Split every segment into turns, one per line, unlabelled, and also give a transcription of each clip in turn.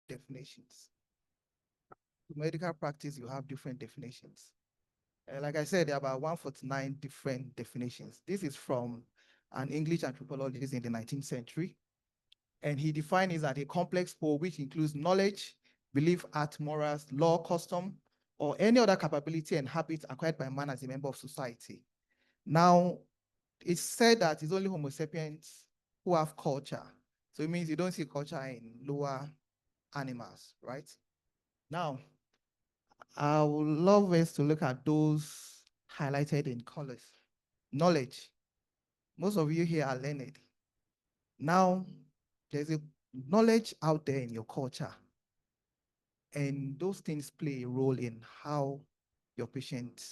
Definitions. In medical practice, you have different definitions. Like I said, there are about 149 different definitions. This is from an English anthropologist in the 19th century. And he defined it as a complex whole which includes knowledge, belief, art, morals, law, custom, or any other capability and habit acquired by man as a member of society. Now, it's said that it's only Homo sapiens who have culture. So it means you don't see culture in lower animals, right? Now, I would love us to look at those highlighted in colors. Knowledge. Most of you here are learned. Now, there's a knowledge out there in your culture, and those things play a role in how your patient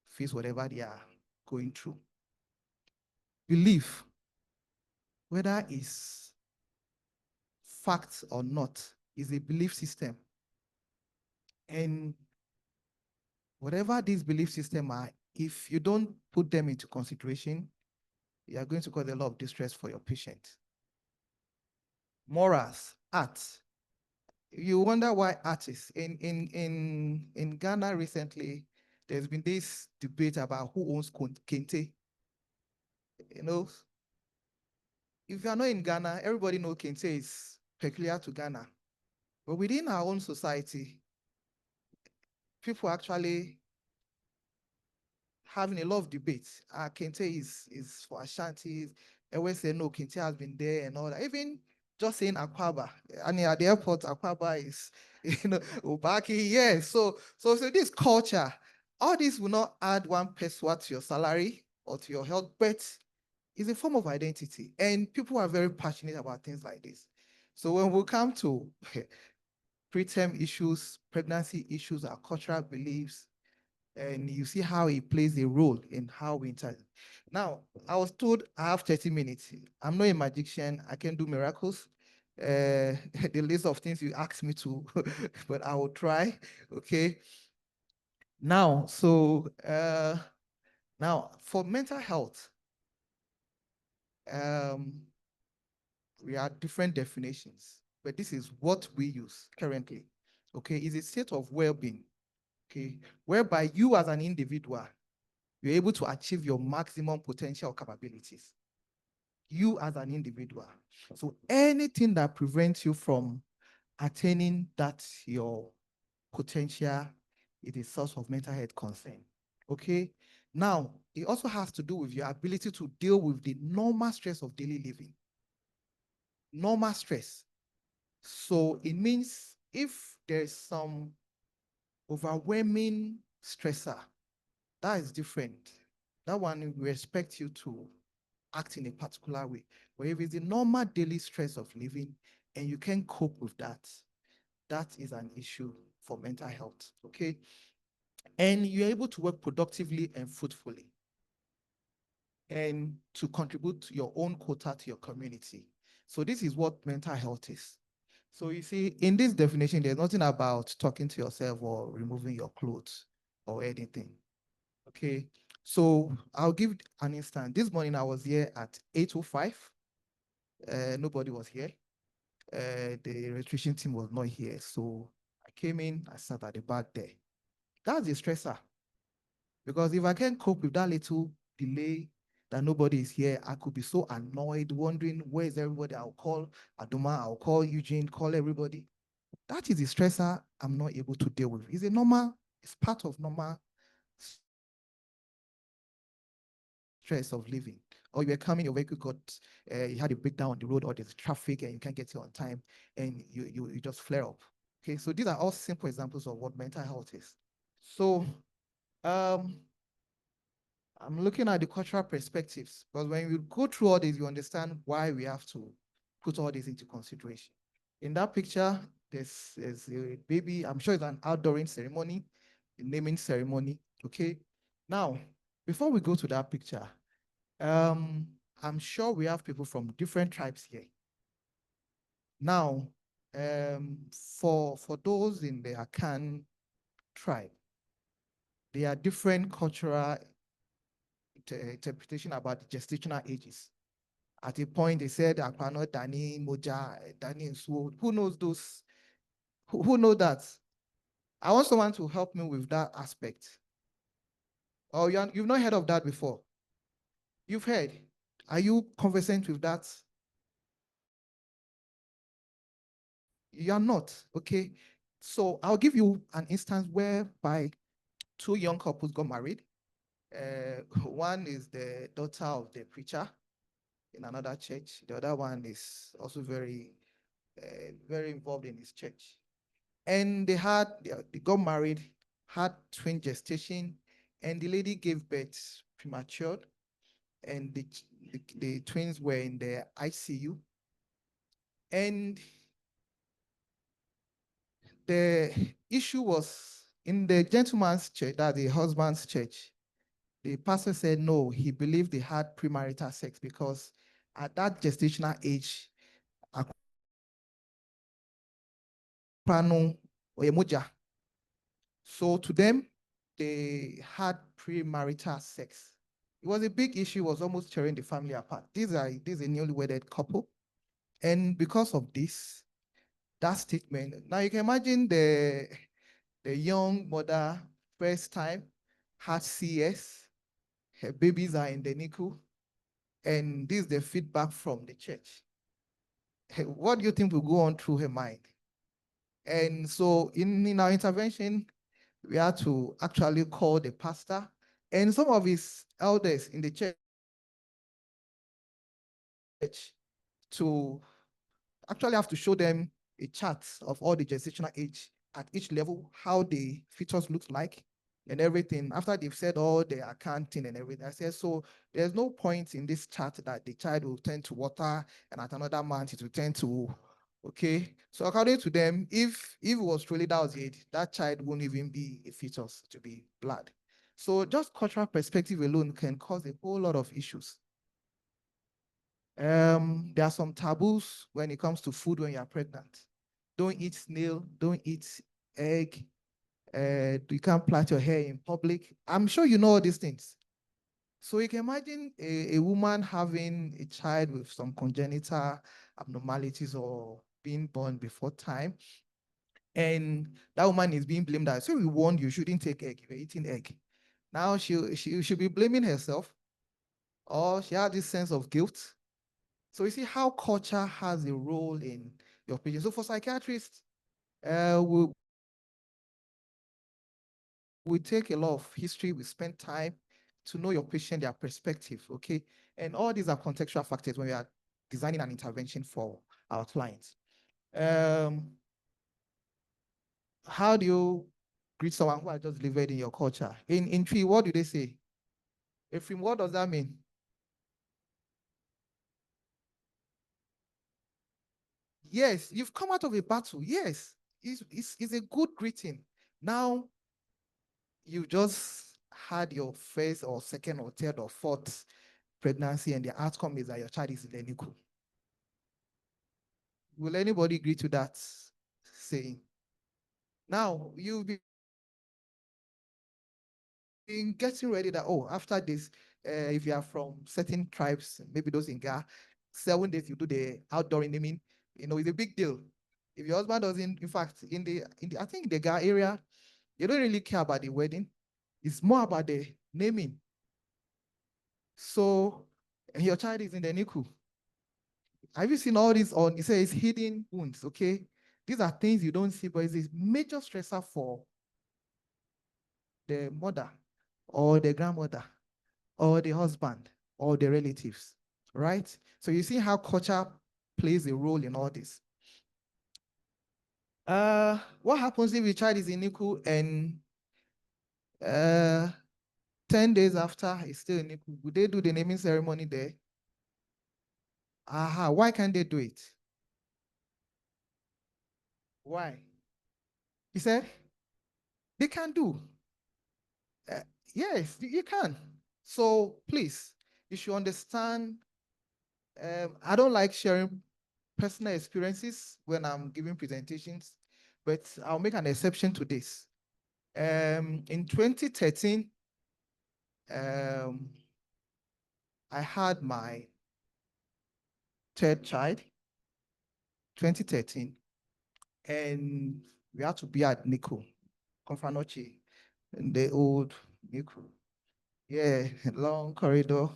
feels whatever they are going through. Belief, whether it's facts or not, is a belief system. And whatever these belief systems are, if you don't put them into consideration, you are going to cause a lot of distress for your patient. Morals, art. You wonder why artists in Ghana recently, there's been this debate about who owns kente. You know, if you are not in Ghana, everybody knows kente is peculiar to Ghana. But within our own society, people actually having a lot of debates. Kente is for Ashantis. I always say no, Kente has been there and all that. Even just saying Akwaba, and at the airport, Akwaba is, Obaki, yes. So this culture, all this will not add one peso to your salary or to your health, but it's a form of identity. And people are very passionate about things like this. So when we come to preterm issues, pregnancy issues, our cultural beliefs, and you see how it plays a role in how we interact. Now, I was told I have 30 minutes. I'm not a magician. I can do miracles. The list of things you asked me to, but I will try. Okay. Now, now for mental health, we have different definitions, but this is what we use currently. Okay, it's a state of well-being. Okay, whereby you as an individual, you're able to achieve your maximum potential capabilities. You as an individual. So anything that prevents you from attaining that your potential is a source of mental health concern. Okay. Now, it also has to do with your ability to deal with the normal stress of daily living. Normal stress. So it means if there's some overwhelming stressor, that is different. That one we expect you to act in a particular way. But if it's the normal daily stress of living and you can cope with that, that is an issue for mental health, okay? And you're able to work productively and fruitfully and to contribute to your own quota to your community. So this is what mental health is. So you see, in this definition, there's nothing about talking to yourself or removing your clothes or anything. Okay, so I'll give an instance. This morning I was here at 8:05. Nobody was here. The electrician team was not here. So I came in, I sat at the back there. That's the stressor. Because if I can't cope with that little delay that nobody is here, I could be so annoyed, wondering where is everybody. I'll call Aduma, I'll call Eugene, call everybody. That is the stressor I'm not able to deal with. It's part of normal stress of living. Or you were coming, your vehicle got, you had a breakdown on the road, or there's traffic and you can't get here on time, and you just flare up. Okay, so these are all simple examples of what mental health is. So I'm looking at the cultural perspectives, because when you go through all this, you understand why we have to put all this into consideration. In that picture, there's a baby. I'm sure it's an outdooring ceremony, a naming ceremony. Okay. Now, before we go to that picture, I'm sure we have people from different tribes here. Now, for those in the Akan tribe, there are different cultural interpretation about the gestational ages. At a point, they said, Akwano, Dani, Moja, Dani, Nsuo. Who knows those? Who know that? I want someone to help me with that aspect. Oh, you've not heard of that before? You've heard. Are you conversant with that? You are not, okay? So I'll give you an instance whereby two young couples got married. One is the daughter of the preacher in another church. The other one is also very involved in his church. And they got married, had twin gestation, and the lady gave birth premature, and the twins were in the ICU. And the issue was in the gentleman's church, that the husband's church. The pastor said no, he believed they had premarital sex because at that gestational age, so to them, they had premarital sex. It was a big issue, was almost tearing the family apart. This is a newly wedded couple. And because of this, that statement, now you can imagine the young mother, first time, had CS, her babies are in the NICU, and this is the feedback from the church. What do you think will go on through her mind? And so in our intervention, we had to actually call the pastor and some of his elders in the church to actually have to show them a chart of all the gestational age at each level, how the fetus looks like and everything. After they've said all the accounting and everything, I said, so there's no point in this chart that the child will turn to water and at another month it will turn to, okay? So according to them, if it was truly that was it, that child won't even be a fetus to be blood. So just cultural perspective alone can cause a whole lot of issues. There are some taboos when it comes to food when you are pregnant. Don't eat snail, don't eat egg, you can't plait your hair in public. I'm sure you know all these things. So you can imagine a woman having a child with some congenital abnormalities or being born before time. And that woman is being blamed that, so we warned you shouldn't take egg, you're eating egg. Now she should be blaming herself, or she has this sense of guilt. So you see how culture has a role in your patient. So for psychiatrists, we take a lot of history, we spend time to know your patient, their perspective, okay? And all these are contextual factors when we are designing an intervention for our clients. How do you greet someone who has just delivered in your culture? In Tree, what do they say? Ephraim, what does that mean? Yes, you've come out of a battle. Yes, it's a good greeting. Now, you just had your first or second or third or fourth pregnancy and the outcome is that your child is in the NICU. Will anybody agree to that saying? Now, you'll be getting ready that, oh, after this, if you are from certain tribes, maybe those in Ga, 7 days you do the outdoor naming, it's a big deal. If your husband doesn't, in fact, I think the Ga area, they don't really care about the wedding. It's more about the naming. So your child is in the NICU. Have you seen all this on, it says hidden wounds, okay? These are things you don't see, but it's a major stressor for the mother or the grandmother or the husband or the relatives, right? So you see how culture plays a role in all this. What happens if the child is in NICU and 10 days after he's still in NICU? Would they do the naming ceremony there? Aha, why can't they do it? Why? He said, they can do. Yes, you can. So please, you should understand. I don't like sharing personal experiences when I'm giving presentations, but I'll make an exception to this. In 2013, I had my third child, 2013, and we had to be at Nico, Confanochi, in the old Nico. Yeah, long corridor.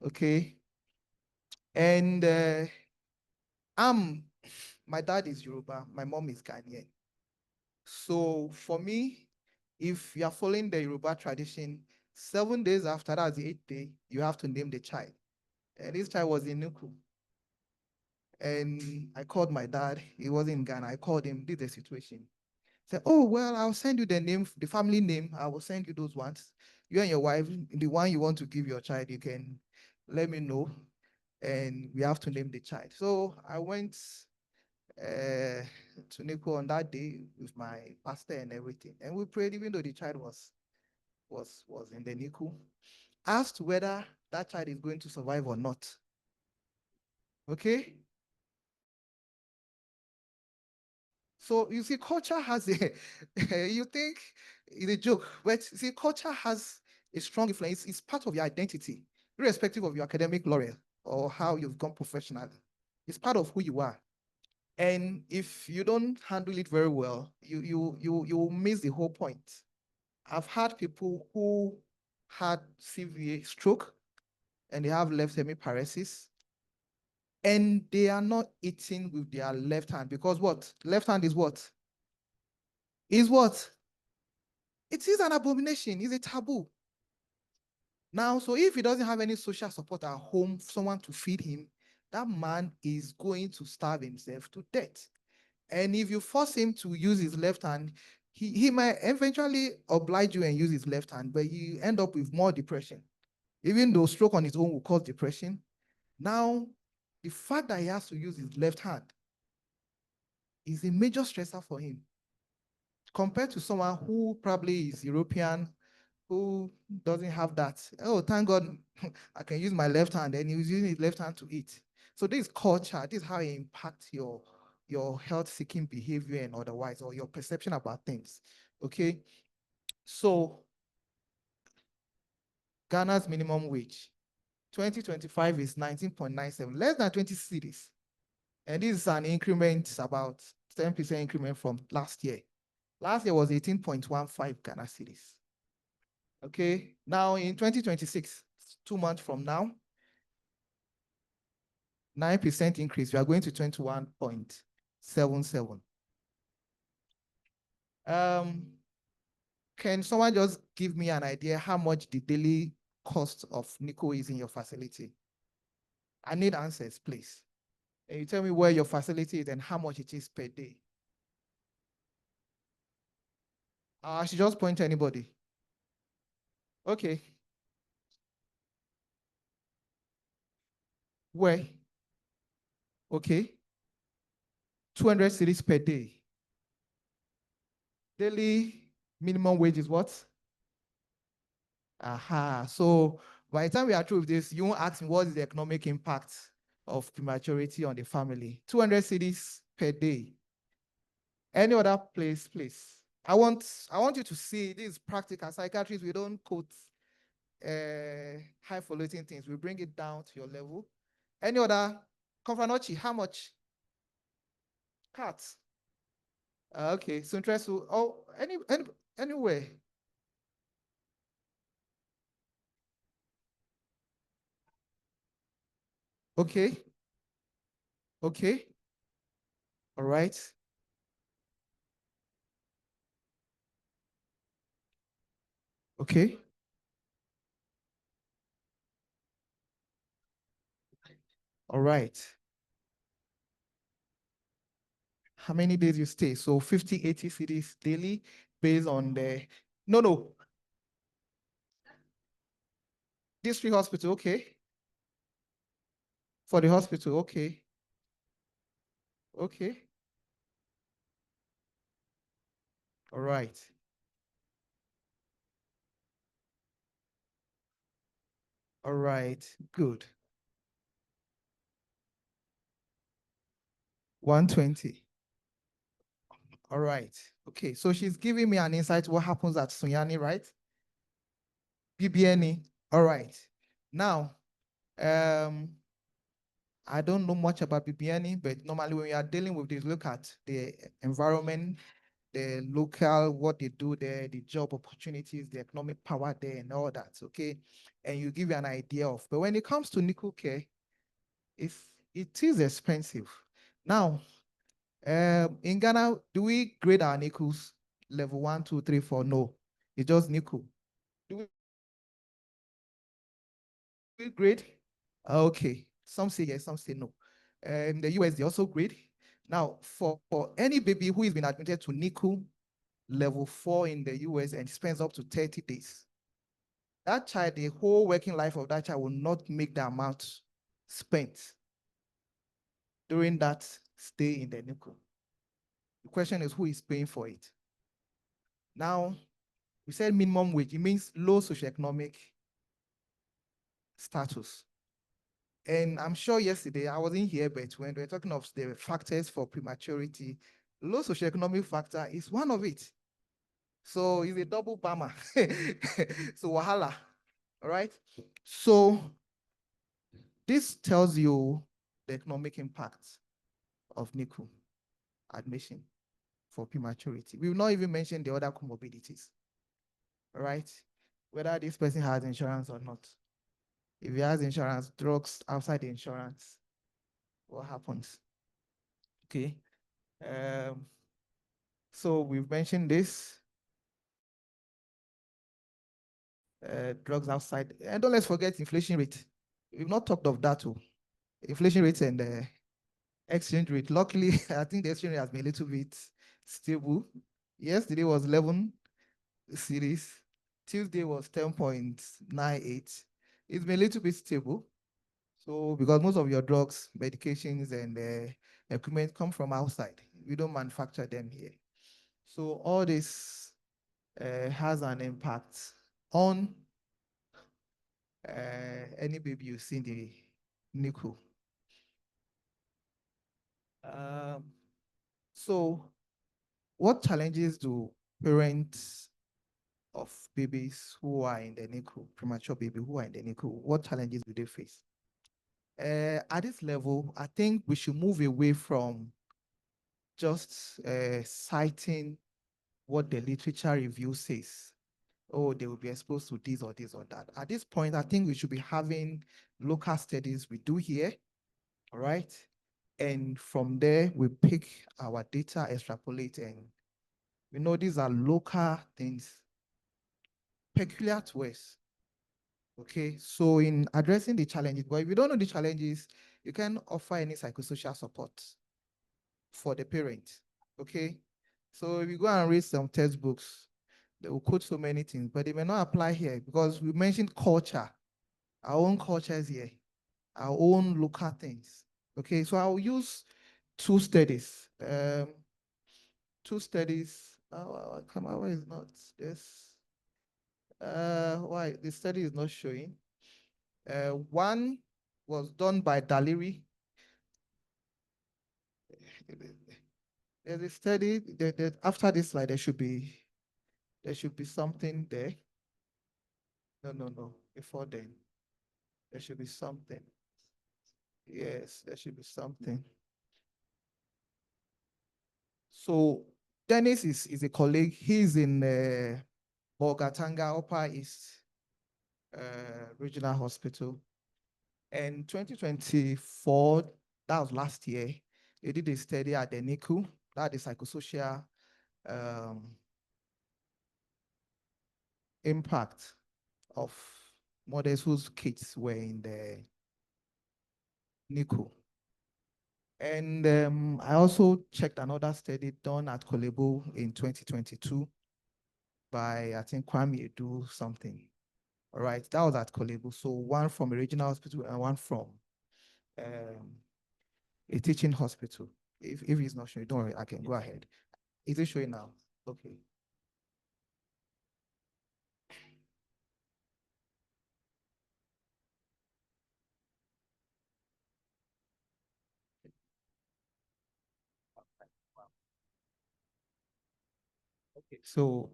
Okay. And I'm my dad is Yoruba, my mom is Ghanaian. So for me, if you are following the Yoruba tradition, 7 days after, that's the 8th day, you have to name the child. And this child was in Nuku. And I called my dad. He was in Ghana. I called him, did the situation. Said, oh, well, I'll send you the name, the family name. I will send you those ones. You and your wife, the one you want to give your child, you can let me know. And we have to name the child. So I went to Nico on that day with my pastor and everything. And we prayed, even though the child was in the Nico, asked whether that child is going to survive or not. Okay? So you see, culture has a, you think it's a joke, but you see, culture has a strong influence. It's part of your identity, irrespective of your academic laurel or how you've gone professionally. It's part of who you are. And if you don't handle it very well, you will miss the whole point. I've had people who had severe stroke and they have left hemiparesis, and they are not eating with their left hand because what? Left hand is what? Is what? It is an abomination. It's a taboo. Now, so if he doesn't have any social support at home, someone to feed him, that man is going to starve himself to death. And if you force him to use his left hand, he might eventually oblige you and use his left hand, but you end up with more depression. Even though stroke on its own will cause depression, now the fact that he has to use his left hand is a major stressor for him compared to someone who probably is European, who doesn't have that. Oh, thank God I can use my left hand, and he was using his left hand to eat. So this culture, this is how it impacts your health-seeking behavior and otherwise, or your perception about things. Okay. So Ghana's minimum wage, 2025 is 19.97, less than 20 cities. And this is an increment, about 10% increment from last year. Last year was 18.15 Ghana cedis. Okay, now in 2026, 2 months from now, 9% increase, we are going to 21.77. Can someone just give me an idea how much the daily cost of Nico is in your facility? I need answers, please. And you tell me where your facility is and how much it is per day. I should just point to anybody. Okay. Where? Okay. 200 cities per day. Daily minimum wage is what? Aha. So by the time we are through with this, you won't ask me what is the economic impact of prematurity on the family. 200 cities per day. Any other place, please? I want you to see this practical. Psychiatrists, we don't quote high floating things. We bring it down to your level. Any other? Confanochi, how much? Cats. Okay, so interesting. Oh, anywhere. Okay. Okay. All right. Okay. All right. How many days you stay? So 50, 80 cities daily based on the, no, district hospital, okay. For the hospital, okay. Okay. All right. All right. Good. 120. All right. Okay. So she's giving me an insight what happens at Sunyani, right? BBNE. All right. Now, Um, I don't know much about BBNE, but normally when we are dealing with this, look at the environment, the local, what they do there, the job opportunities, the economic power there, and all that, okay? And you give you an idea of, but when it comes to nickel care, if it is expensive. Now, in Ghana, do we grade our nickels level 1, 2, 3, 4? No, it's just nickel. Do we grade? Okay, some say yes, some say no. In the US, they also grade. Now, for any baby who has been admitted to nickel level 4 in the US and spends up to 30 days, that child, the whole working life of that child will not make the amount spent during that stay in the nickel. The question is, who is paying for it? Now, we said minimum wage, it means low socioeconomic status. And I'm sure yesterday, I wasn't here, but when we were talking of the factors for prematurity, low socioeconomic factor is one of it. So it's a double bummer. So wahala, all right? So this tells you the economic impact of nickel admission for prematurity. We will not even mention the other comorbidities, all right? Whether this person has insurance or not. If he has insurance, drugs outside the insurance, what happens? Okay. So we've mentioned this, drugs outside. And don't let's forget inflation rate. We've not talked of that too. Inflation rate and exchange rate. Luckily, I think the exchange rate has been a little bit stable. Yesterday was 11 series. Tuesday was 10.98. It's been a little bit stable. So because most of your drugs, medications, and equipment come from outside, we don't manufacture them here. So all this has an impact on any baby you see in the NICU. So what challenges do parents of babies who are in the NICU, premature baby who are in the NICU, what challenges do they face? At this level, I think we should move away from just citing what the literature review says. Oh, they will be exposed to this or this or that. At this point, I think we should be having local studies we do here, all right? And from there, we pick our data, extrapolate, and we know these are local things peculiar to us. Okay, so in addressing the challenges, but if you don't know the challenges, you can offer any psychosocial support for the parent. Okay, so if you go and read some textbooks, they will quote so many things, but they may not apply here because we mentioned culture, our own cultures here, our own local things. Okay, so I'll use two studies. Two studies. Come on, why is not this? Why the study is not showing? One was done by Daliri. There's a study that after this slide there should be something there. No. Before then, there should be something. Yes, there should be something. So Dennis is a colleague. He's in Bogatanga Upper East Regional Hospital. And 2024, that was last year, they did a study at the NICU, that is psychosocial impact of mothers whose kids were in the NICU. And I also checked another study done at Kolebo in 2022 by, I think, Kwame Edu something. All right, that was at Kolebo. So one from a regional hospital and one from a teaching hospital. If it's not showing, don't worry, I can go ahead. Is it showing now? Okay. Okay. So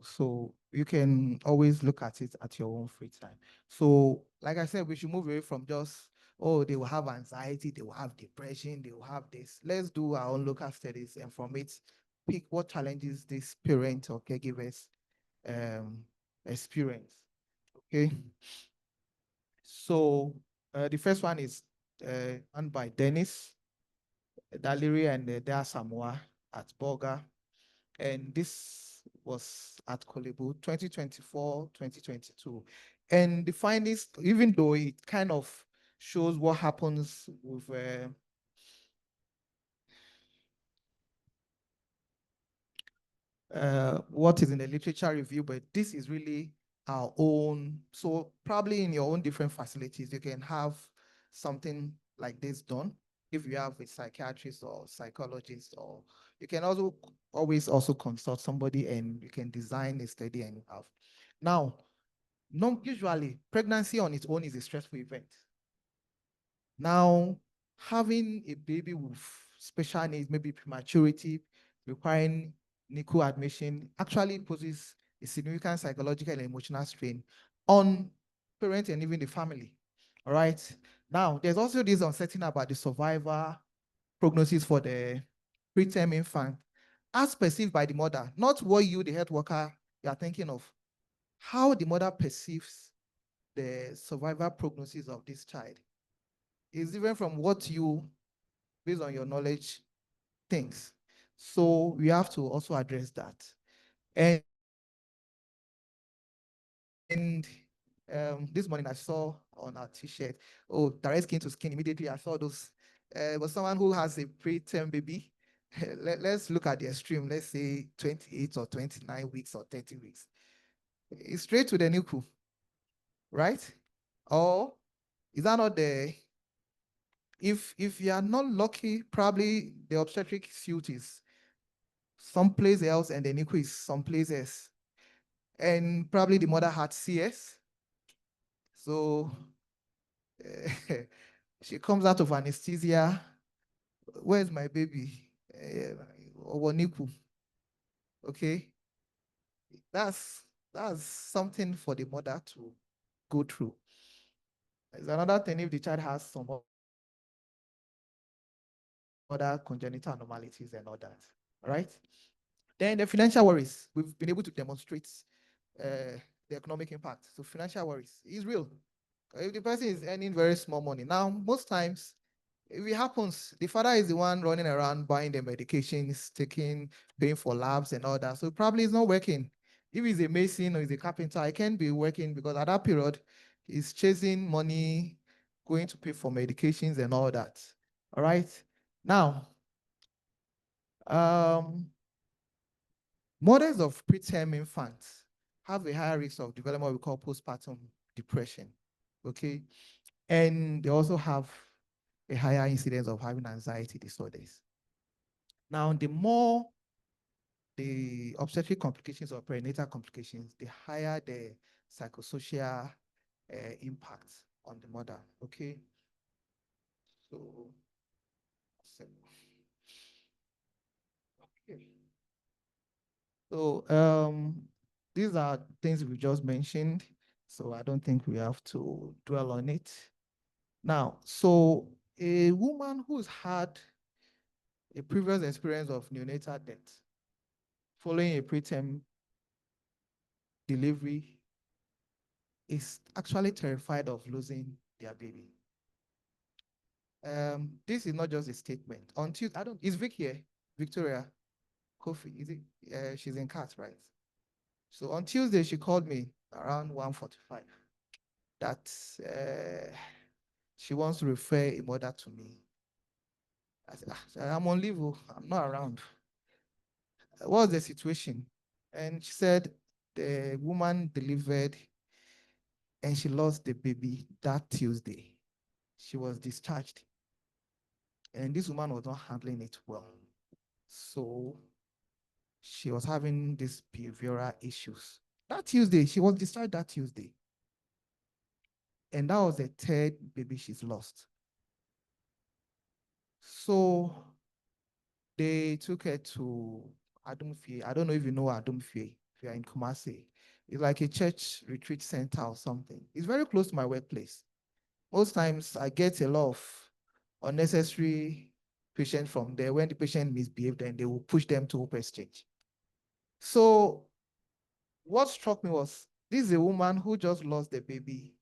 you can always look at it at your own free time. So like I said, we should move away from just, oh, they will have anxiety, they will have depression, they will have this. Let's do our own local studies and from it, pick what challenges this parent or caregivers um, experience. Okay. So the first one is done by Dennis Daliri and Dea Samoa at Bolga. And this was at Kolebu 2024, 2022. And the findings, even though it kind of shows what happens with what is in the literature review, but this is really our own. So probably in your own different facilities, you can have something like this done. If you have a psychiatrist or psychologist, or you can also always also consult somebody and you can design a study and you have. Now, usually pregnancy on its own is a stressful event. Now, having a baby with special needs, maybe prematurity, requiring NICU admission, actually poses a significant psychological and emotional strain on parents and even the family. All right. Now, there's also this uncertainty about the survivor prognosis for the preterm infant, as perceived by the mother, not what you, the health worker, you are thinking of. How the mother perceives the survivor prognosis of this child is different from what you, based on your knowledge, thinks. So we have to also address that. And, and this morning I saw on our t-shirt, oh, direct skin to skin. Immediately I saw those. Was someone who has a preterm baby. Let's look at the extreme. Let's say 28 or 29 weeks or 30 weeks. It's straight to the NICU, right? Or is that not the, if you are not lucky, probably the obstetric suit is someplace else and the NICU is someplace else. And probably the mother had CS. So she comes out of anesthesia. Where's my baby? Or NICU. Okay. That's something for the mother to go through. There's another thing if the child has some other congenital abnormalities and all that. All right. Then the financial worries, we've been able to demonstrate the economic impact. So financial worries is real. If the person is earning very small money, now most times, if it happens, the father is the one running around buying the medications, paying for labs and all that. So probably it's not working. If he's a mason or he's a carpenter, it can't be working because at that period, he's chasing money, going to pay for medications and all that. All right. Now, mothers of preterm infants have a higher risk of developing what we call postpartum depression. Okay. And they also have a higher incidence of having anxiety disorders. Now, the more the obstetric complications or perinatal complications, the higher the psychosocial impact on the mother. Okay. So, okay. So these are things we just mentioned. So I don't think we have to dwell on it. Now, so a woman who's had a previous experience of neonatal death following a preterm delivery is actually terrified of losing their baby. This is not just a statement. Until I don't, is Vic here? Victoria Kofi, is it? She's in CAT, right? So on Tuesday, she called me around 1:45 that she wants to refer a mother to me. I said, I'm on leave, I'm not around. What was the situation? And she said the woman delivered and she lost the baby that Tuesday. She was discharged. And this woman was not handling it well. So she was having these behavioral issues. That Tuesday, she was discharged that Tuesday. And that was the third baby she's lost. So they took her to Adumfie. I don't know if you know Adumfie, if you're in Kumasi. It's like a church retreat center or something. It's very close to my workplace. most times I get a lot of unnecessary patients from there. When the patient misbehaved, then they will push them to hope exchange. So what struck me was this is a woman who just lost the baby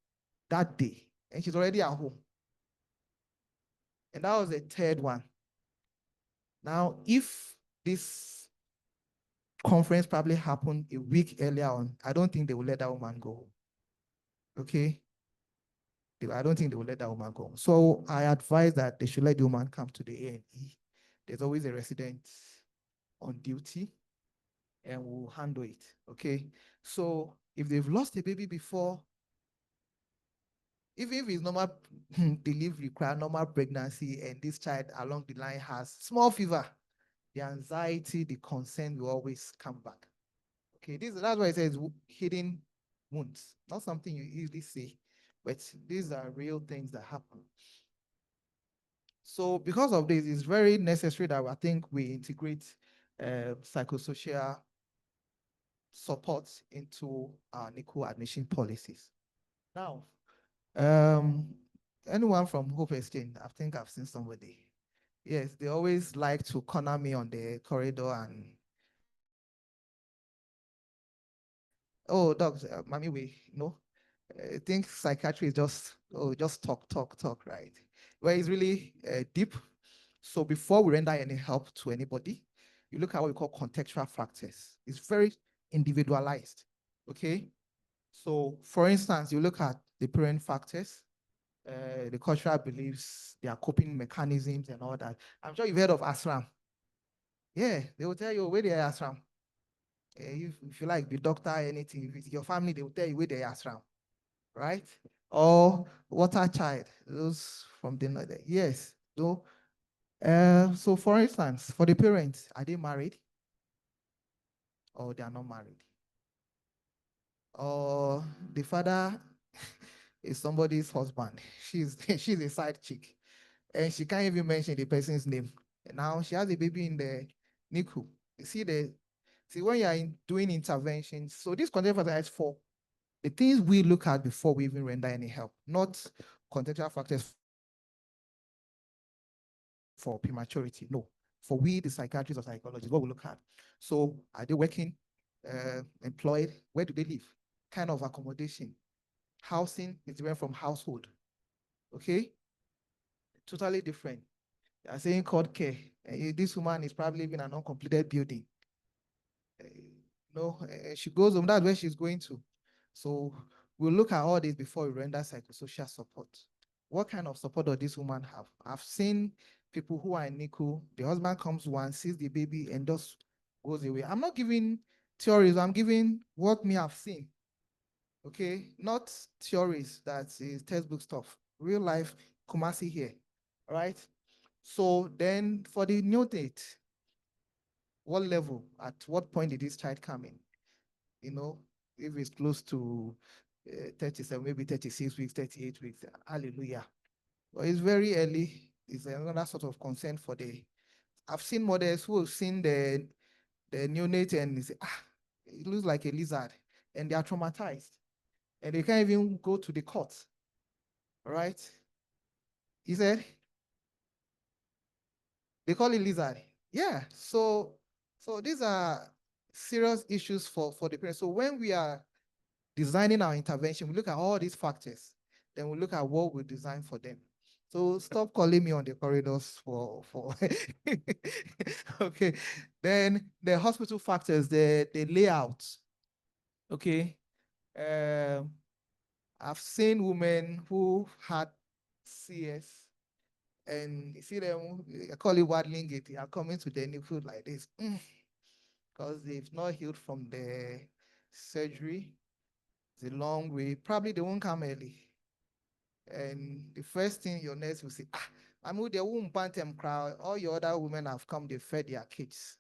that day, and she's already at home. And that was the third one. Now, if this conference probably happened a week earlier on, I don't think they will let that woman go. Okay? I don't think they will let that woman go. So I advise that they should let the woman come to the A&E. There's always a resident on duty, and we'll handle it. Okay? So if they've lost a baby before, even if it's normal delivery, normal pregnancy, and this child along the line has small fever, the anxiety, the concern will always come back. Okay, that's why it says hidden wounds. Not something you easily see, but these are real things that happen. So because of this, it's very necessary that I think we integrate psychosocial support into our NICU admission policies. Now, anyone from Hope Exchange, I think I've seen somebody. Yes, they always like to corner me on the corridor and, oh, docs, mommy, I think psychiatry is just talk, right? Where it's really deep. So before we render any help to anybody, you look at what we call contextual factors. It's very individualized, okay? So for instance, you look at the parent factors, the cultural beliefs, their coping mechanisms and all that. I'm sure you've heard of ASRAM. Yeah, they will tell you where they are ASRAM. If you like the doctor, anything, if it's your family, they will tell you where they are ASRAM, right? Or water child, those from the north. Yes. So for instance, for the parents, are they married or they are not married? Or the father is somebody's husband. She's a side chick. And she can't even mention the person's name. And now she has a baby in the NICU. You see when you are doing interventions, so this contextual factor is for the things we look at before we even render any help, not contextual factors for prematurity. No, for we, the psychiatrists or psychologists, what we look at. So are they working, employed? Where do they live? Kind of accommodation. Housing is different from household. Okay? Totally different. They are saying court care. This woman is probably living in an uncompleted building. She goes home, that's where she's going to. So we'll look at all this before we render psychosocial support. What kind of support does this woman have? I've seen people who are in NICU, the husband comes once, sees the baby, and just goes away. I'm not giving theories, I'm giving what me I've seen. Okay, not theories, that is textbook stuff. Real life, Kumasi here, all right? So then for the neonate, what level, at what point did this child come in? If it's close to 37, maybe 36 weeks, 38 weeks, hallelujah. But it's very early. It's another sort of concern for I've seen mothers who have seen the neonate and they say, it looks like a lizard, and they are traumatized. And they can't even go to the court, all right? He said, they call it lizard. Yeah, so these are serious issues for the parents. So when we are designing our intervention, we look at all these factors, then we look at what we design for them. So stop calling me on the corridors for okay. Then the hospital factors, the layout. Okay. I've seen women who had CS, and you see them, I call it waddling it, they are coming to the NICU like this because they've not healed from the surgery. It's a long way. Probably they won't come early. And the first thing your nurse will say, I'm with the womb pantem crowd. All your other women have come, they fed their kids.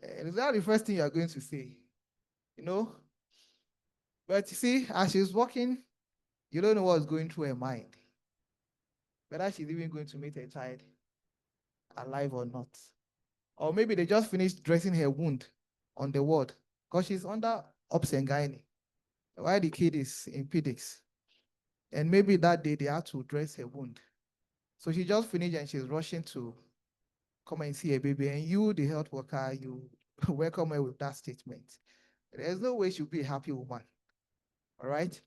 And that's the first thing you're going to say, you know? But you see, as she's walking, you don't know what's going through her mind. Whether she's even going to meet her child alive or not. Or maybe they just finished dressing her wound on the ward because she's under ops and gynae while the kid is in pedics. And maybe that day they had to dress her wound. So she just finished and she's rushing to come and see a baby. And you, the health worker, you welcome her with that statement. There's no way she'll be a happy woman. All right.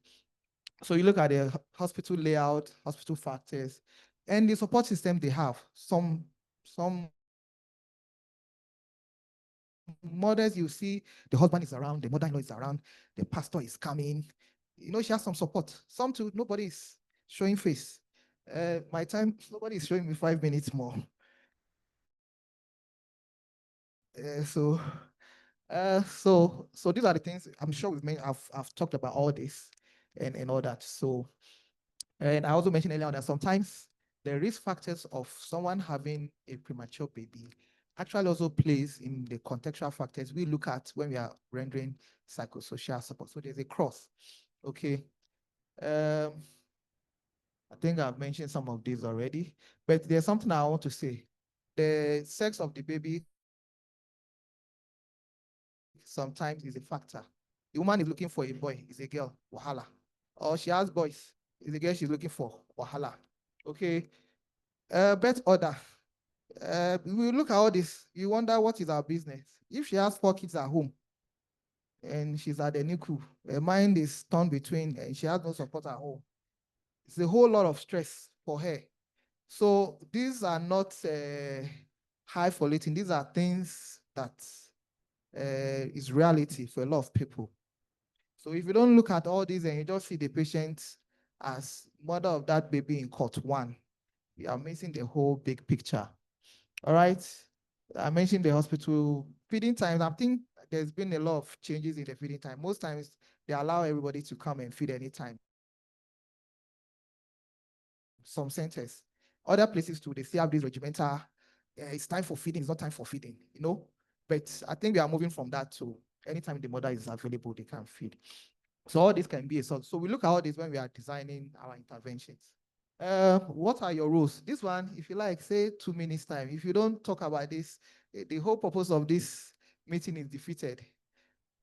So you look at the hospital layout, hospital factors, and the support system they have. Some mothers, you see the husband is around, the mother-in-law is around, the pastor is coming. She has some support. Some too, nobody is showing face. My time, nobody is showing me 5 minutes more. Uh, so, so these are the things I'm sure we've made. I've talked about all this and all that. So, and I also mentioned earlier that sometimes the risk factors of someone having a premature baby actually also plays in the contextual factors we look at when we are rendering psychosocial support. So there's a cross. Okay. I think I've mentioned some of these already, but there's something I want to say. The sex of the baby sometimes is a factor. The woman is looking for a boy, is a girl, wahala. Or she has boys, is a girl she's looking for, wahala. Okay. Birth order. We look at all this, you wonder what is our business. If she has 4 kids at home and she's at the NICU, her mind is torn between, and she has no support at home. It's a whole lot of stress for her. So these are not high falutin. These are things that is reality for a lot of people. So if you don't look at all these and you just see the patient as mother of that baby in court one, you are missing the whole big picture. All right. I mentioned the hospital feeding times. I think there's been a lot of changes in the feeding time. Most times they allow everybody to come and feed anytime. Some centers, other places too, they still have this regimental. It's time for feeding. It's not time for feeding. But I think we are moving from that to anytime the mother is available, they can feed. So all this can be a source. So we look at all this when we are designing our interventions. What are your rules? This one, if you like, say 2 minutes time. If you don't talk about this, the whole purpose of this meeting is defeated.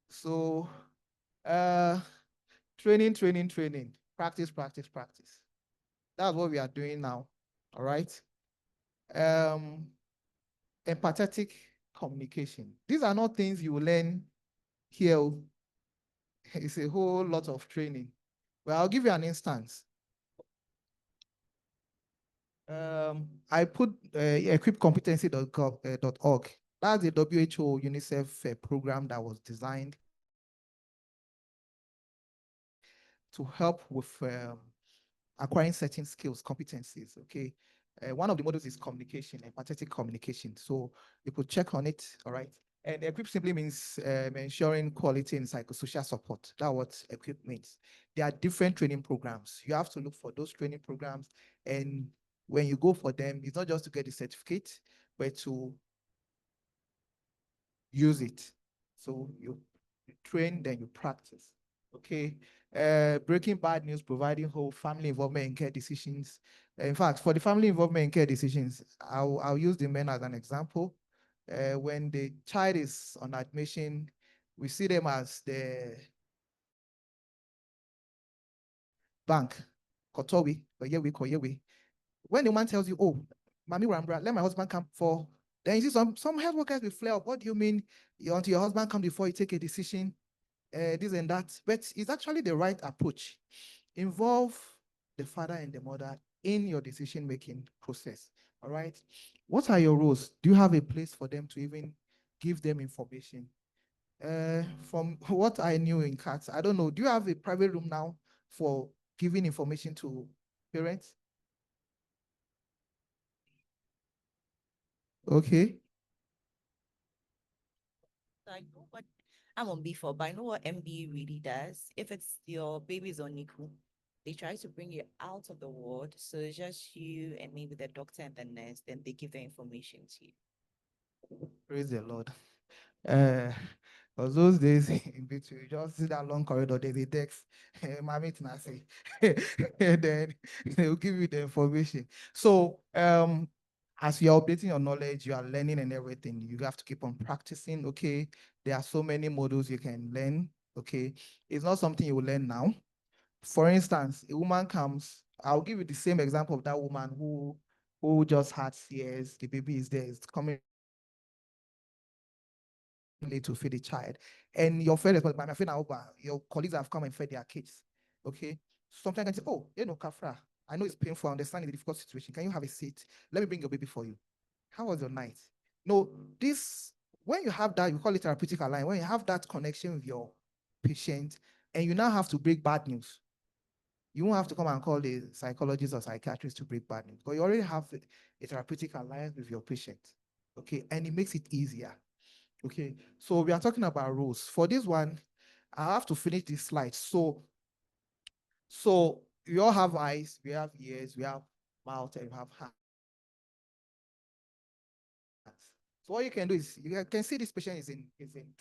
So, training, practice, practice, practice. That's what we are doing now. All right. Empathetic communication. These are not things you will learn here. It's a whole lot of training. Well, I'll give you an instance. I put equipcompetency.org. That's a WHO UNICEF program that was designed to help with acquiring certain skills, competencies. Okay. One of the models is communication, empathetic communication. So you could check on it. All right. And equip simply means ensuring quality in psychosocial support. That's what equip means. There are different training programs. You have to look for those training programs. And when you go for them, it's not just to get the certificate, but to use it. So you train, then you practice. Okay. Breaking bad news, providing whole family involvement in care decisions. In fact, for the family involvement in care decisions, I'll use the men as an example. When the child is on admission, we see them as the bank, Kotowi, Koyewe. When the man tells you, oh, Mami Rambra, let my husband come for, then you see some health workers will flare up. What do you mean until your husband come before you take a decision? This and that, but it's actually the right approach. Involve the father and the mother in your decision-making process. All right. What are your roles? Do you have a place for them to even give them information? From what I knew in CATS, I don't know. Do you have a private room now for giving information to parents? Okay.
I know what I'm on B4, but I know what MB really does. If it's your baby's on NICU, they try to bring you out of the ward. So it's just you and maybe the doctor and the nurse, then they give the information to you.
Praise the Lord. Uh, because those days in between, you just see that long corridor, there's a desk, mommy say, and then they'll give you the information. So, as you're updating your knowledge, you are learning and everything, you have to keep on practicing. Okay, there are so many models you can learn. Okay, it's not something you will learn now. For instance, a woman comes, I'll give you the same example of that woman who just had CS, the baby is there, it's coming late to feed the child. And your friend, my friend, your colleagues have come and fed their kids. Okay. Sometimes I can say, oh, Kafra, I know it's painful, I understand the difficult situation. Can you have a seat? Let me bring your baby for you. How was your night? No, this, when you have that, you call it therapeutic alignment. When you have that connection with your patient and you now have to break bad news, you won't have to come and call the psychologist or psychiatrist to break bad news, but you already have a therapeutic alliance with your patient. Okay, and it makes it easier. Okay, so we are talking about rules. For this one, I have to finish this slide. So we all have eyes, we have ears, we have mouth, and we have hands. So what you can do is you can see this patient is in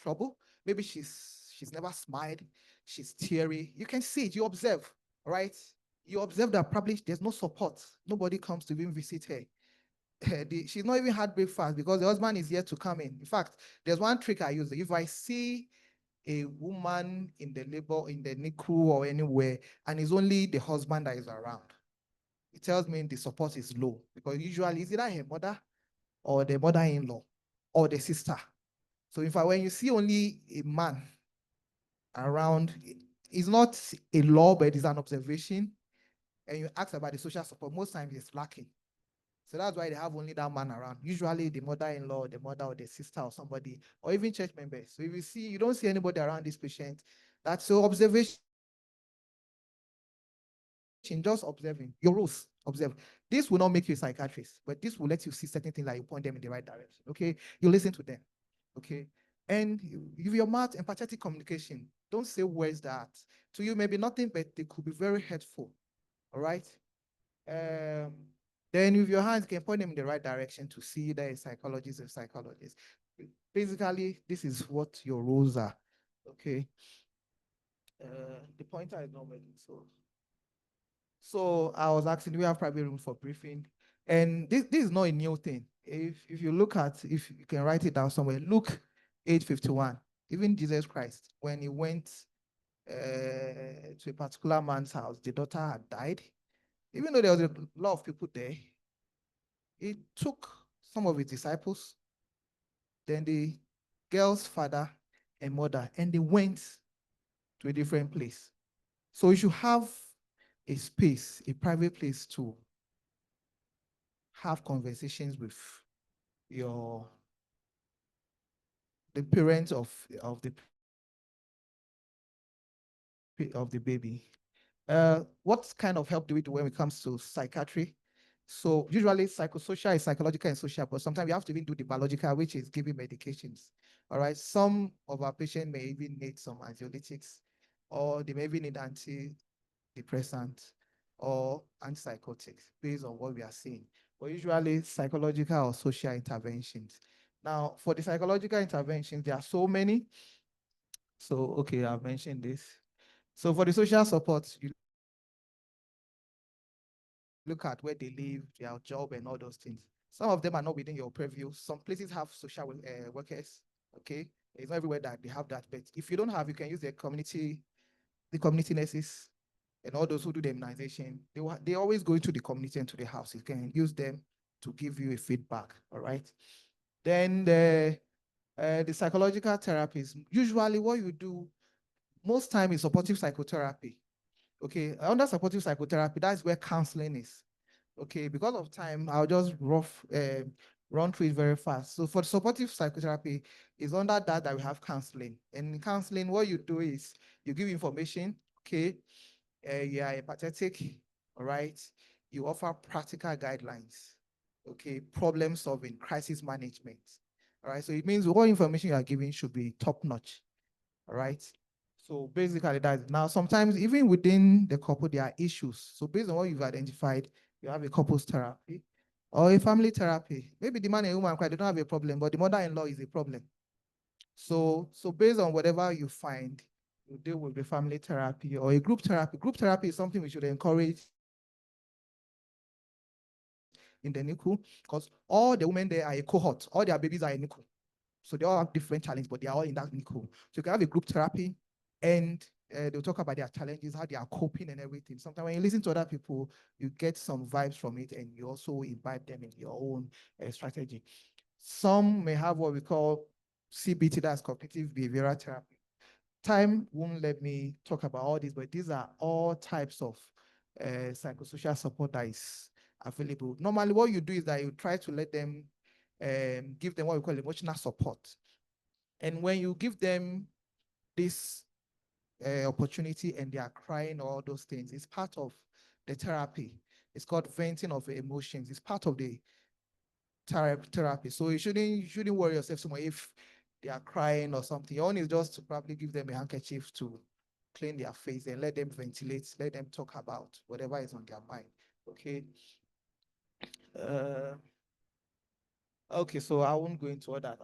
trouble. Maybe she's never smiled, she's teary. You can see it, you observe, right? You observe that probably there's no support. Nobody comes to even visit her. She's not even had breakfast because the husband is yet to come in. In fact, there's one trick I use. If I see a woman in the labor, in the NICU or anywhere, and it's only the husband that is around, it tells me the support is low because usually it's either her mother or the mother-in-law or the sister. So in fact, when you see only a man around, it's not a law, but it's an observation, and you ask about the social support, most times it's lacking. So that's why they have only that man around. Usually the mother-in-law, the mother or the sister or somebody, or even church members. So if you don't see anybody around this patient, that's so observation. Just observing your rules. Observe. This will not make you a psychiatrist, but this will let you see certain things that you point them in the right direction. Okay, you listen to them. Okay, and give your mouth empathetic communication. Don't say words that to you may be nothing, but they could be very hurtful. All right. Um, then with your hands, you can point them in the right direction to see that a psychologist or psychologist. Basically, this is what your rules are. Okay. The pointer is not working, so I was asking, do we have private room for briefing? And this is not a new thing. If you look at, if you can write it down somewhere, Luke 8:51, even Jesus Christ, when he went to a particular man's house, the daughter had died. Even though there was a lot of people there, he took some of his disciples, then the girl's father and mother, and they went to a different place. So you should have a space, a private place to have conversations with your the parents of the baby. What kind of help do we do when it comes to psychiatry? So usually psychosocial is psychological and social, but sometimes we have to even do the biological, which is giving medications. All right. Some of our patients may even need some anxiolytics, or they may even need antidepressants or antipsychotics based on what we are seeing. But usually psychological or social interventions. Now, for the psychological interventions, there are so many. So, okay, I've mentioned this. So for the social support, you look at where they live, their job, and all those things. Some of them are not within your purview. Some places have social workers. Okay, it's not everywhere that they have that. But if you don't have, you can use the community nurses, and all those who do the immunization. They always go into the community and to the house. You can use them to give you a feedback. All right. Then the psychological therapies. Usually, what you do most time is supportive psychotherapy. Okay, under supportive psychotherapy, that's where counseling is. Okay, because of time, I'll just run through it very fast. So for supportive psychotherapy, is under that we have counseling. And in counseling, what you do is you give information, okay, you are empathetic, all right, you offer practical guidelines, okay, problem solving, crisis management, all right. So it means what information you are giving should be top notch, all right. So basically that now sometimes even within the couple, there are issues. So based on what you've identified, you have a couples therapy or a family therapy. Maybe the man and woman cry, they don't have a problem, but the mother-in-law is a problem. So based on whatever you find, you deal with the family therapy or a group therapy. Group therapy is something we should encourage in the NICU because all the women there are a cohort, all their babies are in NICU. So they all have different challenges, but they are all in that NICU. So you can have a group therapy and they'll talk about their challenges, how they are coping and everything. Sometimes when you listen to other people, you get some vibes from it and you also imbibe them in your own strategy. Some may have what we call CBT, that's cognitive behavioral therapy. Time won't let me talk about all this, but these are all types of psychosocial support that is available. Normally, what you do is that you try to let them give them what we call emotional support. And when you give them this opportunity and they are crying or all those things, it's part of the therapy. It's called venting of emotions. It's part of the therapy. So you shouldn't worry yourself so much if they are crying or something. Your own is just to probably give them a handkerchief to clean their face and let them ventilate, let them talk about whatever is on their mind. Okay. Uh, okay, so I won't go into all that.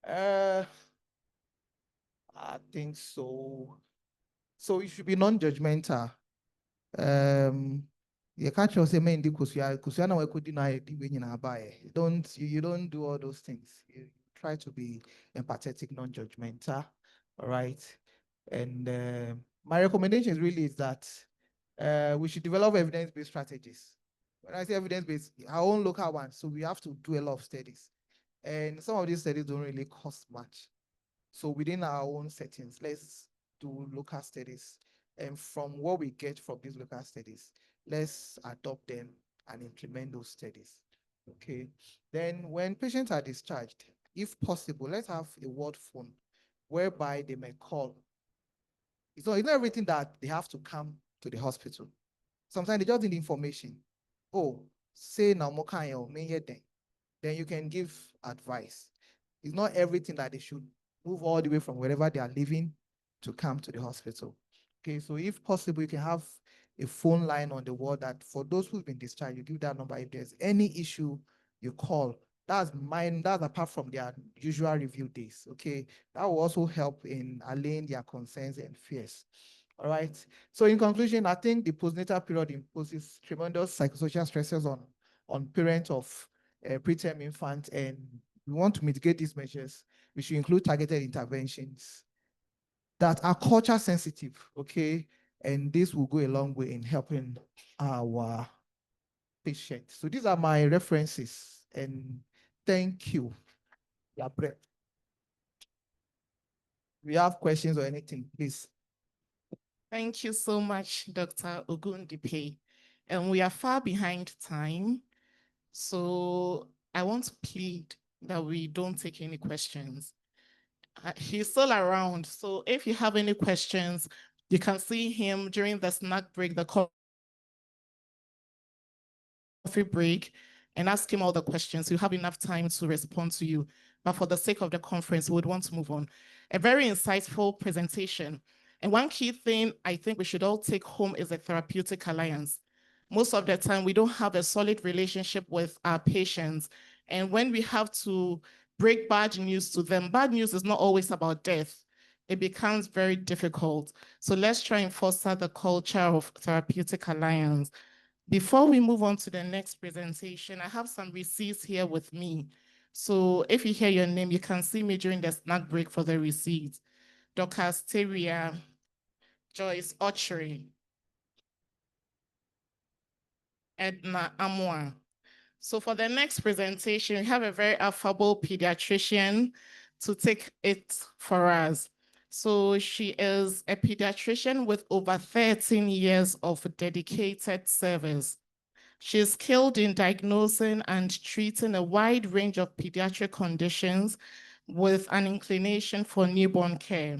Uh I think so. So it should be non-judgmental. Um you can't just say man because you know could deny the when you buy. You don't do all those things. You try to be empathetic, non-judgmental. All right. And my recommendation really is that we should develop evidence-based strategies. When I say evidence-based, our own local ones. So we have to do a lot of studies. And some of these studies don't really cost much. So within our own settings, let's do local studies. And from what we get from these local studies, let's adopt them and implement those studies. Okay. Then when patients are discharged, if possible, let's have a ward phone whereby they may call. It's not everything that they have to come to the hospital. Sometimes they just need information. Oh, say now then you can give advice. It's not everything that they should move all the way from wherever they are living to come to the hospital. Okay, so if possible, you can have a phone line on the ward that for those who've been discharged, you give that number. If there's any issue, you call. That's apart from their usual review days. Okay, that will also help in allaying their concerns and fears. All right. So in conclusion, I think the postnatal period imposes tremendous psychosocial stresses on parents of preterm infant, and we want to mitigate these measures. We should include targeted interventions that are culture sensitive, okay? And this will go a long way in helping our patients. So these are my references, and thank you. Yeah, Brett. If you have questions or anything, please.
Thank you so much, Dr. Ogundipe. And we are far behind time. So I want to plead that we don't take any questions. He's still around. So if you have any questions, you can see him during the snack break, the coffee break, and ask him all the questions. You have enough time to respond to you. But for the sake of the conference, we would want to move on. A very insightful presentation. And one key thing I think we should all take home is a therapeutic alliance. Most of the time, we don't have a solid relationship with our patients. And when we have to break bad news to them, bad news is not always about death. It becomes very difficult. So let's try and foster the culture of therapeutic alliance. Before we move on to the next presentation, I have some receipts here with me. So if you hear your name, you can see me during the snack break for the receipts. Dr. Asteria, Joyce Ochre, Edna Amwa. So for the next presentation, we have a very affable pediatrician to take it for us. So she is a pediatrician with over 13 years of dedicated service. She is skilled in diagnosing and treating a wide range of pediatric conditions with an inclination for newborn care.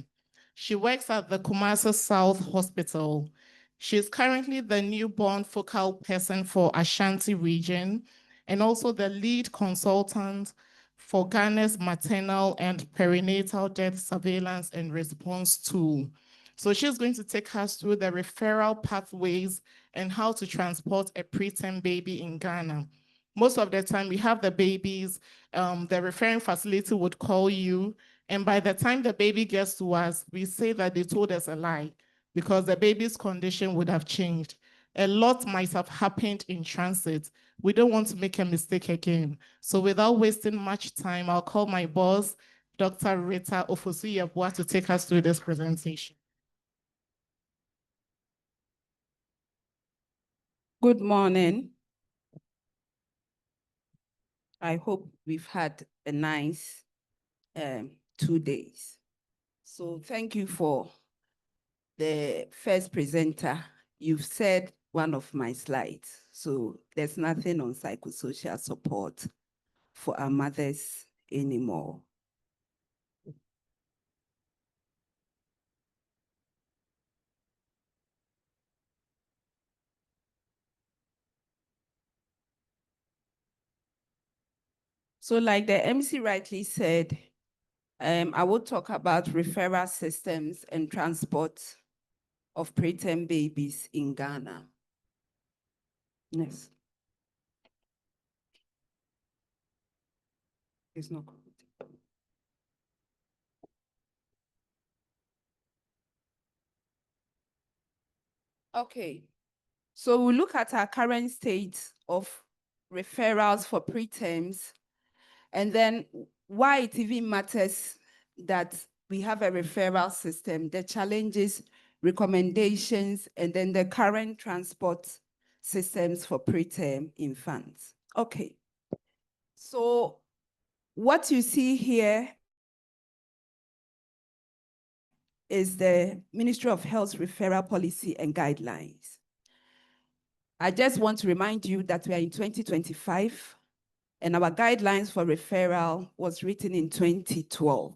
She works at the Kumasi South Hospital. She is currently the newborn focal person for Ashanti region and also the lead consultant for Ghana's maternal and perinatal death surveillance and response tool. So she's going to take us through the referral pathways and how to transport a preterm baby in Ghana. Most of the time, we have the babies, the referring facility would call you, and by the time the baby gets to us, we say that they told us a lie because the baby's condition would have changed. A lot might have happened in transit. We don't want to make a mistake again. So without wasting much time, I'll call my boss, Dr. Rita Ofosu-Yeboah, to take us through this presentation.
Good morning. I hope we've had a nice 2 days. So thank you for the first presenter. You've said one of my slides. So there's nothing on psychosocial support for our mothers anymore. So like the MC rightly said, I will talk about referral systems and transport of preterm babies in Ghana. Next. It's not good. Okay, so we look at our current state of referrals for preterms, and then why it even matters that we have a referral system, the challenges, recommendations, and then the current transport systems for preterm infants. Okay, so what you see here is the Ministry of Health referral policy and guidelines. I just want to remind you that we are in 2025 and our guidelines for referral was written in 2012.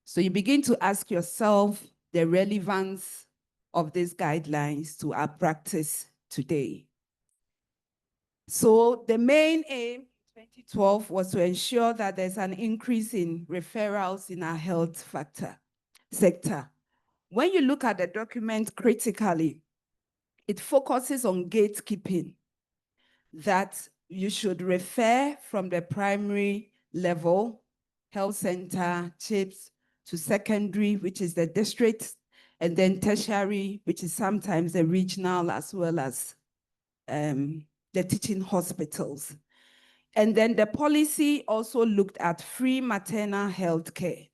So you begin to ask yourself the relevance of these guidelines to our practice today. So the main aim in 2012 was to ensure that there's an increase in referrals in our health sector. When you look at the document critically, it focuses on gatekeeping, that you should refer from the primary level, health center, CHIPS, to secondary, which is the district, and then tertiary, which is sometimes the regional as well as the teaching hospitals. And then the policy also looked at free maternal health care.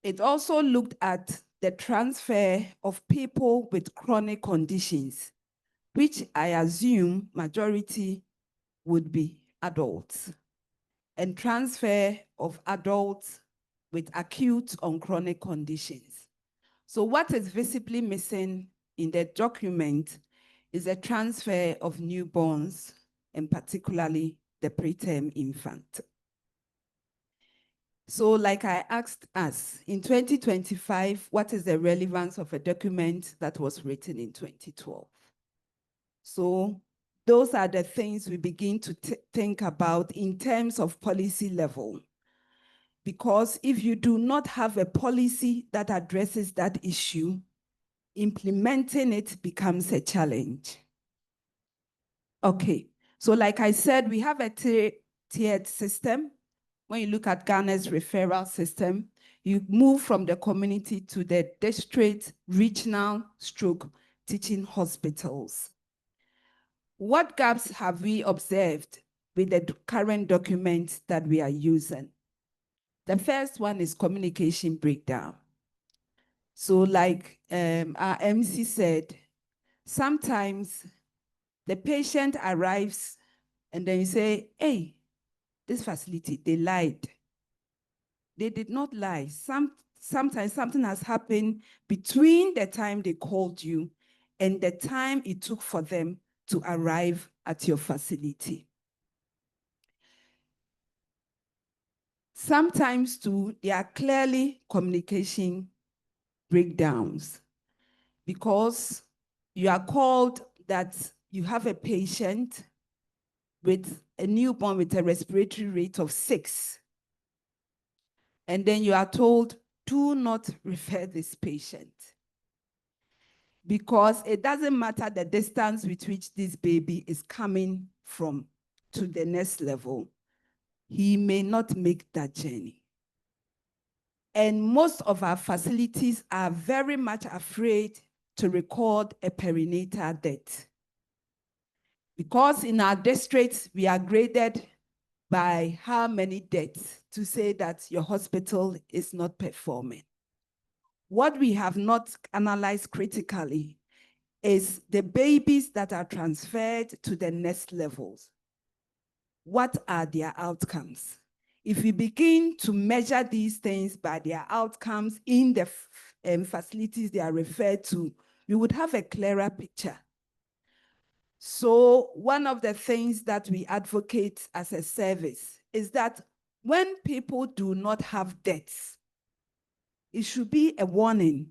It also looked at the transfer of people with chronic conditions, which I assume majority would be adults, and transfer of adults with acute or chronic conditions. So what is visibly missing in the document is a transfer of newborns, and particularly the preterm infant. So like I asked us, in 2025, what is the relevance of a document that was written in 2012? So those are the things we begin to think about in terms of policy level. Because if you do not have a policy that addresses that issue, implementing it becomes a challenge. Okay, so like I said, we have a tiered system. When you look at Ghana's referral system, you move from the community to the district, regional, stroke teaching hospitals. What gaps have we observed with the current documents that we are using? The first one is communication breakdown. So like our MC said, sometimes the patient arrives and then you say, hey, this facility, they lied. They did not lie. Sometimes something has happened between the time they called you and the time it took for them to arrive at your facility. Sometimes too, there are clearly communication breakdowns because you are called that you have a patient with a newborn with a respiratory rate of 6. And then you are told, do not refer this patient. Because it doesn't matter the distance with which this baby is coming from to the next level. He may not make that journey. And most of our facilities are very much afraid to record a perinatal death. Because in our districts, we are graded by how many deaths to say that your hospital is not performing. What we have not analyzed critically is the babies that are transferred to the next levels. What are their outcomes? If we begin to measure these things by their outcomes in the facilities they are referred to, we would have a clearer picture. So one of the things that we advocate as a service is that when people do not have debts, it should be a warning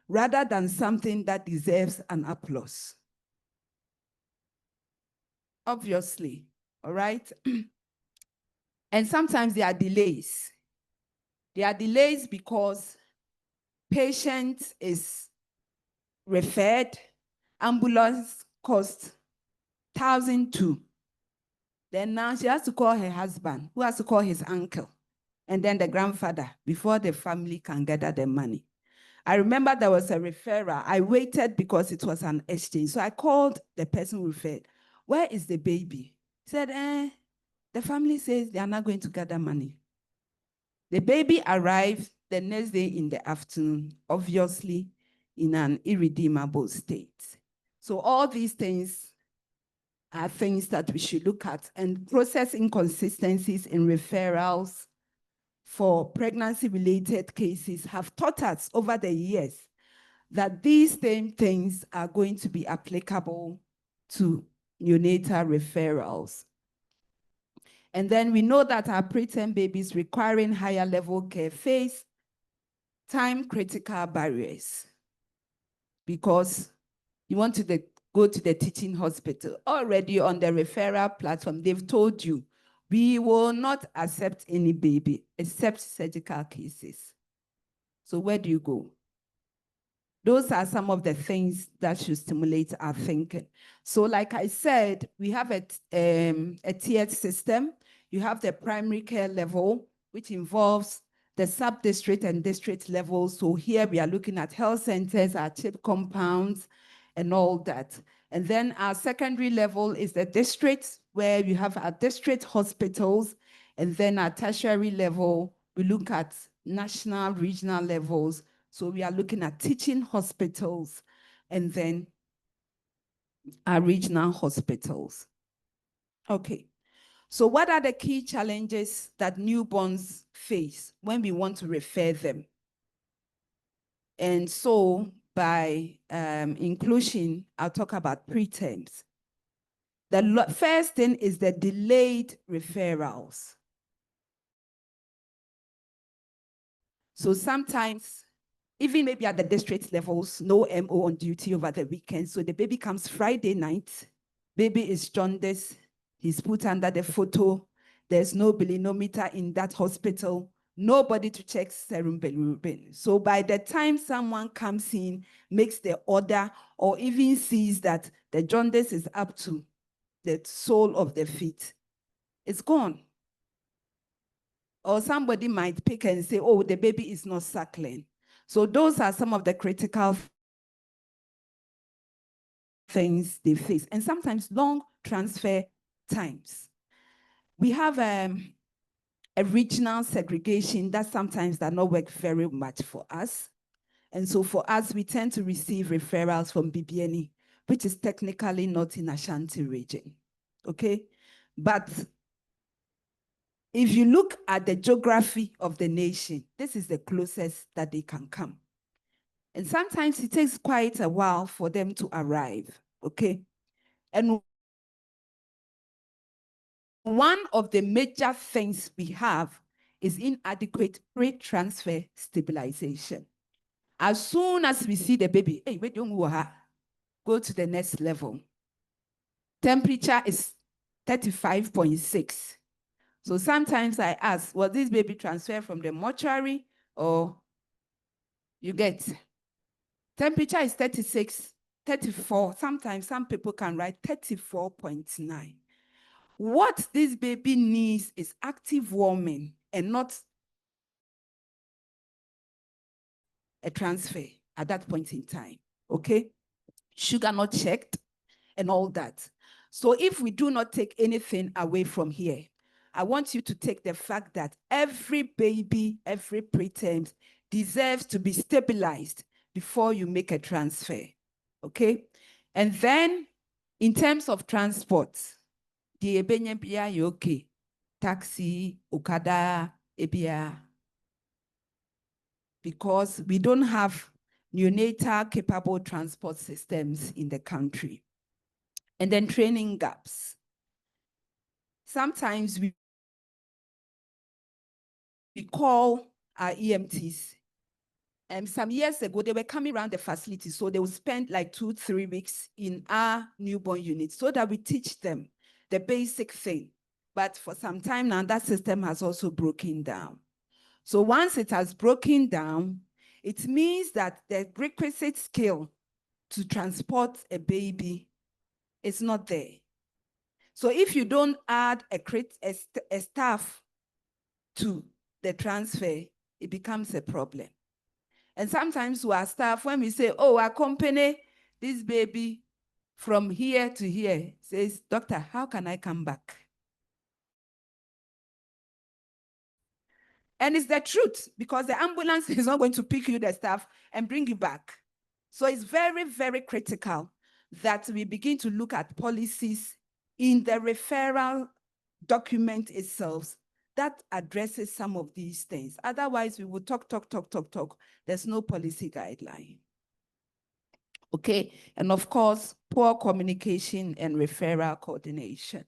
rather than something that deserves an applause. Obviously, all right? And sometimes there are delays. There are delays because patient is referred, ambulance costs 1,002. Then now she has to call her husband, who has to call his uncle, and then the grandfather before the family can gather the money. I remember there was a referral. I waited because it was an exchange. So I called the person who referred. Where is the baby? He said, the family says they are not going to gather money. The baby arrived the next day in the afternoon, obviously in an irredeemable state. So all these things are things that we should look at, and process inconsistencies in referrals for pregnancy-related cases have taught us over the years that these same things are going to be applicable to neonatal referrals. And then we know that our preterm babies requiring higher level care face time-critical barriers because you want to go to the teaching hospital. Already on the referral platform, they've told you, we will not accept any baby except surgical cases. So where do you go? Those are some of the things that should stimulate our thinking. So like I said, we have a tiered system. You have the primary care level, which involves the sub-district and district levels. So here we are looking at health centers, our CHIP compounds, and all that. And then our secondary level is the districts, where you have our district hospitals. And then our tertiary level, we look at national, regional levels. So we are looking at teaching hospitals and then our regional hospitals. Okay. So what are the key challenges that newborns face when we want to refer them? And so by inclusion, I'll talk about preterms. The first thing is the delayed referrals. So sometimes, even maybe at the district levels, no MO on duty over the weekend. So the baby comes Friday night, baby is jaundice, he's put under the photo, there's no bilinometer in that hospital, nobody to check serum bilirubin. So by the time someone comes in, makes the order, or even sees that the jaundice is up to the sole of the feet, it's gone. Or somebody might pick and say, oh, the baby is not suckling. So those are some of the critical things they face, and sometimes long transfer times. We have a regional segregation that sometimes does not work very much for us. And so for us, we tend to receive referrals from BBNE, which is technically not in Ashanti region, okay? But if you look at the geography of the nation, this is the closest that they can come. And sometimes it takes quite a while for them to arrive, okay? And one of the major things we have is inadequate pre-transfer stabilization. As soon as we see the baby, hey, wait, don't go to the next level. Temperature is 35.6. So sometimes I ask, was this baby transferred from the mortuary or you get? Temperature is 36, 34. Sometimes some people can write 34.9. What this baby needs is active warming and not a transfer at that point in time, okay? Sugar not checked and all that. So if we do not take anything away from here, I want you to take the fact that every baby, every preterm deserves to be stabilized before you make a transfer, okay? And then in terms of transport, the ebenya bia you okay. Taxi, Okada, ebia. Because we don't have neonatal capable transport systems in the country. And then training gaps. Sometimes we call our EMTs. Some years ago, they were coming around the facility, so they would spend like 2-3 weeks in our newborn unit so that we teach them the basic thing. But for some time now, that system has also broken down. So once it has broken down, it means that the requisite skill to transport a baby is not there. So if you don't add a staff to the transfer, it becomes a problem. And sometimes to our staff, when we say, oh, accompany this baby from here to here, says, doctor, how can I come back? And it's the truth, because the ambulance is not going to pick you, the staff, and bring you back. So it's very, very critical that we begin to look at policies in the referral document itself that addresses some of these things. Otherwise, we will talk. There's no policy guideline. Okay, and of course, poor communication and referral coordination.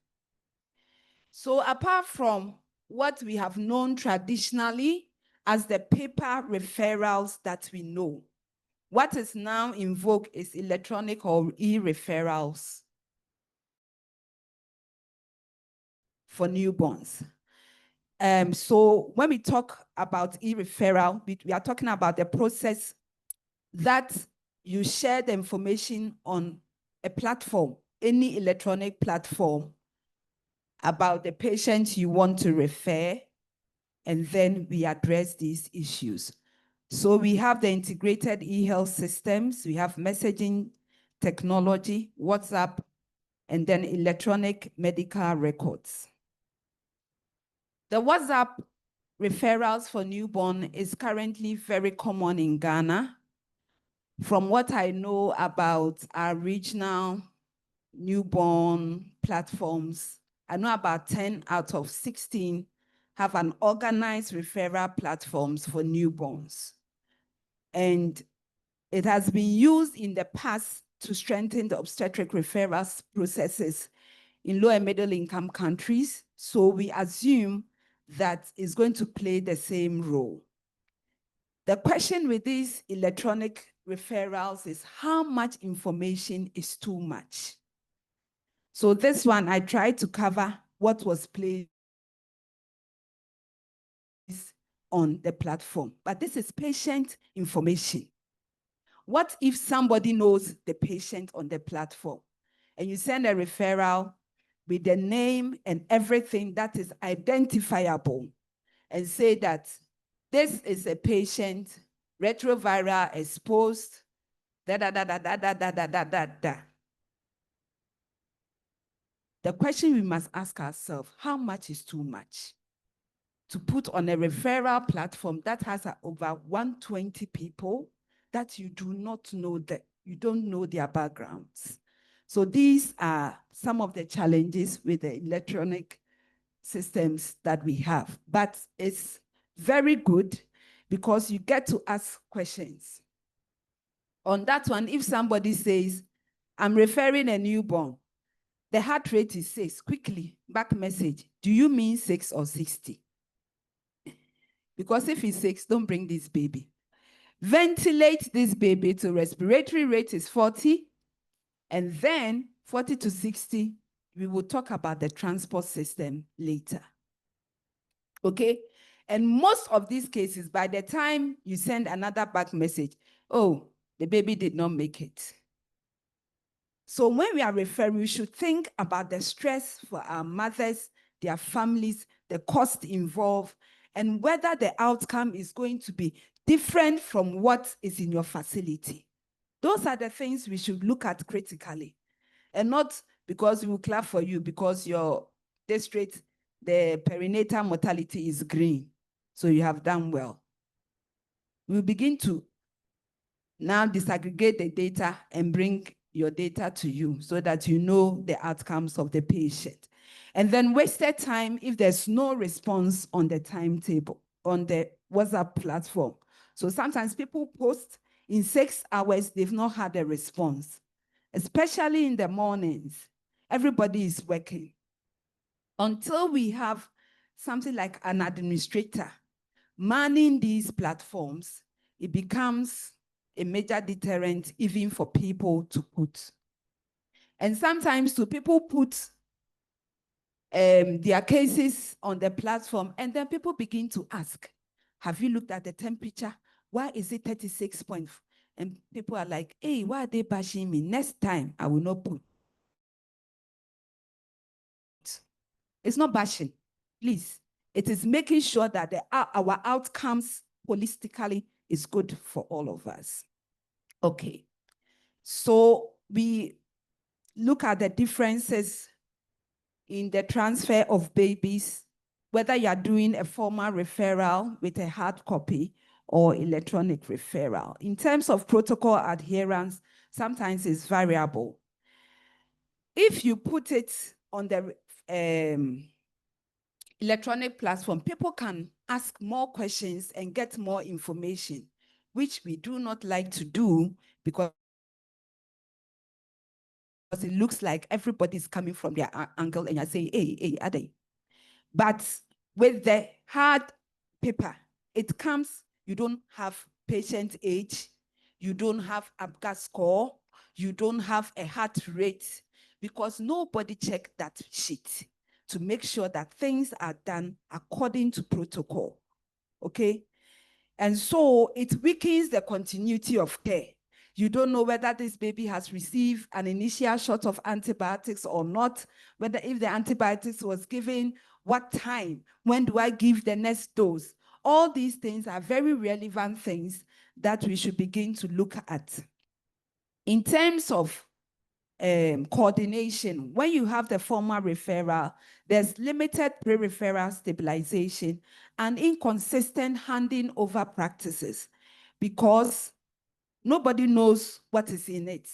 So apart from what we have known traditionally as the paper referrals that we know, what is now in vogue is electronic or e-referrals for newborns. So when we talk about e-referral, we are talking about the process that you share the information on a platform, any electronic platform, about the patient you want to refer, and then we address these issues. So we have the integrated e-health systems, we have messaging technology, WhatsApp, and then electronic medical records. The WhatsApp referrals for newborn is currently very common in Ghana. From what I know about our regional newborn platforms, I know about 10 out of 16 have an organized referral platforms for newborns. And it has been used in the past to strengthen the obstetric referrals processes in low and middle income countries. So we assume that it's going to play the same role. The question with these electronic referrals is how much information is too much? So this one, I tried to cover what was placed on the platform, but this is patient information. What if somebody knows the patient on the platform and you send a referral with the name and everything that is identifiable and say that this is a patient, retroviral exposed, The question we must ask ourselves, how much is too much? To put on a referral platform that has over 120 people that you do not know, that you don't know their backgrounds. So these are some of the challenges with the electronic systems that we have. But it's very good because you get to ask questions. On that one, if somebody says, I'm referring a newborn, the heart rate is 6, quickly, back message, do you mean 6 or 60? Because if it's 6, don't bring this baby. Ventilate this baby to respiratory rate is 40, and then 40 to 60, we will talk about the transport system later. Okay? And most of these cases, by the time you send another back message, oh, the baby did not make it. So when we are referring, we should think about the stress for our mothers, their families, the cost involved, and whether the outcome is going to be different from what is in your facility. Those are the things we should look at critically, and not because we will clap for you because your district, the perinatal mortality is green, so you have done well. We'll begin to now disaggregate the data and bring your data to you so that you know the outcomes of the patient. And then wasted time if there's no response on the timetable, on the WhatsApp platform. So sometimes people post in 6 hours, they've not had a response, especially in the mornings. Everybody is working. Until we have something like an administrator manning these platforms, it becomes a major deterrent even for people to put. And sometimes people put their cases on the platform, and then people begin to ask, have you looked at the temperature? Why is it 36 point? And people are like, hey, why are they bashing me? Next time, I will not put. It's not bashing, please. It is making sure that our outcomes holistically is good for all of us. Okay, so we look at the differences in the transfer of babies, whether you are doing a formal referral with a hard copy or electronic referral. In terms of protocol adherence, sometimes it's variable. If you put it on the electronic platform, people can ask more questions and get more information, which we do not like to do because it looks like everybody's coming from their angle and you're saying, hey, are they? But with the hard paper, it comes, you don't have patient age, you don't have ABGA score, you don't have a heart rate, because nobody checked that sheet to make sure that things are done according to protocol, okay? And so it weakens the continuity of care. You don't know whether this baby has received an initial shot of antibiotics or not, whether if the antibiotics was given, what time, when do I give the next dose? All these things are very relevant things that we should begin to look at. In terms of coordination, when you have the formal referral, there's limited pre-referral stabilization and inconsistent handing over practices because nobody knows what is in it.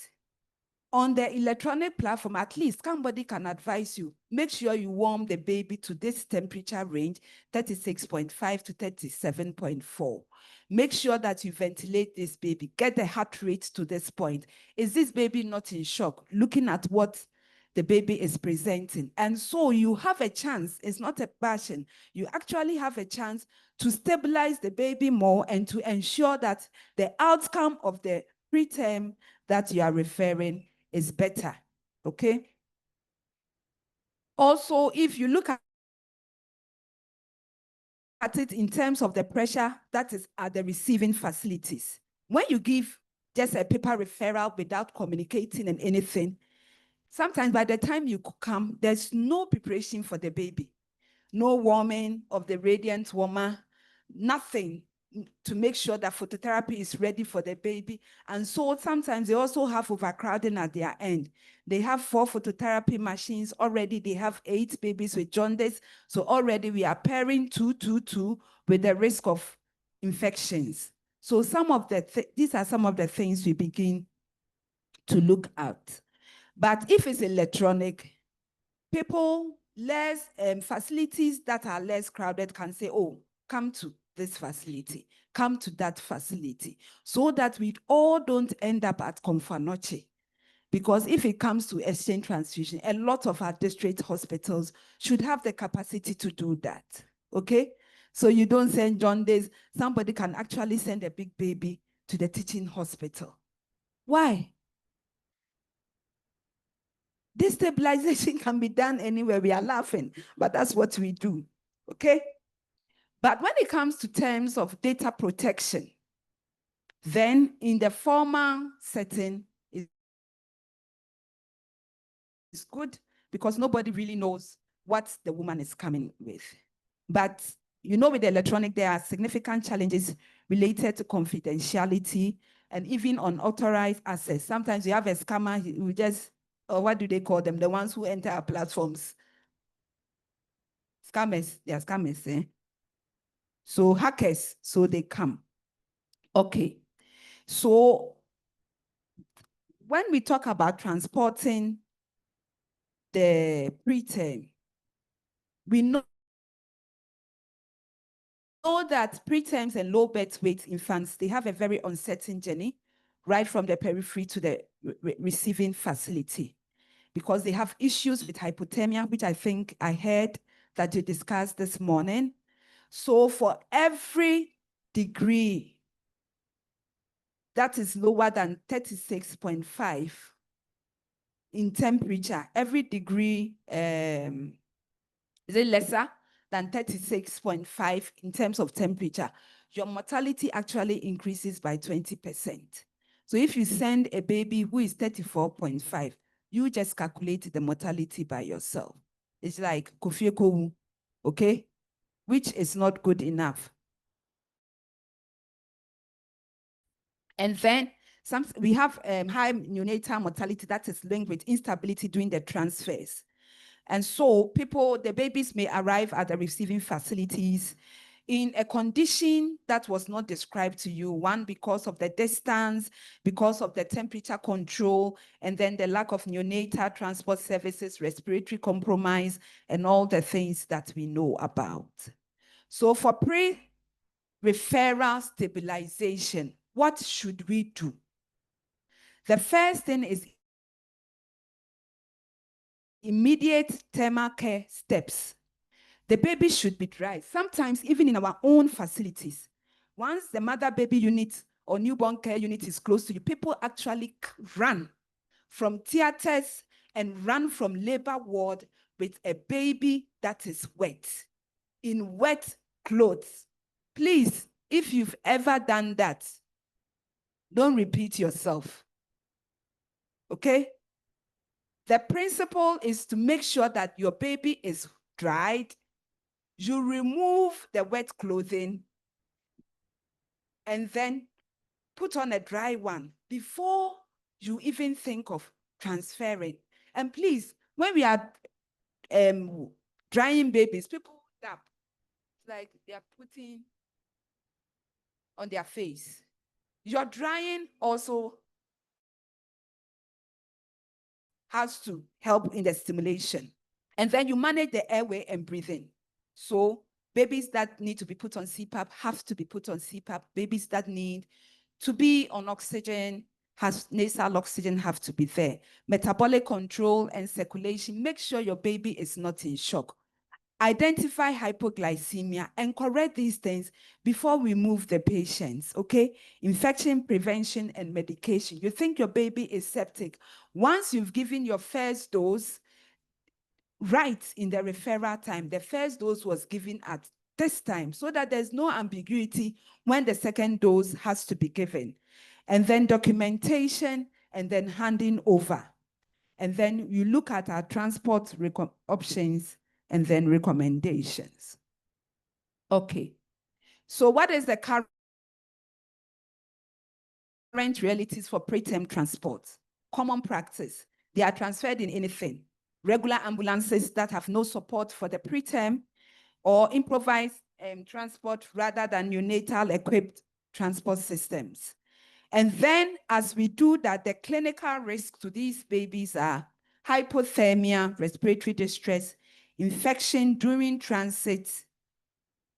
On the electronic platform, at least somebody can advise you. Make sure you warm the baby to this temperature range, 36.5 to 37.4. Make sure that you ventilate this baby. Get the heart rate to this point. Is this baby not in shock? Looking at what the baby is presenting. And so you have a chance. It's not a passion. You actually have a chance to stabilize the baby more and to ensure that the outcome of the preterm that you are referring is better, okay? Also, if you look at it in terms of the pressure that is at the receiving facilities, when you give just a paper referral without communicating and anything, sometimes by the time you come, there's no preparation for the baby, no warming of the radiant warmer, nothing to make sure that phototherapy is ready for the baby. And so sometimes they also have overcrowding at their end. They have 4 phototherapy machines already. They have 8 babies with jaundice. So already we are pairing 2 with the risk of infections. So these are some of the things we begin to look at. But if it's electronic, facilities that are less crowded can say, oh, come to this facility, come to that facility, so that we all don't end up at Confanoche. Because if it comes to exchange transfusion, a lot of our district hospitals should have the capacity to do that, okay? So you don't send jaundice, somebody can actually send a big baby to the teaching hospital. Why? Destabilization can be done anywhere. We are laughing, but that's what we do, okay? But when it comes to terms of data protection, then in the formal setting, it's good because nobody really knows what the woman is coming with. But you know, with the electronic, there are significant challenges related to confidentiality and even unauthorized access. Sometimes you have a scammer who just, or what do they call them? The ones who enter our platforms. Scammers, they are scammers, eh? So hackers, so they come. Okay. So when we talk about transporting the preterm, we know that preterms and low birth weight infants, they have a very uncertain journey right from the periphery to the receiving facility, because they have issues with hypothermia, which I think I heard that you discussed this morning. So for every degree that is lower than 36.5 in temperature, every degree, is it lesser than 36.5 in terms of temperature, your mortality actually increases by 20%. So if you send a baby who is 34.5, you just calculate the mortality by yourself. It's like Kofi Ekowu, okay? Which is not good enough. And then we have high neonatal mortality that is linked with instability during the transfers. And so the babies may arrive at the receiving facilities in a condition that was not described to you. One, because of the distance, because of the temperature control, and then the lack of neonatal transport services, respiratory compromise, and all the things that we know about. So for pre-referral stabilization, what should we do? The first thing is immediate thermal care steps. The baby should be dry. Sometimes even in our own facilities, once the mother baby unit or newborn care unit is close to you, people actually run from theaters and run from labor ward with a baby that is wet, in wet clothes. Please, if you've ever done that, don't repeat yourself, okay? The principle is to make sure that your baby is dried. You remove the wet clothing and then put on a dry one before you even think of transferring. And please, when we are drying babies, people tap, like they are putting on their face. Your drying also has to help in the stimulation. And then you manage the airway and breathing. So babies that need to be put on CPAP have to be put on CPAP. Babies that need to be on oxygen, nasal oxygen have to be there. Metabolic control and circulation, make sure your baby is not in shock. Identify hypoglycemia and correct these things before we move the patients, okay? Infection prevention and medication. You think your baby is septic. Once you've given your first dose, right in the referral time, the first dose was given at this time so that there's no ambiguity when the second dose has to be given. And then documentation and then handing over. And then you look at our transport options and then recommendations. Okay, so what is the current realities for preterm transport? Common practice, they are transferred in anything. Regular ambulances that have no support for the preterm, or improvised transport rather than neonatal equipped transport systems. And then as we do that, the clinical risk to these babies are hypothermia, respiratory distress, infection during transit,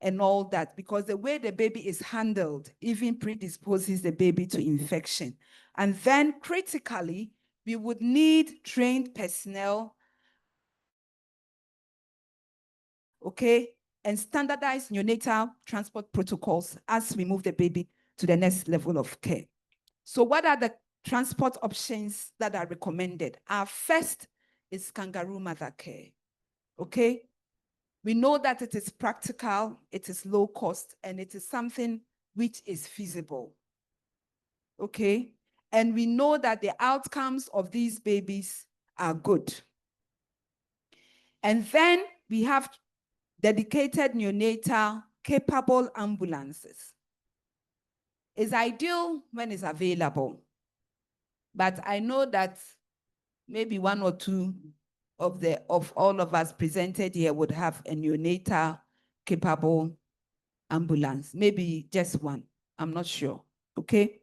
and all that, because the way the baby is handled even predisposes the baby to infection. And then critically, we would need trained personnel, okay, and standardized neonatal transport protocols as we move the baby to the next level of care. So what are the transport options that are recommended? Our first is kangaroo mother care, okay? We know that it is practical, it is low cost, and it is something which is feasible, okay? And we know that the outcomes of these babies are good. And then we have dedicated neonatal capable ambulances. It's ideal when it's available, but I know that maybe one or two of all of us presented here would have a neonatal capable ambulance, maybe just one, I'm not sure, okay?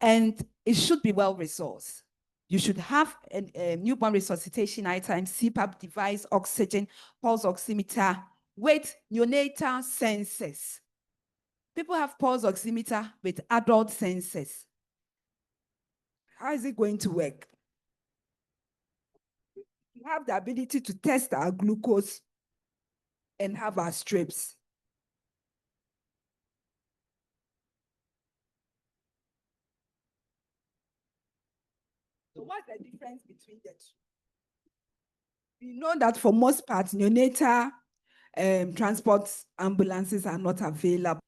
and it should be well resourced. You should have a newborn resuscitation item, CPAP device, oxygen, pulse oximeter, with neonatal sensors. People have pulse oximeter with adult sensors. How is it going to work? We have the ability to test our glucose and have our strips. So what's the difference between the two? We know that for most parts, neonatal transport ambulances are not available.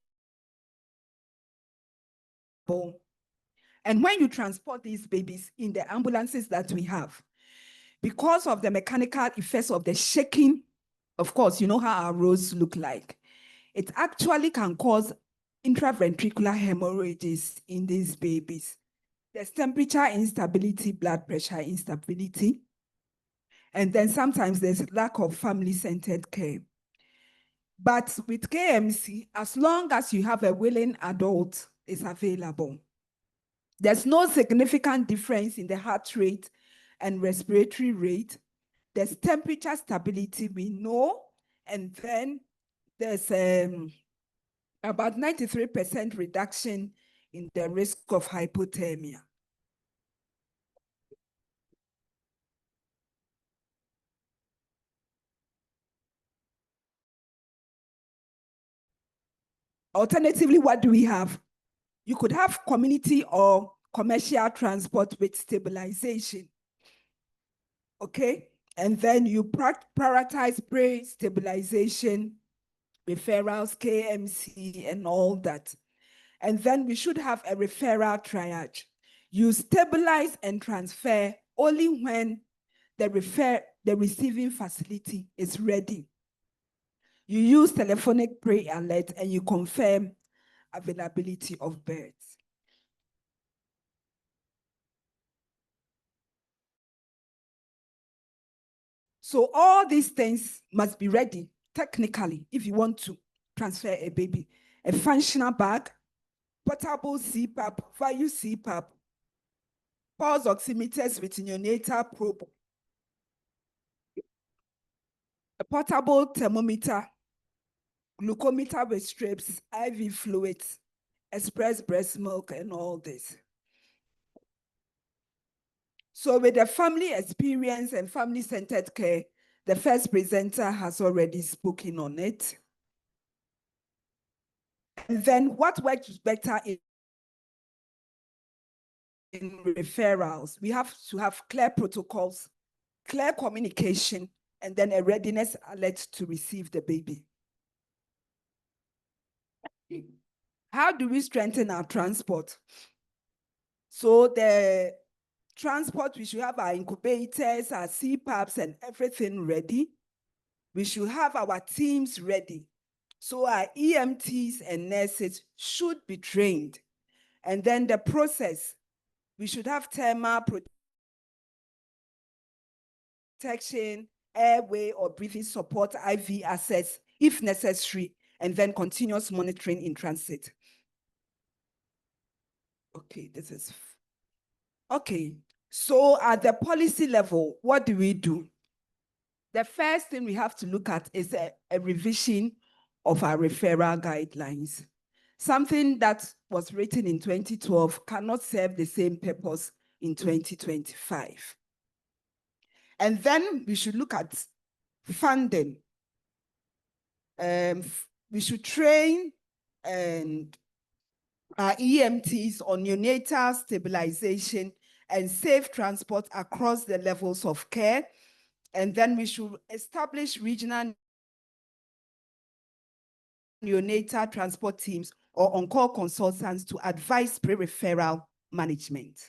And when you transport these babies in the ambulances that we have, because of the mechanical effects of the shaking, of course, you know how our roads look like, it actually can cause intraventricular hemorrhages in these babies. There's temperature instability, blood pressure instability, and then sometimes there's lack of family-centered care. But with KMC, as long as you have a willing adult, it's available. There's no significant difference in the heart rate and respiratory rate. There's temperature stability, we know, and then there's about 93% reduction in the risk of hypothermia. Alternatively, what do we have? You could have community or commercial transport with stabilization. Okay? And then you prioritize pre-stabilization, referrals, KMC, and all that. And then we should have a referral triage. You stabilize and transfer only when the receiving facility is ready. You use telephonic pre-alert and you confirm availability of beds. So all these things must be ready technically if you want to transfer a baby. A functional bag, portable CPAP, value CPAP, pulse oximeters with neonatal probe, a portable thermometer, glucometer with strips, IV fluids, express breast milk, and all this. So with the family experience and family-centered care, the first presenter has already spoken on it. And then what works better in referrals? We have to have clear protocols, clear communication, and then a readiness alert to receive the baby. How do we strengthen our transport? So the transport, we should have our incubators, our CPAPs, and everything ready. We should have our teams ready. So our EMTs and nurses should be trained. And then the process, we should have thermal protection, airway or breathing support, IV access, if necessary, and then continuous monitoring in transit. Okay, this is, okay. So at the policy level, what do we do? The first thing we have to look at is a revision of our referral guidelines. Something that was written in 2012 cannot serve the same purpose in 2025. And then we should look at funding. We should train our EMTs on neonatal stabilization and safe transport across the levels of care. And then we should establish regional neonatal transport teams or on-call consultants to advise pre-referral management.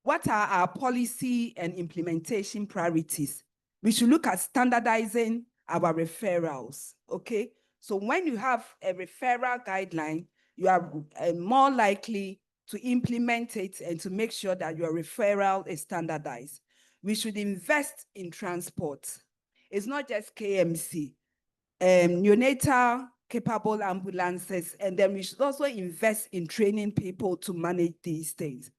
What are our policy and implementation priorities? We should look at standardizing our referrals, okay? So when you have a referral guideline, you are more likely to implement it and to make sure that your referral is standardized. We should invest in transport. It's not just KMC. Neonatal capable ambulances. And then we should also invest in training people to manage these things.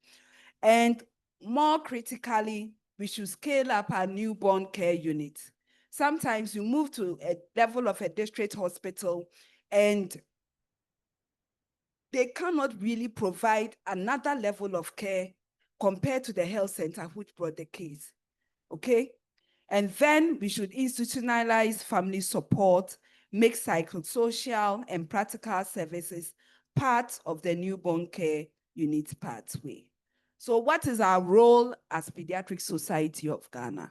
And more critically, we should scale up our newborn care units. Sometimes you move to a level of a district hospital and they cannot really provide another level of care compared to the health center which brought the case, okay? And then we should institutionalize family support, make psychosocial and practical services part of the newborn care unit pathway. So what is our role as Pediatric Society of Ghana?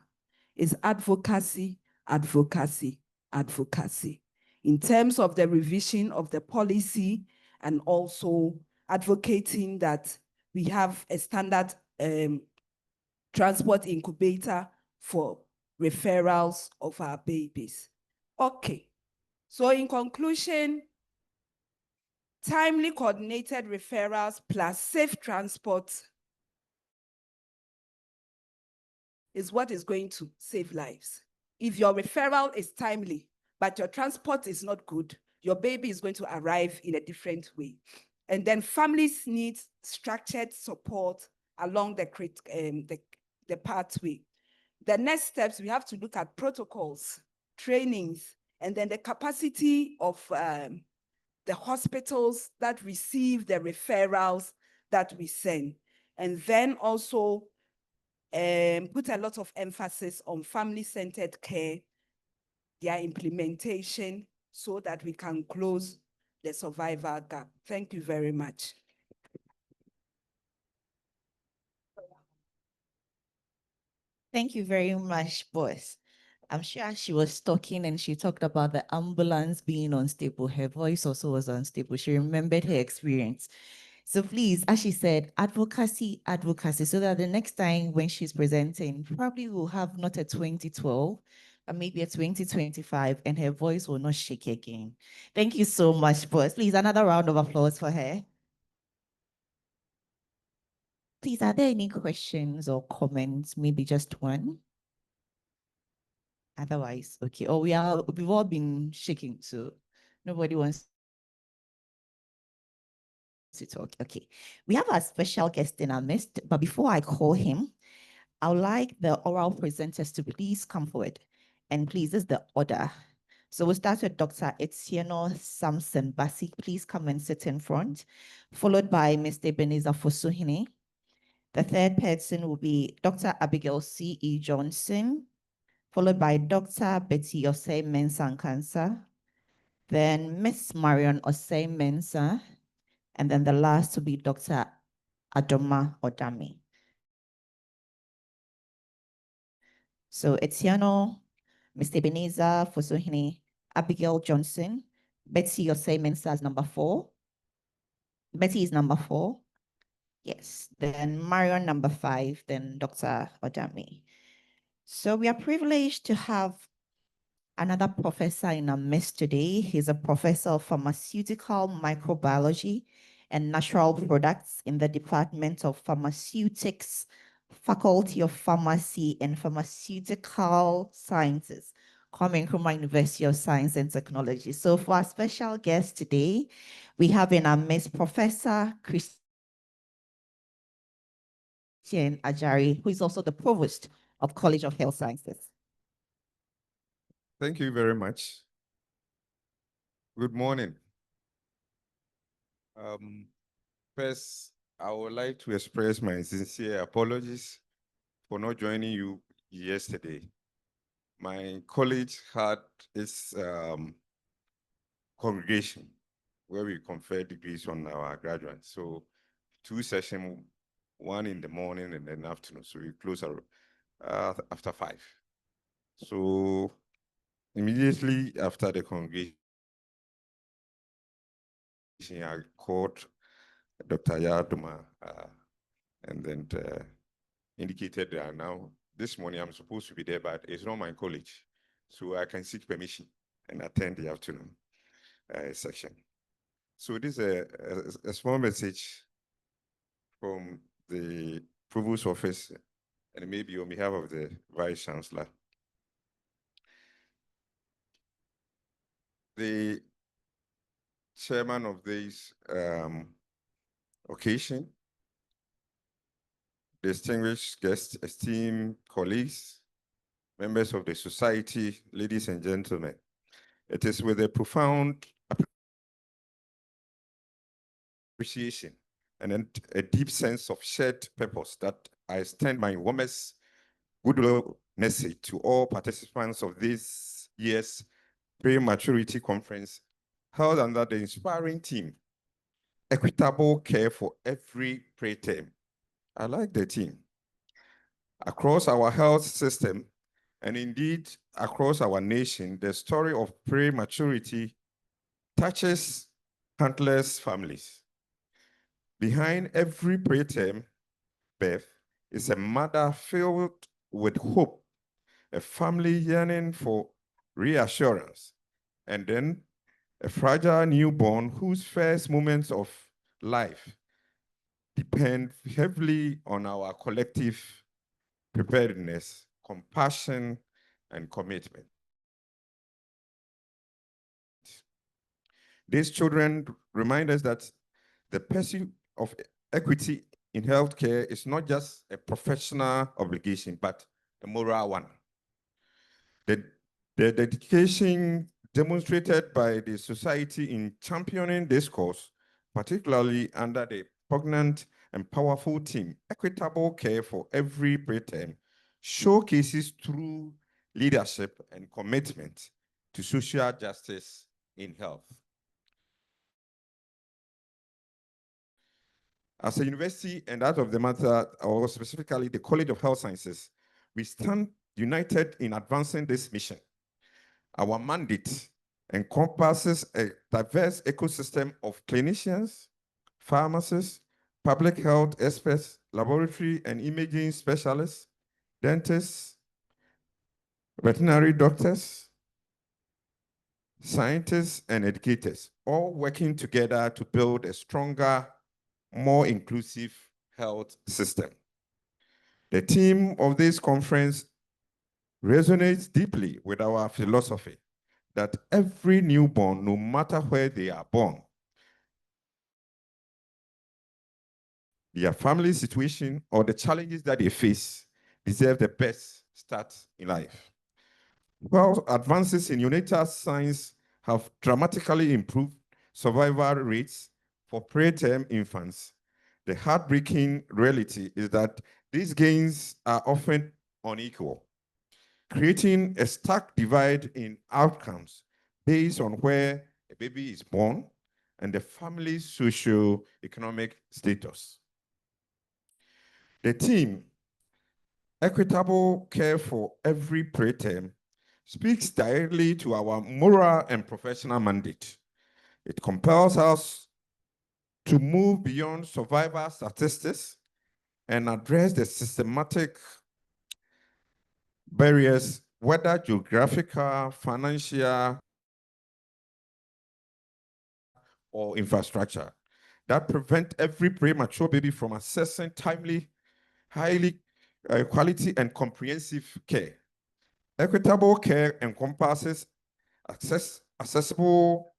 Is advocacy, advocacy, advocacy. In terms of the revision of the policy and also advocating that we have a standard transport incubator for referrals of our babies. Okay, so in conclusion, timely coordinated referrals plus safe transport is what is going to save lives. If your referral is timely, but your transport is not good, your baby is going to arrive in a different way. And then families need structured support along the pathway. The next steps, we have to look at protocols, trainings, and then the capacity of the hospitals that receive the referrals that we send. And then also put a lot of emphasis on family-centered care, their implementation, so that we can close the survival gap. Thank you very much.
Thank you very much, boss. I'm sure she was talking and she talked about the ambulance being unstable. Her voice also was unstable. She remembered her experience. So please, as she said, advocacy, advocacy, so that the next time when she's presenting, probably will have not a 2012, but maybe a 2025, and her voice will not shake again. Thank you so much, boss. Please, another round of applause for her. Please, are there any questions or comments? Maybe just one? Otherwise, okay. Oh, we've all been shaking, so nobody wants to talk. Okay. We have a special guest in our midst, but before I call him, I would like the oral presenters to please come forward. And please, this is the order. So we'll start with Dr. Etieno Samson Basi. Please come and sit in front, followed by Mr. Ebenezer Fosuhini. The third person will be Dr. Abigail C.E. Johnson, followed by Dr. Betty Osei Mensah Kansa, then Miss Marion Osei Mensah, and then the last will be Dr. Adoma Odami. So Etiano, Mr. Ebenezer Fosuhini, Abigail Johnson, Betty Osei Mensah is number 4. Betty is number 4. Yes, then Marion number 5, then Dr. Odami. So we are privileged to have another professor in our midst today. He's a professor of pharmaceutical microbiology and natural products in the Department of Pharmaceutics, Faculty of Pharmacy and Pharmaceutical Sciences, Kwame Nkrumah University of Science and Technology. So for our special guest today, we have in our midst Professor Christian Ajari, who is also the Provost of College of Health Sciences.
Thank you very much. Good morning. First, I would like to express my sincere apologies for not joining you yesterday. My college had its congregation where we confer degrees on our graduates. So 2 sessions, one in the morning and then afternoon. So we close after 5. So immediately after the congregation, I called Dr. Yadoma and then indicated that now this morning I'm supposed to be there, but it's not my college. So I can seek permission and attend the afternoon section. So this is a small message from the Provost Office and maybe on behalf of the Vice Chancellor. The chairman of this occasion, distinguished guests, esteemed colleagues, members of the society, ladies and gentlemen. It is with a profound appreciation and a deep sense of shared purpose that I extend my warmest goodwill message to all participants of this year's Prematurity Conference held under the inspiring theme, Equitable Care for Every Preterm. I like the theme. Across our health system, and indeed across our nation, the story of prematurity touches countless families. Behind every preterm birth is a mother filled with hope, a family yearning for reassurance, and then a fragile newborn whose first moments of life depend heavily on our collective preparedness, compassion, and commitment. These children remind us that the pursuit of equity in healthcare is not just a professional obligation, but a moral one. The dedication demonstrated by the society in championing this cause, particularly under the poignant and powerful theme, Equitable Care for Every Preterm, showcases true leadership and commitment to social justice in health. As a university, and out of the matter, or specifically the College of Health Sciences, we stand united in advancing this mission. Our mandate encompasses a diverse ecosystem of clinicians, pharmacists, public health experts, laboratory and imaging specialists, dentists, veterinary doctors, scientists, and educators, all working together to build a stronger, more inclusive health system. The theme of this conference resonates deeply with our philosophy that every newborn, no matter where they are born, their family situation, or the challenges that they face, deserve the best start in life. While advances in neonatal science have dramatically improved survival rates for preterm infants, the heartbreaking reality is that these gains are often unequal, creating a stark divide in outcomes based on where a baby is born and the family's socio-economic status. The theme, Equitable Care for Every Preterm, speaks directly to our moral and professional mandate. It compels us to move beyond survival statistics and address the systematic barriers, whether geographical, financial, or infrastructure, that prevent every premature baby from accessing timely, highly quality and comprehensive care. Equitable care encompasses accessible,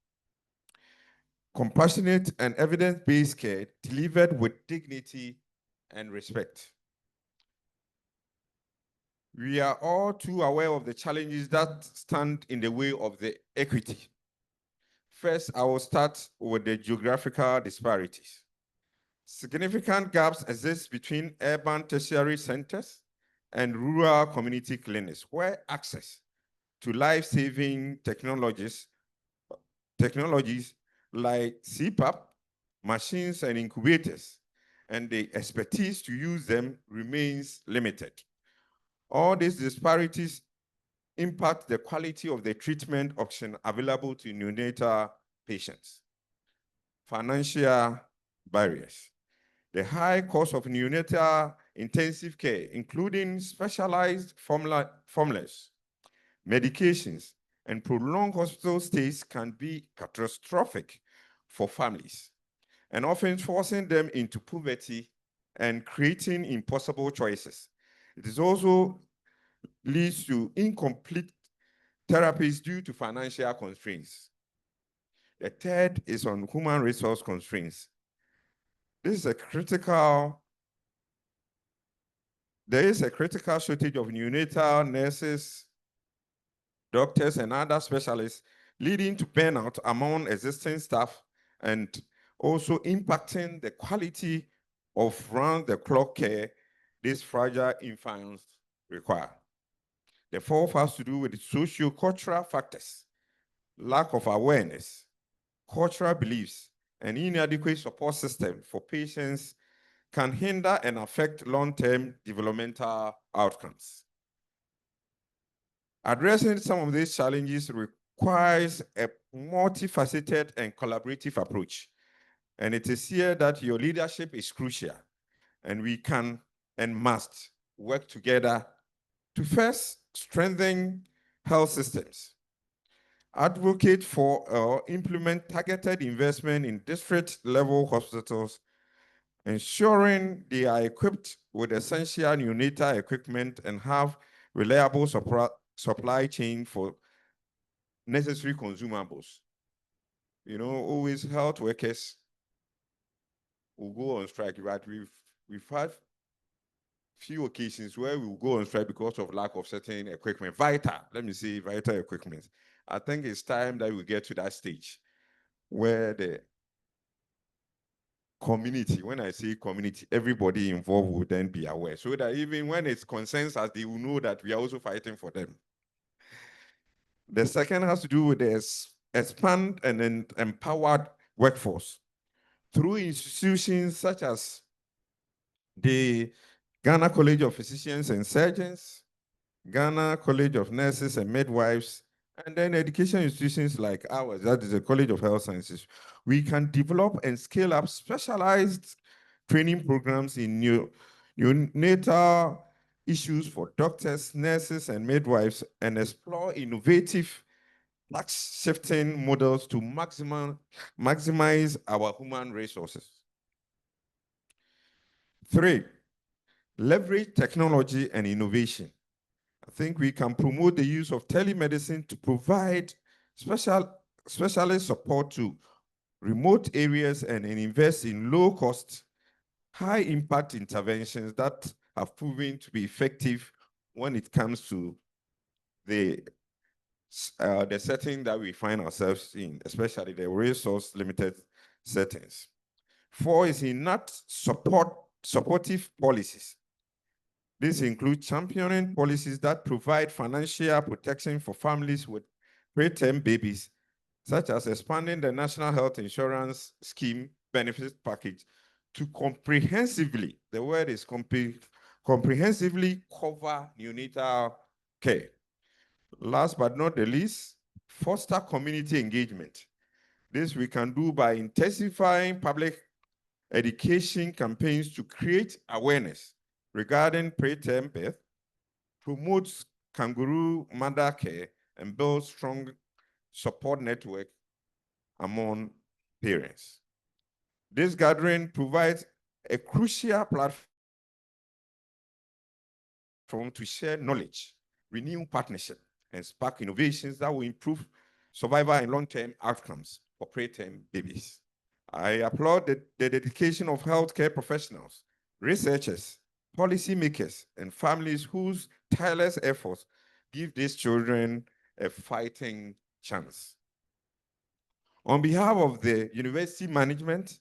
compassionate, and evidence-based care delivered with dignity and respect. We are all too aware of the challenges that stand in the way of the equity. First, I will start with the geographical disparities. Significant gaps exist between urban tertiary centers and rural community clinics, where access to life-saving technologies like CPAP, machines and incubators, and the expertise to use them remains limited. All these disparities impact the quality of the treatment option available to neonatal patients. Financial barriers. The high cost of neonatal intensive care, including specialized formulas, medications, and prolonged hospital stays, can be catastrophic for families and often forcing them into poverty and creating impossible choices. It is also leads to incomplete therapies due to financial constraints. The third is on human resource constraints. There is a critical shortage of neonatal nurses, doctors, and other specialists, leading to burnout among existing staff and also impacting the quality of round-the-clock care these fragile infants require. The fourth has to do with socio-cultural factors, lack of awareness, cultural beliefs, and inadequate support system for patients can hinder and affect long-term developmental outcomes. Addressing some of these challenges requires a multifaceted and collaborative approach. And it is here that your leadership is crucial, and we can and must work together to first strengthen health systems, advocate for or implement targeted investment in district-level hospitals, ensuring they are equipped with essential neonatal equipment and have reliable supply chain for necessary consumables. You know, always health workers will go on strike, but we've had few occasions where we will go on strike because of lack of certain equipment, vital equipment. I think it's time that we get to that stage where the community, when I say community, everybody involved will then be aware, so that even when it concerns us, they will know that we are also fighting for them. The second has to do with the expand and empowered workforce through institutions such as the Ghana College of Physicians and Surgeons, Ghana College of Nurses and Midwives, and then education institutions like ours, that is the College of Health Sciences. We can develop and scale up specialized training programs in neonatal issues for doctors, nurses, and midwives, and explore innovative tax-shifting models to maximize our human resources. 3, leverage technology and innovation. I think we can promote the use of telemedicine to provide specialist support to remote areas and invest in low-cost, high-impact interventions that have proven to be effective when it comes to the setting that we find ourselves in, especially the resource-limited settings. 4 is supportive policies. This includes championing policies that provide financial protection for families with preterm babies, such as expanding the National Health Insurance Scheme benefits package to comprehensively, the word is comprehensively cover neonatal care. Last but not the least, foster community engagement. This we can do by intensifying public education campaigns to create awareness regarding preterm birth, promotes kangaroo mother care, and build strong support network among parents. This gathering provides a crucial platform to share knowledge, renew partnership, and spark innovations that will improve survival and long-term outcomes for preterm babies. I applaud the dedication of healthcare professionals, researchers, policymakers, and families whose tireless efforts give these children a fighting chance. On behalf of the university management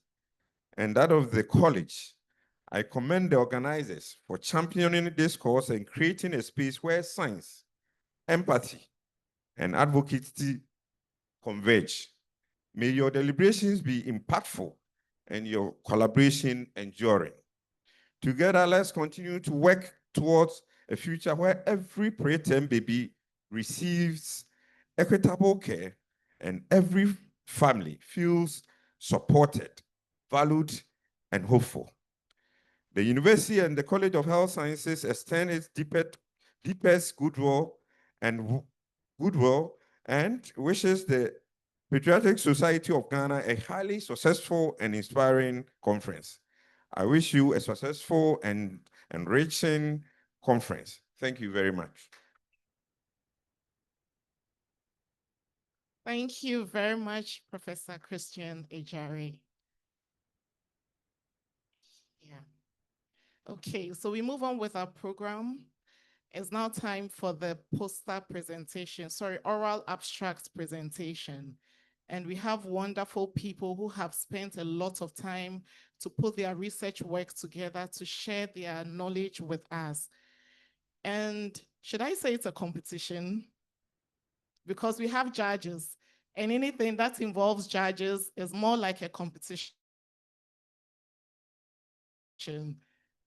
and that of the college, I commend the organizers for championing this course and creating a space where science, empathy, and advocacy converge. May your deliberations be impactful and your collaboration enduring. Together, let's continue to work towards a future where every preterm baby receives equitable care and every family feels supported, valued, and hopeful. The university and the College of Health Sciences extend its deepest goodwill and wishes the Patriotic Society of Ghana a highly successful and inspiring conference. I wish you a successful and enriching conference. Thank you very much.
Thank you very much, Professor Christian Ejari. Yeah. Okay, so we move on with our program. It's now time for the poster presentation, oral abstract presentation. And we have wonderful people who have spent a lot of time to put their research work together to share their knowledge with us. And should I say it's a competition? Because we have judges, and anything that involves judges is more like a competition.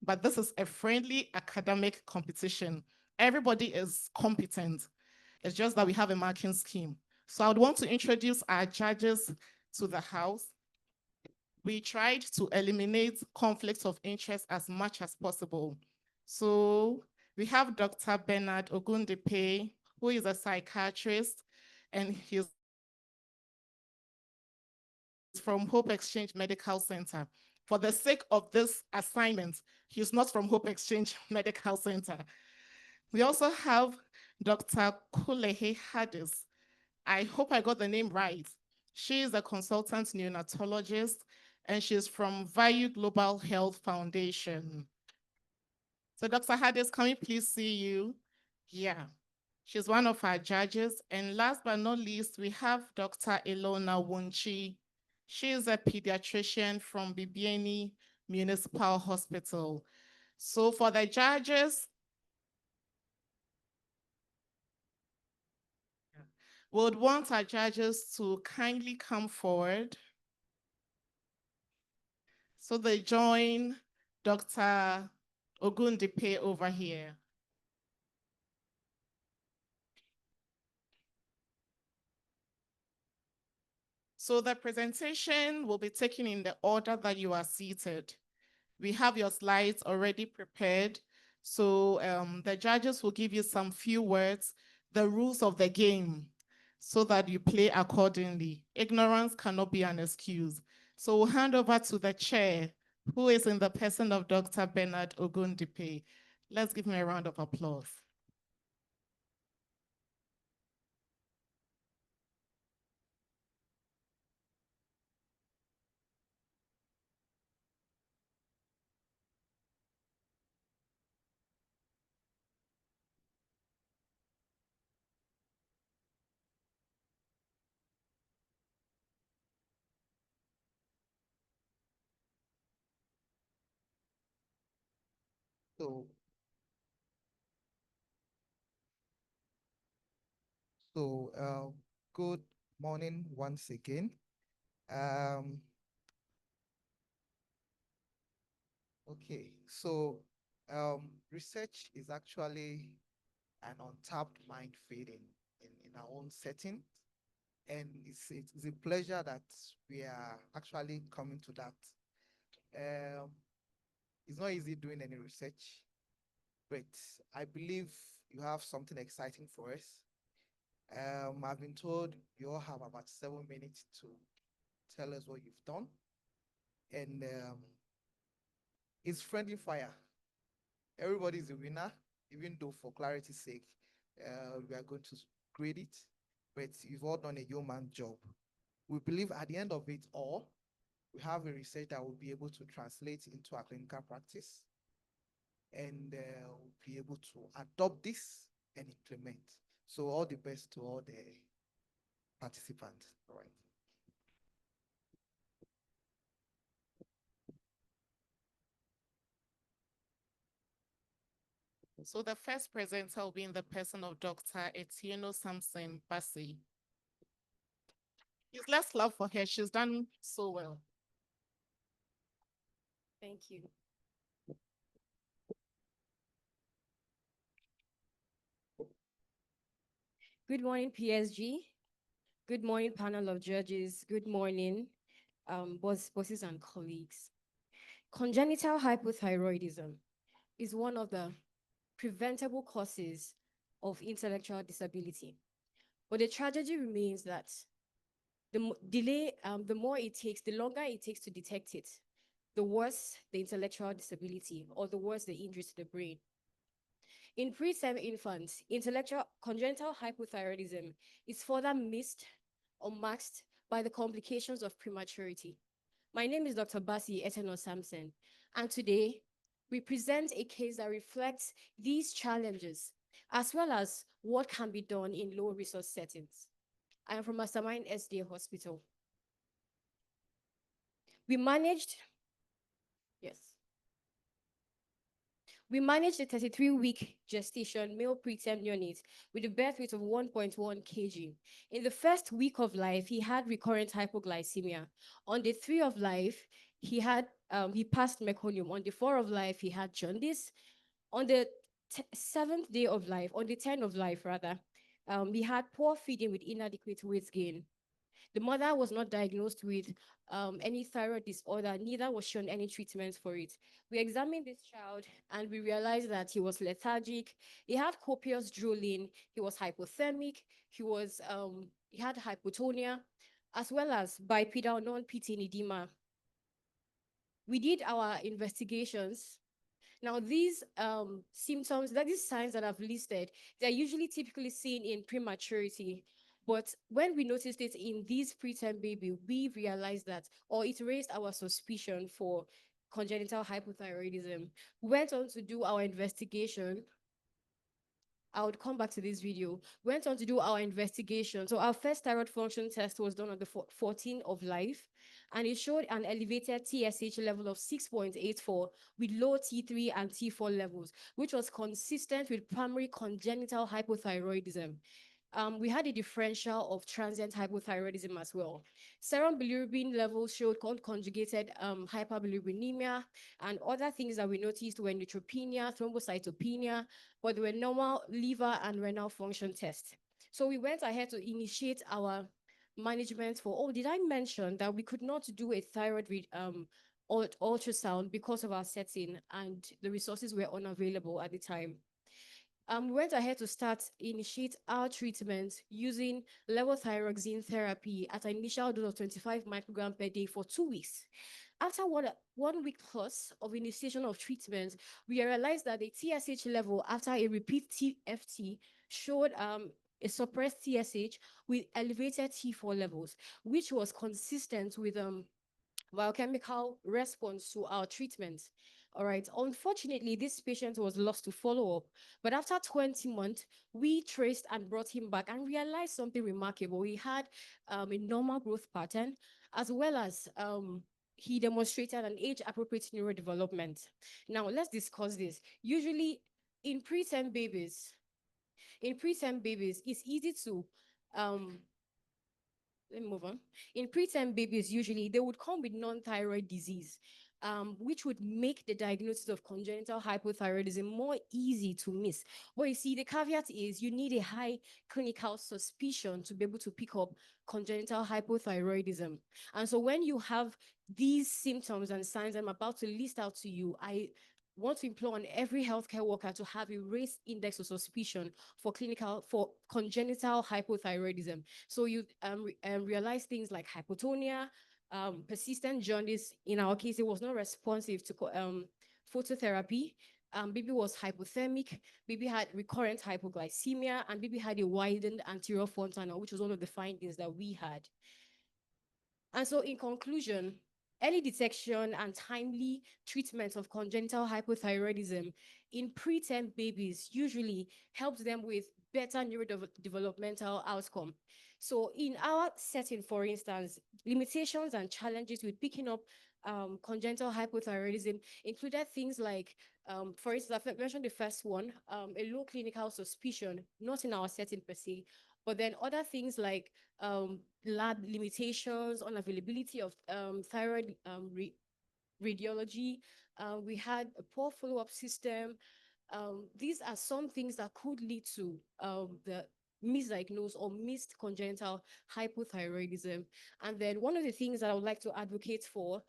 But this is a friendly academic competition. Everybody is competent. It's just that we have a marking scheme. So I would want to introduce our judges to the House. We tried to eliminate conflicts of interest as much as possible. So we have Dr. Bernard Ogundipe, who is a psychiatrist, and he's from Hope Exchange Medical Center. For the sake of this assignment, he's not from Hope Exchange Medical Center. We also have Dr. Kulehe Hadis. I hope I got the name right. She is a consultant neonatologist, and she's from Value Global Health Foundation. So Dr. Hadis, can we please see you? Yeah, she's one of our judges. And last but not least, we have Dr. Ilona Wunchi. She is a pediatrician from Bibiani Municipal Hospital. So for the judges, we would want our judges to kindly come forward so they join Dr. Ogundipe over here. So the presentation will be taken in the order that you are seated. We have your slides already prepared. So the judges will give you some few words, the rules of the game, so that you play accordingly. Ignorance cannot be an excuse. So we'll hand over to the chair, who is in the person of Dr. Bernard Ogundipe. Let's give him a round of applause.
So, so good morning once again. Okay, so research is actually an untapped mind feeding in our own setting. And it's a pleasure that we are actually coming to that. It's not easy doing any research, but I believe you have something exciting for us. I've been told you all have about 7 minutes to tell us what you've done. And it's friendly fire. Everybody's a winner, even though for clarity's sake, we are going to grade it, but you've all done a yeoman job. We believe at the end of it all, we have a research that will be able to translate into our clinical practice, and we'll be able to adopt this and implement. So all the best to all the participants. All right.
So the first presenter will be in the person of Dr. Etieno Samson Bassi. Please, let's clap for her. She's done so well.
Thank you. Good morning, PSG. Good morning, panel of judges. Good morning, bosses and colleagues. Congenital hypothyroidism is one of the preventable causes of intellectual disability. But the tragedy remains that the more it takes, the longer it takes to detect it, the worse the intellectual disability or the worse the injury to the brain. In preterm infants, congenital hypothyroidism is further missed unmasked by the complications of prematurity. My name is Dr. Basi Eteno Samson, and today we present a case that reflects these challenges, as well as what can be done in low resource settings. I am from Mastermind SDA Hospital. We managed, yes. We managed a 33-week gestation male preterm neonate with a birth weight of 1.1 kg. In the first week of life, he had recurrent hypoglycemia. On day 3 of life, he passed meconium. On day 4 of life, he had jaundice. On the 7th day of life, on the 10th of life rather, he had poor feeding with inadequate weight gain. The mother was not diagnosed with any thyroid disorder, neither was shown any treatment for it. We examined this child and we realized that he was lethargic, he had copious drooling, he was hypothermic, he had hypotonia, as well as bipedal non-pitting edema. We did our investigations. Now, these symptoms, these signs that I've listed, they're usually typically seen in prematurity. But when we noticed it in this preterm baby, we realized that, or it raised our suspicion for congenital hypothyroidism. We went on to do our investigation. I would come back to this video. Went on to do our investigation. So our first thyroid function test was done on the 14th of life, and it showed an elevated TSH level of 6.84 with low T3 and T4 levels, which was consistent with primary congenital hypothyroidism. We had a differential of transient hypothyroidism as well. Serum bilirubin levels showed conjugated hyperbilirubinemia, and other things that we noticed were neutropenia, thrombocytopenia, but there were normal liver and renal function tests. So we went ahead to initiate our management for, oh, did I mention that we could not do a thyroid ultrasound because of our setting and the resources were unavailable at the time? We went ahead to initiate our treatment using levothyroxine therapy at an initial dose of 25 microgram per day for 2 weeks. After 1 week plus of initiation of treatment, we realized that the TSH level after a repeat TFT showed a suppressed TSH with elevated T4 levels, which was consistent with biochemical response to our treatment. All right. Unfortunately, this patient was lost to follow up. But after 20 months, we traced and brought him back and realized something remarkable. He had a normal growth pattern, as well as he demonstrated an age-appropriate neurodevelopment. Now, let's discuss this. Usually, in preterm babies, it's easy to let me move on. In preterm babies, usually they would come with non-thyroid disease, which would make the diagnosis of congenital hypothyroidism more easy to miss. But you see, the caveat is you need a high clinical suspicion to be able to pick up congenital hypothyroidism. And so when you have these symptoms and signs I'm about to list out to you, I want to implore on every healthcare worker to have a raised index of suspicion for congenital hypothyroidism. So you realize things like hypotonia, persistent jaundice. In our case, it was not responsive to phototherapy. Baby was hypothermic, baby had recurrent hypoglycemia, and baby had a widened anterior fontanel, which was one of the findings that we had. And so in conclusion, early detection and timely treatment of congenital hypothyroidism in preterm babies usually helps them with better neurodevelopmental outcome. So in our setting, for instance, limitations and challenges with picking up congenital hypothyroidism included things like, for instance, I mentioned the first one, a low clinical suspicion, not in our setting per se, but then other things like lab limitations, unavailability of thyroid radiology. We had a poor follow-up system. These are some things that could lead to the misdiagnosed or missed congenital hypothyroidism. And then one of the things that I would like to advocate for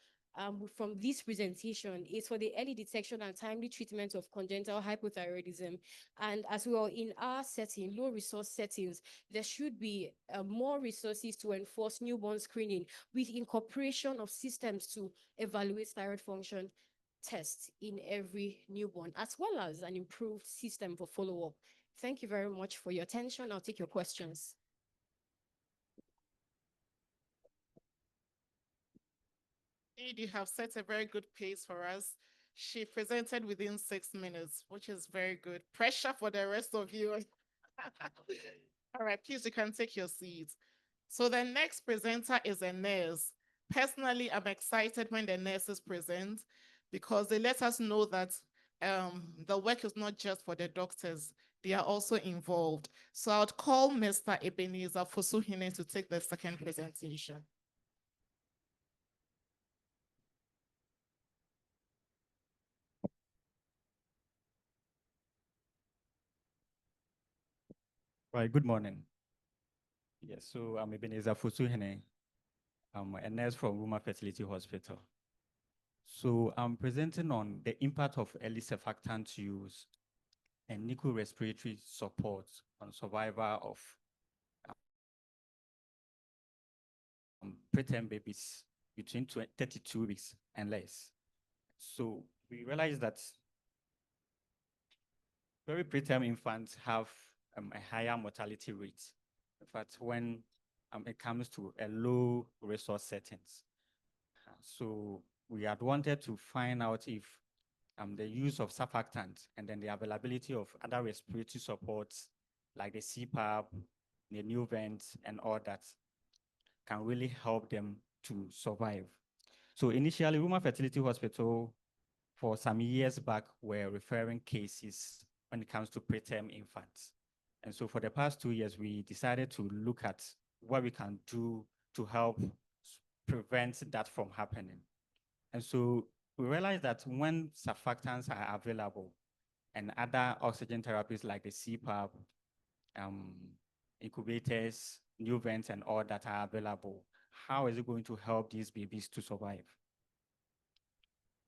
from this presentation is for the early detection and timely treatment of congenital hypothyroidism. And as well, in our setting, low resource settings, there should be more resources to enforce newborn screening with incorporation of systems to evaluate thyroid function tests in every newborn, as well as an improved system for follow-up. Thank you very much for your attention. I'll take your questions.
Indeed, you have set a very good pace for us. She presented within 6 minutes, which is very good. Pressure for the rest of you. All right, please, you can take your seats. So the next presenter is a nurse. Personally, I'm excited when the nurses present because they let us know that the work is not just for the doctors. They are also involved. So I would call Mr. Ebenezer Fosuhine to take the second presentation.
Right, good morning. Yes, so I'm Ebenezer Fosuhene. I'm a nurse from Ruma Fertility Hospital. So I'm presenting on the impact of early surfactant use and NICU respiratory support on survival of preterm babies between 32 weeks and less. So we realized that very preterm infants have a higher mortality rate. In fact, when it comes to a low resource settings. So we had wanted to find out if the use of surfactant and then the availability of other respiratory supports like the CPAP, the new vents, and all that can really help them to survive. So initially, Ruma Fertility Hospital, for some years back, were referring cases when it comes to preterm infants. And so for the past 2 years, we decided to look at what we can do to help prevent that from happening. And so we realized that when surfactants are available and other oxygen therapies like the CPAP, incubators, new vents, and all that are available, how is it going to help these babies to survive?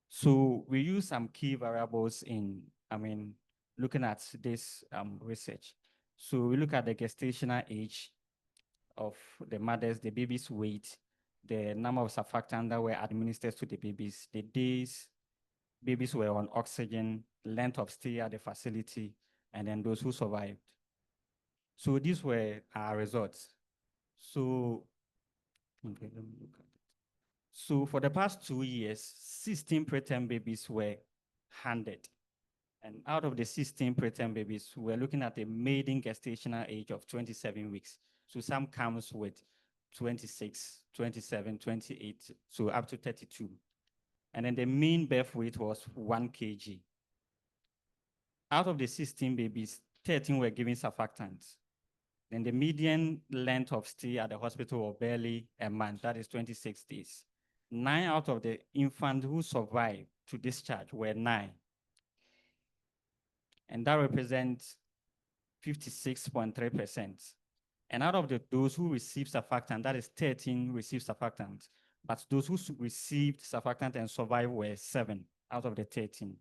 So we use some key variables in, looking at this research. So we look at the gestational age of the mothers, the baby's weight, the number of surfactants that were administered to the babies, the days babies were on oxygen, length of stay at the facility, and then those who survived. So these were our results. So, okay, let me look at it. So for the past 2 years, 16 preterm babies were handed. And out of the 16 preterm babies, we're looking at a maiden gestational age of 27 weeks. So some comes with 26, 27, 28, so up to 32. And then the mean birth weight was 1 kg. Out of the 16 babies, 13 were given surfactants. Then the median length of stay at the hospital was barely a month, that is 26 days. 9 out of the infants who survived to discharge were 9. And that represents 56.3%. And out of those who received surfactant, that is 13 received surfactant, but those who received surfactant and survived were 7 out of the 13.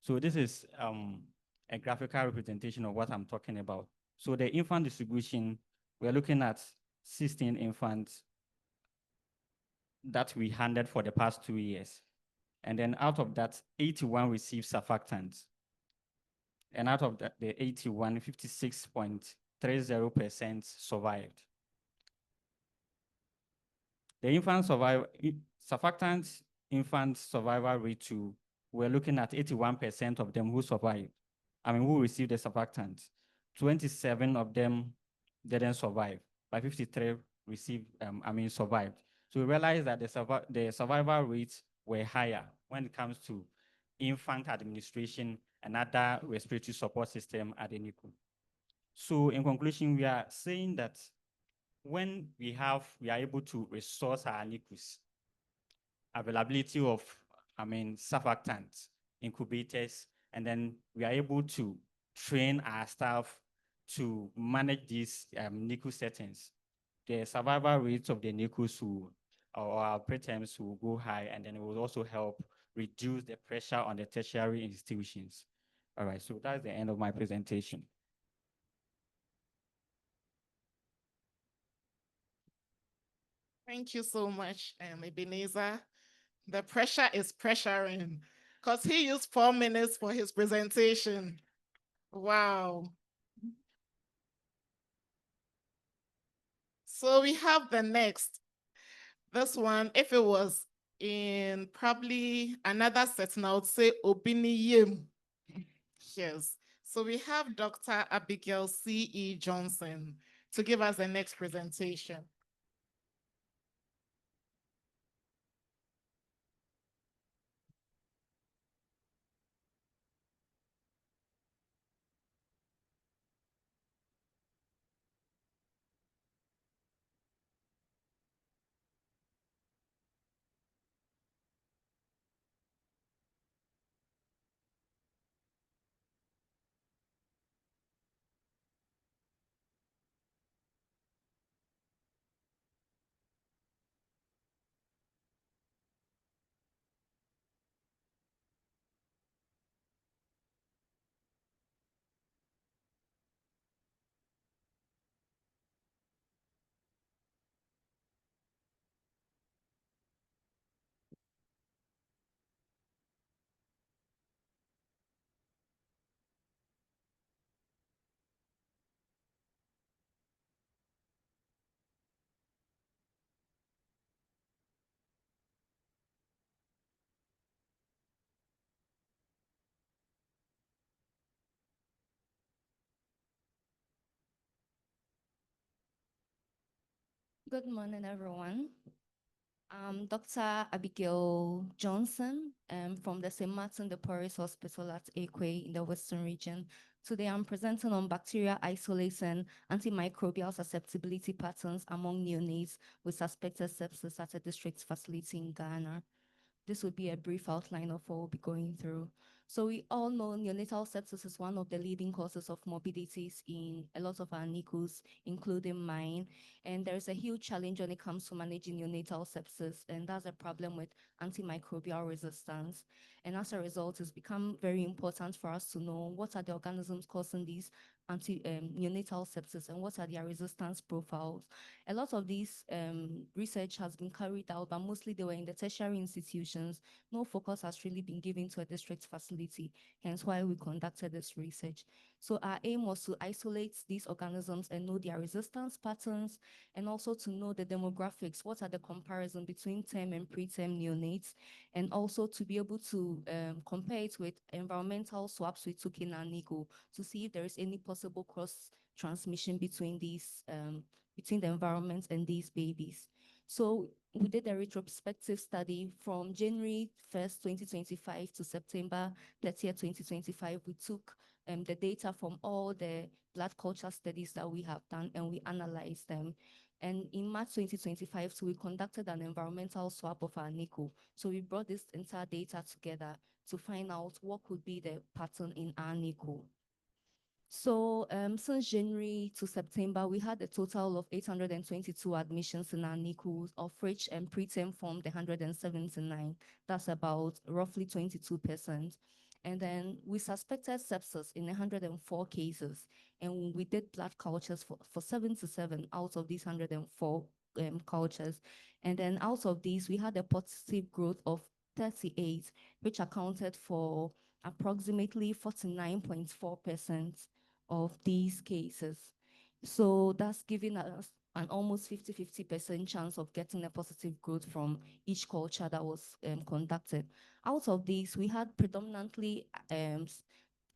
So this is a graphical representation of what I'm talking about. So the infant distribution, we're looking at 16 infants that we handed for the past 2 years. And then out of that, 81 received surfactants. And out of the 81, 56.30% survived. The surfactant infant survival rate too, we're looking at 81% of them who survived. Who received the surfactant. 27 of them didn't survive, but 53 survived. So we realized that the survival rates were higher when it comes to infant administration and other respiratory support system at the NICU. So in conclusion, we are saying that when we are able to resource our NICUs, availability of, surfactants, incubators, and then we are able to train our staff to manage these NICU settings. The survival rates of the NICUs or our preterms will go high, and then it will also help reduce the pressure on the tertiary institutions. All right, so that's the end of my presentation.
Thank you so much, Ebenezer. The pressure is pressuring because he used 4 minutes for his presentation. Wow. So we have the next. This one, if it was in probably another setting, I would say Obiniyem. Yes. So we have Dr. Abigail C.E. Johnson to give us the next presentation.
Good morning, everyone. I'm Dr. Abigail Johnson from the St. Martin de Porres Hospital at Ekwe in the Western region. Today, I'm presenting on bacterial isolation and antimicrobial susceptibility patterns among neonates with suspected sepsis at a district facility in Ghana. This would be a brief outline of what we'll be going through. So we all know neonatal sepsis is one of the leading causes of morbidities in a lot of our NICUs, including mine. And there's a huge challenge when it comes to managing neonatal sepsis, and that's a problem with antimicrobial resistance. And as a result, it's become very important for us to know what are the organisms causing these neonatal sepsis and what are their resistance profiles. A lot of these research has been carried out, but mostly they were in the tertiary institutions. No focus has really been given to a district facility, hence why we conducted this research. So our aim was to isolate these organisms and know their resistance patterns, and also to know the demographics, what are the comparison between term and preterm neonates, and also to be able to compare it with environmental swaps we took in our NICU to see if there is any possible cross transmission between these between the environment and these babies. So we did a retrospective study from January 1st, 2025 to September 30th, 2025. We took the data from all the blood culture studies that we have done and we analyzed them. And in March 2025, so we conducted an environmental swap of our NICU. So we brought this entire data together to find out what could be the pattern in our NICU. So since January to September, we had a total of 822 admissions in our NICUs, of which preterm formed 179. That's about roughly 22%. And then we suspected sepsis in 104 cases, and we did blood cultures for 77 out of these 104 cultures. And then out of these, we had a positive growth of 38, which accounted for approximately 49.4% of these cases. So that's giving us an almost 50-50% chance of getting a positive growth from each culture that was conducted. Out of these, we had predominantly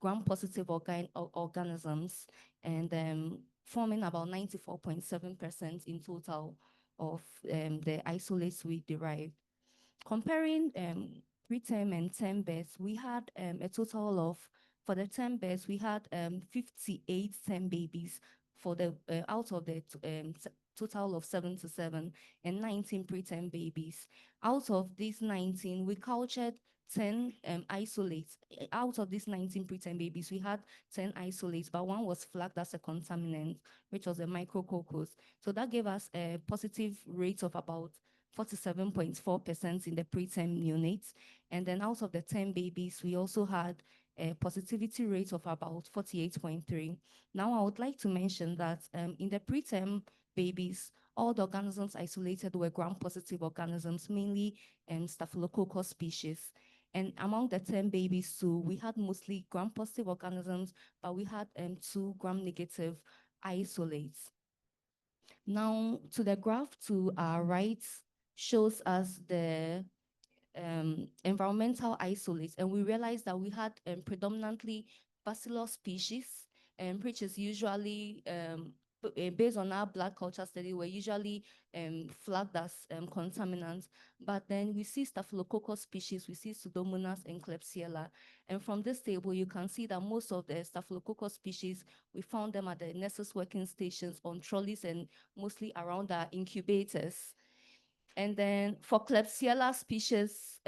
gram-positive organisms, and forming about 94.7% in total of the isolates we derived. Comparing preterm and term births, we had a total of, for the term births, we had 58 term babies for the out of the total of 77, and 19 preterm babies. Out of these 19, we cultured 10 isolates. Out of these 19 preterm babies, we had 10 isolates, but one was flagged as a contaminant, which was a micrococcus. So that gave us a positive rate of about 47.4% in the preterm units. And then out of the 10 babies, we also had a positivity rate of about 48.3. Now, I would like to mention that in the preterm babies, all the organisms isolated were gram-positive organisms, mainly Staphylococcus species. And among the 10 babies too, we had mostly gram-positive organisms, but we had 2 gram-negative isolates. Now, to the graph to our right shows us the environmental isolates, and we realized that we had predominantly bacillus species, which is usually based on our blood culture study, were usually flagged as contaminants. But then we see Staphylococcus species, we see Pseudomonas and Klebsiella. And from this table, you can see that most of the Staphylococcus species, we found them at the Nessus working stations on trolleys and mostly around our incubators. And then for Klebsiella species,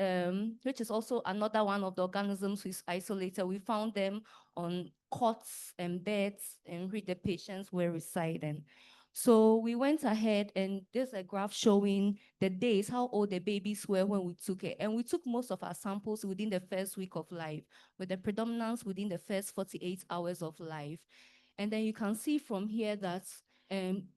which is also another one of the organisms is isolated, we found them on cots and beds in which the patients were residing. So we went ahead, and there's a graph showing the days, how old the babies were when we took it. And we took most of our samples within the first week of life, with the predominance within the first 48 hours of life. And then you can see from here that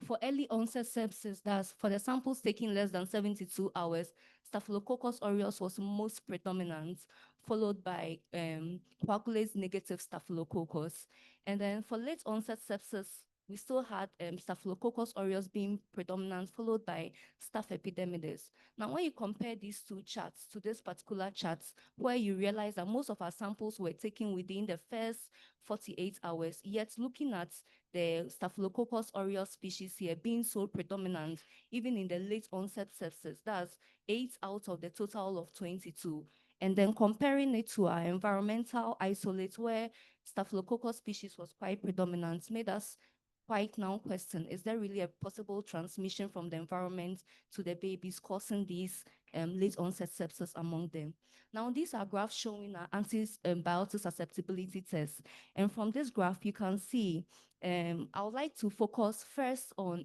for early onset sepsis, that's for the samples taking less than 72 hours, Staphylococcus aureus was most predominant, followed by coagulase negative Staphylococcus. And then for late onset sepsis, we still had Staphylococcus aureus being predominant, followed by Staph epidermidis. Now, when you compare these two charts to this particular chart, where you realize that most of our samples were taken within the first 48 hours, yet looking at the Staphylococcus aureus species here being so predominant, even in the late onset sepsis, that's 8 out of the total of 22. And then comparing it to our environmental isolates where Staphylococcus species was quite predominant, made us quite now question, is there really a possible transmission from the environment to the babies causing these late onset sepsis among them? Now, these are graphs showing our antibiotic susceptibility tests. And from this graph, you can see, I would like to focus first on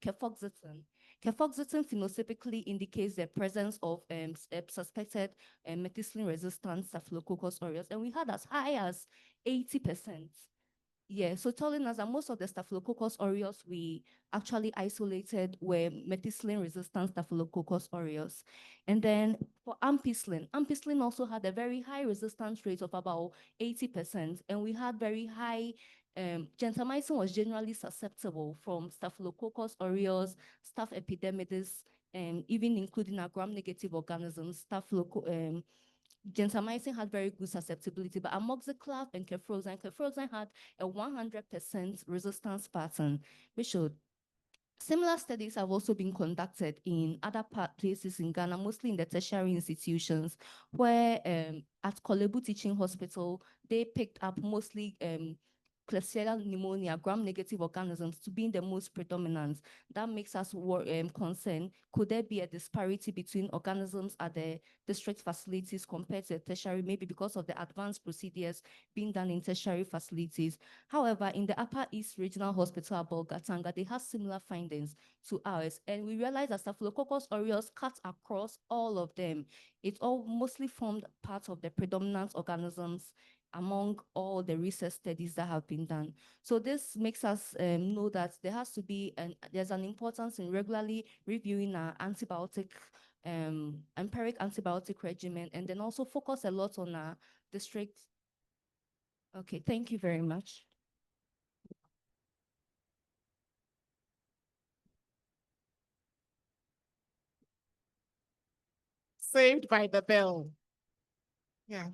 cefoxitin. Cefoxitin phenotypically indicates the presence of suspected methicillin-resistant Staphylococcus aureus, and we had as high as 80%. Yeah, so telling us that most of the Staphylococcus aureus we actually isolated were methicillin-resistant Staphylococcus aureus. And then for ampicillin, ampicillin also had a very high resistance rate of about 80%, and we had very high, gentamicin was generally susceptible from Staphylococcus aureus, Staph epidermidis, and even including our gram-negative organisms, gentamicin had very good susceptibility, but amoxiclav and cefuroxime had a 100% resistance pattern, which showed similar studies have also been conducted in other places in Ghana, mostly in the tertiary institutions, where at Kolebu Teaching Hospital, they picked up mostly Klebsiella pneumonia, gram-negative organisms to being the most predominant. That makes us concerned. Could there be a disparity between organisms at the district facilities compared to the tertiary, maybe because of the advanced procedures being done in tertiary facilities? However, in the Upper East Regional Hospital at Bolgatanga, they have similar findings to ours. And we realized that Staphylococcus aureus cut across all of them. It all mostly formed part of the predominant organisms among all the research studies that have been done. So this makes us know that there has to be, there's an importance in regularly reviewing our antibiotic, empiric antibiotic regimen, and then also focus a lot on our district. Okay, thank you very much.
Saved by the bell. Yeah.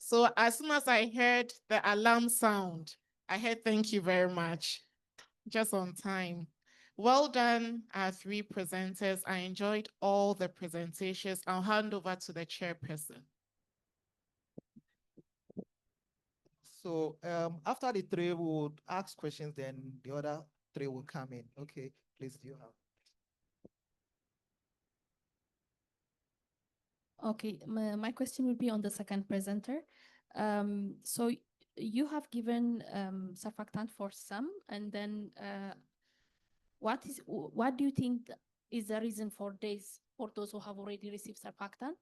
So as soon as I heard the alarm sound, I heard thank you very much. Just on time. Well done, our three presenters. I enjoyed all the presentations. I'll hand over to the chairperson.
So after the three, we would ask questions, then the other three will come in. Okay, please, do you have?
Okay, my question will be on the second presenter. So you have given surfactant for some, and then what do you think is the reason for this for those who have already received surfactant?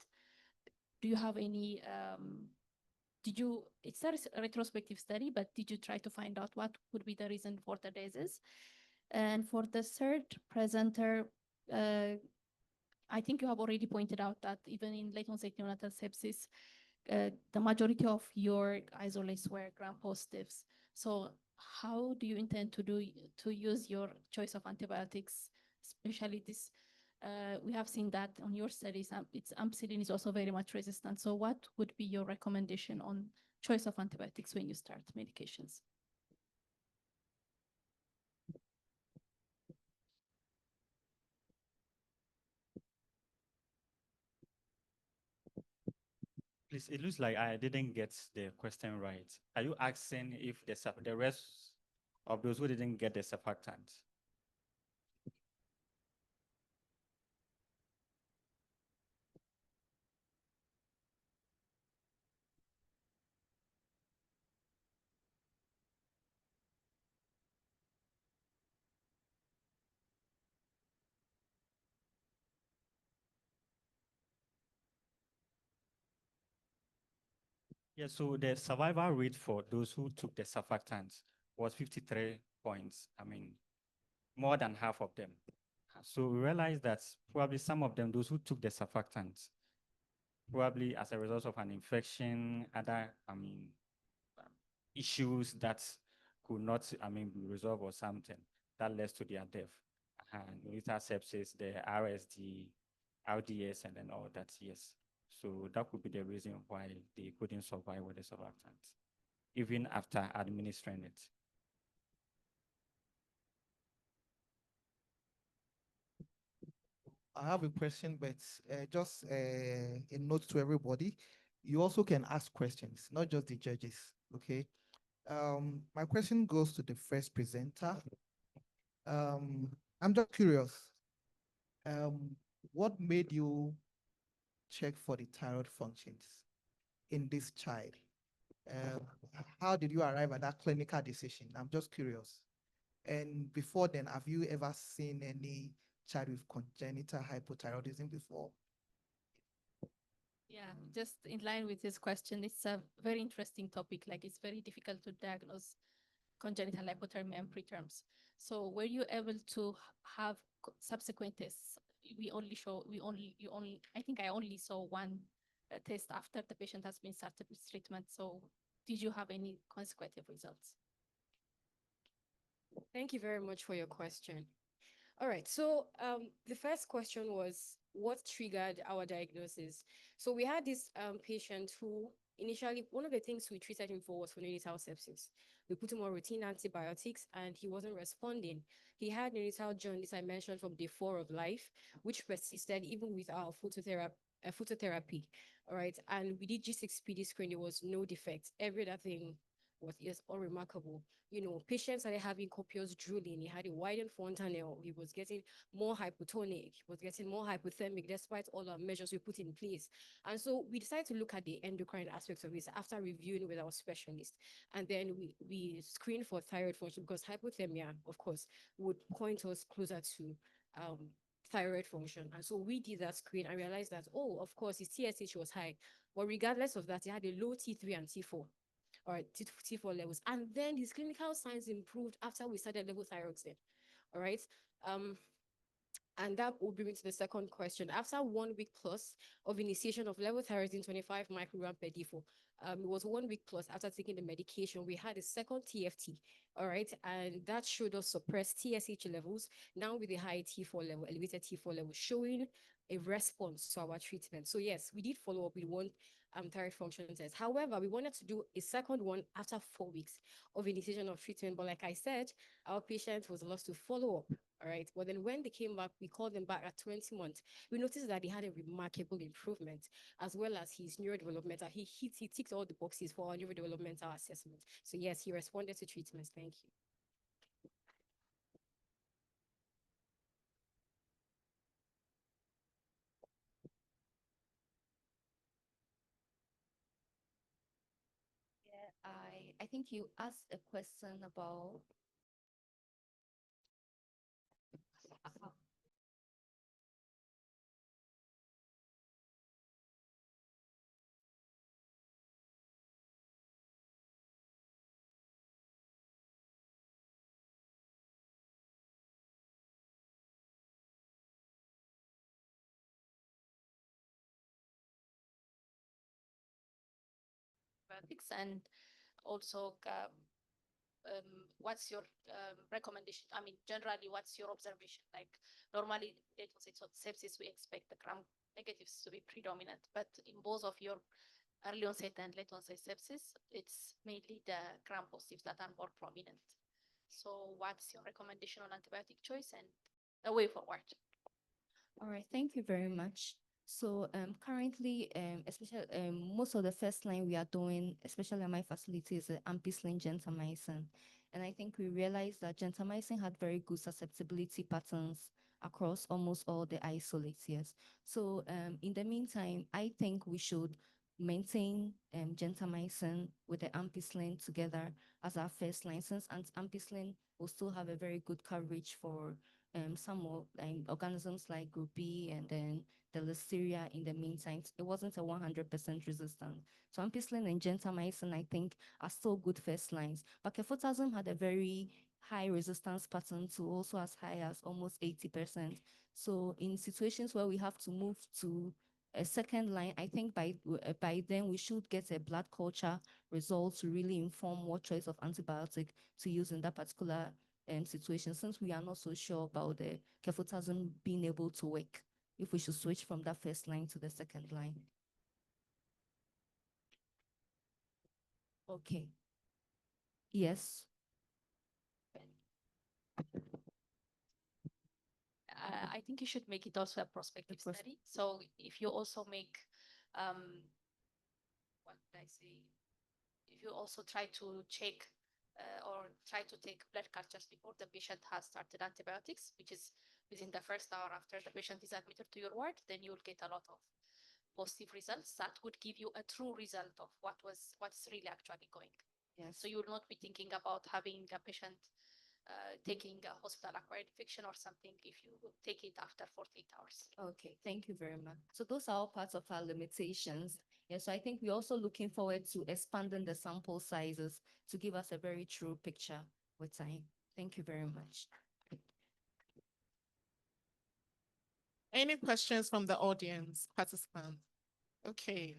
Do you have any? It's a retrospective study, but did you try to find out what could be the reason for the disease? And for the third presenter, I think you have already pointed out that even in late onset neonatal sepsis, the majority of your isolates were gram-positives. So how do you intend to use your choice of antibiotics, especially this We have seen that on your studies, its ampicillin is also very much resistant. So what would be your recommendation on choice of antibiotics when you start medications?
Please, it looks like I didn't get the question right. Are you asking if the rest of those who didn't get the surfactant? Yeah, so the survival rate for those who took the surfactant was 53 points. I mean, more than half of them. So we realized that probably some of them, those who took the surfactant, probably as a result of an infection, other, issues that could not, be resolved or something, that led to their death. And later sepsis, the RSD, RDS, and then all that, yes. So that could be the reason why they couldn't survive with the surfactant, even after administering it.
I have a question, but just a note to everybody. You also can ask questions, not just the judges, okay? My question goes to the first presenter. I'm just curious. Um, what made you check for the thyroid functions in this child? Uh, how did you arrive at that clinical decision? I'm just curious. And before then, have you ever seen any child with congenital hypothyroidism before?
Yeah, just in line with this question, it's a very interesting topic. Like, it's very difficult to diagnose congenital hypothermia in preterms. So were you able to have subsequent tests? I think I only saw one test after the patient has been started with treatment. So did you have any consecutive results?
Thank you very much for your question. All right, so the first question was what triggered our diagnosis? So we had this patient who initially, one of the things we treated him for was for neonatal sepsis. We put him on routine antibiotics and he wasn't responding. He had neonatal jaundice, I mentioned, from day 4 of life, which persisted even with our phototherapy. All right, and we did G6PD screen, there was no defect. Every other thing was just unremarkable. You know, patients started having copious drooling. He had a widened fontanelle. He was getting more hypotonic. He was getting more hypothermic despite all our measures we put in place. And so we decided to look at the endocrine aspects of this after reviewing with our specialist. And then we screened for thyroid function because hypothermia, of course, would point us closer to thyroid function. And so we did that screen and realized that, oh, of course, his TSH was high. But regardless of that, he had a low T3 and T4 or T4 levels. And then his clinical signs improved after we started levothyroxine. All right. And that will bring me to the second question. After 1 week plus of initiation of levothyroxine 25 microgram per D4, it was 1 week plus after taking the medication, we had a second TFT, all right? And that showed us suppressed TSH levels, now with a high T4 level, elevated T4 level, showing a response to our treatment. So yes, we did follow up with one thyroid function test. However, we wanted to do a second one after 4 weeks of initiation of treatment. But like I said, our patient was lost to follow up. All right. But then when they came back, we called them back at 20 months. We noticed that he had a remarkable improvement, as well as his neurodevelopmental. He ticked all the boxes for our neurodevelopmental assessment. So yes, he responded to treatments. Thank you.
Yeah, I think you asked a question about
Antibiotics and also what's your recommendation? I mean, generally, what's your observation? Like normally, let us say sepsis, we expect the gram negatives to be predominant, but in both of your early onset and late onset sepsis, it's mainly the gram positives that are more prominent. So what's your recommendation on antibiotic choice and a way forward?
All right, thank you very much. So currently, especially most of the first line we are doing, especially at my facility, is ampicillin gentamicin. And I think we realized that gentamicin had very good susceptibility patterns across almost all the isolates. Yes. So in the meantime, I think we should maintain gentamicin with the ampicillin together as our first line, since ampicillin will still have a very good coverage for some organisms like group B and then the listeria in the meantime. It wasn't a 100% resistant. So ampicillin and gentamicin, I think, are still good first lines. But cefotaxime had a very high resistance pattern to also as high as almost 80%. So in situations where we have to move to a second line, I think by then we should get a blood culture result to really inform what choice of antibiotic to use in that particular situation, since we are not so sure about the cefotaxime being able to work, if we should switch from that first line to the second line. Okay. Yes.
I think you should make it also a prospective study. So if you also make, what did I say? If you also try to check or try to take blood cultures before the patient has started antibiotics, which is within the first hour after the patient is admitted to your ward, then you'll get a lot of positive results that would give you a true result of what's really actually going.
Yes.
So you will not be thinking about having a patient taking a hospital-acquired infection or something if you take it after 48 hours.
Okay, thank you very much. So those are all parts of our limitations. Yeah, so I think we're also looking forward to expanding the sample sizes to give us a very true picture with time. Thank you very much.
Any questions from the audience, participants? Okay.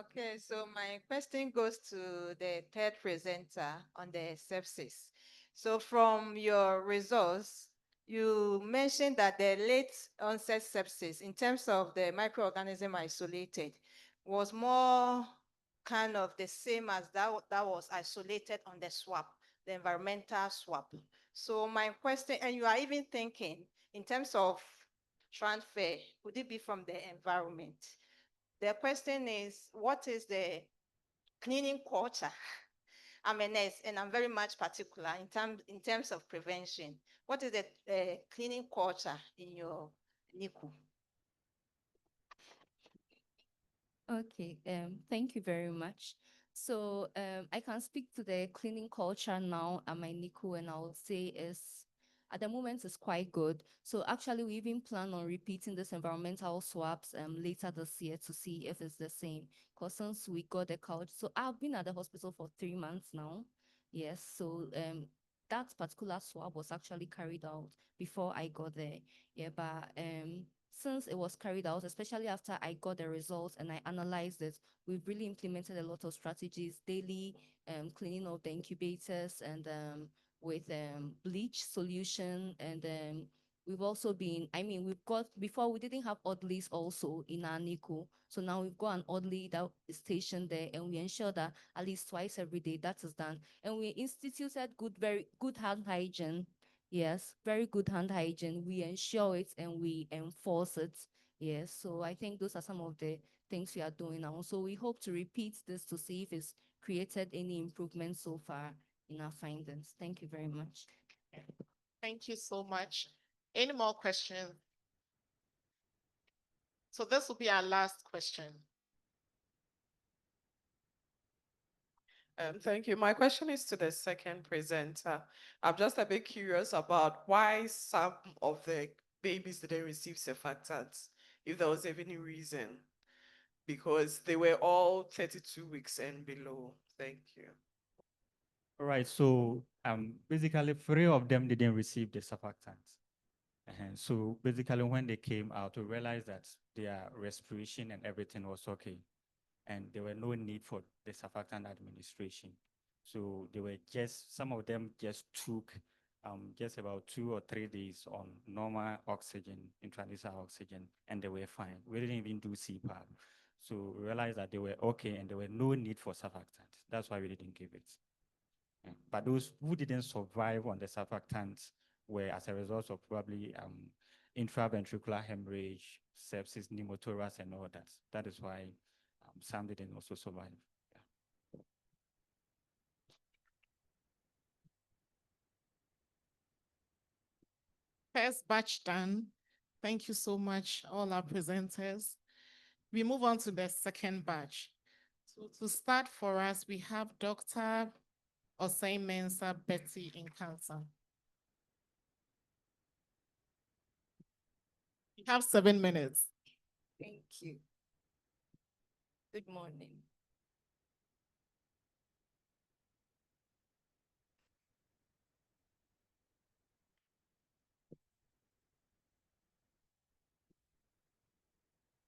Okay, so my question goes to the third presenter on the sepsis. So from your results, you mentioned that the late onset sepsis, in terms of the microorganism isolated, was more kind of the same as that was isolated on the swab, the environmental swab. So my question, and you are even thinking in terms of transfer, would it be from the environment? The question is, what is the cleaning culture? I'm a nurse and I'm very much particular in terms of prevention. What is the cleaning culture in your NICU?
Okay, thank you very much. So I can speak to the cleaning culture now at my NICU, and I would say is at the moment it's quite good. So actually we even plan on repeating this environmental swabs later this year to see if it's the same. Because since we got the culture, so I've been at the hospital for 3 months now. Yes, so that particular swab was actually carried out before I got there. Yeah, but since it was carried out, especially after I got the results and I analyzed it, we've really implemented a lot of strategies, daily cleaning of the incubators and with bleach solution. And we've also been, we've got, before we didn't have oddlies also in our NICU. So now we've got an oddly that is stationed there, and we ensure that at least twice every day that is done. And we instituted very good hand hygiene. Yes, very good hand hygiene. We ensure it and we enforce it. Yes, so I think those are some of the things we are doing now. So we hope to repeat this to see if it's created any improvement so far in our findings. Thank you very much.
Thank you so much. Any more questions? So this will be our last question.
Thank you. My question is to the second presenter. I'm just a bit curious about why some of the babies didn't receive surfactants, if there was any reason, because they were all 32 weeks and below. Thank you.
All right, so basically 3 of them didn't receive the surfactants. So basically, when they came out, we realized that their respiration and everything was okay, and there were no need for the surfactant administration. So they were just, some of them just took just about 2 or 3 days on normal oxygen, intranasal oxygen, and they were fine. We didn't even do CPAP. So we realized that they were okay and there were no need for surfactant. That's why we didn't give it. But those who didn't survive on the surfactants were as a result of probably intraventricular hemorrhage, sepsis, pneumothorax, and all that. That is why some didn't also survive. Yeah.
First batch done. Thank you so much, all our presenters. We move on to the second batch. So to start for us, we have Dr. Osei Mensah Betty in cancer. You have 7 minutes.
Thank you. Good morning.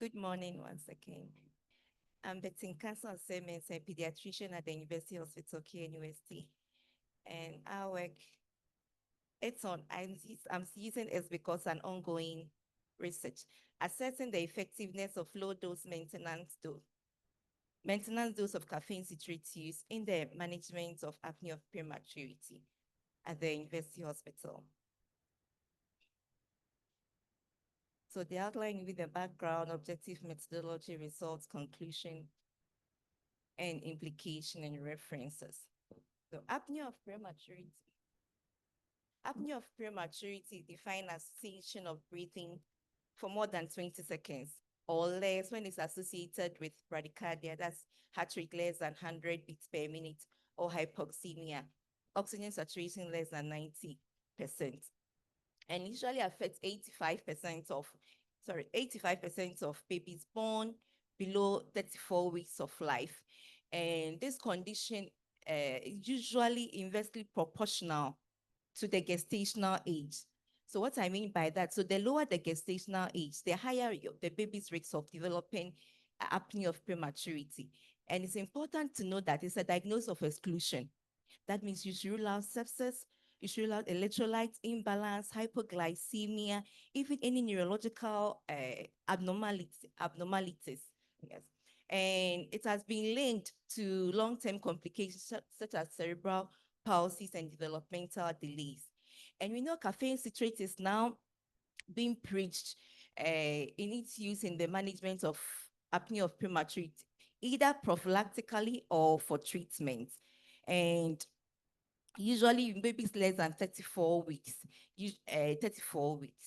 Good morning once again. I'm Betty Nkansa Simmons, a pediatrician at the University Hospital, KNUST. And our work, I'm using it because an ongoing research, assessing the effectiveness of low dose maintenance dose of caffeine citrate use in the management of apnea of prematurity at the University Hospital. So the outline with the background, objective methodology, results, conclusion, and implication and references. So apnea of prematurity. Apnea of prematurity defined as cessation of breathing for more than 20 seconds or less when it's associated with bradycardia, that's heart rate less than 100 beats per minute, or hypoxemia, oxygen saturation less than 90%. And usually affects 85% of babies born below 34 weeks of life. And this condition is usually inversely proportional to the gestational age. So what I mean by that, so the lower the gestational age, the higher the baby's risk of developing apnea of prematurity. And it's important to know that it's a diagnosis of exclusion. That means you should rule out sepsis, you should rule out electrolyte imbalance, hypoglycemia, even any neurological abnormalities. Yes. And it has been linked to long-term complications such as cerebral palsies and developmental delays. And we know caffeine citrate is now being preached in its use in the management of apnea of prematurity, either prophylactically or for treatment. And usually in babies less than 34 weeks, 34 weeks.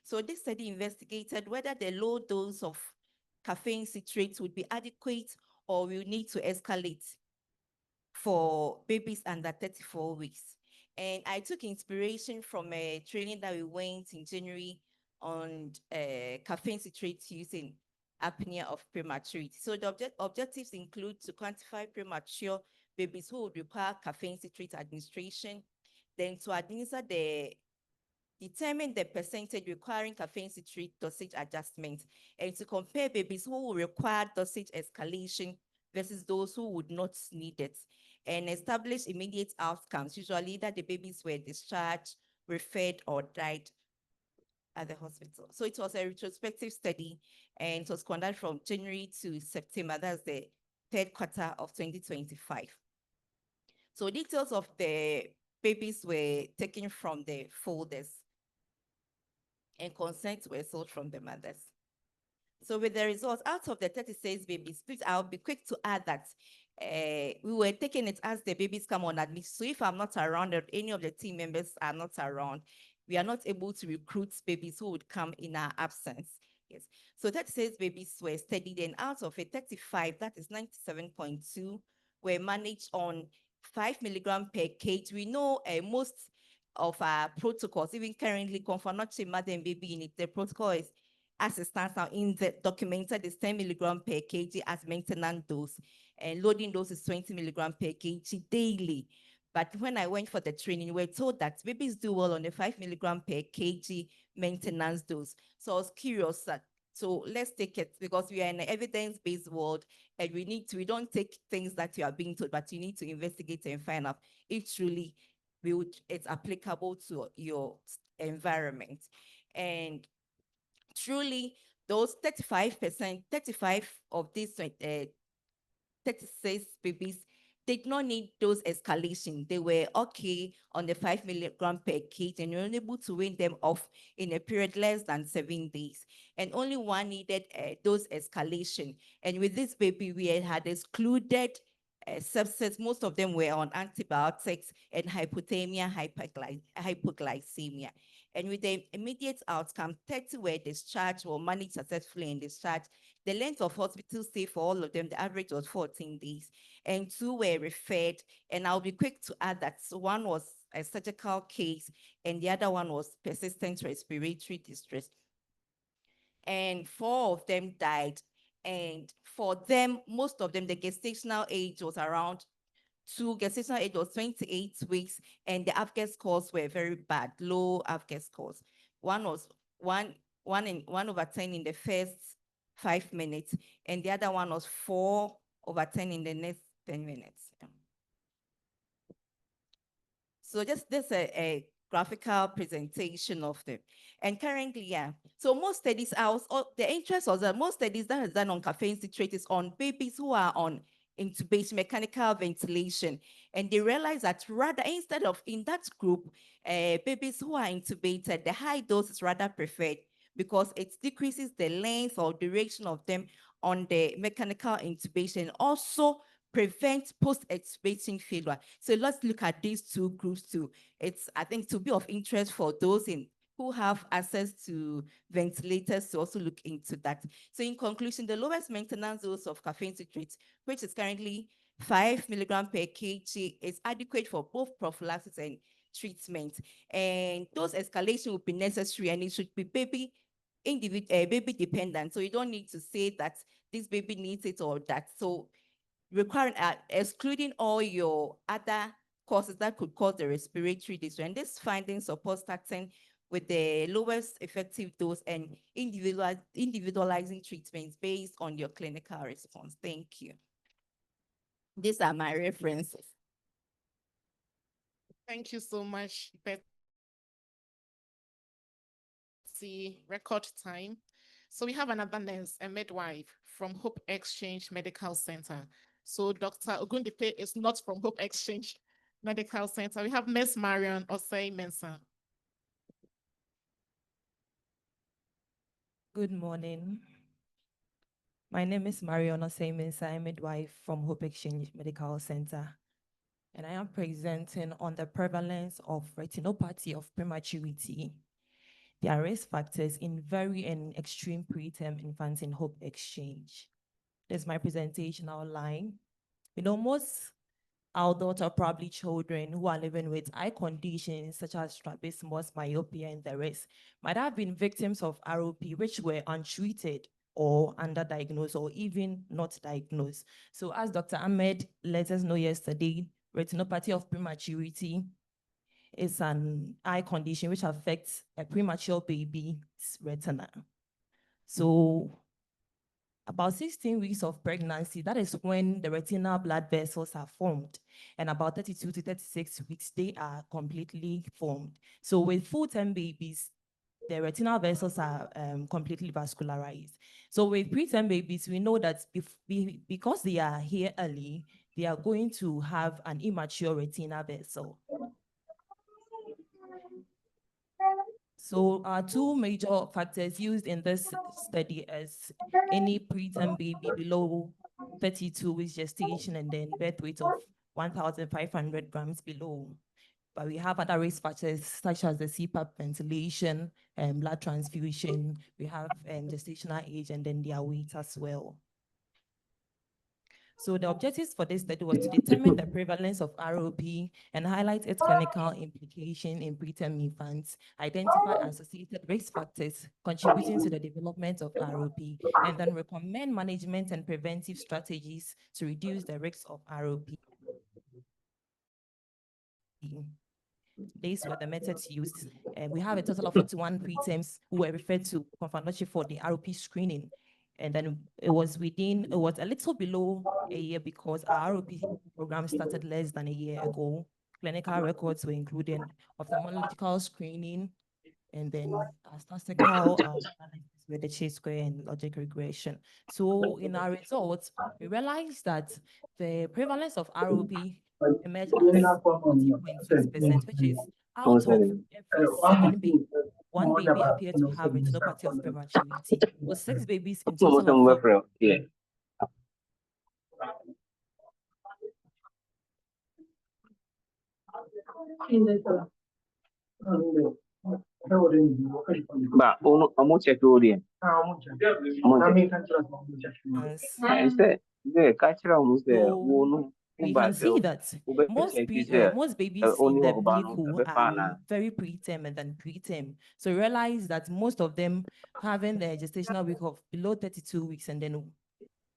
So this study investigated whether the low dose of caffeine citrate would be adequate or will need to escalate for babies under 34 weeks. And I took inspiration from a training that we went in January on caffeine citrate using apnea of prematurity. So the objectives include to quantify premature babies who would require caffeine citrate administration, then to determine the percentage requiring caffeine citrate dosage adjustment, and to compare babies who will require dosage escalation versus those who would not need it, and establish immediate outcomes, usually that the babies were discharged, referred, or died at the hospital. So it was a retrospective study, and it was conducted from January to September. That's the third quarter of 2025. So details of the babies were taken from the folders, and consent were sought from the mothers. So with the results, out of the 36 babies, please, I'll be quick to add that we were taking it as the babies come on admission. So if I'm not around or any of the team members are not around, we are not able to recruit babies who would come in our absence. Yes. So 36 babies were studied, and out of it, 35, that is 97.2, were managed on 5 milligram per kg. We know most of our protocols, even currently, confirmatory mother and baby unit, the protocol is as it stands now in the documented is 10 milligram per kg as maintenance dose, and loading dose is 20 milligram per kg daily. But when I went for the training, we were told that babies do well on the 5 milligram per kg maintenance dose. So I was curious that, so let's take it, because we are in an evidence-based world, and we don't take things that you are being told, but you need to investigate and find out if truly it's applicable to your environment. And truly, those 35%, 35 of these 36 babies did not need dose escalation. They were okay on the 5 milligram per kg, and you're able to wean them off in a period less than 7 days. And only one needed dose escalation. And with this baby, we had excluded sepsis. Most of them were on antibiotics and hypothermia, hypoglycemia. And with the immediate outcome, 30 were discharged or managed successfully and discharged. The length of hospital stay for all of them, the average was 14 days, and 2 were referred. And I'll be quick to add that one was a surgical case, and the other one was persistent respiratory distress. And 4 of them died. And for them, most of them, the gestational age was around 2, gestational age was 28 weeks, and the AFGAS scores were very bad, low AFGAS scores. One was 1 over 10 in the first 5 minutes, and the other one was 4 over 10 in the next 10 minutes. So just this a graphical presentation of them. And currently, yeah. So most studies are also, the interest was that most studies that is done on caffeine citrate is on babies who are on intubation, mechanical ventilation. And they realize that rather, instead of in that group, babies who are intubated, the high dose is rather preferred, because it decreases the length or duration of them on the mechanical intubation. Also prevent post-extubating failure. So let's look at these two groups too. It's, I think, to be of interest for those who have access to ventilators to also look into that. So in conclusion, the lowest maintenance dose of caffeine citrate, which is currently 5 milligram per kg, is adequate for both prophylaxis and treatment. And dose escalation would be necessary, and it should be baby dependent. So you don't need to say that this baby needs it or that. So requiring excluding all your other causes that could cause the respiratory distress. And this finding supports starting with the lowest effective dose and individualizing treatments based on your clinical response. Thank you. These are my references.
Thank you so much, Betsy. Record time. So we have another nurse, a midwife from Hope Exchange Medical Center. So Dr. Ogundipe is not from Hope Exchange Medical Center. We have Miss Marion Osei Mensah.
Good morning. My name is Marion Osei Mensah. I'm a midwife from Hope Exchange Medical Center. And I am presenting on the prevalence of retinopathy of prematurity. There are risk factors in very and extreme preterm infants in Hope Exchange. This is my presentation outline. You know, most adults are probably children who are living with eye conditions such as strabismus, myopia, and the rest might have been victims of ROP, which were untreated or underdiagnosed or even not diagnosed. So as Dr. Ahmed let us know yesterday, retinopathy of prematurity is an eye condition which affects a premature baby's retina. So about 16 weeks of pregnancy, that is when the retinal blood vessels are formed. And about 32 to 36 weeks, they are completely formed. So with full-term babies, the retinal vessels are completely vascularized. So with preterm babies, we know that because they are here early, they are going to have an immature retinal vessel. So our two major factors used in this study is any preterm baby below 32 weeks gestation and then birth weight of 1,500 grams below. But we have other risk factors such as the CPAP ventilation, blood transfusion, we have gestational age and then their weight as well. So the objectives for this study was to determine the prevalence of ROP and highlight its clinical implication in preterm infants, identify associated risk factors contributing to the development of ROP, and then recommend management and preventive strategies to reduce the risks of ROP. These were the methods used. We have a total of 41 preterms who were referred to confirmatory for the ROP screening. And then it was a little below a year because our ROP program started less than a year ago. Clinical records were included, ophthalmological screening, and then statistical with the chi-square and logic regression. So in our results, we realized that the prevalence of ROP emerged as 14.6%, which is out of every 7 babies, 1 baby appeared to have retinopathy of prematurity. With 6 babies in total of 4. So we can see that most babies in the NICU are very preterm and then preterm. So realize that most of them having the gestational week of below 32 weeks and then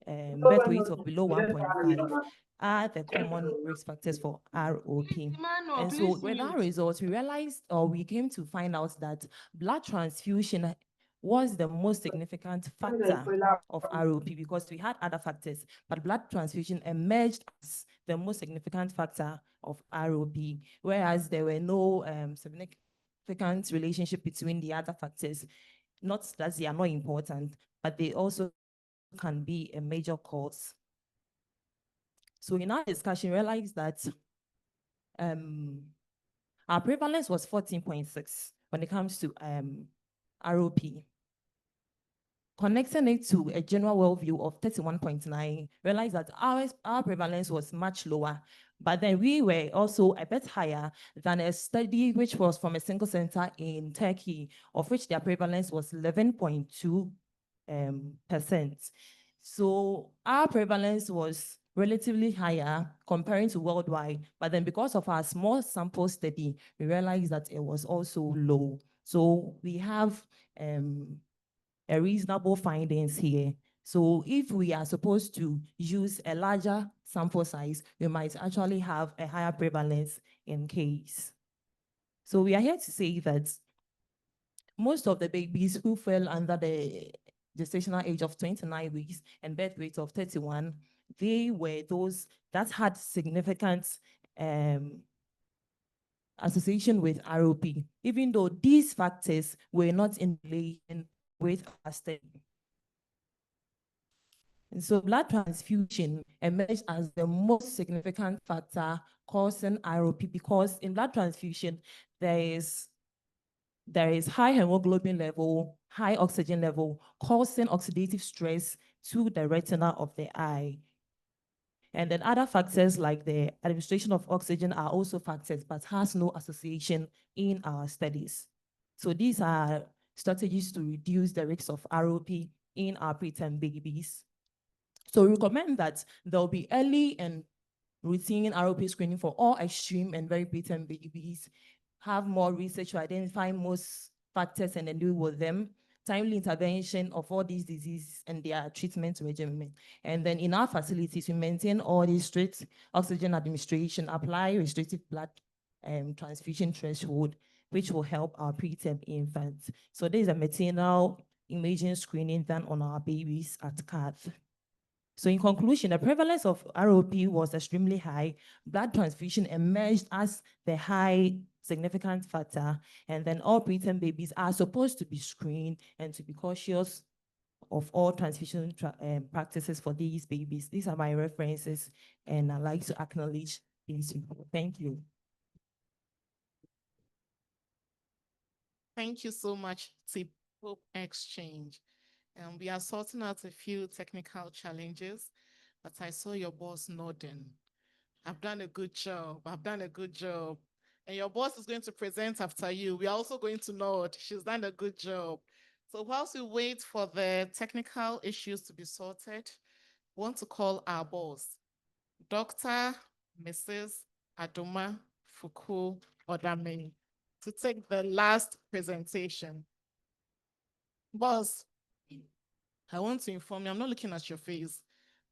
birth weight of below 1.5 are the common risk factors for ROP. And so with our results, we realized, or we came to find out that blood transfusion was the most significant factor of ROP because we had other factors, but blood transfusion emerged as the most significant factor of ROP, whereas there were no significant relationship between the other factors. Not that they are not important, but they also can be a major cause. So in our discussion, we realized that our prevalence was 14.6 when it comes to ROP. Connecting it to a general worldview of 31.9, realized that our prevalence was much lower, but then we were also a bit higher than a study which was from a single center in Turkey, of which their prevalence was 11.2%. So our prevalence was relatively higher comparing to worldwide, but then because of our small sample study, we realized that it was also low. So we have a reasonable findings here. So if we are supposed to use a larger sample size, we might actually have a higher prevalence in case. So we are here to say that most of the babies who fell under the gestational age of 29 weeks and birth weight of 31, they were those that had significant association with ROP, even though these factors were not in relation with our study. And so blood transfusion emerged as the most significant factor causing ROP because in blood transfusion, there is high hemoglobin level, high oxygen level, causing oxidative stress to the retina of the eye. And then other factors like the administration of oxygen are also factors, but has no association in our studies. So these are strategies to reduce the risk of ROP in our preterm babies. So we recommend that there will be early and routine ROP screening for all extreme and very preterm babies, have more research to identify most factors and then deal with them, timely intervention of all these diseases and their treatment regimen. And then in our facilities, we maintain all these strict oxygen administration, apply restrictive blood transfusion threshold, which will help our preterm infants. So this is a maternal imaging screening done on our babies at CATH. So in conclusion, the prevalence of ROP was extremely high. Blood transfusion emerged as the high significant factor, and then all preterm babies are supposed to be screened and to be cautious of all transfusion practices for these babies. These are my references, and I'd like to acknowledge these people. Thank you.
Thank you so much, Tip Hope Exchange. We are sorting out a few technical challenges, but I saw your boss nodding. I've done a good job. I've done a good job. And your boss is going to present after you. We are also going to nod. She's done a good job. So whilst we wait for the technical issues to be sorted, we want to call our boss, Dr. Mrs. Adoma Fuku Odame, to take the last presentation. Boss, I want to inform you, I'm not looking at your face.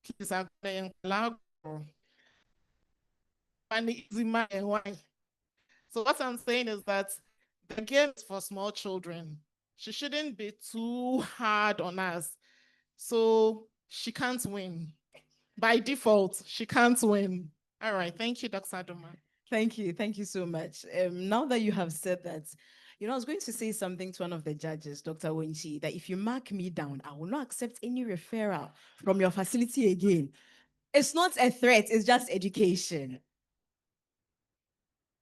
Please, I'm playing loud. And easy man, why? So what I'm saying is that the game is for small children. She shouldn't be too hard on us. So she can't win. By default, she can't win. All right. Thank you, Dr. Adoma.
Thank you. Thank you so much. Now that you have said that, I was going to say something to one of the judges, Dr. Wenchi, that if you mark me down, I will not accept any referral from your facility again. It's not a threat, it's just education.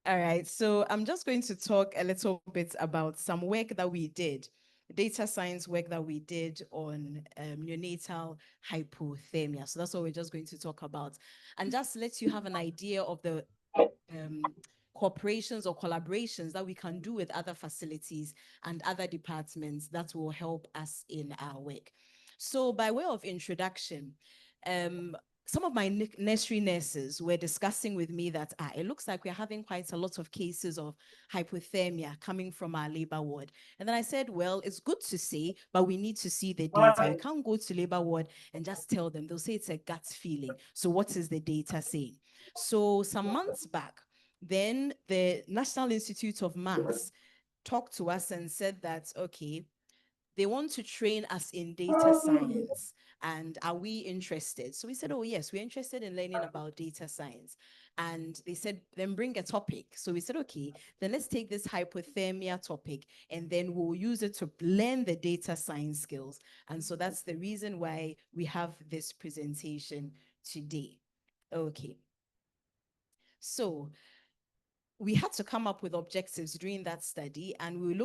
All right, so I'm just going to talk a little bit about some work that we did, data science work that we did on neonatal hypothermia. So that's what we're just going to talk about. And just let you have an idea of the cooperations or collaborations that we can do with other facilities and other departments that will help us in our work. So by way of introduction, some of my nursery nurses were discussing with me that it looks like we're having quite a lot of cases of hypothermia coming from our labor ward. And then I said, well, it's good to see, but we need to see the data. You can't go to labor ward and just tell them. They'll say it's a gut feeling. So what is the data saying? So some months back, then the National Institute of Maths talked to us and said that, okay, they want to train us in data science. And are we interested? So we said, oh, yes, we're interested in learning about data science. And they said, then bring a topic. So we said, okay, then let's take this hypothermia topic and then we'll use it to learn the data science skills. And so that's the reason why we have this presentation today. Okay. So we had to come up with objectives during that study, and we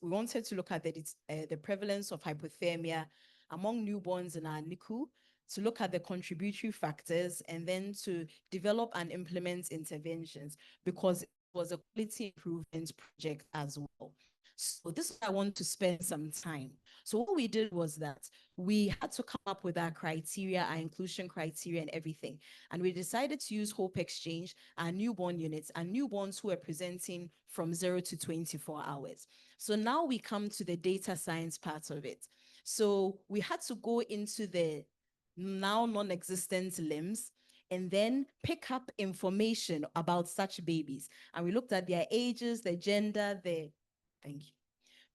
wanted to look at the prevalence of hypothermia among newborns in our NICU, to look at the contributory factors, and then to develop and implement interventions, because it was a quality improvement project as well. So this is where I want to spend some time. So what we did was that we had to come up with our criteria, our inclusion criteria and everything. And we decided to use Hope Exchange, our newborn units, and newborns who are presenting from 0 to 24 hours. So now we come to the data science part of it. So we had to go into the now non-existent limbs and then pick up information about such babies. And we looked at their ages, their gender, thank you.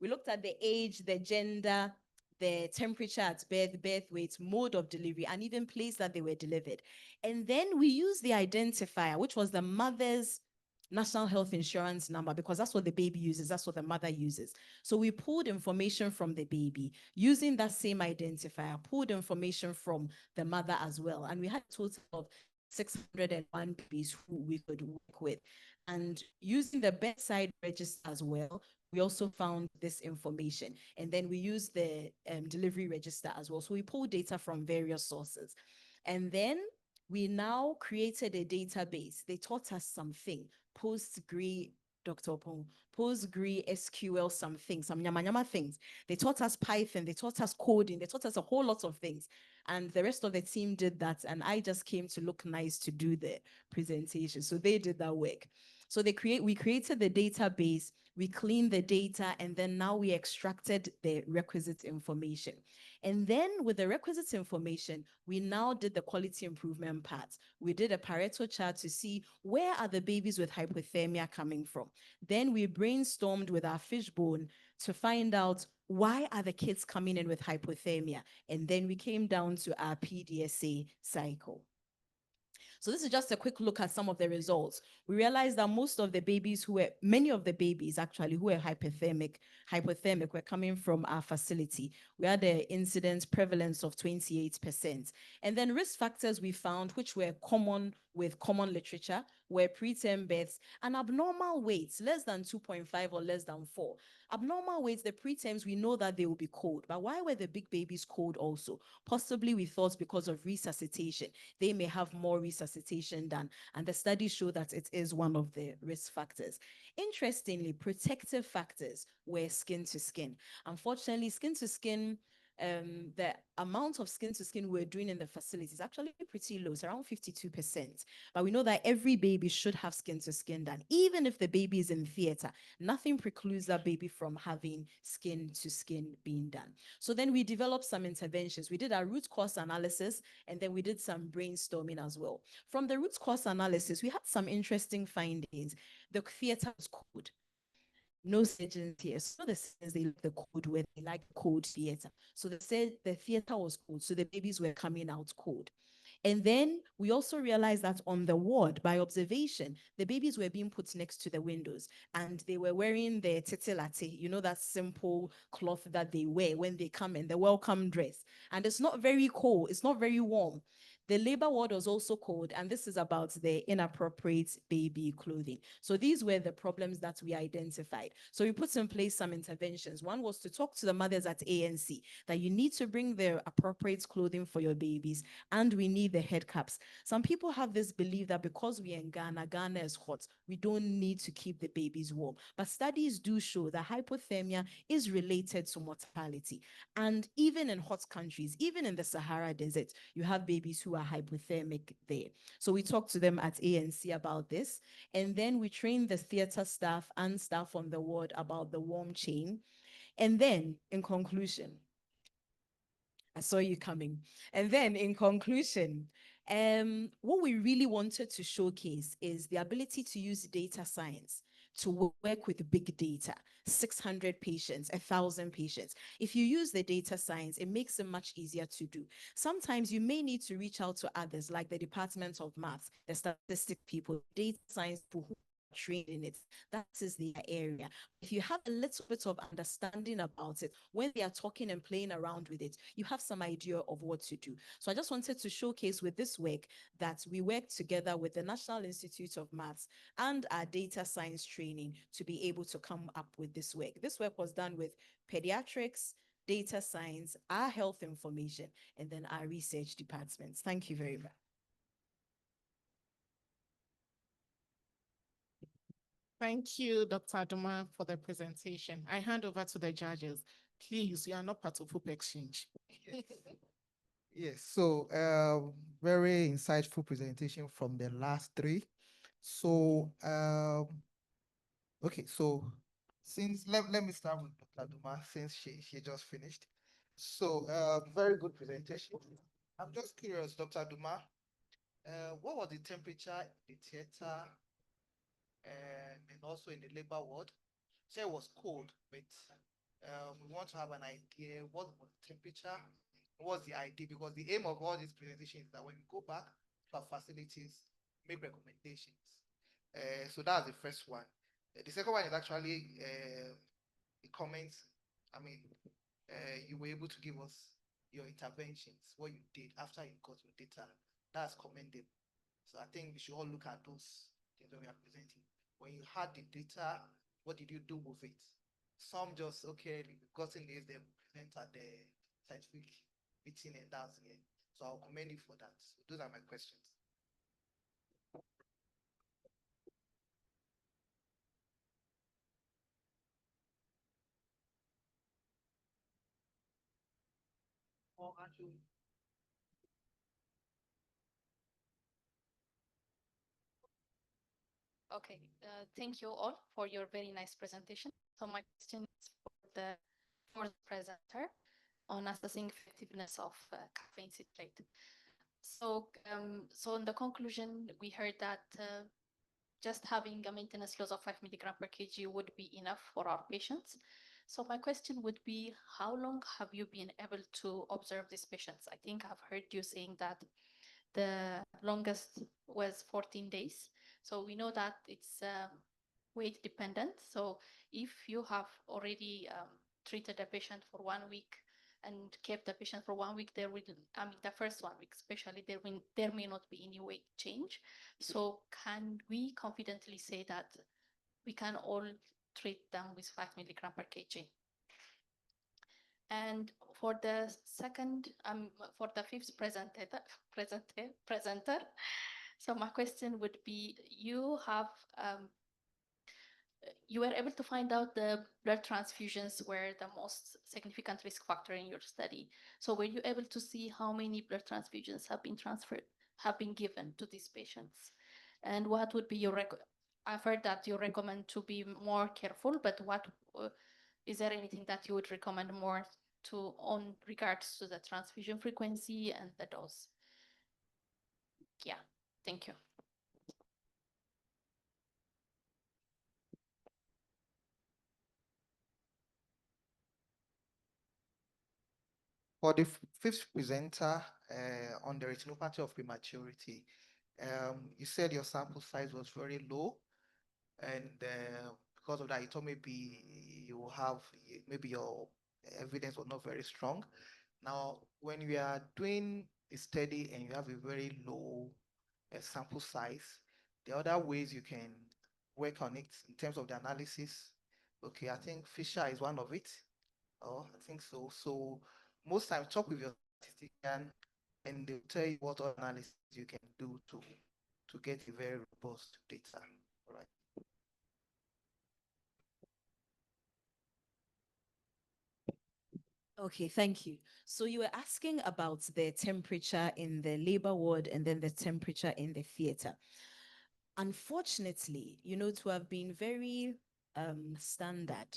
We looked at the age, the gender, the temperature at birth, birth weight, mode of delivery, and even place that they were delivered. And then we used the identifier, which was the mother's national health insurance number, because that's what the baby uses, that's what the mother uses. So we pulled information from the baby using that same identifier, pulled information from the mother as well. And we had a total of 601 babies who we could work with. And using the bedside register as well, we also found this information. And then we used the delivery register as well. So we pulled data from various sources. And then we now created a database. They taught us something, PostgreSQL, Dr. Opon, PostgreSQL something, some nyama things. They taught us Python, they taught us coding, they taught us a whole lot of things. And the rest of the team did that. And I just came to look nice to do the presentation. So they did that work. So we created the database, we cleaned the data, and then now we extracted the requisite information. And then with the requisite information, we now did the quality improvement part. We did a Pareto chart to see where are the babies with hypothermia coming from. Then we brainstormed with our fishbone to find out why are the kids coming in with hypothermia. And then we came down to our PDSA cycle. So this is just a quick look at some of the results. We realized that many of the babies actually who were hypothermic were coming from our facility. We had an incidence prevalence of 28%. And then risk factors we found, which were common with common literature, were preterm births and abnormal weights, less than 2.5 or less than 4. Abnormal weights, the preterms, we know that they will be cold. But why were the big babies cold also? Possibly we thought because of resuscitation. They may have more resuscitation done. And the studies show that it is one of the risk factors. Interestingly, protective factors were skin to skin. Unfortunately, skin to skin, the amount of skin to skin we're doing in the facility is actually pretty low. It's around 52%. But we know that every baby should have skin to skin done. Even if the baby is in theater, nothing precludes that baby from having skin to skin being done. So then we developed some interventions. We did our root cause analysis, and then we did some brainstorming as well. From the root cause analysis, we had some interesting findings. the theater was cold. No surgeons here. So the surgeons, they like the cold where they like cold theater. So they said the theater was cold. So the babies were coming out cold. And then we also realized that on the ward, by observation, the babies were being put next to the windows and they were wearing the titilate, you know, that simple cloth that they wear when they come in, the welcome dress. And it's not very cold, it's not very warm. The labor ward was also cold, and this is about the inappropriate baby clothing. So these were the problems that we identified. So we put in place some interventions. One was to talk to the mothers at ANC that you need to bring the appropriate clothing for your babies, and we need the head caps. Some people have this belief that because we're in Ghana, Ghana is hot, we don't need to keep the babies warm. But studies do show that hypothermia is related to mortality. And even in hot countries, even in the Sahara Desert, you have babies who are hypothermic there. So we talked to them at ANC about this. And then we trained the theater staff and staff on the ward about the warm chain. And then, in conclusion, I saw you coming. And then, in conclusion, what we really wanted to showcase is the ability to use data science to work with big data, 600 patients, 1,000 patients. If you use the data science, it makes it much easier to do. Sometimes you may need to reach out to others, like the Department of Maths, the statistic people, data science people who are trained in it. That is the area. If you have a little bit of understanding about it, when they are talking and playing around with it, you have some idea of what to do. So I just wanted to showcase with this work that we work together with the National Institute of Maths and our data science training to be able to come up with this work. This work was done with pediatrics, data science, our health information, and then our research departments. Thank you very much.
Thank you, Dr. Aduma, for the presentation. I hand over to the judges. Please, you are not part of Hope Exchange.
Yes, so very insightful presentation from the last three. So, okay, so let me start with Dr. Duma since she just finished. So, very good presentation. I'm just curious, Dr. Duma, what was the temperature in the theater and also in the labor ward? So it was cold, but we want to have an idea what was the temperature, what's the idea, because the aim of all these presentations is that when we go back to our facilities, make recommendations. So that's the first one. The second one is actually the comments. I mean, you were able to give us your interventions, what you did after you got your data. That's commendable. So I think we should all look at those things that we are presenting. When you had the data, what did you do with it? Some just, okay, we've gotten this, they present at the scientific meeting and that's it. So I'll commend you for that. So those are my questions.
Okay, thank you all for your very nice presentation. So my question is for the presenter on assessing effectiveness of caffeine citrate. So, so in the conclusion, we heard that just having a maintenance dose of 5 milligram per kg would be enough for our patients. So my question would be, how long have you been able to observe these patients? I think I've heard you saying that the longest was 14 days. So we know that it's weight dependent. So if you have already treated a patient for 1 week and kept the patient for 1 week, there will, I mean, the first 1 week especially, there may not be any weight change. So can we confidently say that we can all treat them with 5 milligram per kg? And for the second, for the fifth presenter, so my question would be, you were able to find out the blood transfusions were the most significant risk factor in your study. So were you able to see how many blood transfusions have been given to these patients? And what would be your I've heard that you recommend to be more careful, but what is there anything that you would recommend more to on regards to the transfusion frequency and the dose? Yeah, thank you.
For the fifth presenter on the retinopathy of prematurity, you said your sample size was very low, and because of that, you thought maybe you have maybe your evidence was not very strong. Now, when we are doing a study and you have a very low sample size, the other ways you can work on it in terms of the analysis. Okay, I think Fisher is one of it. Oh, I think so. So most times talk with your statistician and they'll tell you what analysis you can do to get a very robust data. All right.
Okay, thank you. So you were asking about the temperature in the labor ward and then the temperature in the theater. Unfortunately, to have been very standard,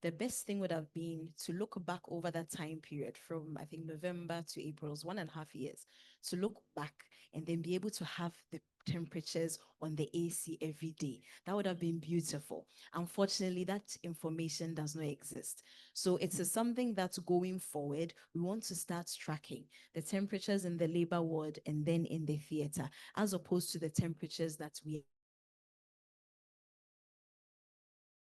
the best thing would have been to look back over that time period from, I think, November to April, it was 1.5 years, to look back and then be able to have the temperatures on the AC every day. That would have been beautiful. Unfortunately, that information does not exist. So it's something that's going forward. We want to start tracking the temperatures in the labor ward and then in the theater, as opposed to the temperatures that we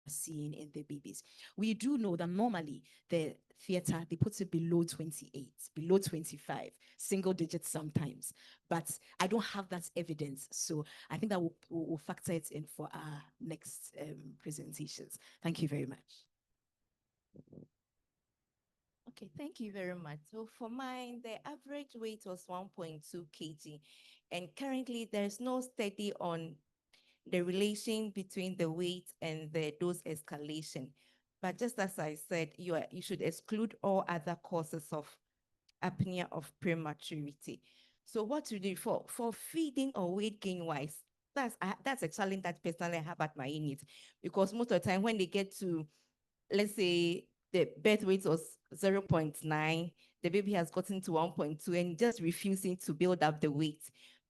seeing in the babies. We do know that normally the theater, they put it below 28, below 25, single digits sometimes, but I don't have that evidence. So I think that we'll factor it in for our next presentations. Thank you very much.
Okay, thank you very much. So for mine, the average weight was 1.2 kg, and currently there's no study on the relation between the weight and the dose escalation. But just as I said, you should exclude all other causes of apnea of prematurity. So what to do for feeding or weight gain wise, that's a challenge that personally I have at my unit, because most of the time when they get to, let's say the birth weight was 0.9, the baby has gotten to 1.2 and just refusing to build up the weight.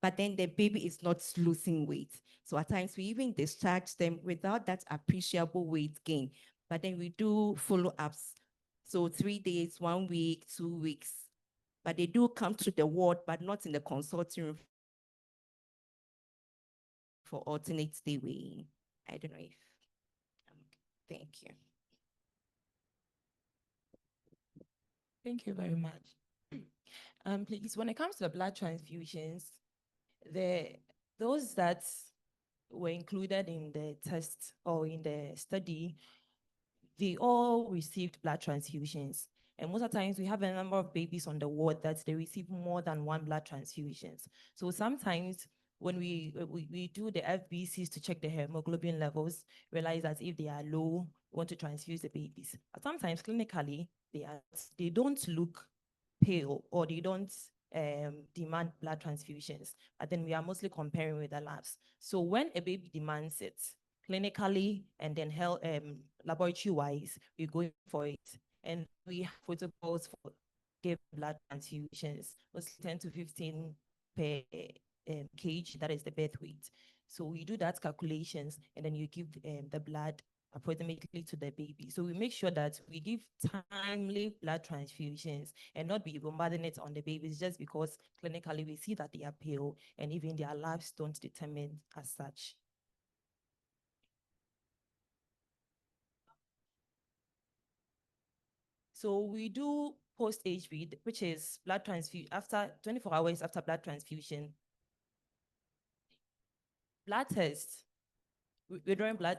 But then the baby is not losing weight. So at times we even discharge them without that appreciable weight gain. But then we do follow-ups. So 3 days, 1 week, 2 weeks. But they do come to the ward, but not in the consulting room for alternate day weighing. I don't know if, thank you.
Thank you very much. Please, when it comes to the blood transfusions, those that were included in the test or in the study, they all received blood transfusions. And most of the times we have a number of babies on the ward that they receive more than one blood transfusions. So sometimes when we do the FBCs to check the hemoglobin levels, realize that if they are low, we want to transfuse the babies. But sometimes clinically, they don't look pale or they don't demand blood transfusions. But then we are mostly comparing with the labs. So when a baby demands it, clinically and then health laboratory-wise, we're going for it. And we have protocols for give blood transfusions, mostly 10 to 15 per kg, that is the birth weight. So we do that calculations and then you give the blood approximately to the baby. So we make sure that we give timely blood transfusions and not be bombarding it on the babies just because clinically we see that they are pale and even their labs don't determine as such. So we do post-HB, which is blood transfusion after 24 hours after blood transfusion. Blood test. We're drawing blood.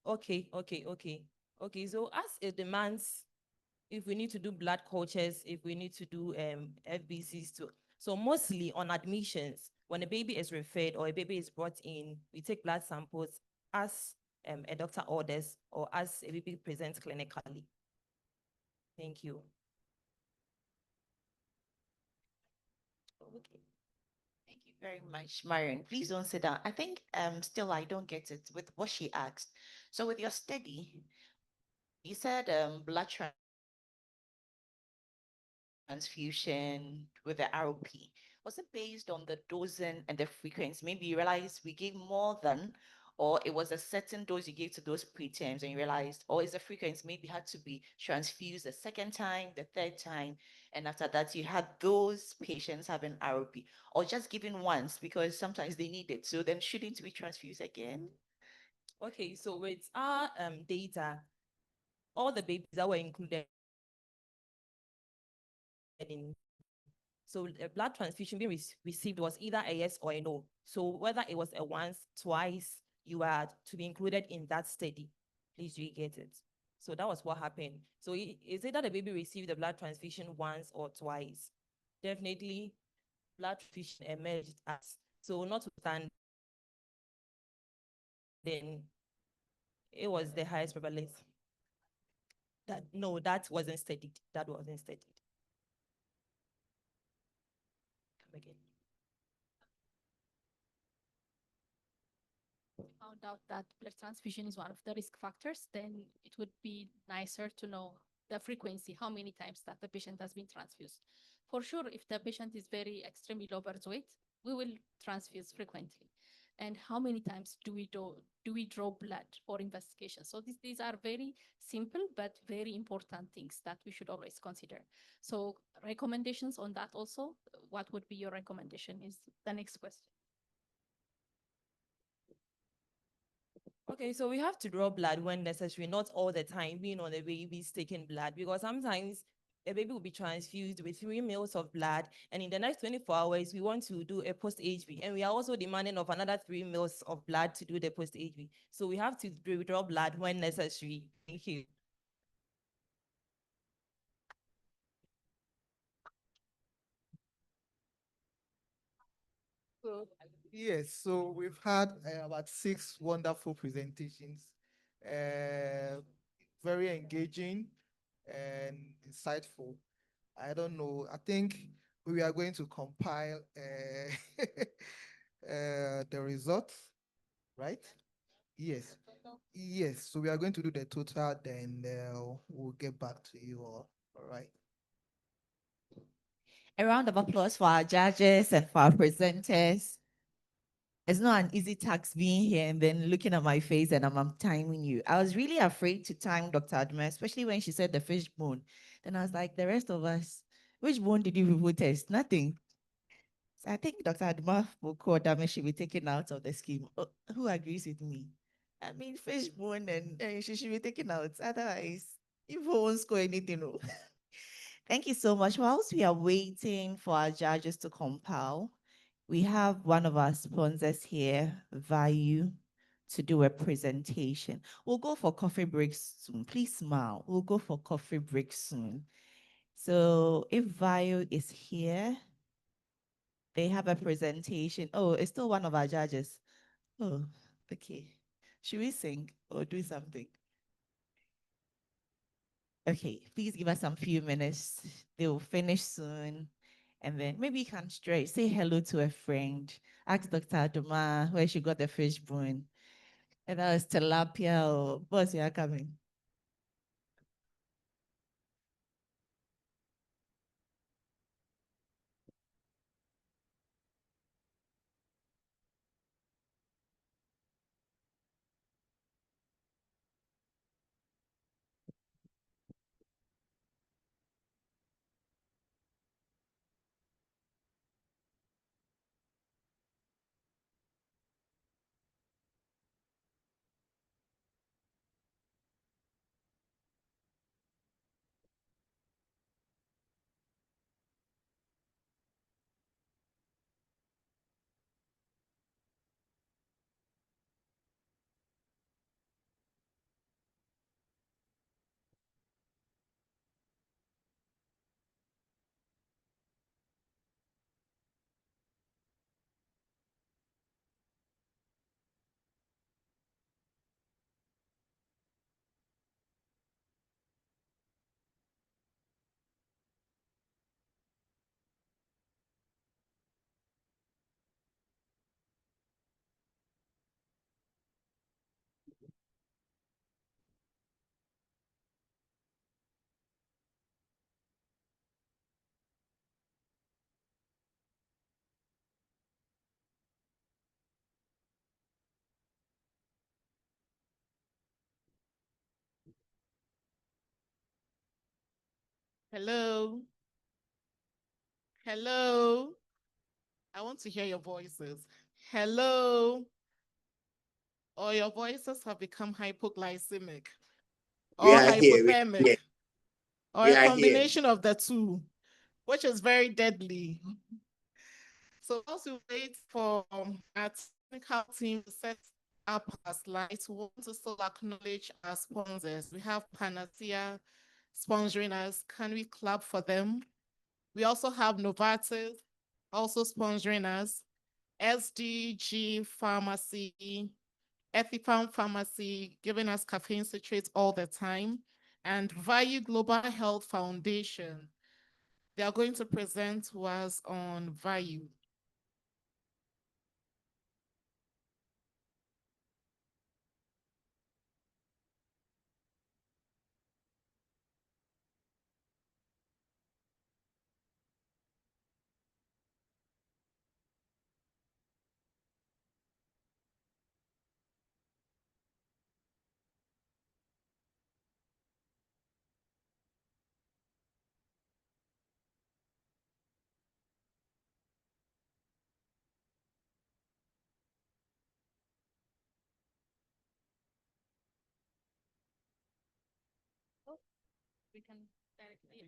Okay. So as it demands, if we need to do blood cultures, if we need to do FBCs too. So mostly on admissions, when a baby is referred or a baby is brought in, we take blood samples as a doctor orders or as a baby presents clinically. Thank you.
Okay. Thank you very much, Marion. Please don't sit down. I think still I don't get it with what she asked. So with your study, you said blood transfusion with the ROP. Was it based on the dosing and the frequency? Maybe you realized we gave more than, or it was a certain dose you gave to those preterms and you realized, or is the frequency maybe had to be transfused the second time, the third time, And after that, you had those patients having ROP, or just given once because sometimes they need it. So then shouldn't we transfuse again?
Okay, so with our data, all the babies that were included in, so the blood transfusion being received was either a yes or a no. So whether it was a once, twice, you are to be included in that study. Please, do you get it? So that was what happened. So is it that the baby received the blood transfusion once or twice? Definitely, blood transfusion emerged as, so notwithstanding, it was the highest prevalence. No, that wasn't studied. That wasn't studied. Come again.
Found out that blood transfusion is one of the risk factors, then it would be nicer to know the frequency, how many times that the patient has been transfused. For sure, if the patient is very extremely low birth weight, we will transfuse frequently. And how many times do we draw blood for investigation? So these are very simple but very important things that we should always consider. So recommendations on that also, what would be your recommendation is the next question.
Okay, so we have to draw blood when necessary, not all the time being on the baby's taking blood, because sometimes a baby will be transfused with 3 mils of blood, and in the next 24 hours, we want to do a post-HB, and we are also demanding of another 3 mils of blood to do the post-HB. So we have to draw blood when necessary. Thank you.
So, yes, so we've had about 6 wonderful presentations, very engaging and insightful. I don't know, I think we are going to compile the results, right? Yes. Yes, so we are going to do the total, then we'll get back to you all right?
A round of applause for our judges and for our presenters. It's not an easy task being here and then looking at my face and I'm timing you. I was really afraid to time Dr. Adma, especially when she said the fish bone. Then I was like, the rest of us, which bone did you people test? Nothing. So I think Dr. Adma Damage should be taken out of the scheme. Oh, who agrees with me? I mean, fish bone and she should be taken out. Otherwise, you won't score anything. No. Thank you so much. Whilst we are waiting for our judges to compile, we have one of our sponsors here, Value, to do a presentation. We'll go for coffee breaks soon. Please smile. We'll go for coffee breaks soon. So if Value is here, they have a presentation. Oh, it's still one of our judges. Oh, okay. Should we sing or do something? Okay, please give us some few minutes. They will finish soon. And then maybe you can stretch, say hello to a friend. Ask Dr. Adoma where she got the fish bone. And that was tilapia or boss, you are coming.
Hello. Hello. I want to hear your voices. Hello. Or your voices have become hypoglycemic or hypothermic or a combination of the two, which is very deadly. So whilst we wait for our technical team to set up our slides, we want to still acknowledge our sponsors. We have Panacea sponsoring us. Can we clap for them? We also have Novartis also sponsoring us, SDG Pharmacy, Ethifarm Pharmacy giving us caffeine citrates all the time, and Value Global Health Foundation. They are going to present to us on Value. We can directly.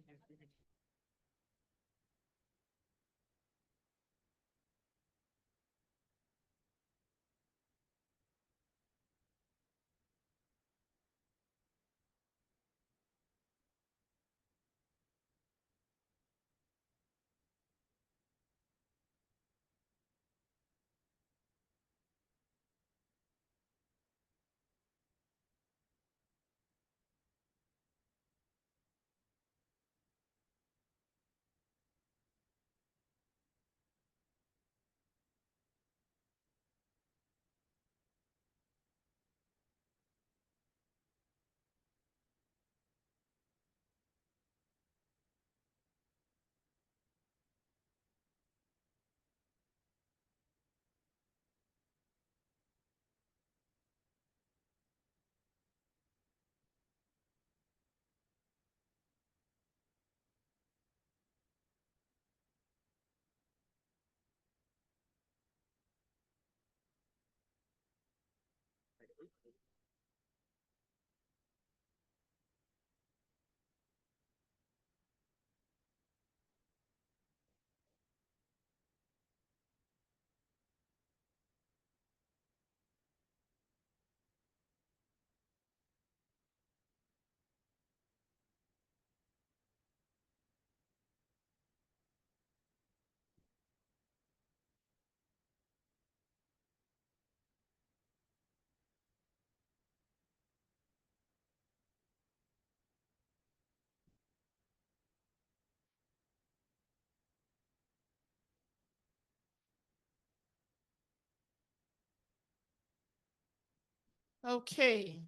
Okay,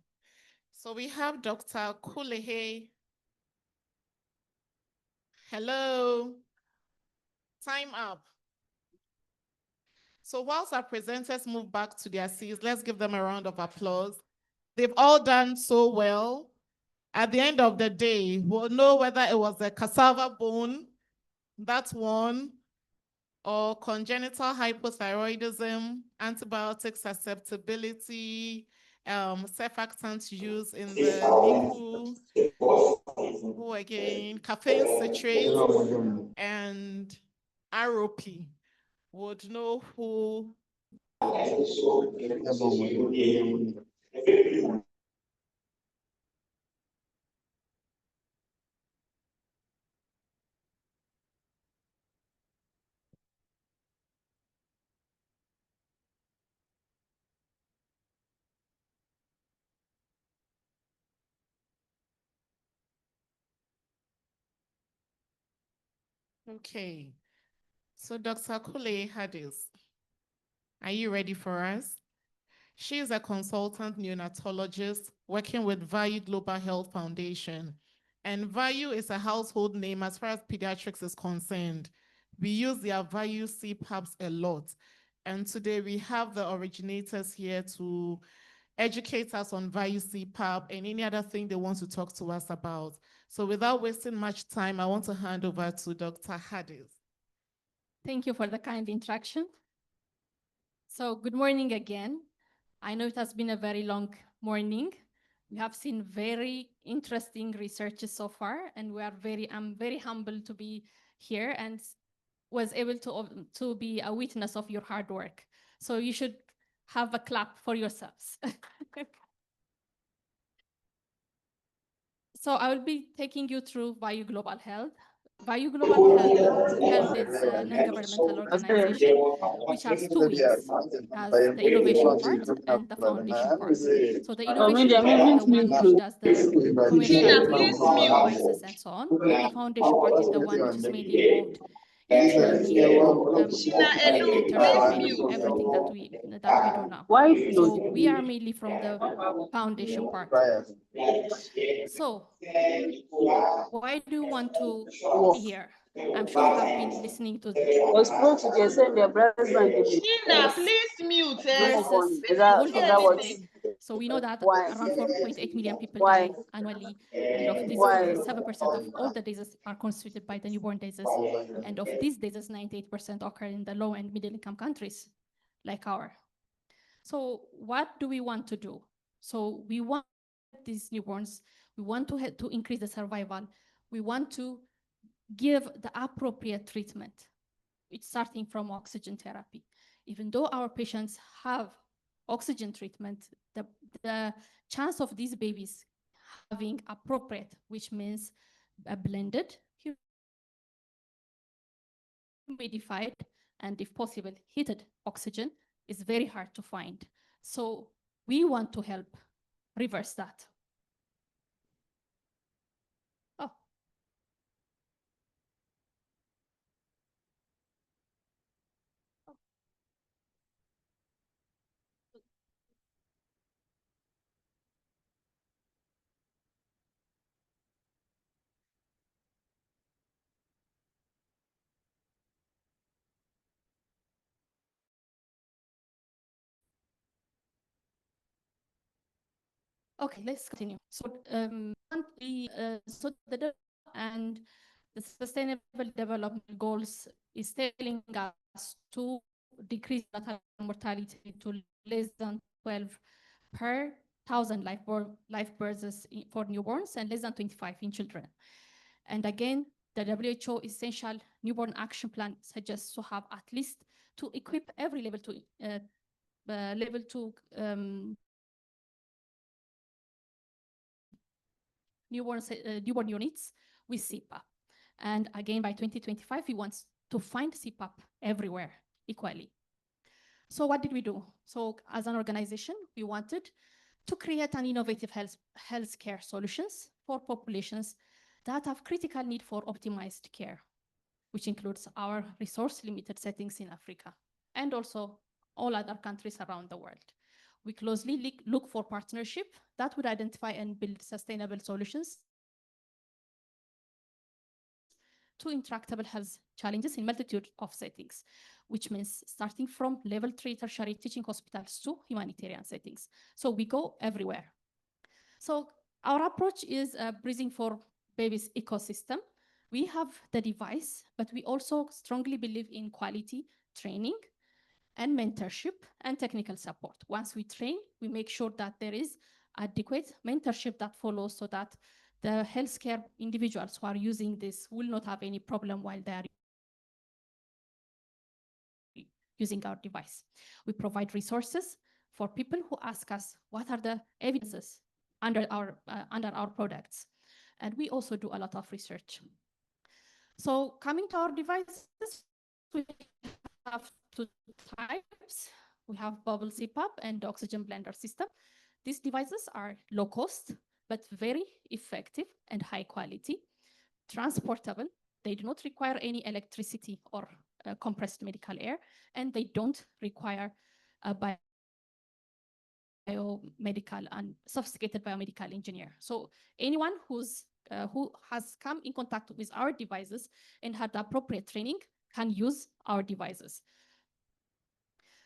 so we have Dr. Kulehe. Hello. Time up. So whilst our presenters move back to their seats, let's give them a round of applause. They've all done so well. At the end of the day, we'll know whether it was a cassava bone, that one, or congenital hypothyroidism, antibiotic susceptibility, surfactant use in the NICU, who again, caffeine citrate, and ROP. Would know who. Okay, so Dr. Kule Hadis, are you ready for us? She is a consultant neonatologist working with Value Global Health Foundation. And Value is a household name as far as pediatrics is concerned. We use their Value CPAPs a lot. And today we have the originators here to educate us on Value CPAP and any other thing they want to talk to us about. So without wasting much time, I want to hand over to Dr. Hadis.
Thank you for the kind introduction. So good morning again. I know it has been a very long morning. We have seen very interesting researches so far, and I'm very humbled to be here and was able to be a witness of your hard work. So you should have a clap for yourselves. So I will be taking you through Vayu Global Health. Vayu Global Health is a non-governmental organization which has two wings, has the innovation part and the foundation part. So the innovation part is the one which does the commerciality of devices and so on, and the foundation part is the one which is mainly involved in training, doing mentorship, and everything that we do now. So we are mainly from the foundation part. So why do you want to be here? I'm sure you have been listening to
Was supposed to just send their brothers bank.
Tina, please mute.
versus
Is
the
that
whole
what?
population. So we know that
Why?
around 4.8 million people
Why?
die annually, and of this,
Why?
7% of all the diseases are constituted by the newborn diseases, and of these diseases, 98% occur in the low and middle income countries, like our. So what do we want to do? So we want these newborns, we want to increase the survival, we want to give the appropriate treatment. It's starting from oxygen therapy. Even though our patients have oxygen treatment, the chance of these babies having appropriate, which means a blended, humidified, and if possible, heated oxygen is very hard to find. So we want to help reverse that. Oh. Okay, let's continue. So, and the Sustainable Development Goals is telling us to decrease maternal mortality to less than 12 per 1,000 live births for newborns and less than 25 in children. And again, the WHO Essential Newborn Action Plan suggests to have at least to equip every level 2 newborn units with CPAP. And again, by 2025, we want to find CPAP everywhere equally. So what did we do? So as an organization, we wanted to create an innovative healthcare solutions for populations that have critical need for optimized care, which includes our resource-limited settings in Africa and also all other countries around the world. We closely look for partnership that would identify and build sustainable solutions to intractable health challenges in multitude of settings, which means starting from level 3 tertiary teaching hospitals to humanitarian settings. So we go everywhere. So our approach is a Breathing for Babies ecosystem. We have the device, but we also strongly believe in quality training and mentorship and technical support. Once we train, we make sure that there is adequate mentorship that follows so that the healthcare individuals who are using this will not have any problem while they are using our device. We provide resources for people who ask us what are the evidences under our products. And we also do a lot of research. So coming to our devices, we have two types. We have bubble CPAP and oxygen blender system. These devices are low cost, but very effective and high quality, transportable. They do not require any electricity or compressed medical air, and they don't require a biomedical and sophisticated biomedical engineer. So anyone who has come in contact with our devices and had the appropriate training can use our devices.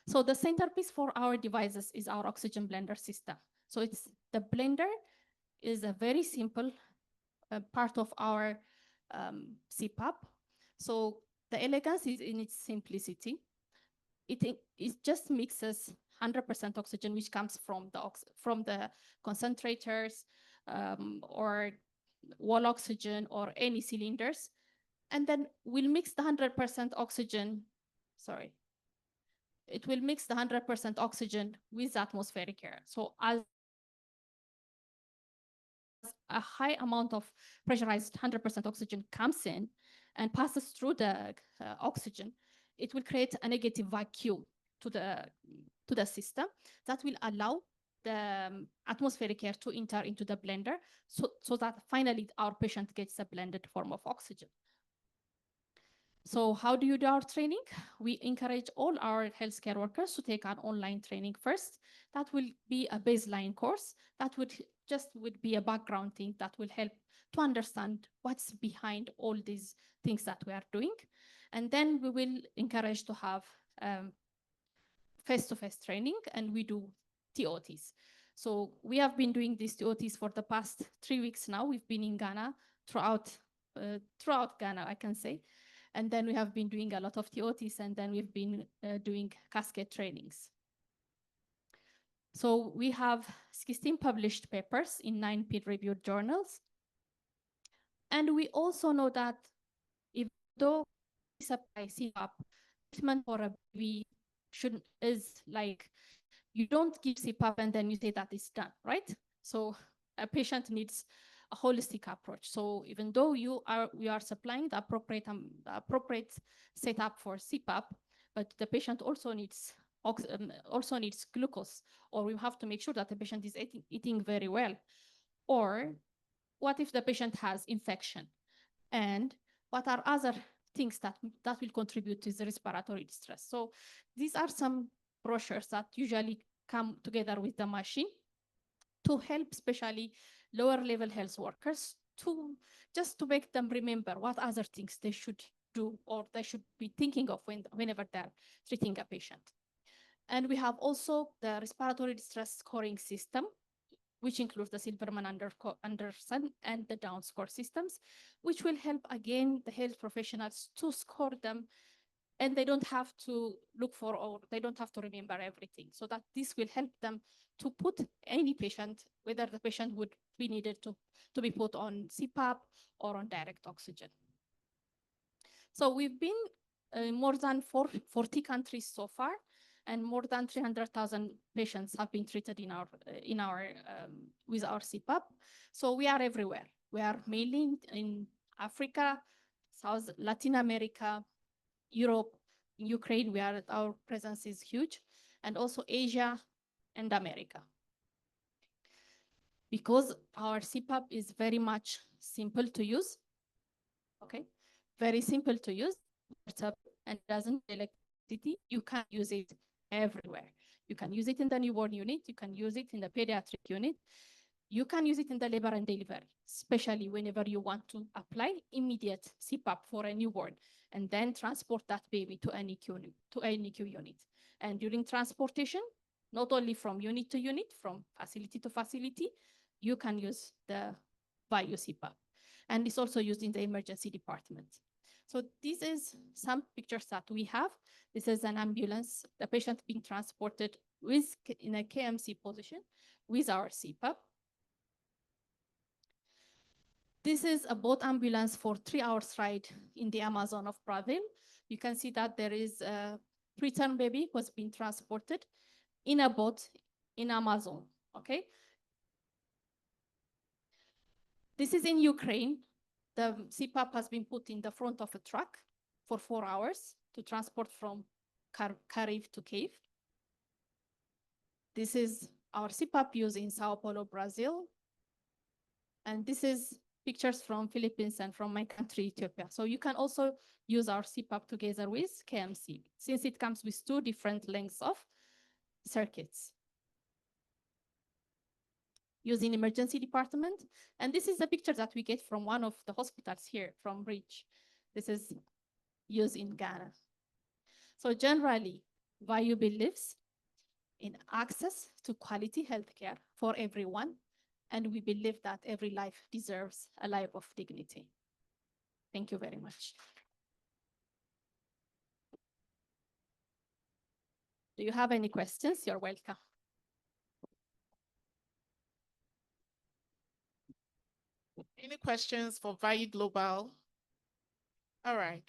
So the centerpiece for our devices is our oxygen blender system. So the blender is a very simple part of our CPAP. So The elegance is in its simplicity. It just mixes 100% oxygen, which comes from the concentrators or wall oxygen or any cylinders. And then we'll mix the 100% oxygen, sorry. It will mix the 100% oxygen with atmospheric air. So as a high amount of pressurized 100% oxygen comes in and passes through the oxygen, it will create a negative vacuum to the system that will allow the atmospheric air to enter into the blender so that finally our patient gets a blended form of oxygen. So how do you do our training? We encourage all our healthcare workers to take an online training first. That will be a baseline course. That would be a background thing that will help to understand what's behind all these things that we are doing. And then we will encourage to have face-to-face training, and we do TOTs. So we have been doing these TOTs for the past 3 weeks now. We've been in Ghana, throughout Ghana, I can say. And then we have been doing a lot of TOTs, and then we've been doing cascade trainings. So we have 16 published papers in 9 peer-reviewed journals. And we also know that even though we supply CPAP, treatment for a baby is like, you don't give CPAP and then you say that it's done, right? So a patient needs a holistic approach. So even though we are supplying the appropriate setup for CPAP, but the patient also needs glucose, or we have to make sure that the patient is eating very well. Or what if the patient has infection? And what are other things that will contribute to the respiratory distress? So these are some brochures that usually come together with the machine to help especially lower level health workers to make them remember what other things they should do or they should be thinking of whenever they're treating a patient. And we have also the respiratory distress scoring system, which includes the Silverman Anderson and the Down score systems, which will help, again, the health professionals to score them, and they don't have to look for, or they don't have to remember everything. So that this will help them to put any patient, whether the patient would be needed to be put on CPAP or on direct oxygen. So we've been in more than 40 countries so far, and more than 300,000 patients have been treated with our CPAP. So we are everywhere. We are mainly in Africa, Latin America, Europe, Ukraine. Our presence is huge, and also Asia and America. Because our CPAP is very much simple to use, okay? Very simple to use, and doesn't need electricity. You can use it everywhere. You can use it in the newborn unit. You can use it in the pediatric unit. You can use it in the labor and delivery, especially whenever you want to apply immediate CPAP for a newborn and then transport that baby to a NICU unit. And during transportation, not only from unit to unit, from facility to facility, you can use the VIU CPAP. And it's also used in the emergency department. So this is some pictures that we have. This is an ambulance, the patient being transported in a KMC position with our CPAP. This is a boat ambulance for 3 hours ride in the Amazon of Brazil. You can see that there is a preterm baby was being transported in a boat in Amazon, okay? This is in Ukraine. The CPAP has been put in the front of a truck for 4 hours to transport from Kharkiv to Kyiv. This is our CPAP used in Sao Paulo, Brazil. And this is pictures from Philippines and from my country, Ethiopia. So you can also use our CPAP together with KMC, since it comes with 2 different lengths of circuits. Using emergency department. And this is a picture that we get from one of the hospitals here from Reach. This is used in Ghana. So generally, VIU believes in access to quality healthcare for everyone. And we believe that every life deserves a life of dignity. Thank you very much. Do you have any questions? You're welcome.
Any questions for Value Global? All right.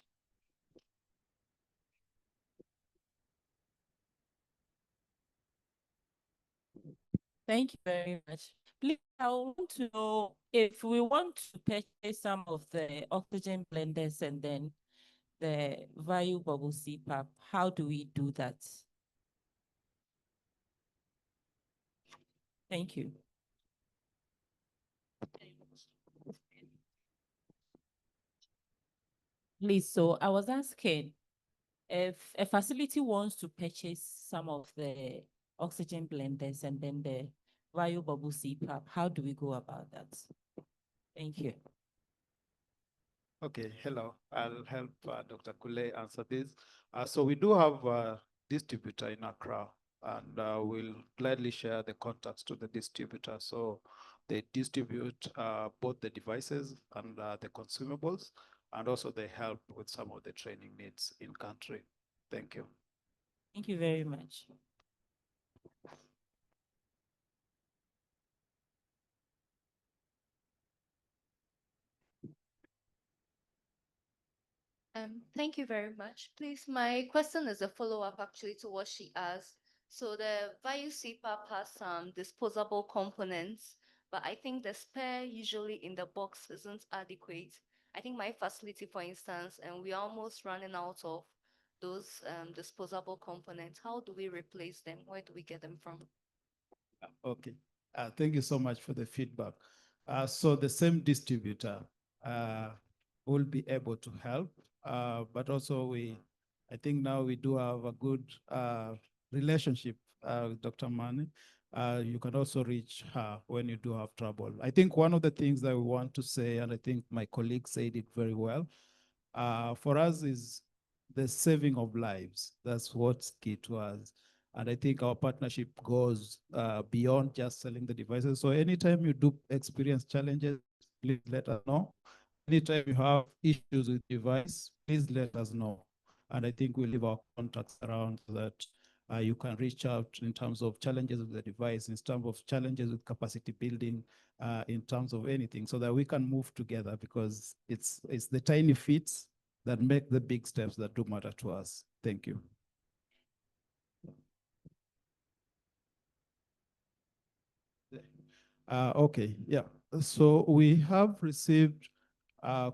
Thank you very much. Please, I want to know if we want to purchase some of the oxygen blenders and then the value bubble CPAP, how do we do that? Thank you. Please, so I was asking if a facility wants to purchase some of the oxygen blenders and then the value bubble CPAP, how do we go about that? Thank you.
Okay, hello. I'll help Dr. Kule answer this. So we do have a distributor in Accra, and we'll gladly share the contacts to the distributor. So they distribute both the devices and the consumables, and also they help with some of the training needs in country. Thank you.
Thank you very much.
Thank you very much. Please, my question is a follow-up actually to what she asked. So the Value CPAP has some disposable components, but I think the spare usually in the box isn't adequate. I think my facility, for instance, and we're almost running out of those disposable components. How do we replace them? Where do we get them from?
Okay. Thank you so much for the feedback. So the same distributor will be able to help, but also I think now we do have a good relationship with Dr. Mani. You can also reach her when you do have trouble. I think one of the things that we want to say, and I think my colleague said it very well, for us is the saving of lives. That's what's key to us. And I think our partnership goes beyond just selling the devices. So anytime you do experience challenges, please let us know. Anytime you have issues with device, please let us know. And I think we'll leave our contacts around so that you can reach out in terms of challenges with the device, in terms of challenges with capacity building, in terms of anything, so that we can move together, because it's the tiny feats that make the big steps that do matter to us. Thank you. Okay, yeah. So we have received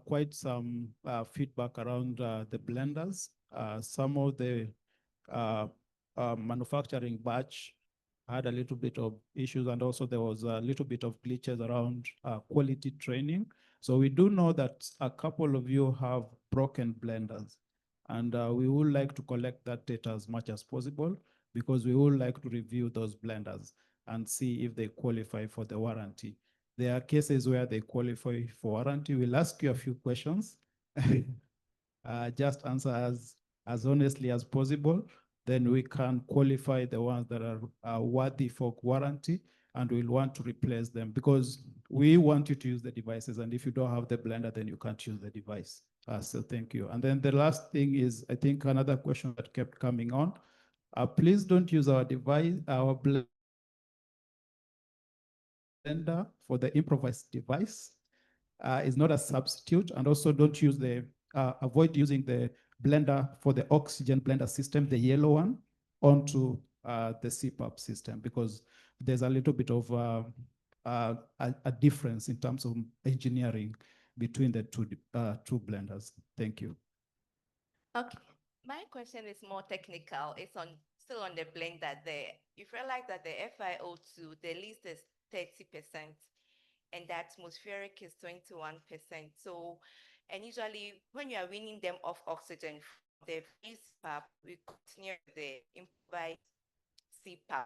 quite some feedback around the blenders. Some of the manufacturing batch had a little bit of issues, and also there was a little bit of glitches around quality training. So we do know that a couple of you have broken blenders, and we would like to collect that data as much as possible, because we would like to review those blenders and see if they qualify for the warranty. There are cases where they qualify for warranty. We'll ask you a few questions. Just answer as honestly as possible. Then we can qualify the ones that are worthy for warranty, and we'll want to replace them, because we want you to use the devices. And if you don't have the blender, then you can't use the device. So thank you. And then the last thing is, I think another question that kept coming on. Please don't use our device, our blender for the improvised device. Is not a substitute, and also don't use avoid using the blender for the oxygen blender system, the yellow one, onto the CPAP system, because there's a little bit of a difference in terms of engineering between the two blenders. Thank you.
Okay. My question is more technical. It's still on the blender there. You've realized that the FiO2, the least is 30%, and the atmospheric is 21%. So, and usually when you are weaning them off oxygen from the CPAP, we continue the improvised CPAP.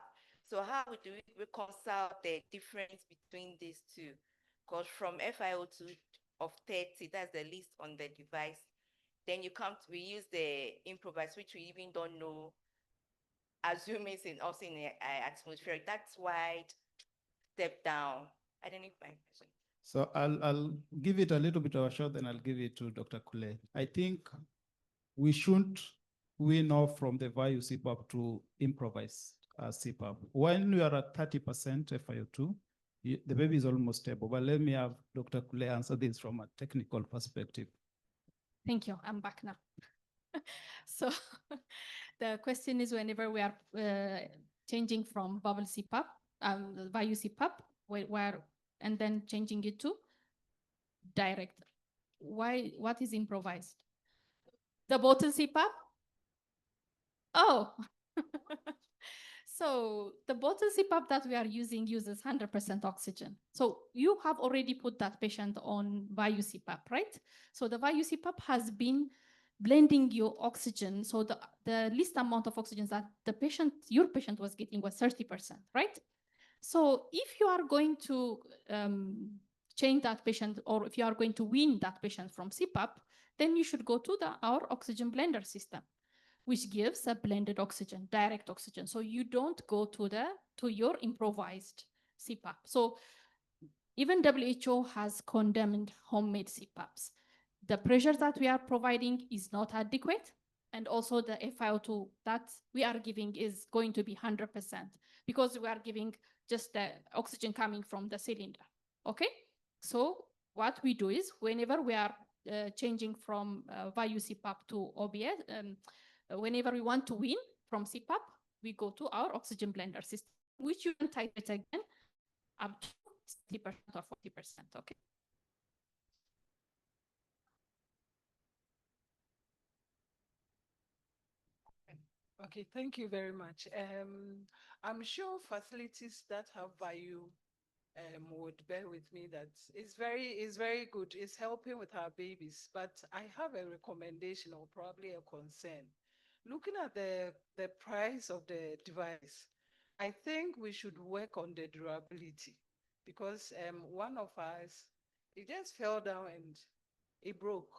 So how do we reconcile the difference between these two? Because from FiO2 of 30, that's the least on the device. Then we use the improvised, which we even don't know, assume it's also in the atmospheric. That's why step down. I don't know if my question.
So I'll give it a little bit of a shot, then I'll give it to Dr. Kule. I think we shouldn't we know from the value CPAP to improvise CPAP. When you are at 30% FiO2, the baby is almost stable. But let me have Dr. Kule answer this from a technical perspective.
Thank you. I'm back now. So the question is whenever we are changing from bubble CPAP, the value CPAP, and then changing it to direct. What is improvised? The bottle CPAP? Oh. So the bottle CPAP that we are using uses 100% oxygen. So you have already put that patient on value CPAP, right? So the value CPAP has been blending your oxygen. So the least amount of oxygen that your patient was getting was 30%, right? So if you are going to change that patient, or if you are going to wean that patient from CPAP, then you should go to our oxygen blender system, which gives a blended oxygen, direct oxygen. So you don't go to your improvised CPAP. So even WHO has condemned homemade CPAPs. The pressure that we are providing is not adequate. And also the FiO2 that we are giving is going to be 100% because we are giving just the oxygen coming from the cylinder, okay? So what we do is whenever we are changing from value CPAP to OBS, whenever we want to wean from CPAP, we go to our oxygen blender system, which you can titrate again up to 60% or 40%, okay?
Okay, thank you very much. I'm sure facilities that have value would bear with me that it's very good. It's helping with our babies, but I have a recommendation or probably a concern. Looking at the price of the device, I think we should work on the durability because one of us, it just fell down and it broke.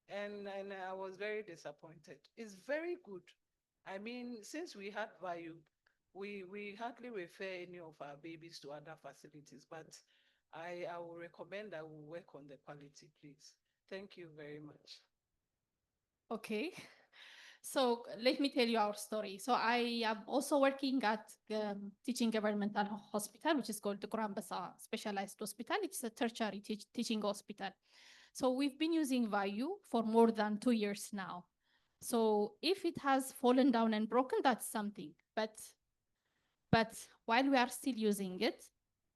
And I was very disappointed. It's very good. I mean, since we had value, we hardly refer any of our babies to other facilities, but I will recommend that we work on the quality, please. Thank you very much.
Okay. So let me tell you our story. So I am also working at Teaching Governmental Hospital, which is called the Kurambasa Specialized Hospital. It's a tertiary teaching hospital. So we've been using Vayu for more than 2 years now. So if it has fallen down and broken, that's something. But while we are still using it,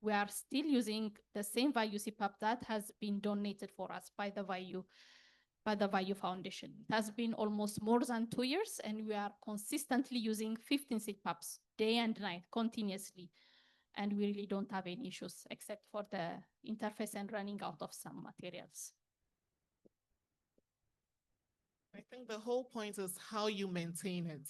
we are still using the same Vayu CPAP that has been donated for us by the Vayu Foundation. It has been almost more than 2 years, and we are consistently using 15 CPAPs day and night continuously. And we really don't have any issues except for the interface and running out of some materials.
I think the whole point is how you maintain it.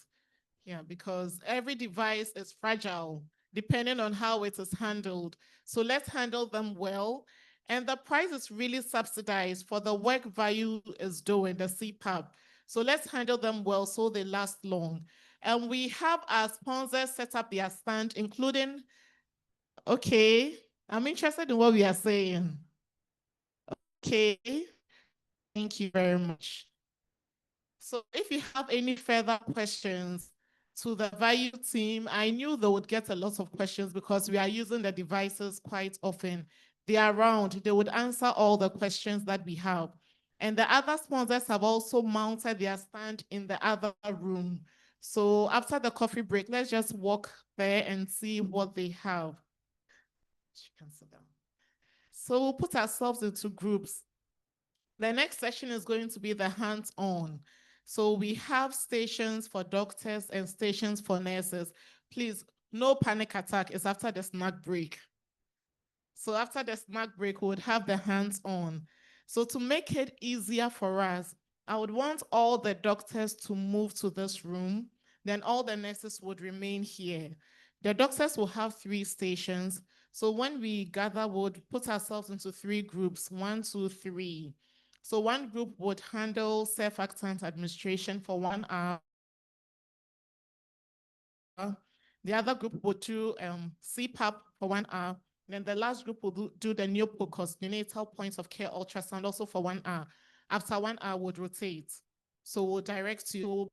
Yeah, because every device is fragile depending on how it is handled. So let's handle them well. And the price is really subsidized for the work value is doing, the CPAP. So let's handle them well so they last long. And we have our sponsors set up their stand, including, okay, I'm interested in what we are saying. Okay, thank you very much. So if you have any further questions to the value team, I knew they would get a lot of questions because we are using the devices quite often. They are around, they would answer all the questions that we have. And the other sponsors have also mounted their stand in the other room. So after the coffee break, let's just walk there and see what they have. You can sit down. So we'll put ourselves into groups. The next session is going to be the hands-on. So we have stations for doctors and stations for nurses. Please, no panic attack. It's after the snack break. So after the snack break, we would have the hands-on. So to make it easier for us, I would want all the doctors to move to this room. Then all the nurses would remain here. The doctors will have 3 stations. So when we gather, we would put ourselves into 3 groups, 1, 2, 3. So one group would handle surfactant administration for 1 hour. The other group would do CPAP for 1 hour. Then the last group will do the neonatal neonatal points of care ultrasound also for 1 hour. After 1 hour, would rotate. So we'll direct you.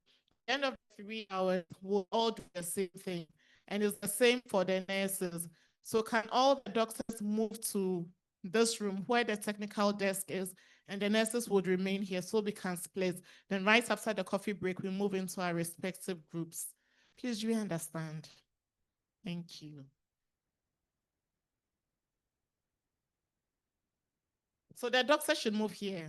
end of 3 hours, we'll all do the same thing. And it's the same for the nurses. So can all the doctors move to this room where the technical desk is, and the nurses would remain here so we can split. Then right after the coffee break, we move into our respective groups. Please, do you understand? Thank you. So the doctor should move here.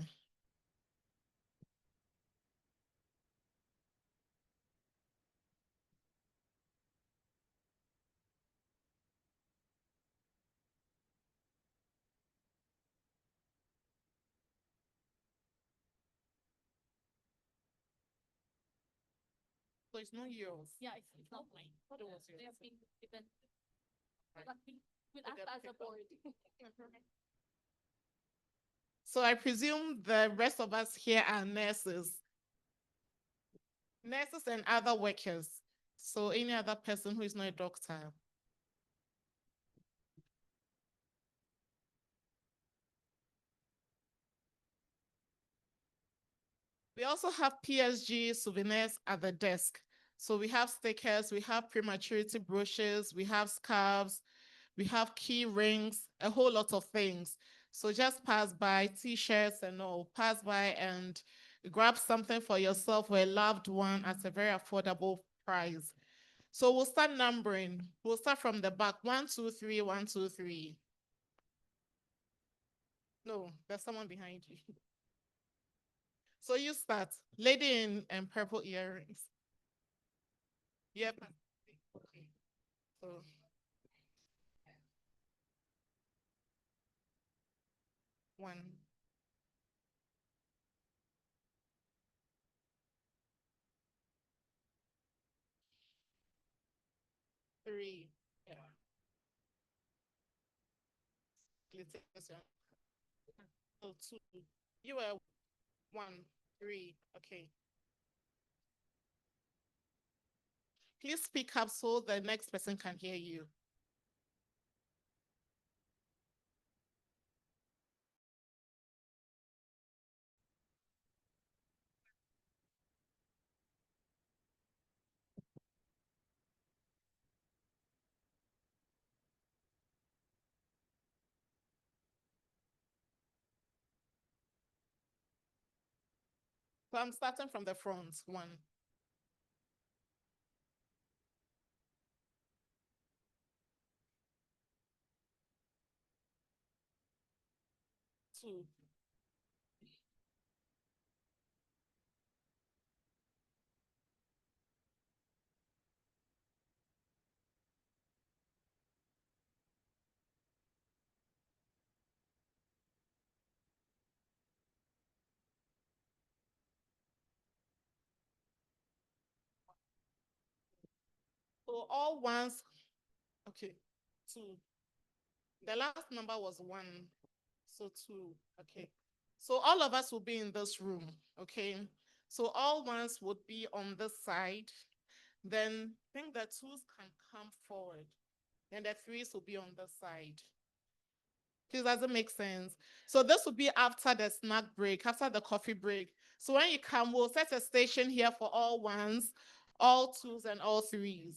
So it's not yours.
Yeah, it's not mine. They have been given. But we'll act as a board.
So I presume the rest of us here are nurses. Nurses and other workers. So any other person who is not a doctor. We also have PSG souvenirs at the desk. So we have stickers, we have prematurity brochures, we have scarves, we have key rings, a whole lot of things. So just pass by, t-shirts and all, pass by and grab something for yourself or a loved one at a very affordable price. So we'll start numbering. We'll start from the back. 1, 2, 3, 1, 2, 3. No, there's someone behind you. So you start. Lady in purple earrings. Yep. Okay. So 1. 3. Yeah. Let's take this one. So 2. You were 1, 3. Okay. Please speak up so the next person can hear you. So I'm starting from the front. 1. 2. So all ones, okay, 2. The last number was 1, so 2, okay. So all of us will be in this room, okay? So all ones would be on this side. Then I think the 2s can come forward. Then the 3s will be on this side. Please, does it make sense? So this will be after the snack break, after the coffee break. So when you come, we'll set a station here for all ones, all 2s, and all 3s.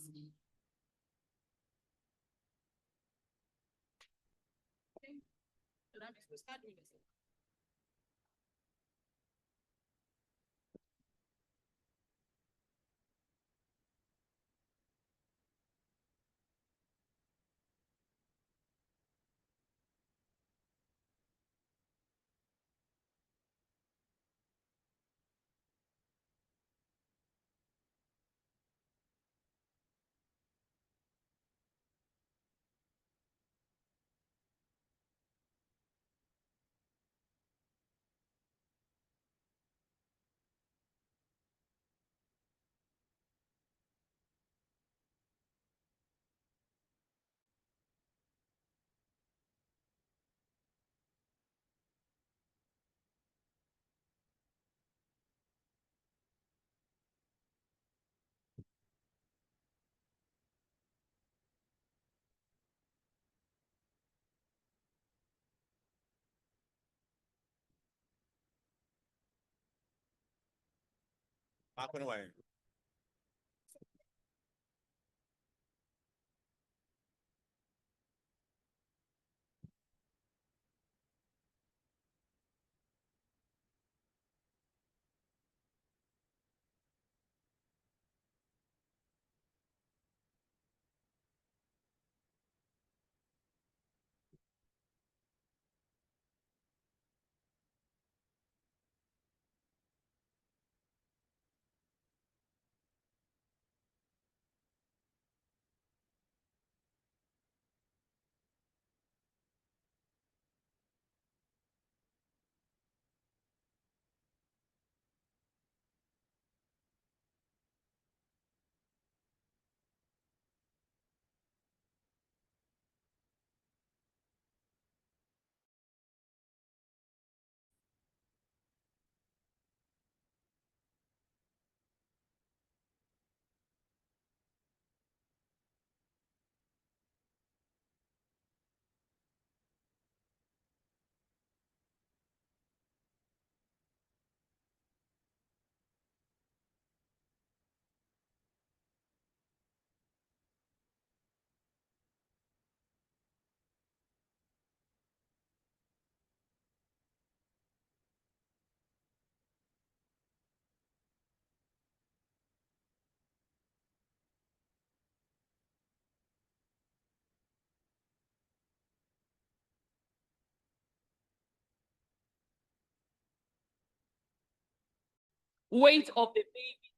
weight of the baby.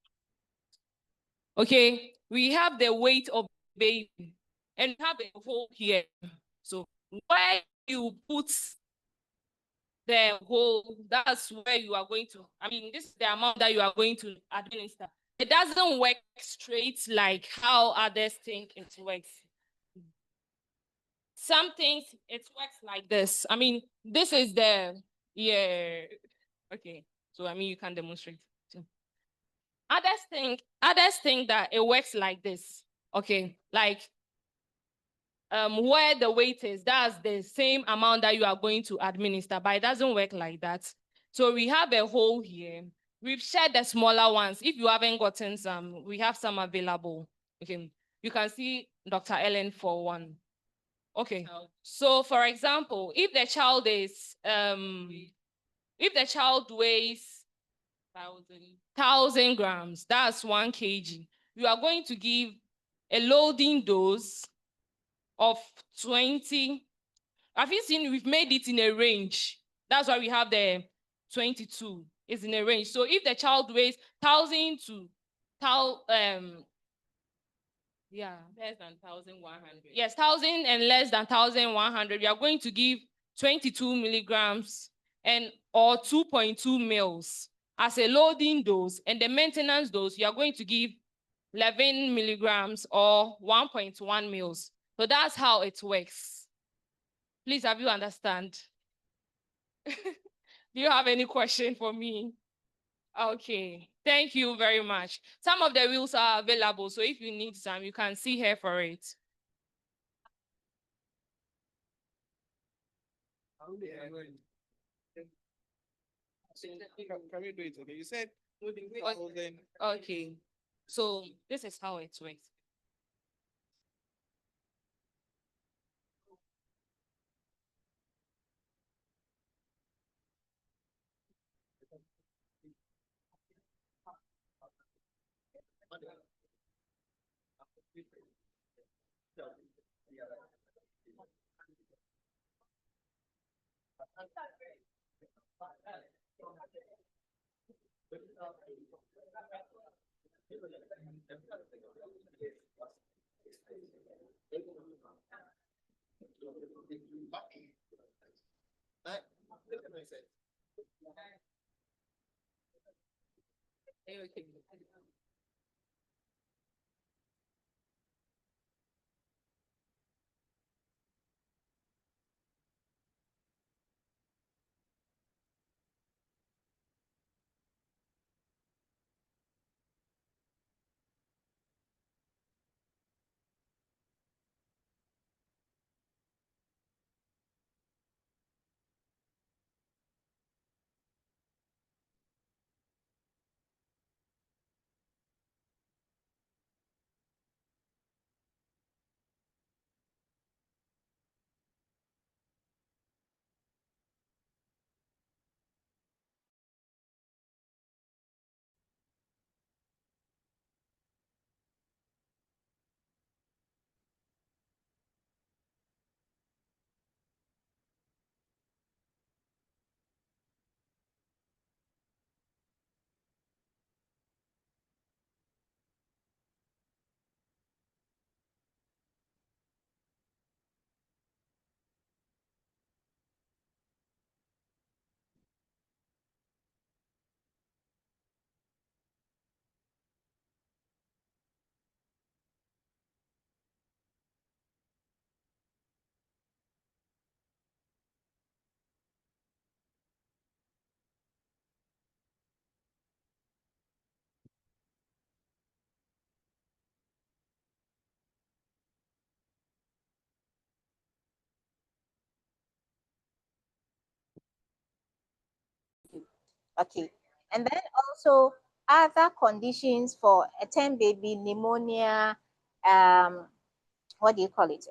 Okay, we have the weight of the baby and we have a hole here. So where you put the hole, that's where you are going to, I mean, this is the amount that you are going to administer. It doesn't work straight like how others think it works. Some things, it works like this. I mean, this is the, yeah, okay. So, I mean, you can demonstrate. So, others think that it works like this. Okay, like where the weight is, that's the same amount that you are going to administer, but it doesn't work like that. So we have a hole here. We've shared the smaller ones. If you haven't gotten some, we have some available. Okay, you can see Dr. Ellen for one. Okay, so for example, if the child weighs 1,000 grams, that's 1 kg, you are going to give a loading dose of 20. Have you seen, we've made it in a range. That's why we have the 22. It's in a range. So if the child weighs 1,000 to less than 1,100. Yes, 1,000 and less than 1,100. We are going to give 22 milligrams or 2.2 mils as a loading dose, and the maintenance dose you are going to give 11 milligrams or 1.1 mils. So that's how it works. Please, have you understand? Do you have any question for me? Okay, thank you very much. Some of the wheels are available, so if you need some, you can see here for it.
Can we do it again? You said
okay, so this is how it works.
Okay. And then also other conditions for a term baby, pneumonia, what do you call it?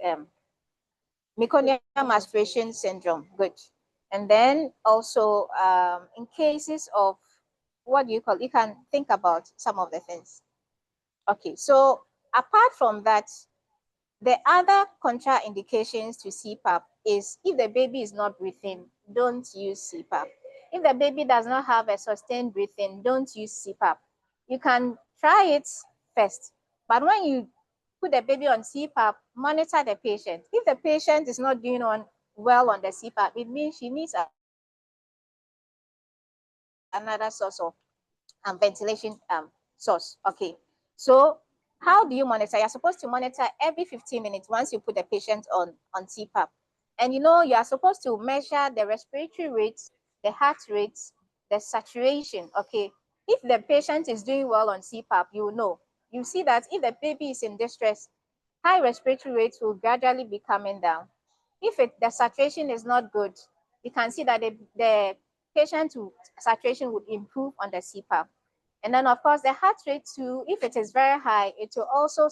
Meconium aspiration syndrome. Good. And then also in cases of what do you call, you can think about some of the things. Okay, so apart from that, the other contraindications to CPAP is if the baby is not breathing, don't use CPAP. If the baby does not have a sustained breathing, don't use CPAP. You can try it first, but when you put the baby on CPAP, monitor the patient. If the patient is not doing well on the CPAP, it means she needs another source of ventilation source. Okay, so how do you monitor? You're supposed to monitor every 15 minutes once you put the patient on CPAP. And you know, you are supposed to measure the respiratory rates, the heart rates, the saturation. Okay, if the patient is doing well on CPAP, you will know. You see that if the baby is in distress, high respiratory rates will gradually be coming down. If the saturation is not good, you can see that the patient saturation would improve on the CPAP. And then, of course, the heart rate too, if it is very high, it will also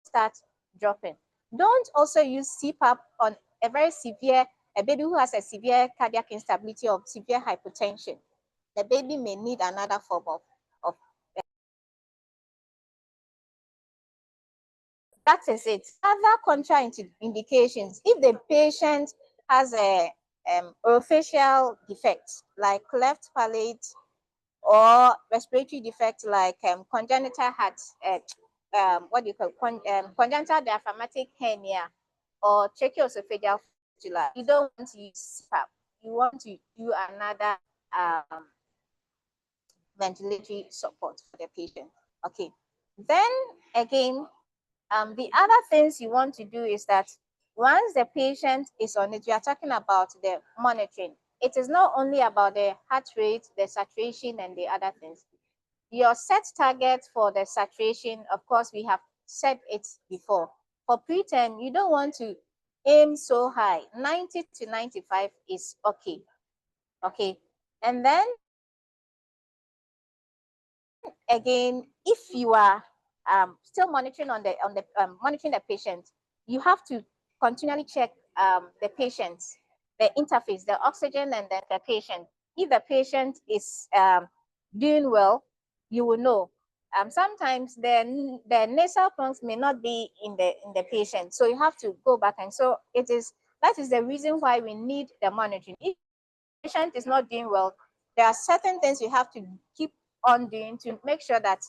start dropping. Don't also use CPAP on a baby who has a severe cardiac instability or severe hypertension. The baby may need another form of that is it. Other contraindications, if the patient has a orofacial defect like cleft palate or respiratory defect like congenital heart, congenital diaphragmatic hernia or tracheoesophageal fistula, you don't want to use CPAP. You want to do another ventilatory support for the patient. Okay. Then again, the other things you want to do is that once the patient is on it, you are talking about the monitoring. It is not only about the heart rate, the saturation, and the other things. Your set target for the saturation, of course, we have said it before. For preterm, you don't want to aim so high. 90 to 95 is okay. Okay. And then again, if you are still monitoring monitoring the patient, you have to continually check the patient's the interface, the oxygen, and then the patient. If the patient is doing well, you will know. Sometimes the nasal prongs may not be in the patient, so you have to go back, and so that is the reason why we need the monitoring. If the patient is not doing well, there are certain things you have to keep on doing to make sure that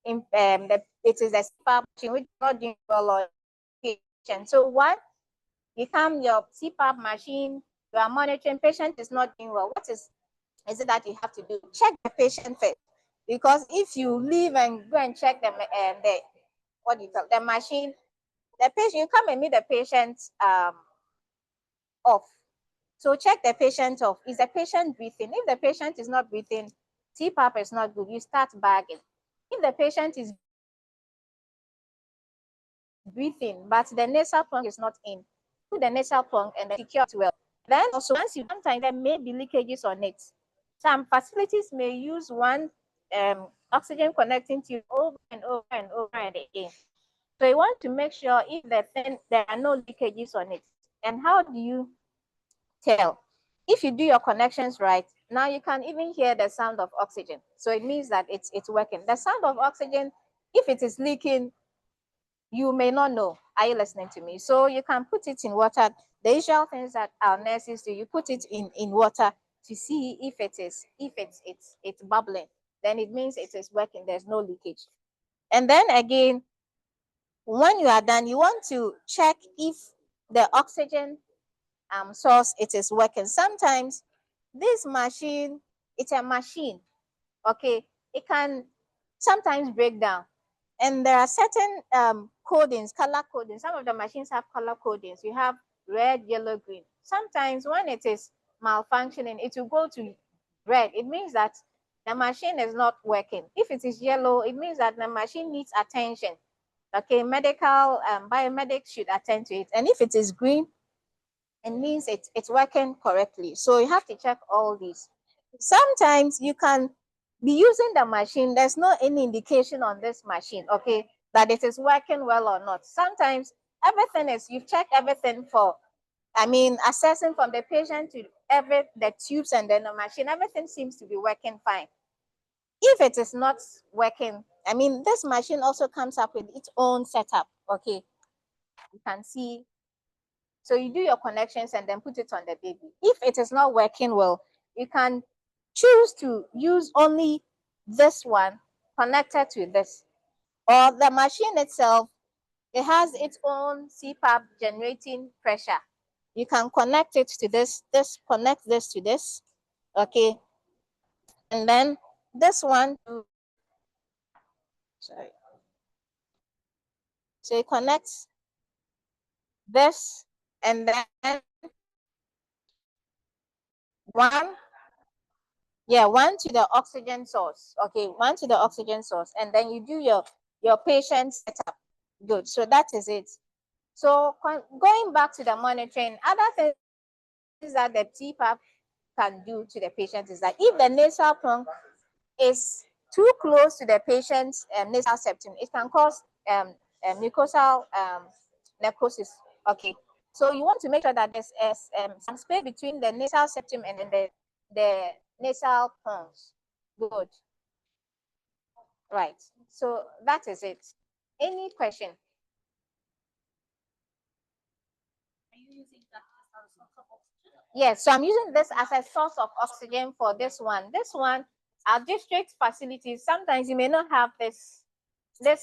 it is a CPAP machine which is not doing well on patient. So one, you come your CPAP machine, you are monitoring, patient is not doing well. What is it that you have to do? Check the patient first, because if you leave and go and check the machine, the patient, you come and meet the patient off. So check the patient off. Is the patient breathing? If the patient is not breathing, CPAP is not good. You start bagging. If the patient is breathing, but the nasal plug is not in, put the nasal plug and then secure it well. Then also, sometimes there may be leakages on it. Some facilities may use one oxygen connecting tube over and over and over and again. So you want to make sure if there are no leakages on it. And how do you tell? If you do your connections right, now you can even hear the sound of oxygen. So it means that it's working. The sound of oxygen, if it is leaking, you may not know. Are you listening to me? So you can put it in water. The usual things that our nurses do, you put it in water to see if it's bubbling. Then it means it is working. There's no leakage. And then again, when you are done, you want to check if the oxygen source it is working. Sometimes this machine, it's a machine. Okay, it can sometimes break down. And there are certain codings, color codings. Some of the machines have color codings. You have red, yellow, green. Sometimes when it is malfunctioning, it will go to red. It means that the machine is not working. If it is yellow, it means that the machine needs attention. Okay, medical biomedics should attend to it. And if it is green, it means it's working correctly. So you have to check all these. Sometimes you can be using the machine. There's no any indication on this machine, okay, that it is working well or not. Sometimes everything is, you've checked everything for, assessing from the patient to the tubes and then the machine, everything seems to be working fine. If it is not working, this machine also comes up with its own setup, okay. You can see So you do your connections and then put it on the baby. If it is not working well, you can choose to use only this one connected to this. Or the machine itself, it has its own CPAP generating pressure. You can connect it to this, connect this to this, okay? And then this one, sorry. So you connect this and then one to the oxygen source. Okay, one to the oxygen source, and then you do your patient setup. Good. So that is it. So going back to the monitoring, other things that the CPAP can do to the patient is that if the nasal plug is too close to the patient's nasal septum, it can cause mucosal necrosis. Okay, so you want to make sure that there's some space between the nasal septum and the nasal pons. Good. Right. So that is it. Any question? Yes, so I'm using this as a source of oxygen for this one. This one, our district facilities, sometimes you may not have this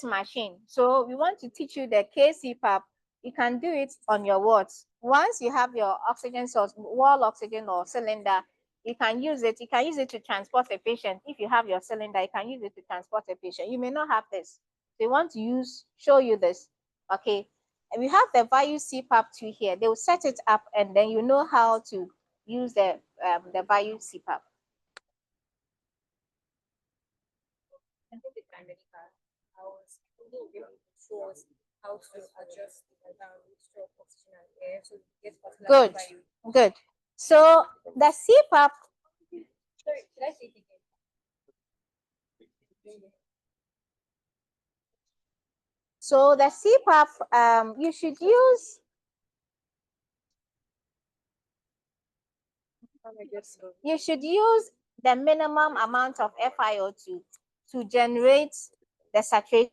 machine. So we want to teach you the KCPAP. You can do it on your wards. Once you have your oxygen source, wall oxygen or cylinder, you can use it. You can use it to transport a patient. If you have your cylinder, you can use it to transport a patient. You may not have this. They want to show you this. Okay. And we have the Vayu CPAP 2 here. They will set it up and then you know how to use the Vayu CPAP.
How to adjust the mixture of oxygen and air so you get
Good, good. So the CPAP.
Sorry, should I say it again?
So the CPAP, you should use. You should use the minimum amount of FiO2 to generate the saturation,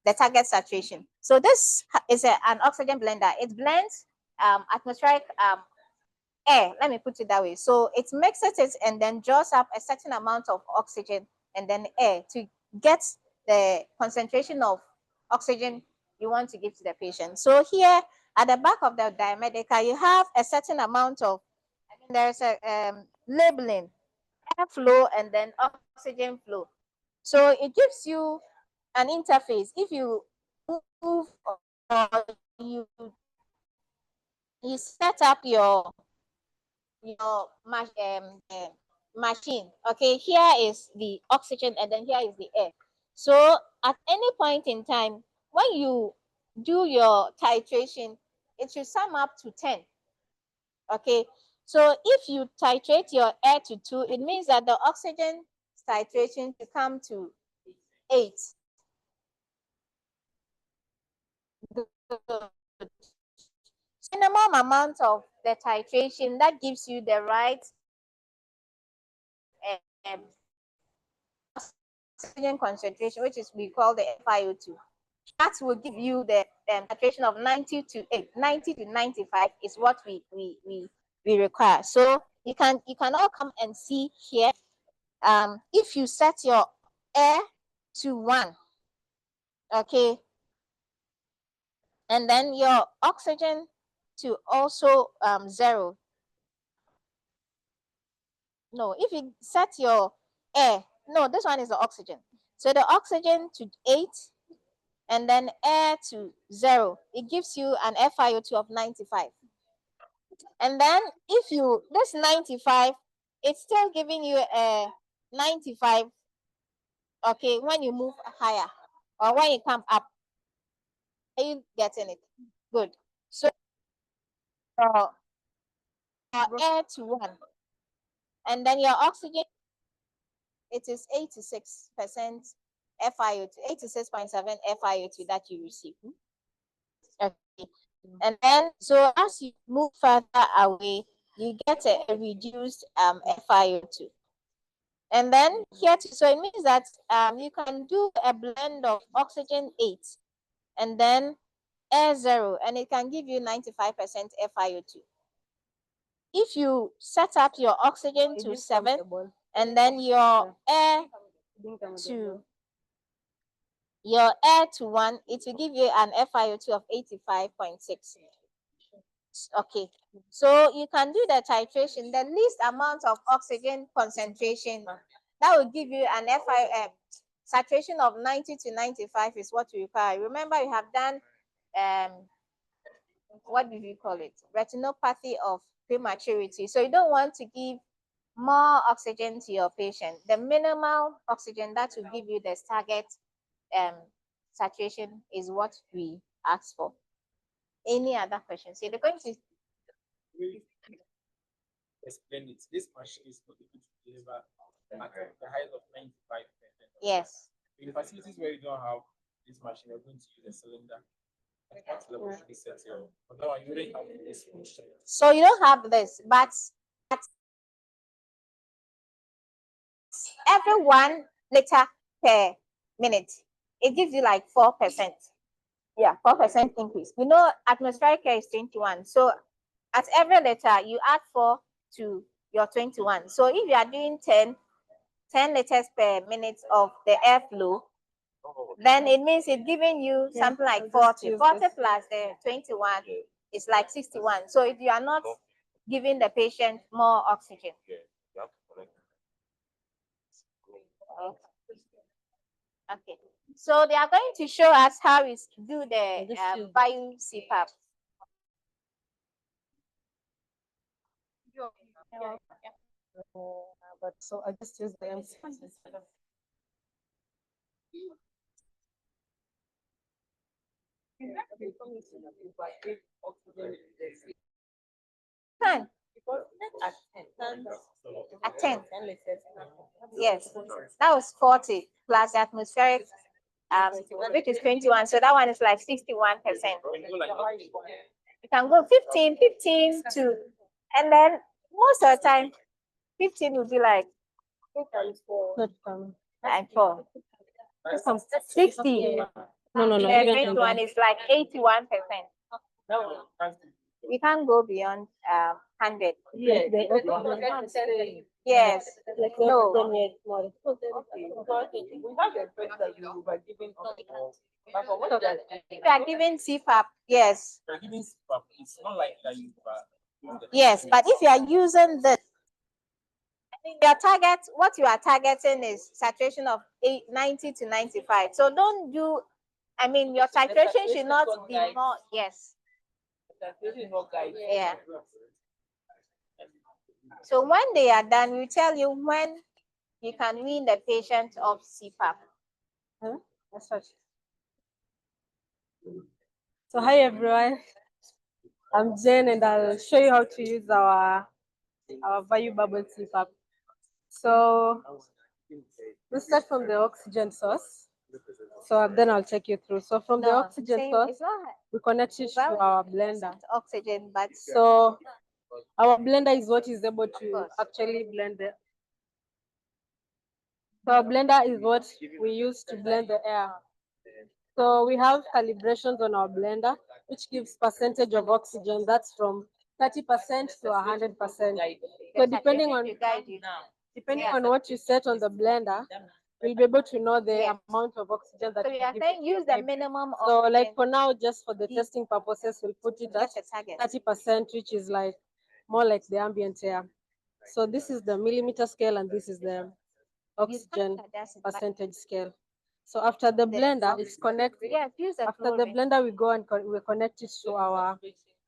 the target saturation. So this is an oxygen blender. It blends atmospheric air, let me put it that way. So it mixes it and then draws up a certain amount of oxygen and then air to get the concentration of oxygen you want to give to the patient. So here at the back of the diamedica, you have a certain amount of, there's a labeling, air flow and then oxygen flow. So it gives you an interface. If you move or you set up your machine. Okay, here is the oxygen and then here is the air. So at any point in time, when you do your titration, it should sum up to 10. Okay, so if you titrate your air to 2, it means that the oxygen titration should come to 8. Minimum amount of the titration that gives you the right oxygen concentration, which is we call the FiO2. That will give you the saturation of 90 to 95 is what we require. So you can all come and see here. If you set your air to 1, okay, and then your oxygen to also 0. No, if you set your air, no, this one is the oxygen. So the oxygen to 8 and then air to 0, it gives you an FiO2 of 95. And then if you, this 95, it's still giving you a 95, okay, when you move higher or when you come up. Are you getting it? Good. So air to 1. And then your oxygen, it is 86% FiO2, 86.7 FiO2 that you receive. Okay. And then, so as you move further away, you get a reduced FiO2. And then here, so it means that you can do a blend of oxygen 8 and then air 0, and it can give you 95% FiO2. If you set up your oxygen to 7 and then your air to 1, it will give you an FiO2 of 85.6. Okay, so you can do the titration. The least amount of oxygen concentration that will give you an saturation of 90 to 95 is what you require. Remember, you have done what did you call it? Retinopathy of prematurity. So you don't want to give more oxygen to your patient. The minimal oxygen that will give you the target saturation is what we ask for. Any other questions? So they're going to
explain it. This machine is not able to deliver at the height of 95%.
Yes.
In the facilities where you don't have this machine, you're going to use a cylinder. At what level should be set your? But now you already have this machine.
So you don't have this, but every 1 liter per minute, it gives you like 4%. Yeah, 4% increase. You know, atmospheric air is 21. So at every liter, you add 4 to your 21. So if you are doing 10 liters per minute of the airflow, then it means it's giving you something like 40. 40 plus the 21 is like 61. So if you are not giving the patient more oxygen. Okay. So they are going to show us how we do the bio CPAP.
But so I just use the MC instead of.
At 10. Yes, that was 40 plus the atmospheric, which is 21. So that one is like 61%. You can go 15 to, and then most of the time, 15 will be like 4. 60.
No.
The 21 is like 81%. We can't go beyond 100.
Yes.
Yes. No.
We have the fact that you were giving
If you are giving CPAP, yes.
You're giving CPAP. It's not like that you
Yes, but if you are using the your target, what you are targeting is saturation of 90 to 95. So don't do, I mean, your titration should not be more, yes. Yeah. So when they are done, we tell you when you can wean the patient of CPAP.
So hi everyone, I'm Jen and I'll show you how to use our value bubble CPAP. So we start from the oxygen source. So then I'll take you through. So from the oxygen source, we connect it to our blender.
Oxygen, but
so our blender is what is able to actually blend the. So our blender is what we use to blend the air. So we have calibrations on our blender, which gives percentage of oxygen. That's from 30% to 100%. So depending on what you set on the blender, we'll be able to know the amount of oxygen that
so you are saying use the minimum.
So like for now, just for the testing purposes, we'll put it at 30%, which is like more like the ambient air. So this is the millimeter scale and this is the oxygen percentage scale. So after the blender is connected, after the blender we go and we connect it to our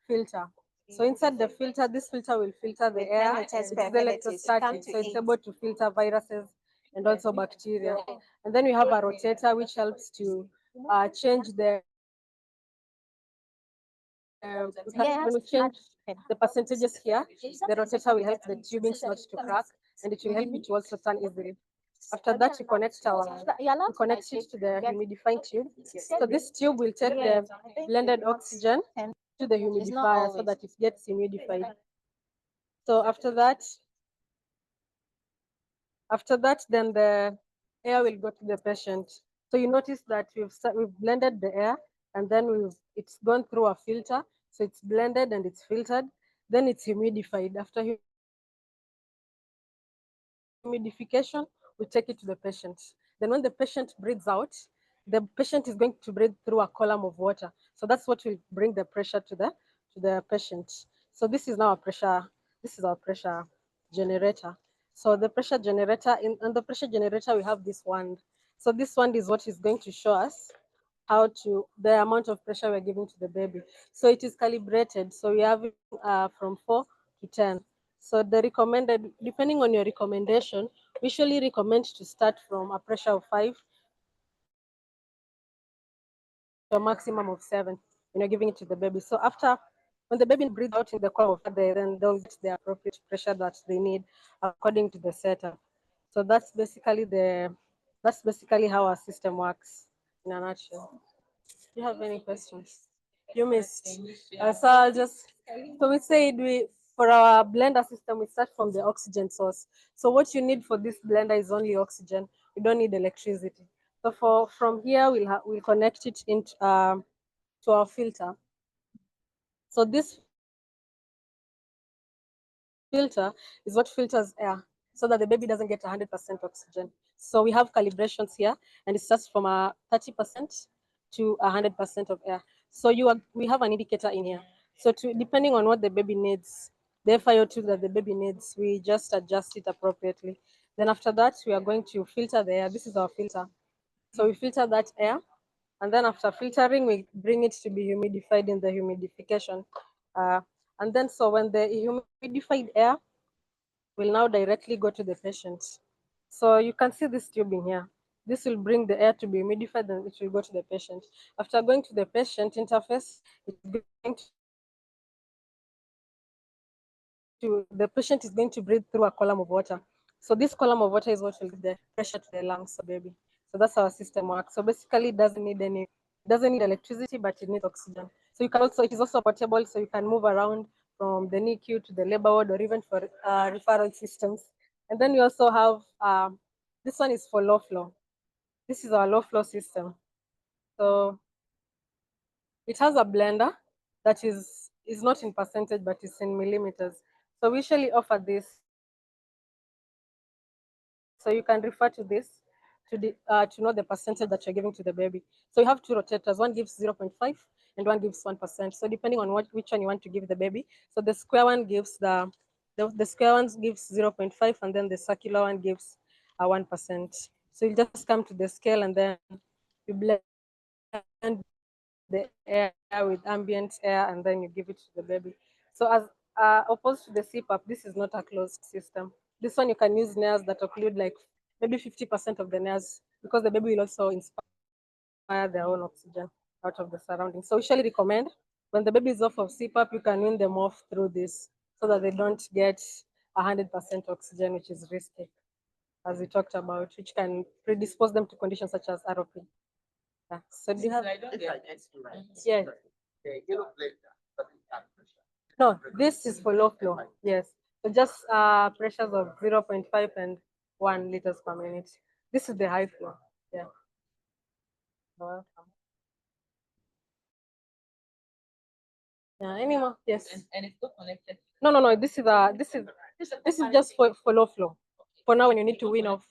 filter. So inside the filter, this filter will filter the air. It's electrostatic, so it's able to filter viruses and also bacteria. And then we have a rotator which helps to change the when we change the percentages here, the rotator will help the tubings not to crack, and it will help it to also turn easily. After that, we connect it to the humidifying tube. So this tube will take the blended oxygen to the humidifier so that it gets humidified. So after that, then the air will go to the patient. So you notice that we've blended the air and then it's gone through a filter. So it's blended and it's filtered. Then it's humidified. After humidification, we take it to the patient. Then when the patient breathes out, the patient is going to breathe through a column of water. So that's what will bring the pressure to the patient. So this is now a pressure, this is our pressure generator. So the pressure generator, on the pressure generator, we have this wand. So this wand is what is going to show us the amount of pressure we're giving to the baby. So it is calibrated. So we have from 4 to 10. So the recommended, depending on your recommendation, we usually recommend to start from a pressure of 5 to a maximum of 7 when you're giving it to the baby. So when the baby breathes out in the column of water, then they'll get the appropriate pressure that they need according to the setup. So that's basically how our system works in a nutshell. Do you have any questions? You missed. So we said for our blender system, we start from the oxygen source. So what you need for this blender is only oxygen. You don't need electricity. So from here, we'll connect it into to our filter. So this filter is what filters air so that the baby doesn't get 100% oxygen. So we have calibrations here, and it starts from 30% to 100% of air. So we have an indicator in here. So depending on what the baby needs, the FiO2 that the baby needs, we just adjust it appropriately. Then after that, we are going to filter the air. This is our filter. So we filter that air, and then after filtering, we bring it to be humidified in the humidification. And then so when the humidified air will now directly go to the patient. So you can see this tube in here. This will bring the air to be humidified and it will go to the patient. After going to the patient interface, the patient is going to breathe through a column of water. So this column of water is what will give the pressure to the lungs of baby. So that's how our system works. So basically it doesn't need electricity, but it needs oxygen. So it is also portable, so you can move around from the NICU to the labor ward or even for referral systems. And then we also have, this one is for low flow. This is our low flow system. So it has a blender that is not in percentage, but it's in millimeters. So we usually offer this. So you can refer to this to know the percentage that you're giving to the baby. So you have two rotators. One gives 0.5 and one gives 1%. So depending on which one you want to give the baby. So the square one gives the square one gives 0.5 and then the circular one gives 1%. So you just come to the scale and then you blend the air with ambient air and then you give it to the baby. So as opposed to the CPAP, this is not a closed system. This one you can use nails that occlude like maybe 50% of the nails because the baby will also inspire their own oxygen out of the surroundings. So we usually recommend when the baby is off of CPAP, you can wean them off through this so that they don't get 100% oxygen, which is risky, as we talked about, which can predispose them to conditions such as ROP. Yeah. So do you have? Yeah. No, this is for low flow. Yes. So just pressures of 0.5 and 1 liters per minute. This is the high flow. Yeah. You're welcome. Yeah. Any more? Yes. And it's not connected. No. This is just for low flow. For now, when you need to wean off.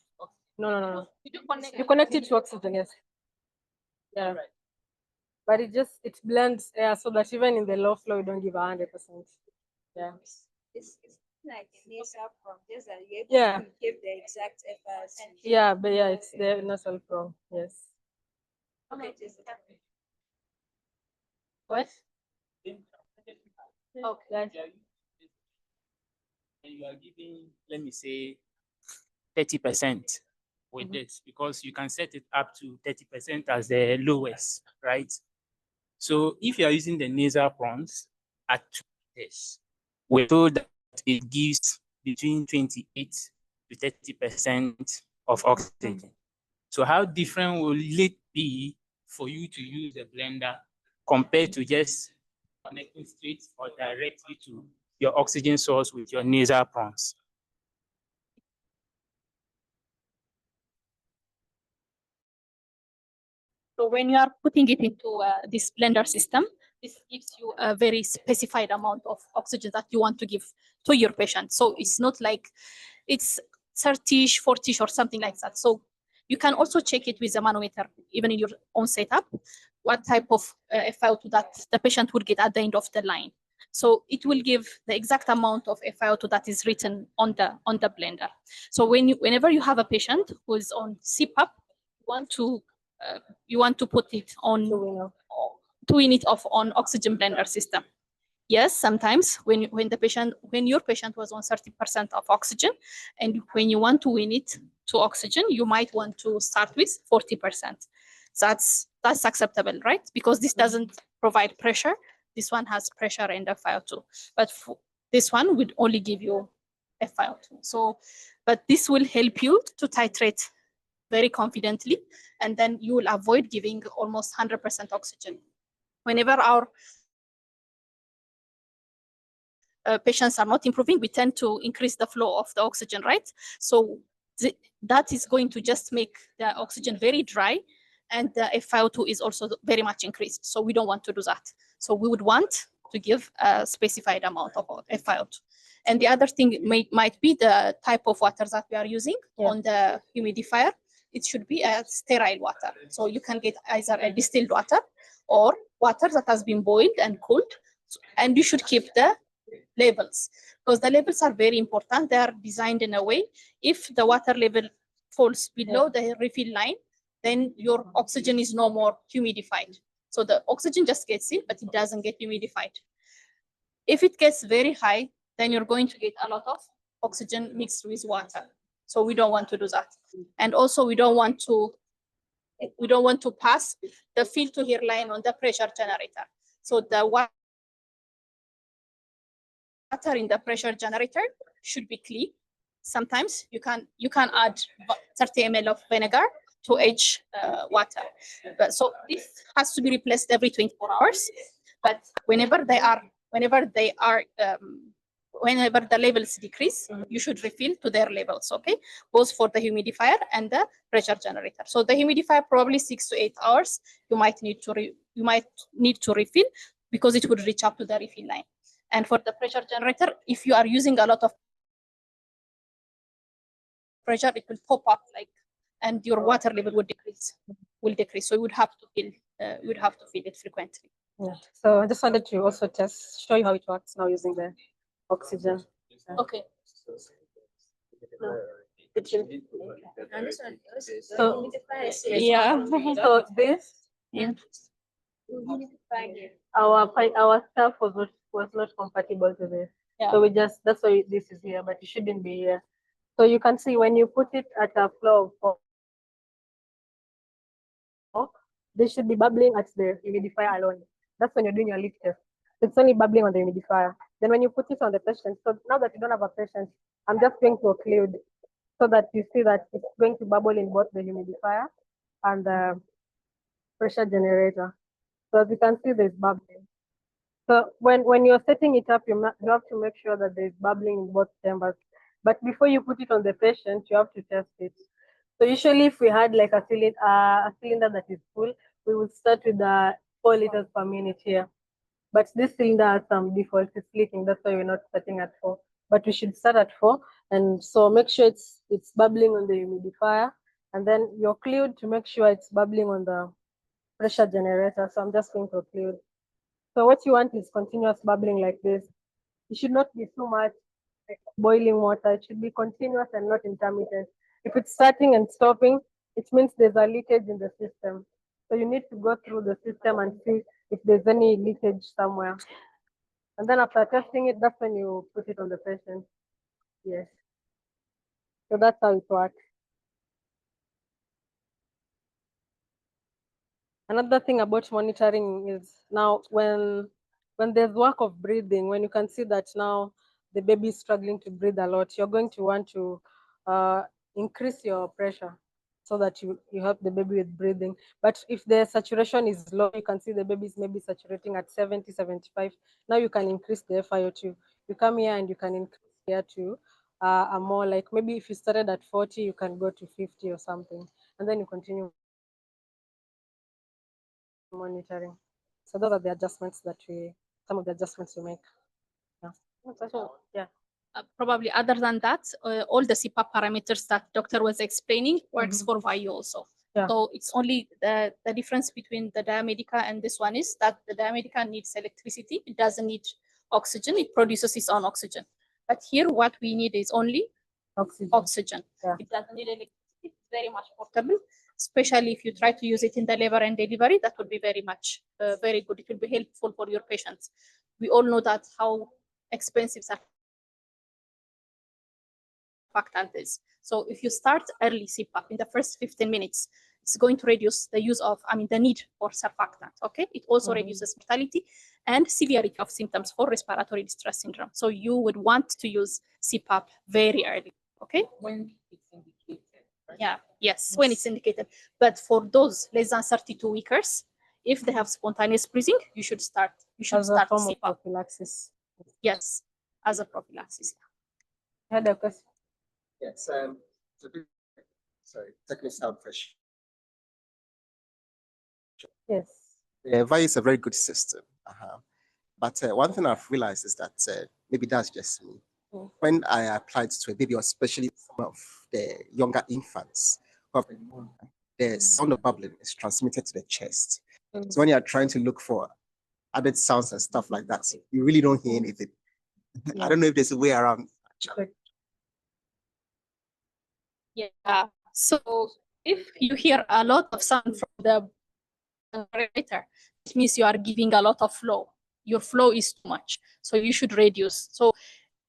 No. You connect it to oxygen. Yes. Yeah. But it blends air so that even in the low flow, you don't give 100%. Yeah.
It's like a nasal from just that you
Yeah.
give the exact effort.
Yeah, but yeah, it's the nasal prong. Yes.
Okay.
What?
Okay.
And you are giving, let me say, 30% with this because you can set it up to 30% as the lowest, right? So if you are using the nasal prawns at 2 liters, we're told that it gives between 28 to 30% of oxygen. So how different will it be for you to use the blender compared to just connecting straight or directly to your oxygen source with your nasal prawns?
So when you are putting it into this blender system, this gives you a very specified amount of oxygen that you want to give to your patient. So it's not like it's 30ish, 40ish, or something like that. So you can also check it with a manometer, even in your own setup, what type of FiO2 that the patient will get at the end of the line. So it will give the exact amount of FiO2 that is written on the blender. So whenever you have a patient who is on CPAP, you want to put it on to wean it off on oxygen blender system. Yes, sometimes when your patient was on 30% of oxygen, and when you want to wean it to oxygen, you might want to start with 40%. That's acceptable, right? Because this doesn't provide pressure. This one has pressure and FiO2, but this one would only give you FiO2. So, but this will help you to titrate very confidently, and then you will avoid giving almost 100% oxygen. Whenever our patients are not improving, we tend to increase the flow of the oxygen, right? So that is going to just make the oxygen very dry, and the FiO2 is also very much increased. So we don't want to do that. So we would want to give a specified amount of FiO2. And the other thing might be the type of water that we are using on the humidifier. It should be a sterile water. So you can get either a distilled water or water that has been boiled and cooled. And you should keep the labels, because the labels are very important. They are designed in a way, if the water level falls below the refill line, then your oxygen is no more humidified. So the oxygen just gets in, but it doesn't get humidified. If it gets very high, then you're going to get a lot of oxygen mixed with water. So we don't want to do that. And also we don't want to pass the fill to here line on the pressure generator. So the water in the pressure generator should be clean. Sometimes you can add 30 ml of vinegar to each water. So this has to be replaced every 24 hours. But whenever the levels decrease, you should refill to their levels, okay? Both for the humidifier and the pressure generator. So the humidifier, probably 6 to 8 hours, you might need to refill, because it would reach up to the refill line. And for the pressure generator, if you are using a lot of pressure, it will pop up and your water level will decrease. So you would have to fill it frequently.
Yeah. So I just wanted to also show you how it works now using the oxygen.
Okay.
So yeah. So this our stuff was not compatible to this. So that's why this is here, but it shouldn't be here. So you can see when you put it at a flow of 4, they should be bubbling at the humidifier alone. That's when you're doing your leak test. It's only bubbling on the humidifier. Then when you put it on the patient, so now that you don't have a patient, I'm just going to occlude so that you see that it's going to bubble in both the humidifier and the pressure generator. So as you can see, there's bubbling. So when you're setting it up, you have to make sure that there's bubbling in both chambers. But before you put it on the patient, you have to test it. So usually if we had like a cylinder that is full, we would start with the 4 liters per minute here. But this cylinder has some defaults, it's leaking. That's why we're not starting at 4. But we should start at 4. And so make sure it's bubbling on the humidifier. And then you're occlude to make sure it's bubbling on the pressure generator. So I'm just going to occlude. So what you want is continuous bubbling like this. It should not be too much like boiling water. It should be continuous and not intermittent. If it's starting and stopping, it means there's a leakage in the system. So you need to go through the system and see if there's any leakage somewhere. And then after testing it, that's when you put it on the patient. Yes. So that's how it works. Another thing about monitoring is now when there's work of breathing, when you can see that now the baby is struggling to breathe a lot, you're going to want to increase your pressure so that you help the baby with breathing. But if the saturation is low, you can see the baby is maybe saturating at 70, 75. Now you can increase the FiO2. You come here and you can increase here to a more like, maybe if you started at 40, you can go to 50 or something. And then you continue monitoring. So those are the adjustments that some of the adjustments we make. Yeah.
So, yeah. Probably other than that, all the CPAP parameters that doctor was explaining works for VIU also.
Yeah.
So it's only the difference between the Diamedica and this one is that the Diamedica needs electricity. It doesn't need oxygen. It produces its own oxygen. But here, what we need is only oxygen.
Yeah.
It doesn't need electricity. It's very much portable, especially if you try to use it in the labor and delivery. That would be very much very good. It will be helpful for your patients. We all know that how expensive surfactant is. So if you start early CPAP in the first 15 minutes, it's going to reduce the use of, the need for surfactant, okay? It also reduces mortality and severity of symptoms for respiratory distress syndrome. So you would want to use CPAP very early, okay?
When it's indicated. Right?
Yeah, yes, when it's indicated. But for those less than 32 weekers, if they have spontaneous breathing, you should start
As a form of
CPAP.
prophylaxis.
Yes, as a prophylaxis.
I had a question.
Yes, sorry, technical question.
Yes.
Yeah, VI is a very good system. But one thing I've realized is that maybe that's just me. When I applied to a baby, or especially some of the younger infants, who have pneumonia, the sound of bubbling is transmitted to the chest. So when you're trying to look for added sounds and stuff like that, you really don't hear anything. I don't know if there's a way around.
Yeah. So if you hear a lot of sound from the generator, it means you are giving a lot of flow. Your flow is too much, so you should reduce. So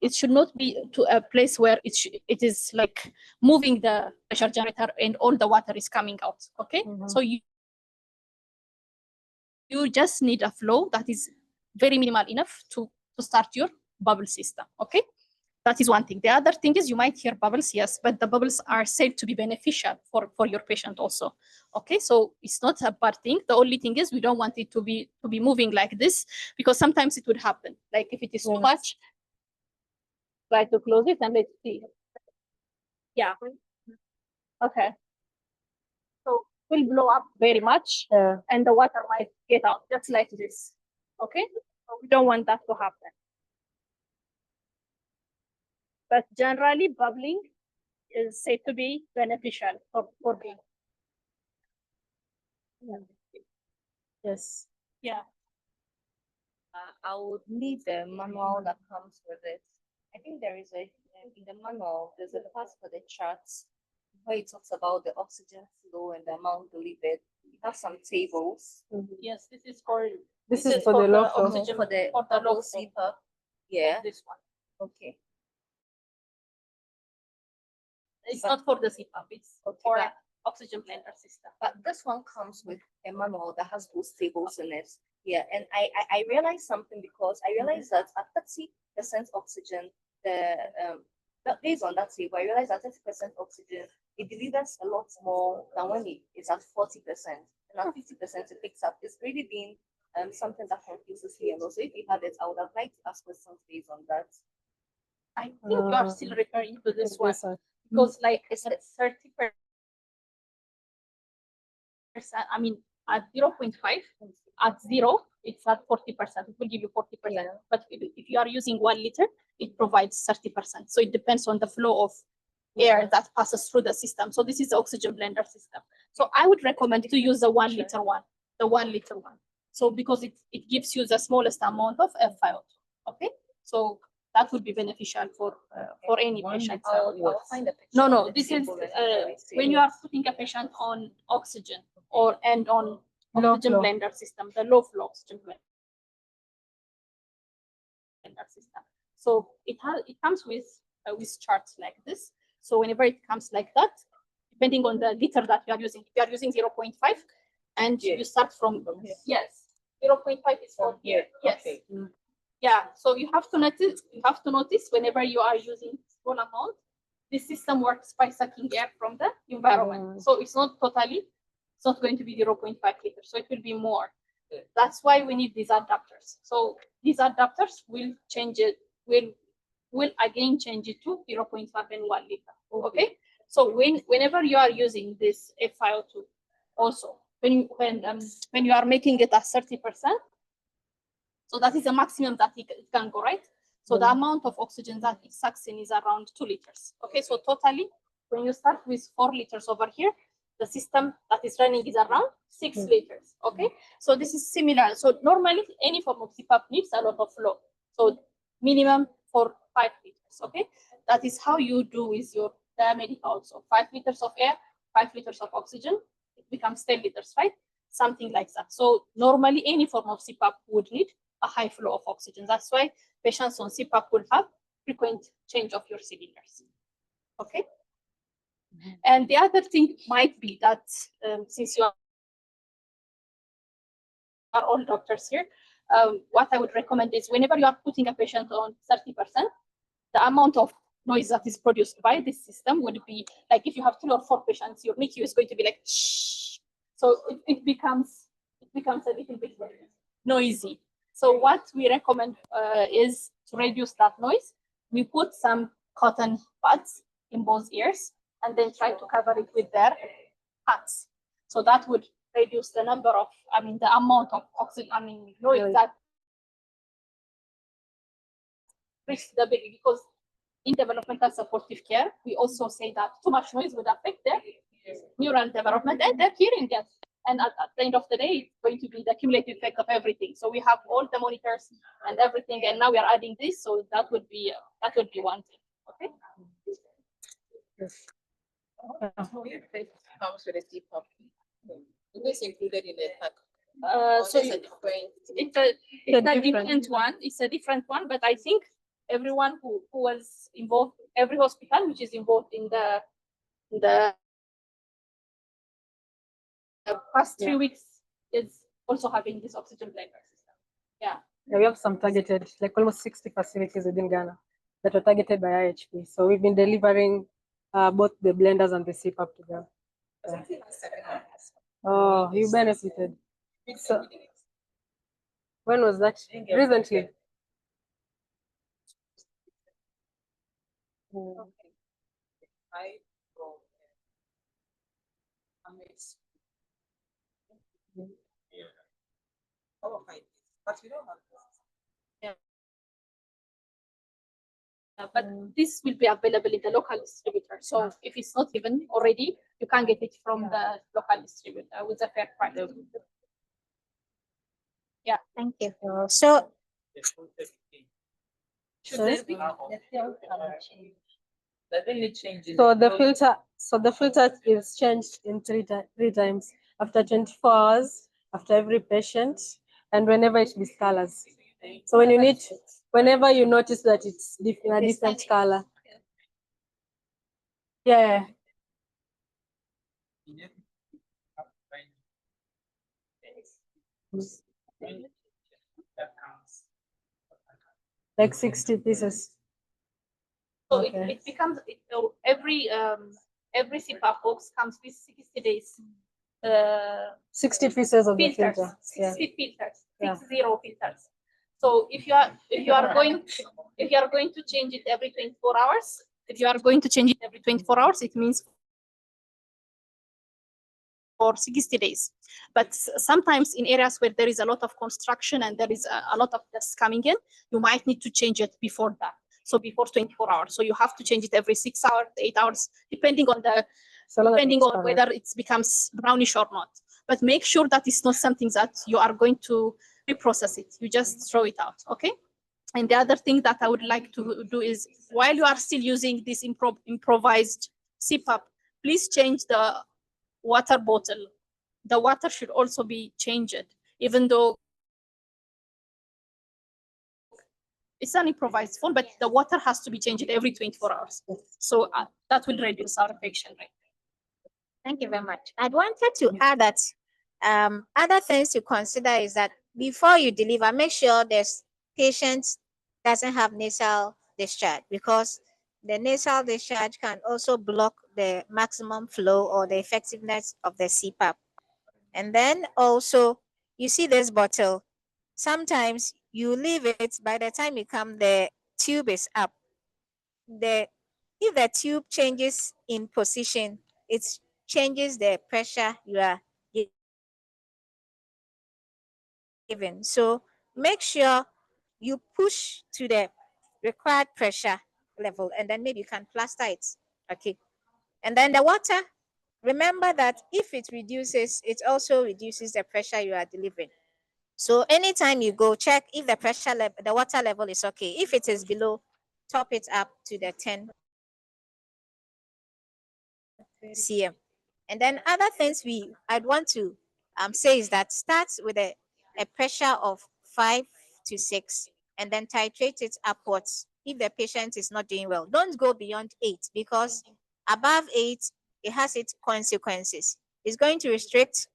it should not be to a place where it is like moving the pressure generator and all the water is coming out. Okay, so you just need a flow that is very minimal enough to start your bubble system. Okay. That is one thing. The other thing is you might hear bubbles, yes, but the bubbles are said to be beneficial for your patient also. Okay, so it's not a bad thing. The only thing is we don't want it to be moving like this because sometimes it would happen. Like if it is too much, try to close it and let's see. Yeah. Okay. So it will blow up very much and the water might get out just like this. Okay, so we don't want that to happen. But generally, bubbling is said to be beneficial for baby. Yeah.
Yes.
Yeah.
I would need the manual that comes with it. I think there is in the manual, there's a part for the charts where it talks about the oxygen flow and the amount delivered. It has some tables.
Yes, this is for
This is for the low flow.
Oxygen for the
low
CPAP. Yeah.
This one.
Okay.
It's not for the CPAP, it's for oxygen blender system.
But this one comes with a manual that has those tables in it. Yeah, and I realized something because I realized that at 30% oxygen, based on that table, I realized that 30% oxygen, it delivers a lot more than when it is at 40%. And at 50% it picks up. It's really been something that confuses me. And also, if you had it, I would have liked to ask questions based on that.
I think you are still referring to this one because like it's at 30%. I mean, at 0.5, at 0, it's at 40%. It will give you 40%. But if you are using 1 liter, it provides 30%. So it depends on the flow of air that passes through the system. So this is the oxygen blender system. So I would recommend to use the 1 liter one, the 1 liter one. So because it gives you the smallest amount of FiO2. Okay, so that would be beneficial for any patient.
I'll find a picture.
No, this is when you are putting a patient on oxygen on oxygen blender system, the low flow oxygen blender system. So it comes with charts like this. So whenever it comes like that, depending on the liter that you are using, if you are using 0.5 and you start from yes, 0.5 is from here. Yes. Okay. Yeah. So you have to notice whenever you are using small amount, the system works by sucking air from the environment. So it's not going to be 0.5 liters. So it will be more. That's why we need these adapters. So these adapters will change it, will again change it to 0.5 and 1 liter. Okay. So whenever you are using this FiO2, also when you are making it at 30%. So that is the maximum that it can go, right? So the amount of oxygen that it sucks in is around 2 liters. Okay, so totally, when you start with 4 liters over here, the system that is running is around 6 liters. Okay, so this is similar. So normally, any form of CPAP needs a lot of flow. So minimum for 5 liters. Okay, that is how you do with your diamedic also. 5 liters of air, 5 liters of oxygen, it becomes 10 liters, right? Something like that. So normally, any form of CPAP would need a high flow of oxygen. That's why patients on CPAP will have frequent change of your cylinders. Okay. And the other thing might be that since you are all doctors here, what I would recommend is whenever you are putting a patient on 30%, the amount of noise that is produced by this system would be like if you have 3 or 4 patients, your NICU is going to be like shh. So it becomes a little bit noisy. So what we recommend is to reduce that noise. We put some cotton pads in both ears and then try to cover it with their hats. So that would reduce the number of, the amount of oxygen, noise that reaches the baby. Because in developmental supportive care, we also say that too much noise would affect their neural development and their hearing. Yes. And at the end of the day, it's going to be the cumulative effect of everything. So we have all the monitors and everything, and now we are adding this. So that would be one thing. Okay.
Yes. Comes with a CPAP. This included in the pack.
So it's a different one. It's a different one, but I think everyone who was involved, every hospital which is involved in the past 3 weeks is also having this oxygen blender system. Yeah.
We have some targeted, like almost 60 facilities within Ghana that are targeted by IHP. So we've been delivering both the blenders and the CPAP to them. Oh, you benefited. So, when was that? Recently.
But we don't have
Yeah. But this will be available in the local distributor. So if it's not even already, you can get it from the local distributor with a fair price. Yeah.
Thank you. So
should there be?
So the filter is changed in three times after 24 hours, after every patient, and whenever it discolors. So whenever you notice that it's a different color. Yeah. Like 60 pieces.
So it becomes every CPAP box comes with 60 days.
60 pieces of
filters,
the filter.
60 filters, 60 filters. So if you are going to change it every 24 hours, it means for 60 days. But sometimes in areas where there is a lot of construction and there is a lot of dust coming in, you might need to change it before that. So before 24 hours. So you have to change it every 6 hours, 8 hours, depending on whether it becomes brownish or not. But make sure that it's not something that you are going to reprocess it. You just throw it out, okay? And the other thing that I would like to do is, while you are still using this improvised CPAP, please change the water bottle. The water should also be changed, even though it's an improvised phone, but the water has to be changed every 24 hours. So that will reduce our infection rate.
thank you very much. I wanted to add that other things to consider is that before you deliver, make sure this patient doesn't have nasal discharge, because the nasal discharge can also block the maximum flow or the effectiveness of the CPAP. And then also, you see this bottle. Sometimes you leave it, by the time you come, the tube is up. If the tube changes in position, it changes the pressure you are given. So make sure you push to the required pressure level, and then maybe you can plaster it. Okay. And then the water, remember that if it reduces, it also reduces the pressure you are delivering. So anytime you go, check if the pressure level, the water level is okay. If it is below, top it up to the 10 cm. And then other things I'd want to say is that start with a pressure of 5 to 6, and then titrate it upwards if the patient is not doing well. Don't go beyond 8, because above 8, it has its consequences. It's going to restrict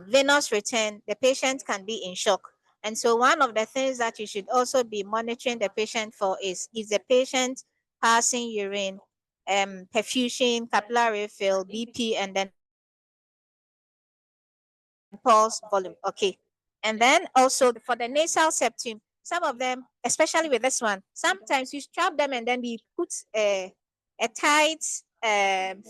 venous return. The patient can be in shock. And so one of the things that you should also be monitoring the patient for is the patient passing urine, perfusion, capillary fill, BP, and then pulse volume. Okay. And then also for the nasal septum, some of them, especially with this one, sometimes you strap them and then we put a tight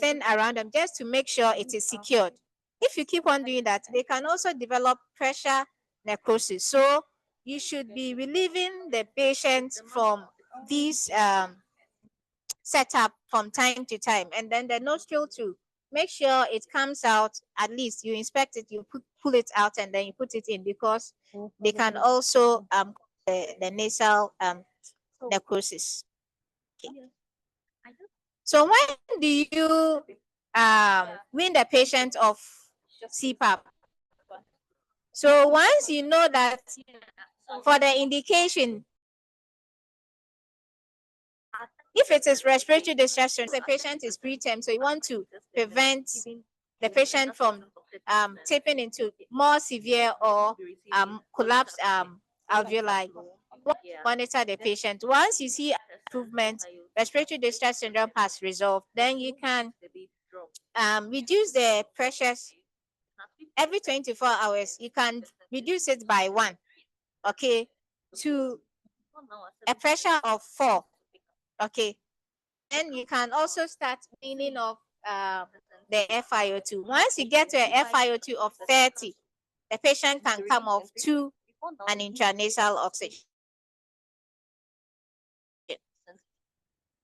thing around them just to make sure it is secured. If you keep on doing that, they can also develop pressure necrosis. So you should be relieving the patient from these setup from time to time. And then the nostril too, make sure it comes out, at least you inspect it, you pull it out, and then you put it in, because they can also the nasal necrosis. Okay. So when do you wean the patient of CPAP? So once you know that for the indication, if it is respiratory distress, the patient is preterm, so you want to prevent the patient from tipping into more severe or collapsed alveoli. Monitor the patient. Once you see improvement, respiratory distress syndrome has resolved, then you can reduce the pressures every 24 hours. You can reduce it by 1, okay, to a pressure of 4, okay. Then you can also start weaning off the FiO2. Once you get to a FiO2 of 30, the patient can come off to an intranasal oxygen.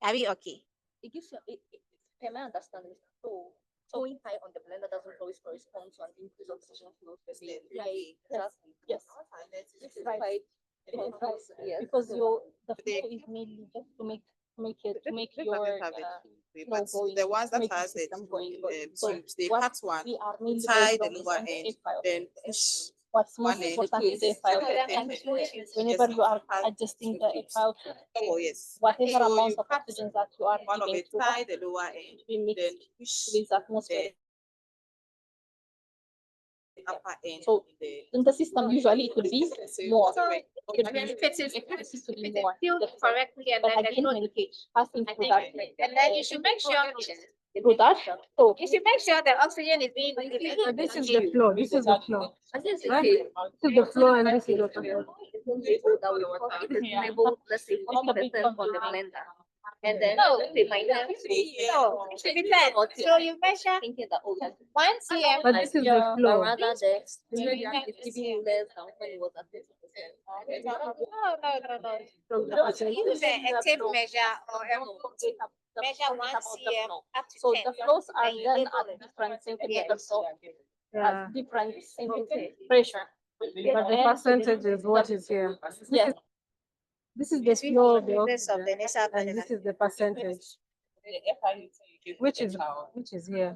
Are we okay?
It gives you, per my understanding, so going high on the blender doesn't always correspond to an increase oxygen flow per day.
Yes,
Exactly.
yes.
This is quite
Yes. Because the flow is mainly just to make your flow going,
the ones
to
that
make the
has the
system going.
tubes, they
what
cut one,
we are mainly
tie
going
the
on
lower
is
end,
FiO2.
then push
What's
one
most
end.
important is the FiO2. Whenever you are adjusting the FiO2,
Oh yes.
whatever
So
amount
you
of
cut
oxygen that you are
one of
giving
it,
to
tie
us
the lower end,
to be mixed
then push
with the atmosphere.
the upper end.
So in the system, usually it will be more.
Sorry.
It will be,
If it is
more.
filled correctly, and
But
then there's
again,
no
when
leakage,
passing
I
through
think,
that,
and then you should make sure
through that, so
you should make sure the oxygen is being delivered.
So this is the flow. This is the flow. Right? This is the flow, and this is the flow.
Let's say 50% on the blender. And then
No,
let's say my
no, it should be 10. So you measure
thinking that, oh, that's
1 cm.
But this is the
but
flow.
rather it's giving you less than when it was at 50%.
No. Use a tape measure or measure 1 cm up to
so
10.
the flows are
And you
done
label
at
it.
different centimeters of
Yeah.
at different pressure.
But the percentage is what is here.
Yes.
This is the flow of the
This of the
oxygen,
nasal
and this is the percentage, which is here.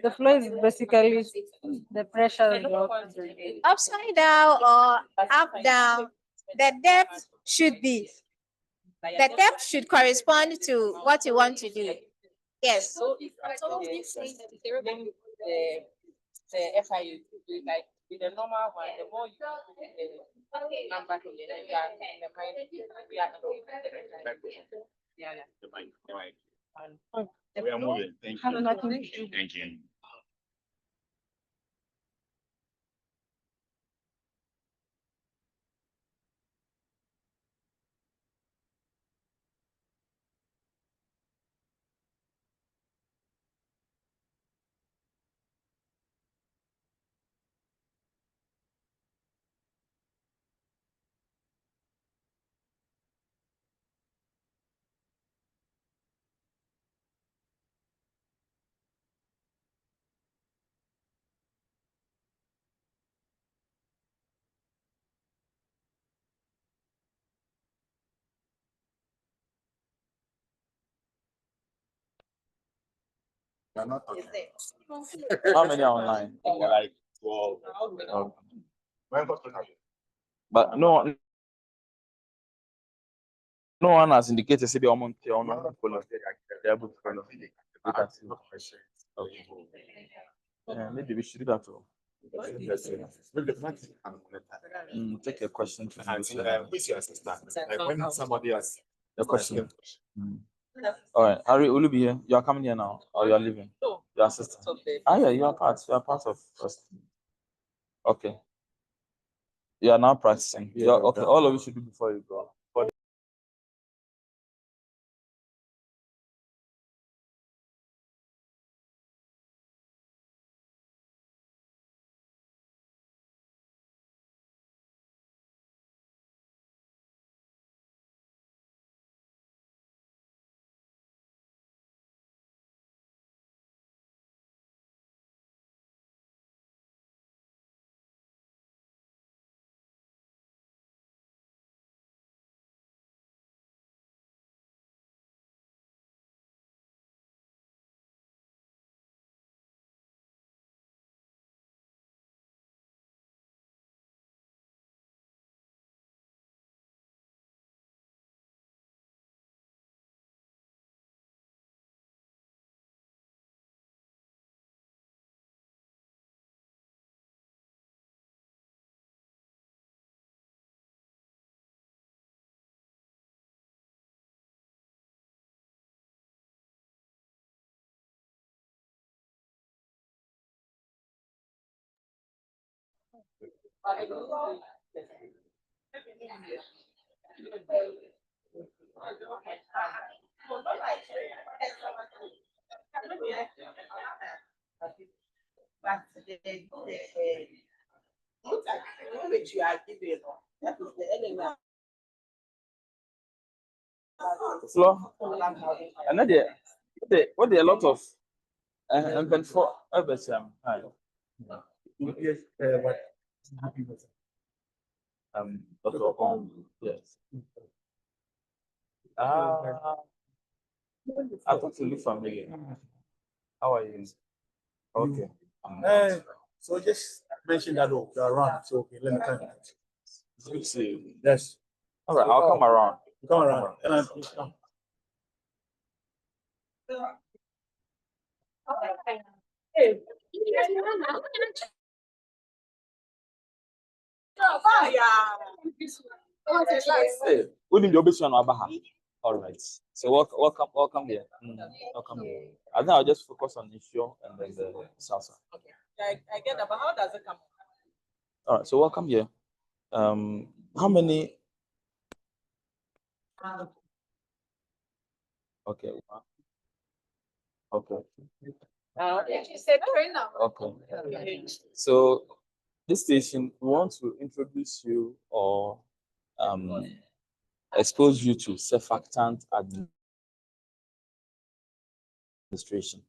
The flow is basically the pressure of the oxygen.
Upside down or up down, the depth should be. The depth should correspond to what you want to do. Yes.
The FIU, like with the normal one, the more you put the number in the mind, we are yeah.
We are moving. Thank
Have
you.
nothing to do.
Thank you.
How many are online?
Like 12.
But no one has indicated say the amount or not follow. They're able to follow. You can see. Okay. Yeah, maybe we should do that too. Take a question.
Who is your assistant? Like when somebody has
a question. All right, Harry, will you be here? You are coming here now, or you are leaving? Your assistant. Ah, yeah, you are part. You are part of us. Okay. You are now practicing.
Yeah,
Okay, all of you should do before you go. Flo, and then what there a lot of and for hi.
Yes, what?
Dr. Okon, yes. I thought you look familiar. How are you? Okay.
So just mention that you're around. So okay, let me come.
It's good to see you.
Yes.
All right, I'll come around.
Come around. Please come.
Hey, we need your best on Abaha. All right. So welcome here. Welcome here. I think I'll just focus on issue and then the salsa.
Okay. I get that, but how does it come?
All right. So welcome here. How many? Okay. Okay.
You said trainer.
Okay. So this station, we want to introduce you or expose you to surfactant administration.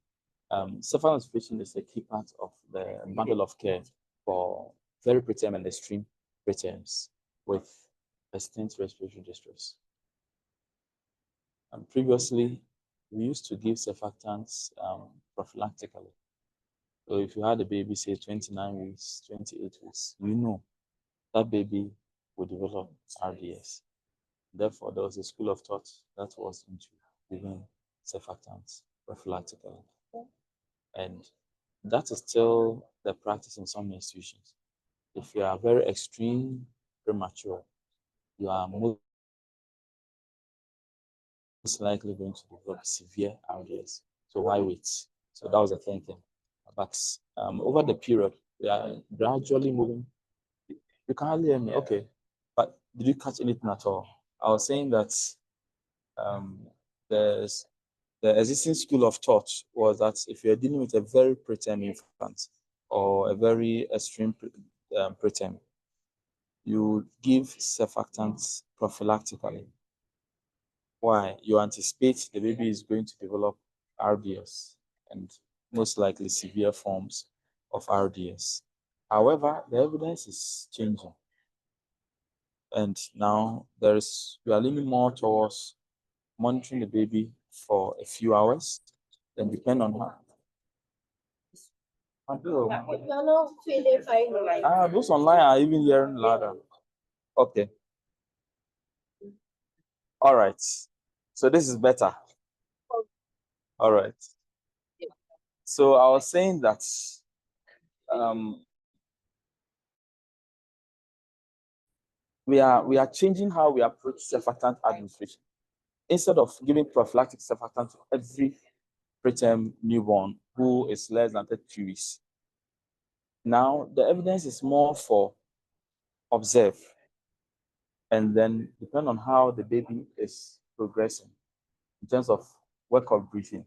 Surfactant administration is a key part of the bundle of care for very preterm and extreme preterms with persistent respiratory distress. Previously, we used to give surfactants prophylactically. So if you had a baby, say 29 weeks, 28 weeks, you know that baby will develop RDS. Therefore, there was a school of thought that was into giving surfactants prophylactically. And that is still the practice in some institutions. If you are very extreme premature, you are most likely going to develop severe RDS. So why wait? So that was the thinking. But over the period, we are gradually moving. You can hardly hear me. Okay. But did you catch anything at all? I was saying that there's the existing school of thought was that if you're dealing with a very preterm infant or a very extreme preterm, you give surfactants prophylactically. Why? You anticipate the baby is going to develop RDS and most likely severe forms of RDS. However, the evidence is changing. And now we are leaning more towards monitoring the baby for a few hours, then depend on Those online are even hearing louder. Okay. All right. So this is better. All right. So I was saying that we are changing how we approach surfactant administration. Instead of giving prophylactic surfactant to every preterm newborn who is less than 32 weeks, now the evidence is more for observe, and then depend on how the baby is progressing in terms of work of breathing,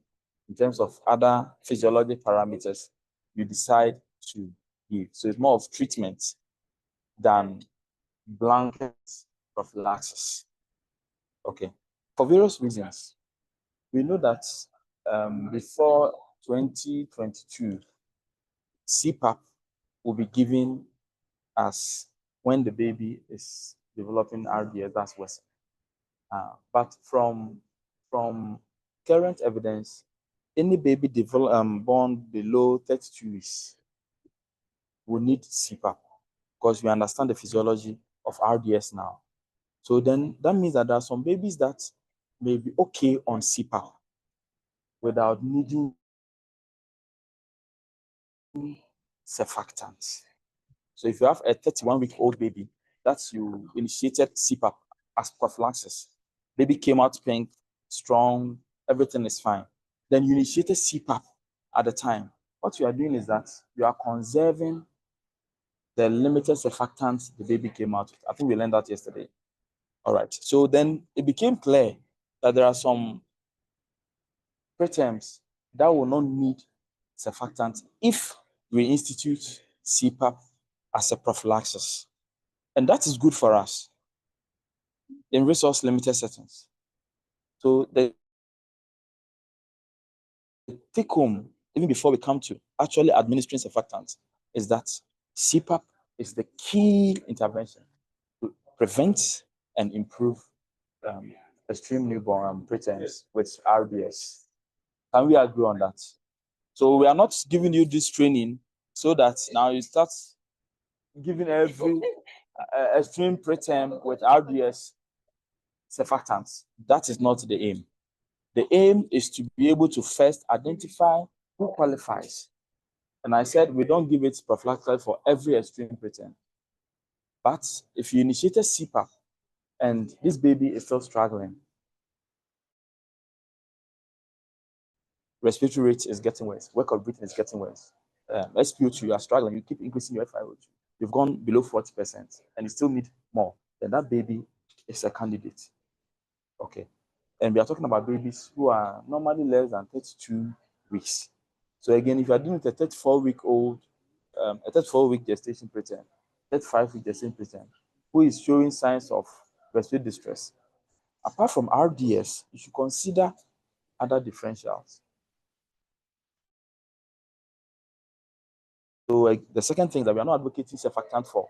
in terms of other physiologic parameters, you decide to give. So it's more of treatment than blanket prophylaxis. Okay. For various reasons, we know that before 2022, CPAP will be given as when the baby is developing RDS, that's worse. But from current evidence, any baby born below 32 weeks will need CPAP because we understand the physiology of RDS now. So then that means that there are some babies that may be okay on CPAP without needing surfactants. So if you have a 31-week-old baby that you initiated CPAP as prophylaxis, baby came out pink, strong, everything is fine. Then you initiated CPAP at the time. What you are doing is that you are conserving the limited surfactants the baby came out with. I think we learned that yesterday. All right. So then it became clear that there are some preterms that will not need surfactants if we institute CPAP as a prophylaxis. And that is good for us in resource limited settings. So the take home, even before we come to actually administering surfactants, is that CPAP is the key intervention to prevent and improve extreme newborn preterms with RDS. Can we agree on that? So we are not giving you this training so that now you start giving every extreme preterm with RDS surfactants. That is not the aim. The aim is to be able to first identify who qualifies. And I said we don't give it prophylactically for every extreme preterm. But if you initiated CPAP and this baby is still struggling, respiratory rate is getting worse, work of breathing is getting worse. SpO2, you are struggling, you keep increasing your FiO2. You've gone below 40% and you still need more, then that baby is a candidate. Okay. And we are talking about babies who are normally less than 32 weeks. So again, if you are dealing with a 34-week-old, a 34-week gestation preterm, 35-week gestation preterm, who is showing signs of respiratory distress, apart from RDS, you should consider other differentials. So the second thing that we are not advocating surfactant for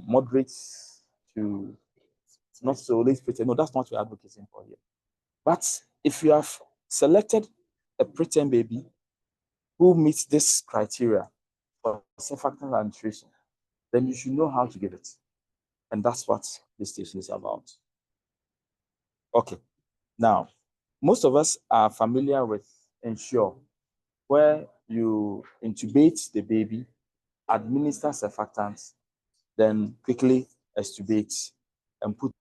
moderate to not so late preterm. No, that's not what we're advocating for here. But if you have selected a preterm baby who meets this criteria for surfactant administration, then you should know how to give it. And that's what this station is about. Okay. Now, most of us are familiar with Ensure, where you intubate the baby, administer surfactants, then quickly extubate and put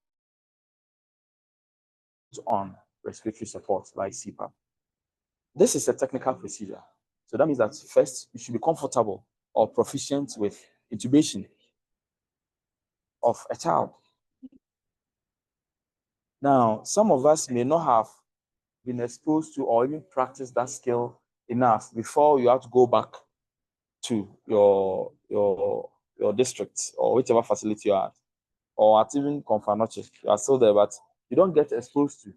on respiratory support like CPAP. This is a technical procedure. So that means that first, you should be comfortable or proficient with intubation of a child. Now, some of us may not have been exposed to or even practiced that skill enough before you have to go back to your district or whichever facility you are at, or at even Confanoche. You are still there, but you don't get exposed to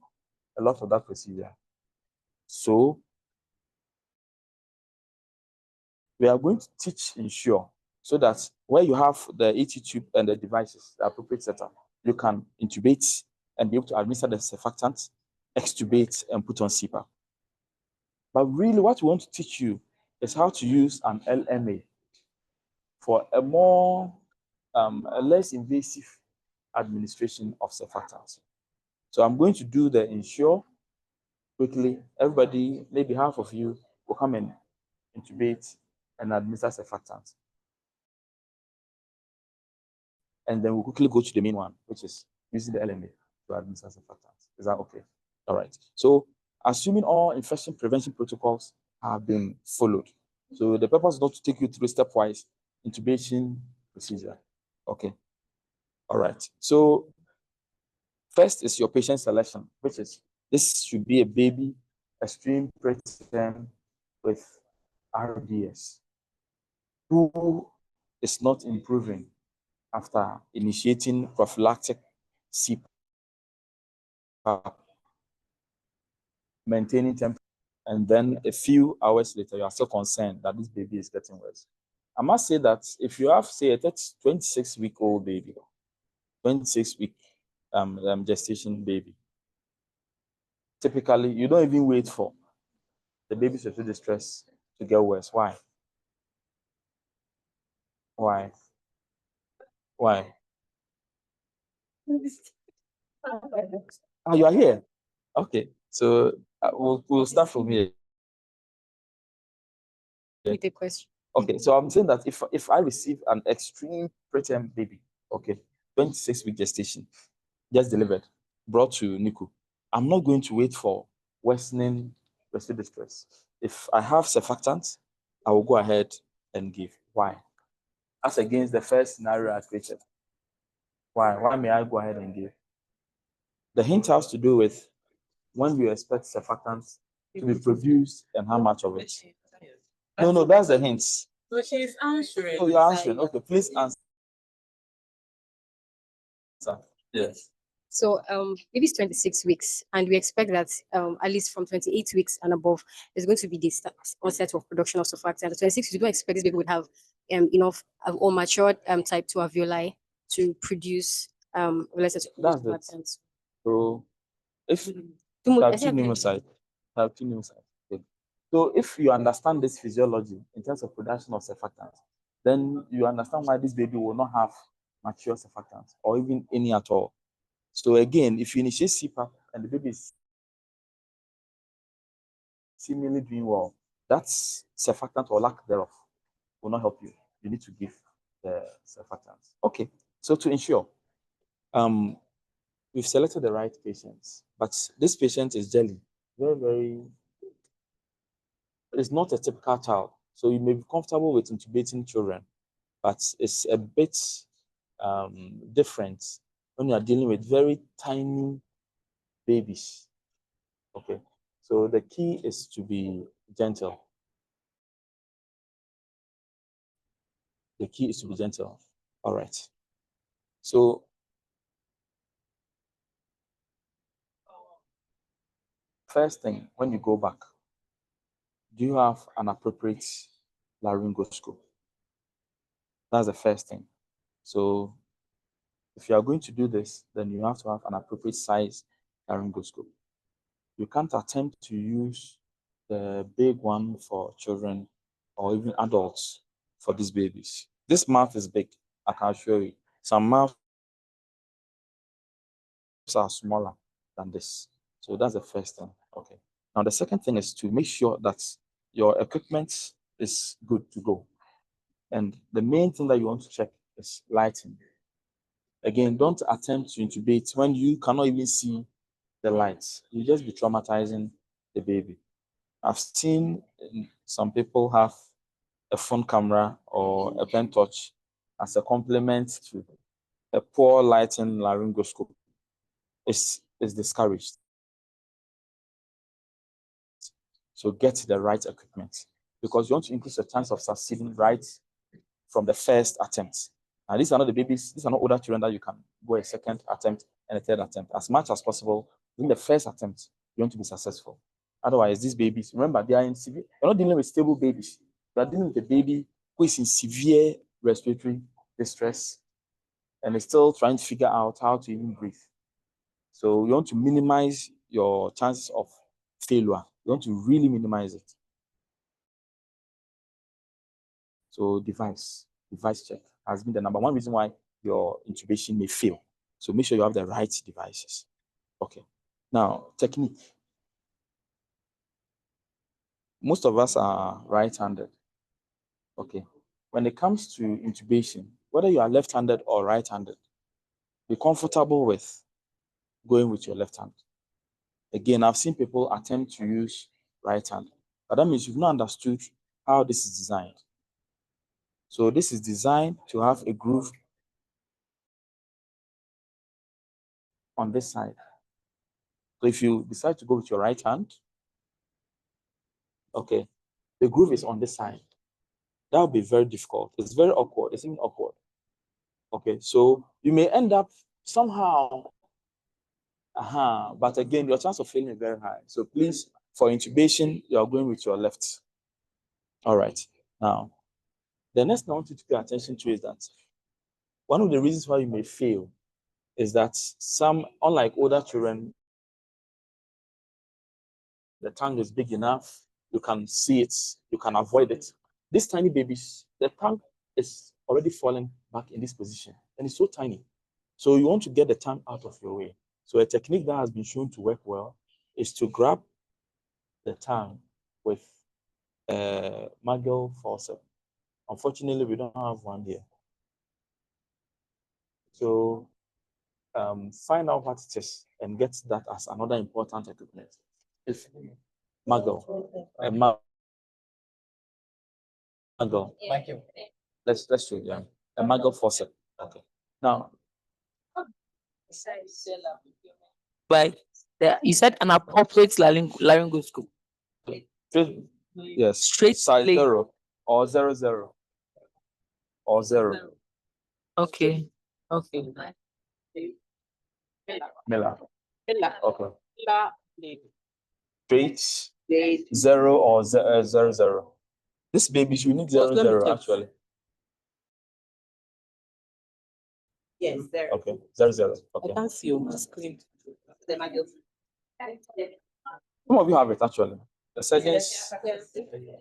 a lot of that procedure. So we are going to teach Ensure so that where you have the ET tube and the devices, the appropriate setup, you can intubate and be able to administer the surfactant, extubate, and put on CPAP. But really what we want to teach you is how to use an LMA for a a less invasive administration of surfactants. So I'm going to do the ensure quickly. Everybody, maybe half of you will come and intubate and administer surfactants. And then we'll quickly go to the main one, which is using the LMA to administer surfactants. Is that okay? All right. So assuming all infection prevention protocols have been followed. So the purpose is not to take you through stepwise intubation procedure. Okay. All right. So first is your patient selection, which is this should be a baby, extreme preterm with RDS, who is not improving after initiating prophylactic CPAP, maintaining temperature, and then a few hours later, you are still concerned that this baby is getting worse. I must say that if you have, say, a 26-week-old baby, 26-week gestation baby, typically, you don't even wait for the baby's respiratory distress to get worse. Why? Why? Why? Oh, you are here. Okay, so we'll start from here.
With a question.
Okay, so I'm saying that if I receive an extreme preterm baby, okay, 26-week gestation, just delivered, brought to NICU, I'm not going to wait for worsening respiratory distress. If I have surfactant, I will go ahead and give. Why? As against the first scenario I created. Why? Why may I go ahead and give? The hint has to do with when we expect surfactants to be produced and how much of it. No, that's the hint.
So she's answering.
Oh, you're answering. Okay, please answer. Yes.
So maybe it's 26 weeks, and we expect that at least from 28 weeks and above, there's going to be this onset of production of surfactant. At 26 weeks, we don't expect this baby would have enough or matured type 2 alveoli to produce related to
That's
surfactants.
So if
I
type 2
think
pneumocyte, type 2 pneumocyte. Okay. So if you understand this physiology in terms of production of surfactants, then you understand why this baby will not have mature surfactants or even any at all. So again, if you initiate CPAP and the baby is seemingly doing well, that's surfactant or lack thereof will not help you. You need to give the surfactants. Okay, so to ensure, we've selected the right patients, but this patient is jelly, very, it's not a typical child. So you may be comfortable with intubating children, but it's a bit different when you are dealing with very tiny babies. Okay, so the key is to be gentle. The key is to be gentle. All right. So first thing, when you go back, do you have an appropriate laryngoscope? That's the first thing. So if you are going to do this, then you have to have an appropriate size laryngoscope. You can't attempt to use the big one for children or even adults for these babies. This mouth is big, I can assure you. Some mouths are smaller than this. So that's the first thing. Okay. Now the second thing is to make sure that your equipment is good to go. And the main thing that you want to check is lighting. Again, don't attempt to intubate when you cannot even see the lights. You just be traumatizing the baby. I've seen some people have a phone camera or a pen touch as a complement to a poor lighting laryngoscope. It's discouraged. So get the right equipment because you want to increase the chance of succeeding right from the first attempt. And these are not the babies, these are not older children that you can go a second attempt and a third attempt. As much as possible, in the first attempt, you want to be successful. Otherwise, these babies, remember, they are in severe, you're not dealing with stable babies. You are dealing with a baby who is in severe respiratory distress and is still trying to figure out how to even breathe. So you want to minimize your chances of failure. You want to really minimize it. So device check has been the number one reason why your intubation may fail. So make sure you have the right devices. Okay. Now, technique. Most of us are right-handed. Okay. When it comes to intubation, whether you are left-handed or right-handed, be comfortable with going with your left hand. Again, I've seen people attempt to use right hand, but that means you've not understood how this is designed. So this is designed to have a groove on this side. So if you decide to go with your right hand, okay, the groove is on this side. That will be very difficult. It's very awkward. It's even awkward. Okay, so you may end up somehow, but again, your chance of failing is very high. So please, for intubation, you are going with your left. All right. Now, the next thing I want you to pay attention to is that one of the reasons why you may fail is that some, unlike older children, the tongue is big enough, you can see it, you can avoid it. These tiny babies, the tongue is already falling back in this position, and it's so tiny. So you want to get the tongue out of your way. So a technique that has been shown to work well is to grab the tongue with a Magel forceps. Unfortunately, we don't have one here. So find out what it is and get that as another important equipment. If Magel, a Magel. Let's show you. A Magel forceps. Okay. Now,
But you said an appropriate laryngoscope.
yes,
Straight
size
plate.
0 or 0 or 0.
Okay. Okay.
Miller. Okay. Straight 0 or 0. This baby should need 0 actually.
Yes, there.
Okay, 0. Okay.
I can't see on the screen.
Some of you have it actually. The surgeons,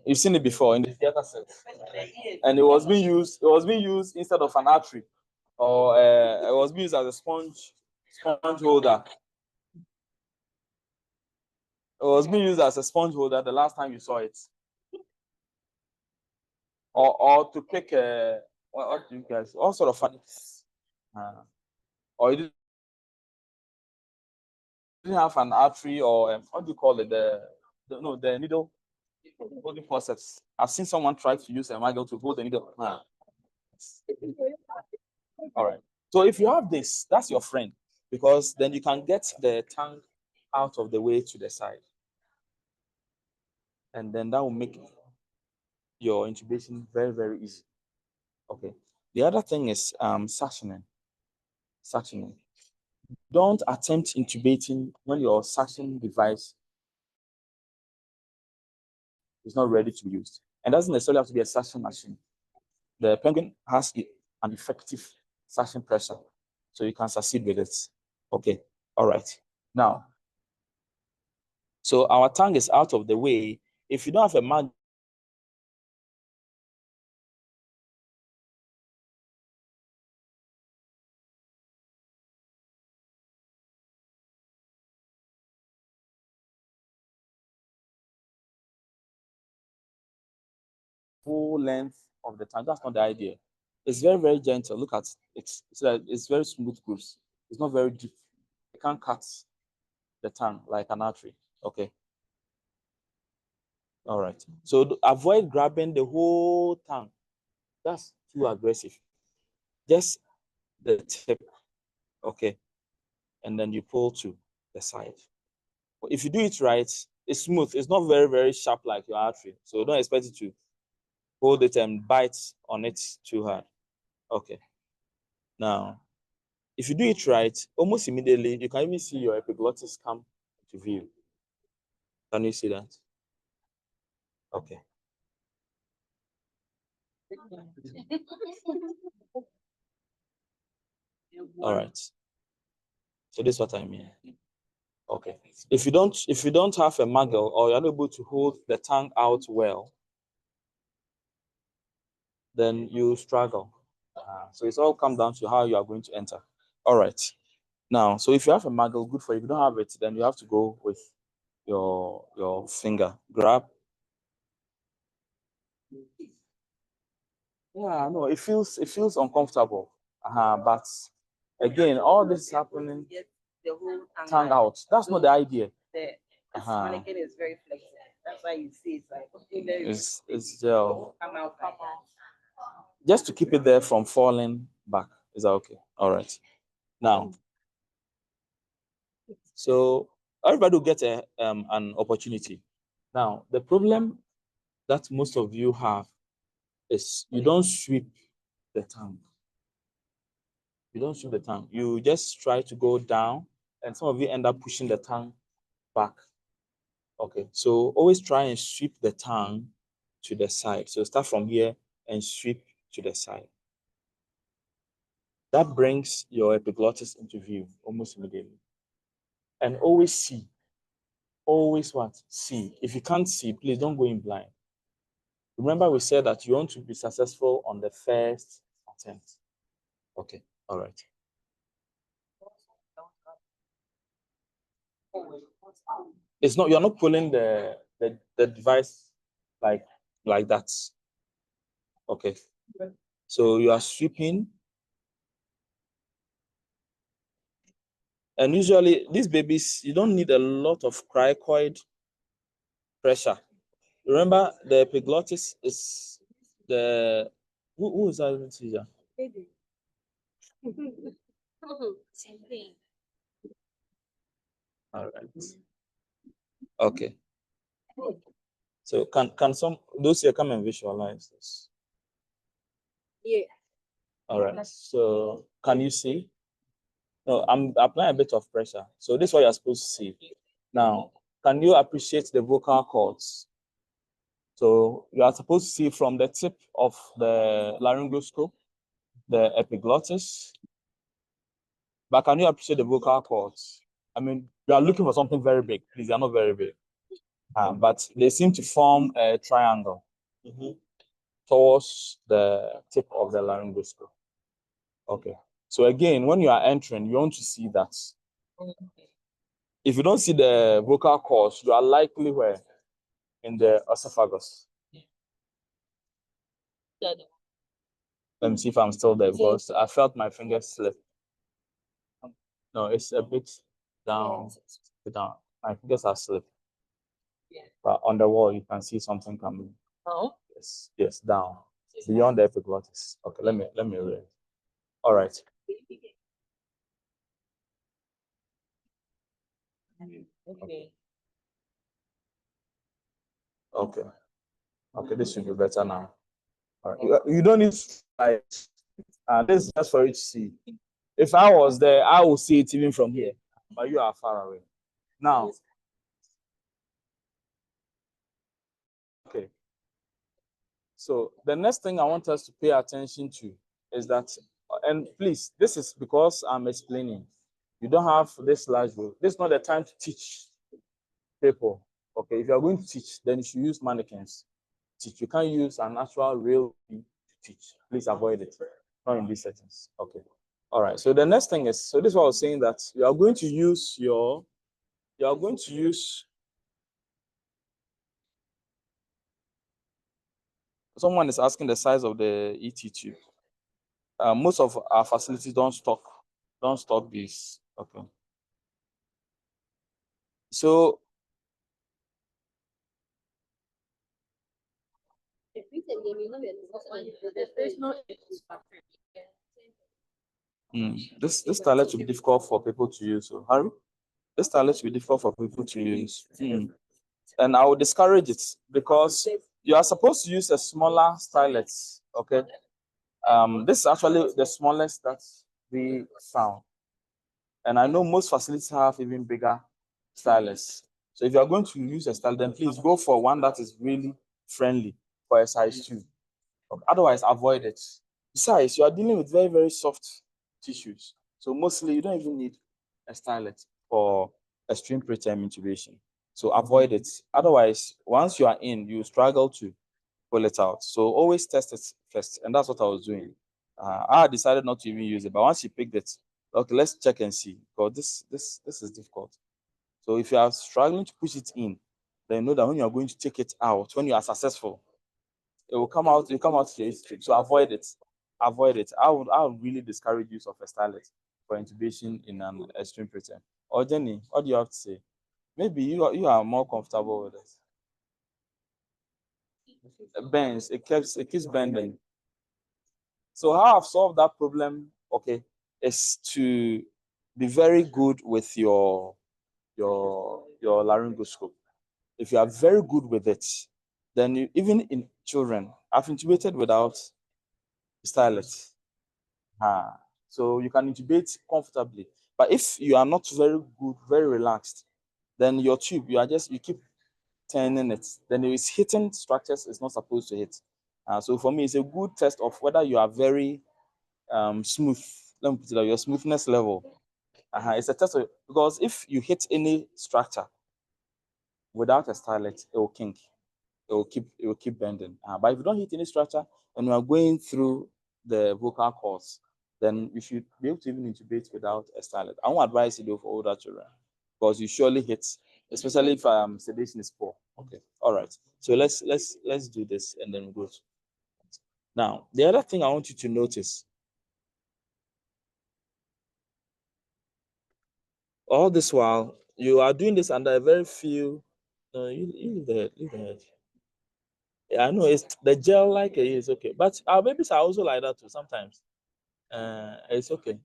you've seen it before in the theater set, and it was being used. It was being used instead of an artery, or it was being used as a sponge holder. It was being used as a sponge holder the last time you saw it, or to pick what do you guys? All sort of funny, or you didn't have an artery, or what do you call it? The needle holding forceps. I've seen someone try to use a Magel to hold the needle. All right. So if you have this, that's your friend, because then you can get the tongue out of the way to the side. And then that will make your intubation very, very easy. Okay. The other thing is suctioning. Suctioning. Don't attempt intubating when your suction device is not ready to be used. And doesn't necessarily have to be a suction machine. The penguin has an effective suction pressure, so you can succeed with it. Okay. All right. Now, so our tongue is out of the way. If you don't have a mag full length of the tongue, that's not the idea. It's very, very gentle. Look at it. It's very smooth grooves. It's not very deep. You can't cut the tongue like an artery. Okay. All right. So avoid grabbing the whole tongue. That's too aggressive. Just the tip. Okay. And then you pull to the side. If you do it right, it's smooth. It's not very, very sharp like your artery. So don't expect it to hold it and bite on it too hard. Okay. Now, if you do it right, almost immediately, you can even see your epiglottis come to view. Can you see that? Okay. All right. So this is what I mean. Okay. If you don't have a Magel, or you're unable to hold the tongue out well, then you struggle. So it's all come down to how you are going to enter. All right. Now, so if you have a maggle, good for you. If you don't have it, then you have to go with your finger. Grab. Yeah, no, it feels uncomfortable. But again, all this is happening.
The whole
Tongue out. That's not the idea.
The mannequin is very flexible. That's why you see it's like
It's gel.
come out.
Just to keep it there from falling back. Is that okay? All right. Now, so everybody will get an opportunity. Now, the problem that most of you have is you don't sweep the tongue. You don't sweep the tongue. You just try to go down, and some of you end up pushing the tongue back. Okay, so always try and sweep the tongue to the side. So start from here and sweep to the side. That brings your epiglottis into view almost immediately. And always see. Always what? See. If you can't see, please don't go in blind. Remember, we said that you want to be successful on the first attempt. Okay, all right. It's not, you're not pulling the device like that. Okay. So you are sweeping. And usually these babies, you don't need a lot of cricoid pressure. Remember, the epiglottis is the who is that teacher?
Baby. Same thing.
All right. Okay. So can some those here come and visualize this?
Yeah.
All right. So can you see? No, I'm applying a bit of pressure. So this is what you're supposed to see. Now, can you appreciate the vocal cords? So you are supposed to see from the tip of the laryngoscope, the epiglottis. But can you appreciate the vocal cords? I mean, you are looking for something very big. Please, they are not very big. But they seem to form a triangle towards the tip of the laryngoscope. Okay. So again, when you are entering, you want to see that. If you don't see the vocal cords, you are likely where? In the esophagus. Let me see if I'm still there because I felt my fingers slip. No, it's a bit down. Down. My fingers are slipped. But on the wall, you can see something coming.
Oh.
Yes, down. Beyond the epiglottis. Okay, let me read. All right.
Okay.
Okay. Okay, this should be better now. All right. You don't need to try it. This is just for you to see. If I was there, I would see it even from here. But you are far away. Now. Okay. So the next thing I want us to pay attention to is that, and please, this is because I'm explaining. You don't have this large role. This is not the time to teach people. Okay, if you are going to teach, then you should use mannequins. Teach. You can't use an actual real to teach. Please avoid it. Not in these settings. Okay. All right. So the next thing is, so this is what I was saying, that you are going to use someone is asking the size of the ET tube. Most of our facilities don't stock these. Okay. So this tablet will be difficult for people to use. So Harry, this tablet will be difficult for people to use. And I would discourage it because you are supposed to use a smaller stylet. Okay. This is actually the smallest that we found. And I know most facilities have even bigger stylus. So if you are going to use a stylus, then please go for one that is really friendly for a size 2. Okay. Otherwise, avoid it. Besides, you are dealing with very, very soft tissues. So mostly you don't even need a stylet for extreme preterm intubation. So avoid it. Otherwise, once you are in, you struggle to pull it out. So always test it first, and that's what I was doing. I decided not to even use it, but once you picked it, okay, let's check and see, because this is difficult. So if you are struggling to push it in, then know that when you are going to take it out, when you are successful, it will come out. You come out here. So avoid it. Avoid it. I would really discourage use of a stylet for intubation in an extreme preterm. Or Jenny, what do you have to say? Maybe you are more comfortable with it. It bends. It keeps bending. So how I've solved that problem, okay, is to be very good with your laryngoscope. If you are very good with it, then even in children, I've intubated without stylet. So you can intubate comfortably. But if you are not very good, very relaxed, then your tube, you keep turning it. Then it's hitting structures it's not supposed to hit. So for me, it's a good test of whether you are very smooth. Let me put it at your smoothness level. It's a test because if you hit any structure without a stylet, it will kink. It will keep bending. But if you don't hit any structure and you are going through the vocal cords, then you should be able to even intubate without a stylet. I won't advise you though for older children because you surely hit, especially if sedation is poor. Okay, all right. So let's do this and then we'll go. Now, the other thing I want you to notice, all this while you are doing this under a very few. No, you leave the head, leave the head. Yeah, I know it's the gel like it is okay, but our babies are also like that too sometimes. It's okay.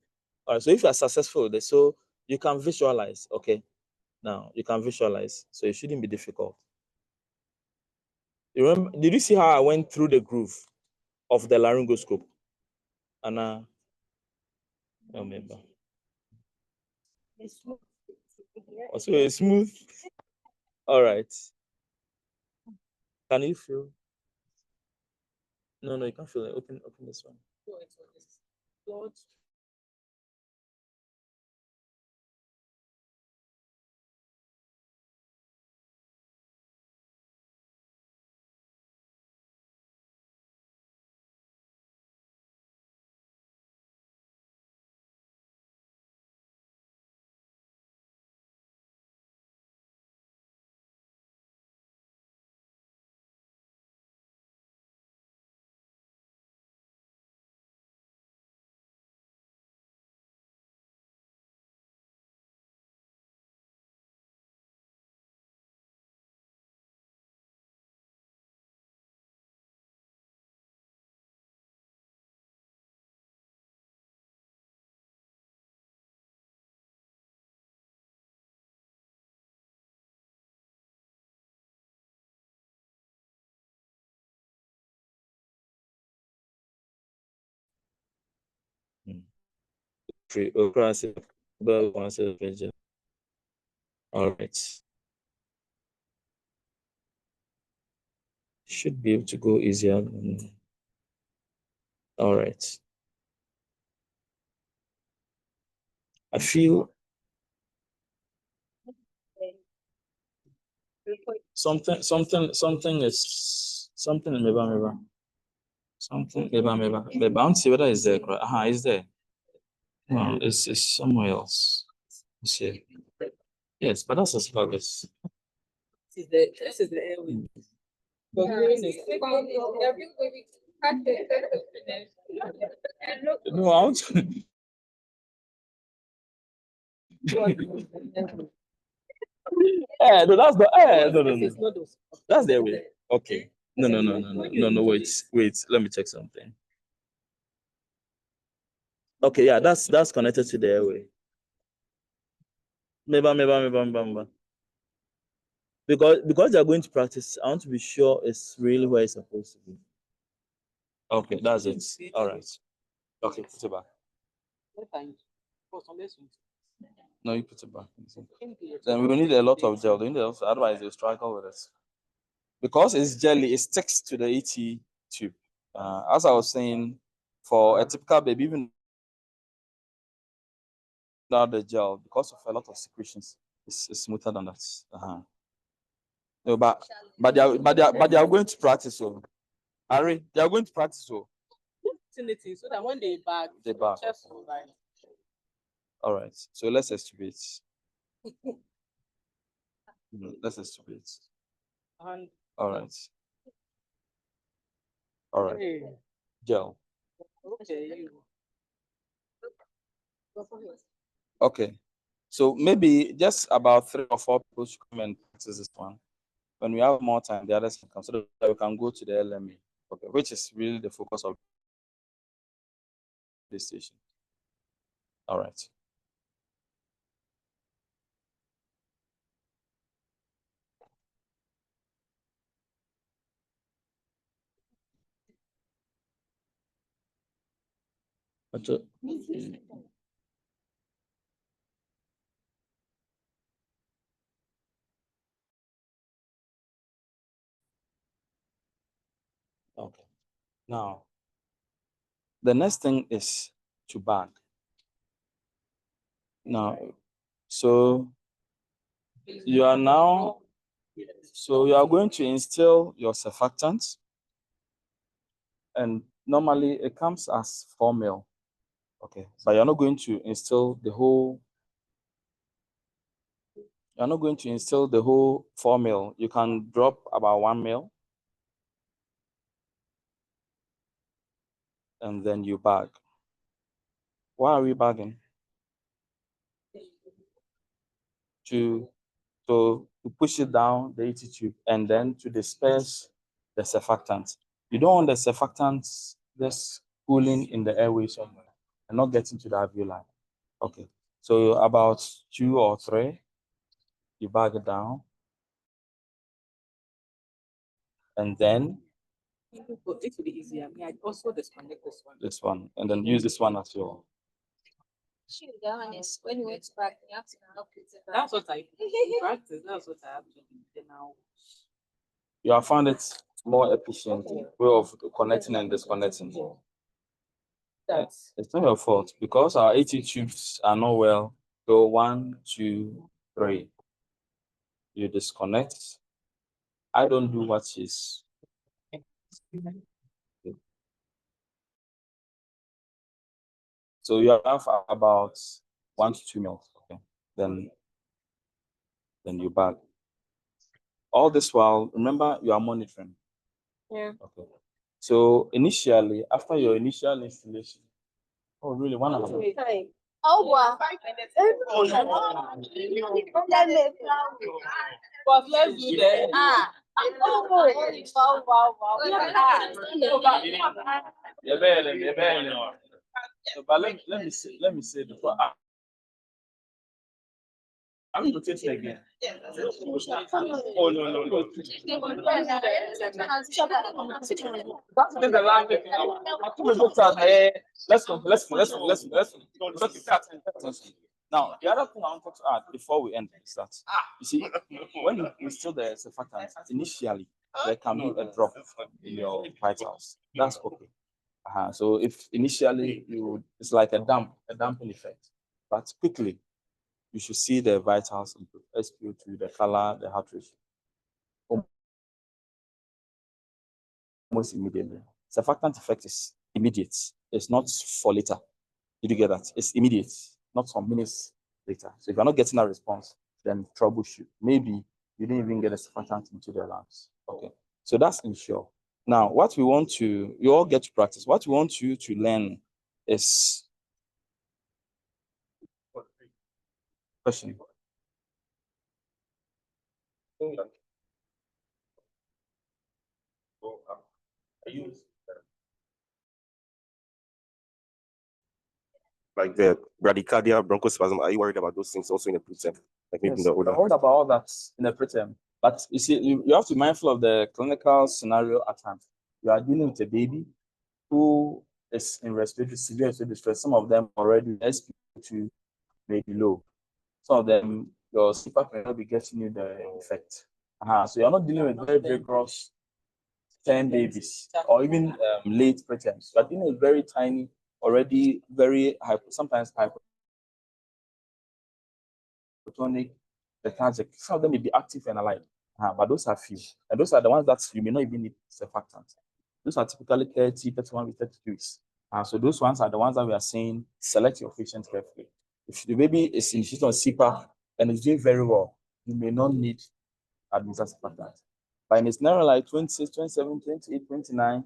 All right. So if you are successful with this, so you can visualize. Okay. Now you can visualize, so it shouldn't be difficult. You remember? Did you see how I went through the groove of the laryngoscope? And I remember. So it's smooth. All right. Can you feel? No, you can't feel it. Open this one. All right. Should be able to go easier. All right. I feel something is something maybe. Something maybe. I don't see whether it's there. It's there. No, it's somewhere else. Let's see. Yes, but that's asparagus.
This is the airway. But
No, I want to. No, that's the no. That's the airway. Okay. No. Wait. Let me check something. Okay, yeah, that's connected to the airway. Maybe. Because they're going to practice, I want to be sure it's really where it's supposed to be. Okay, that's it. All right. Okay, put it back. No, you put it back. Then we will need a lot of gel. Otherwise they'll struggle with it. Because it's jelly, it sticks to the ET tube. As I was saying, for a typical baby, even without the gel, because of a lot of secretions, it's smoother than that. No, but they are going to practice. So Ari, they are going to practice. So
So that when they bag, just like.
all right. So let's estimate. Let's estimate.
And
All right. All right.
Hey.
Gel.
Okay.
Okay. So maybe just about 3 or 4 people should come and practice this one. When we have more time, the others can come so that we can go to the LME. Okay, which is really the focus of this station. All right. Okay. Now, the next thing is to bag. Now, so you are going to instill your surfactant, and normally it comes as 4 ml. Okay, but you're not going to instill the whole. You're not going to instill the whole 4 ml. You can drop about 1 ml, and then you bag. Why are we bagging? To push it down the ET tube and then to disperse the surfactant. You don't want the surfactant just cooling in the airway somewhere and not getting to the alveoli. Okay, so about 2 or 3, you bag it down, and then
This will be easier. I also disconnect
this one, and then use this one as your.
When you went back, you have to help it.
That's what I practice. That's what I have to do now.
You have found it more efficient way of connecting and disconnecting. It's not your fault because our AT tubes are not well. So 1, 2, 3. You disconnect. I don't do what is. So you have about 1 to 2 mils. Okay. Then you bag. All this while, remember you are monitoring.
Yeah.
Okay. So initially, after your initial installation, oh really 1 hour?
Oh, wow. 5 minutes.
But let's do that.
Oh, wow.
But let me say before. Are we rotating again? Oh no. Now, the other thing I wanted to add before we end is that you see, when you instill the surfactant, initially there can be a drop in your vitals. That's okay. So if initially it's like a damping effect, but quickly you should see the vitals improve, SpO2, the color, the heart rate. Almost immediately. Surfactant effect is immediate. It's not for later. Did you get that? It's immediate, not some minutes later. So if you're not getting a response, then troubleshoot. Maybe you didn't even get a surfactant into the lungs. Okay. So that's ensure. Now, what we want to, you all get to practice. What we want you to learn is question.
Like the bradycardia, bronchospasm, are you worried about those things also in the preterm? Like maybe in the older?
I'm worried about all that in the preterm. But you see, you have to be mindful of the clinical scenario at hand. You are dealing with a baby who is in severe respiratory distress. Some of them already SpO2 may be low. Some of them, your CPAP may not be getting you the effect. So you're not dealing with very, very gross 10 babies or even late preterms. You're dealing with very tiny, already very sometimes hypotonic, lethargic. Some of them may be active and alive, but those are few. And those are the ones that you may not even need surfactant. Those are typically 30, 31 with 32 weeks. So those ones are the ones that we are saying, select your patient carefully. If the baby is initiated on CPAP and is doing very well, you may not need administer surfactant. But in a scenario like 26, 27, 28, 29,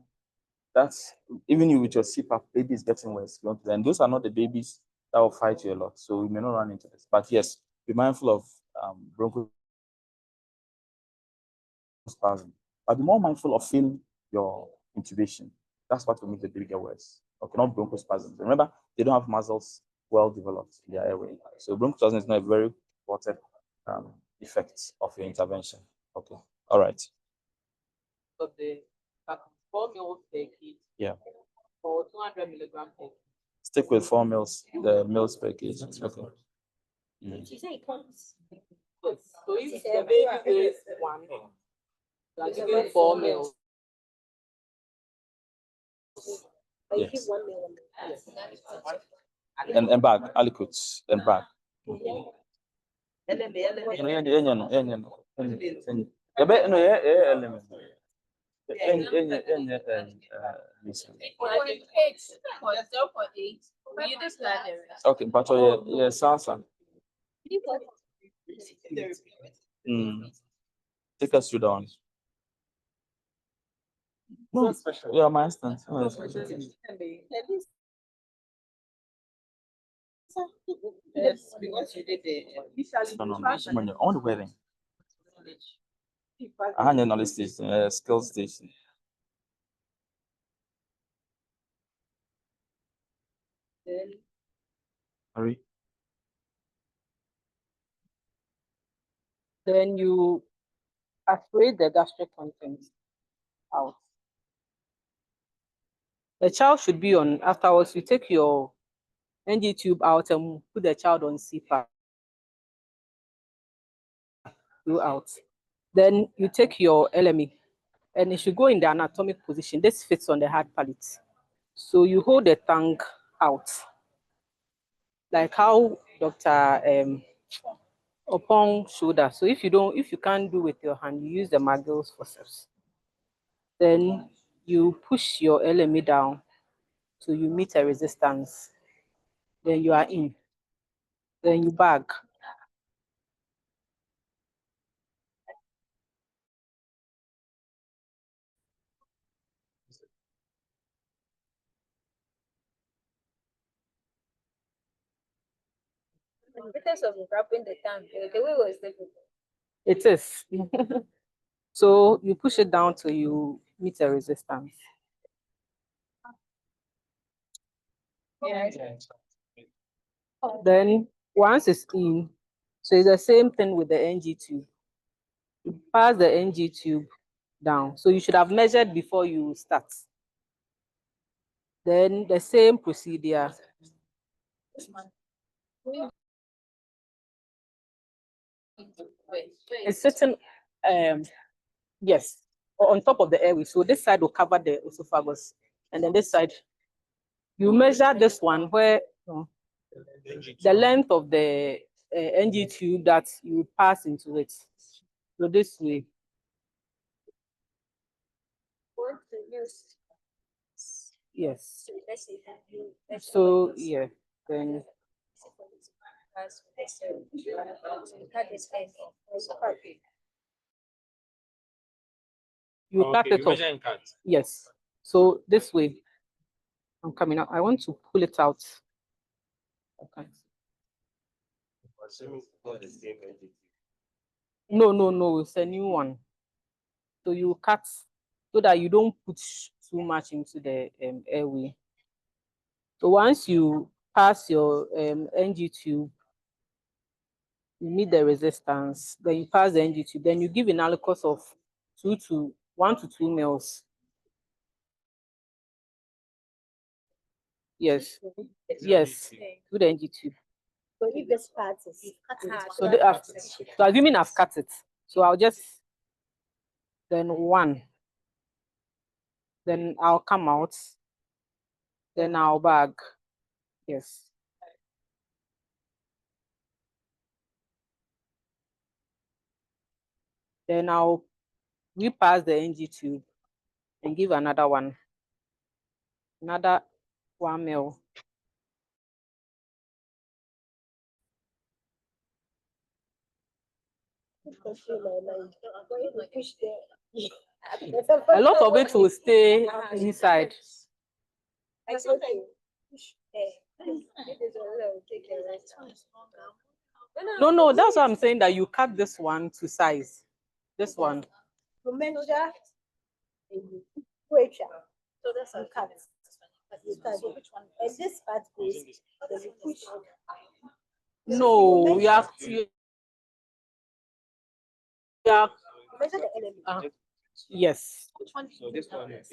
that's even you with your CPAP, baby is getting worse. And those are not the babies that will fight you a lot. So we may not run into this. But yes, be mindful of bronchospasm. But be more mindful of feeling your intubation. That's what will make the baby get worse. Okay, not bronchospasm. Remember, they don't have muscles well developed in their airway. So bronchospasm is not a very important effect of your intervention. Okay, all right.
So the 4 mils per kg.
Yeah.
For 200 milligrams per kg.
Stick with 4 mils, the mils per kg. Okay.
She said it comes. So if the baby weighs 1, you are giving 4 mils.
Yes.
1 mil.
And back, aliquots, and back. Okay, but yeah, salsa. Take us through down. No, yeah, my instance.
Yes, because you did the
No. On the wedding. I had knowledge station, skill station. Hurry.
Then you aspirate the gastric contents out. The child should be on, afterwards, you take your NG tube out and put the child on CPAP. Out. Then you take your LME and it should go in the anatomic position. This fits on the hard palate. So you hold the tongue out, like how Dr. Upon shoulder. So if you can't do with your hand, you use the Magel's forceps. Then you push your LME down so you meet a resistance. Then you are in. Then you bag.
In terms of wrapping the tank, the way was difficult.
It is. So you push it down till you meet a resistance. Then once it's in, so it's the same thing with the NG tube. You pass the NG tube down. So you should have measured before you start. Then the same procedure. It's sitting, yes, on top of the airway. So this side will cover the esophagus, and then this side, you measure this one where the length of the NG tube that you pass into it. So this way. Yes. So yeah, then you cut it off. Yes. So this way, I'm coming out. I want to pull it out. Okay. No, it's a new one. So you cut so that you don't put too much into the airway. So once you pass your NG tube, you meet the resistance, then you pass the NG tube, then you give an Aliquot of 1 to 2 mils. Yes, yes, with the NG tube.
So if this part is cut out,
So assuming I've cut it, so I'll just, then 1, then I'll come out, then I'll bag, yes. Then I'll repass the NG tube. and give another one. Another 1 ml. A lot of it will stay inside. No, that's what I'm saying, that you cut this one to size. This one.
To measure. So that's a cut. So which one? And this part goes, then you push.
No, you have to.
Measure the element.
Yes.
Which one?
So this one is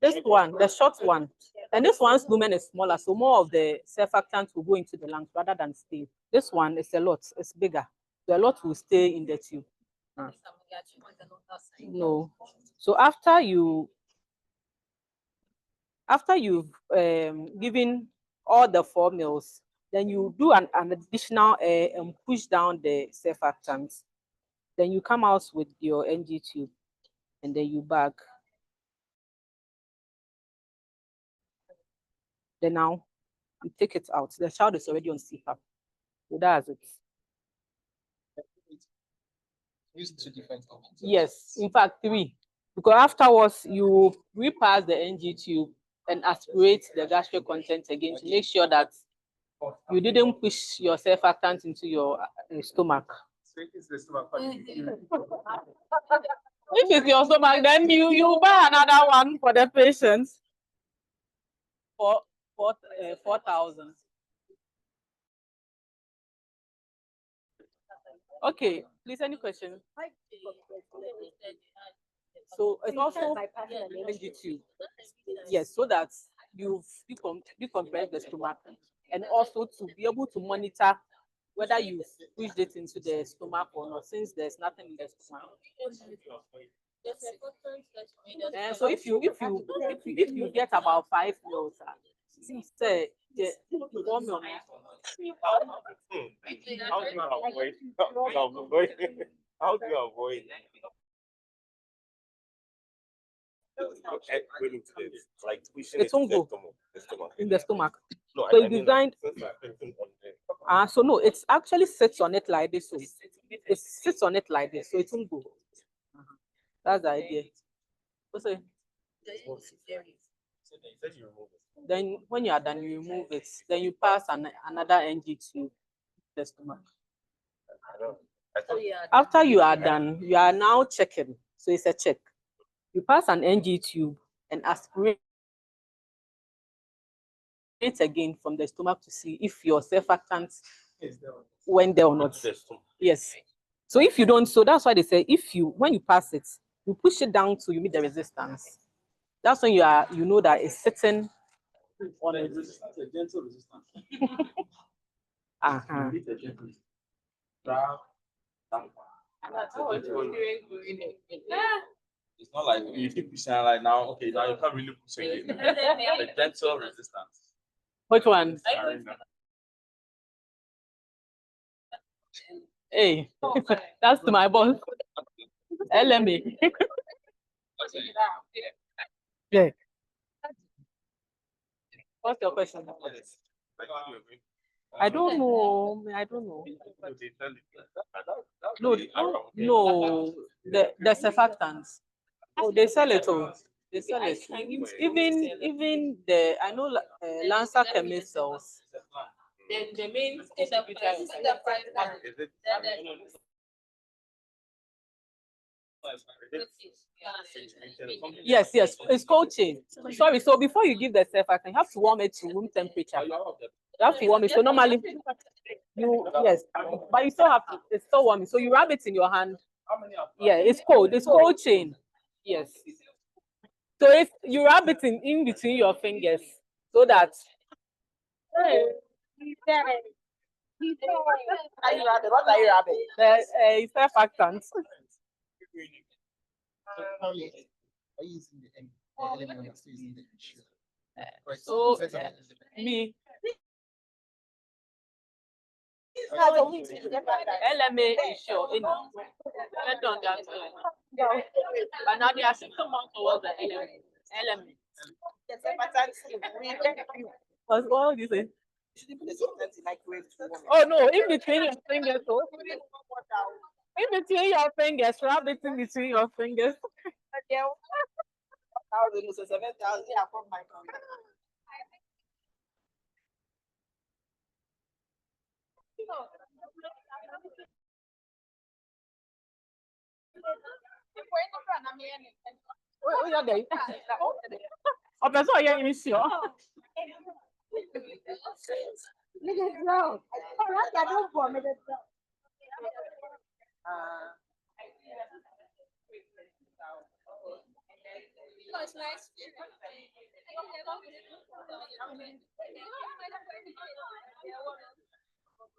This one, the short one. And this one's lumen is smaller, so more of the surfactant will go into the lungs rather than stay. This one is a lot, it's bigger. So a lot will stay in the tube. No. So after you've given all the 4 mils, then you do an additional push down the surfactant. Then you come out with your NG tube and then you bag. Then now you take it out. The child is already on CPAP. So that's it.
use 2 different options.
Yes, in fact 3. Because afterwards you repass the NG tube and aspirate the gastric content again to make sure that you didn't push your surfactant into your stomach. If it's your stomach, then you buy another one for the patients for 4,000. Okay, please, any questions? So it's also NG tube. Yes, so that you decompress the stomach, and also to be able to monitor whether you pushed it into the stomach or not, since there's nothing in the stomach. And so if you get about 5 mils, say the 4 mils.
How do you avoid? How do you avoid? Going to this, like pushing
It won't go
the stomach.
in the stomach.
No,
So
I
it's
mean,
designed. So no, it's actually sits on it like this. So it sits on it like this, so it won't go. That's the idea. So then when you are done, you remove it. Then you pass another NG to the stomach. After you are done, you are now checking. So it's a check. You pass an NG tube and aspirate it again from the stomach to see if your surfactant went there or not. Yes. So if you don't, so that's why they say when you pass it, you push it down till you meet the resistance. That's when you know that it's sitting on it. Uh-huh.
It's not like you keep pushing like now, okay, now you can't really push again. The gentle resistance.
Which one? Hey, that's to my boss. LMA. Yeah. What's your question? I don't know. No, the surfactants. Oh, they sell it all. They sell it. Even I know Lancer Chemist sells. The main distributor is the price one. Yes, it's cold chain. Sorry, so before you give the surfactant, you have to warm it to room temperature. You have to warm it. So normally, yes, but you still have to. It's still warm. So you rub it in your hand. Yeah, it's cold. It's cold chain. Yes. So if you rub it in between your fingers, so that. What are you rubbing? The surfactant.
Are you using the element or still using the issue?
So me. LMA is sure. But now they are shifting more towards the LMA. What's all this? Oh no, in between your fingers. Oh. In between your fingers, rub it in between your fingers. Oh, yeah, there. Oh, that's all you're sure.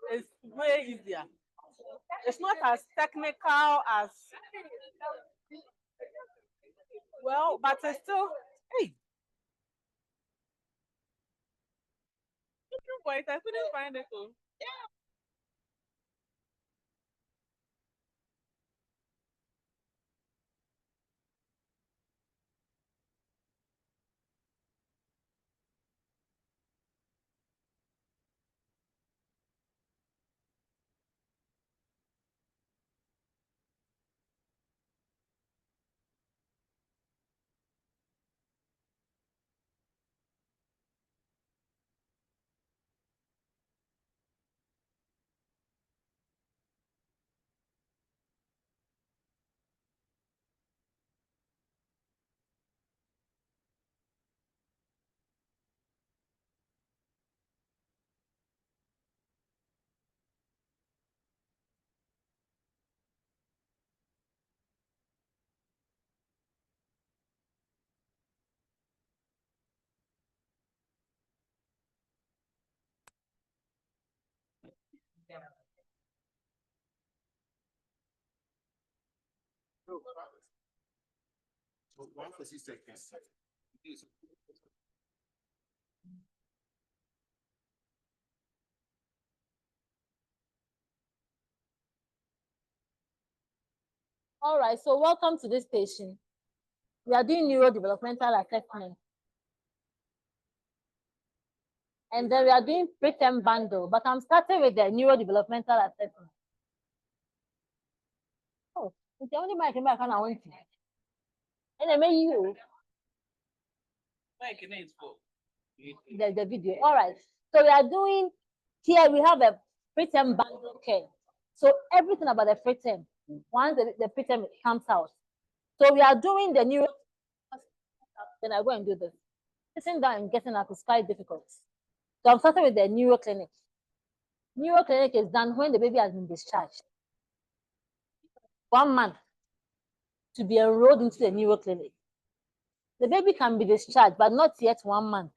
It's way easier. It's not as technical as well, but it's still hey. Wait, I couldn't find it. Though.
One for 6 seconds.
All right, so welcome to this station. We are doing neurodevelopmental assessment. And then we are doing preterm bundle, but I'm starting with the neurodevelopmental assessment. Oh, it's the only mic I want to. And I may you. The video. All right. So we are doing here, we have a preterm bundle care. So everything about the preterm, once the preterm comes out. So we are doing the neuro. Then I go and do this. Sitting down and getting up is quite difficult. So I'm starting with the neuro clinic. Neuro clinic is done when the baby has been discharged. 1 month to be enrolled into the neuro clinic. The baby can be discharged, but not yet 1 month.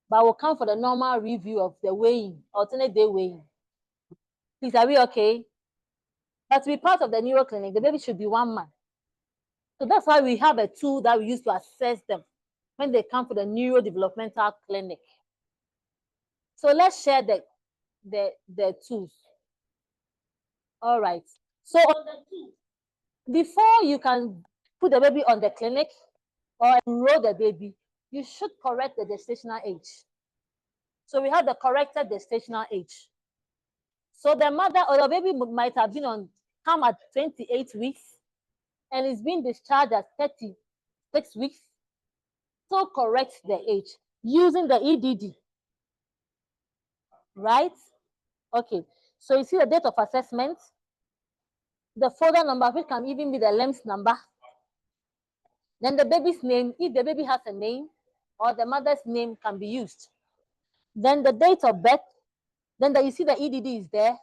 But will come for the normal review of the weighing, alternate day weighing. Please, are we okay? But to be part of the neuro clinic, the baby should be 1 month. So that's why we have a tool that we use to assess them when they come for the neurodevelopmental clinic. So let's share the tools. All right. So on the tool, before you can put the baby on the clinic or enroll the baby, you should correct the gestational age. So we have the corrected gestational age. So the mother or the baby might have been come at 28 weeks and is being discharged at 36 weeks. So correct the age using the EDD. Right? Okay. So you see the date of assessment, the folder number, which can even be the LEMS number. Then the baby's name, if the baby has a name, or the mother's name can be used. Then the date of birth, then you see the EDD is there.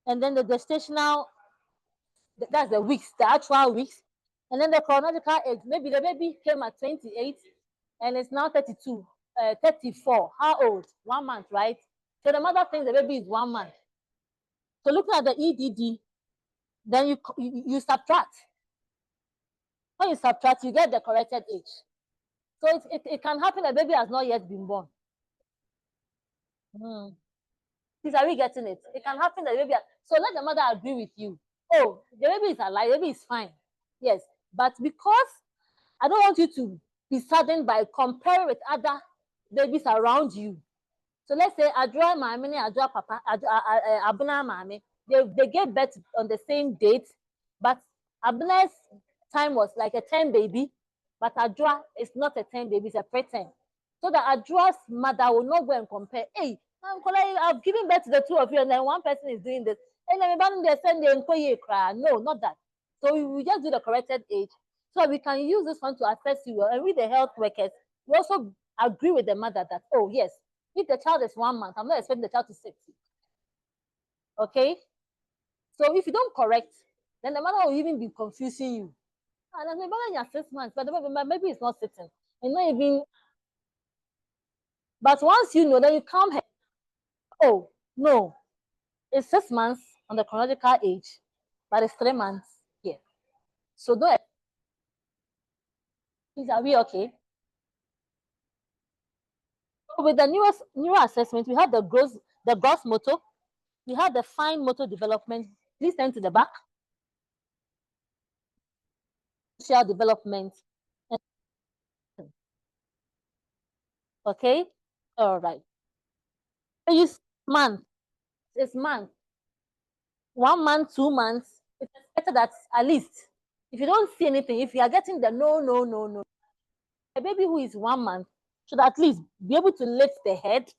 And then the gestational, that's the weeks, the actual weeks. And then the chronological age, maybe the baby came at 28 and it's now 32, 34. How old? 1 month, right? So the mother thinks the baby is 1 month. So looking at the EDD, then you subtract. When you subtract, you get the corrected age. So it can happen the baby has not yet been born. Please, are we getting it? It can happen that the baby. So let the mother agree with you. Oh, the baby is alive. The baby is fine. Yes, but because I don't want you to be saddened by comparing with other babies around you. So let's say Adra Mami and Adra Papa, Abuna Mami, they gave birth on the same date, but Abuna's time was like a 10 baby, but Adra is not a 10 baby, it's a preterm. So that Adra's mother will not go and compare, hey, I've given birth to the two of you, and then one person is doing this. And then they send the cry. No, not that. So we just do the corrected age. So we can use this one to assess you. And with the health workers, we also agree with the mother that, oh, yes, if the child is 1 month, I'm not expecting the child to 6. Okay? So if you don't correct, then the mother will even be confusing you. And then maybe you're 6 months, but maybe it's not sitting. And not even. But once you know, then you come here. Oh, no. It's 6 months on the chronological age, but it's 3 months here. So don't. Please, are we okay? So with the newer assessment, we have the gross motor, we have the fine motor development. Please turn to the back. Social development. Okay, all right. So you month, it's month, 1 month, 2 months. It's expected that at least if you don't see anything, if you are getting the no, a baby who is 1 month should at least be able to lift the head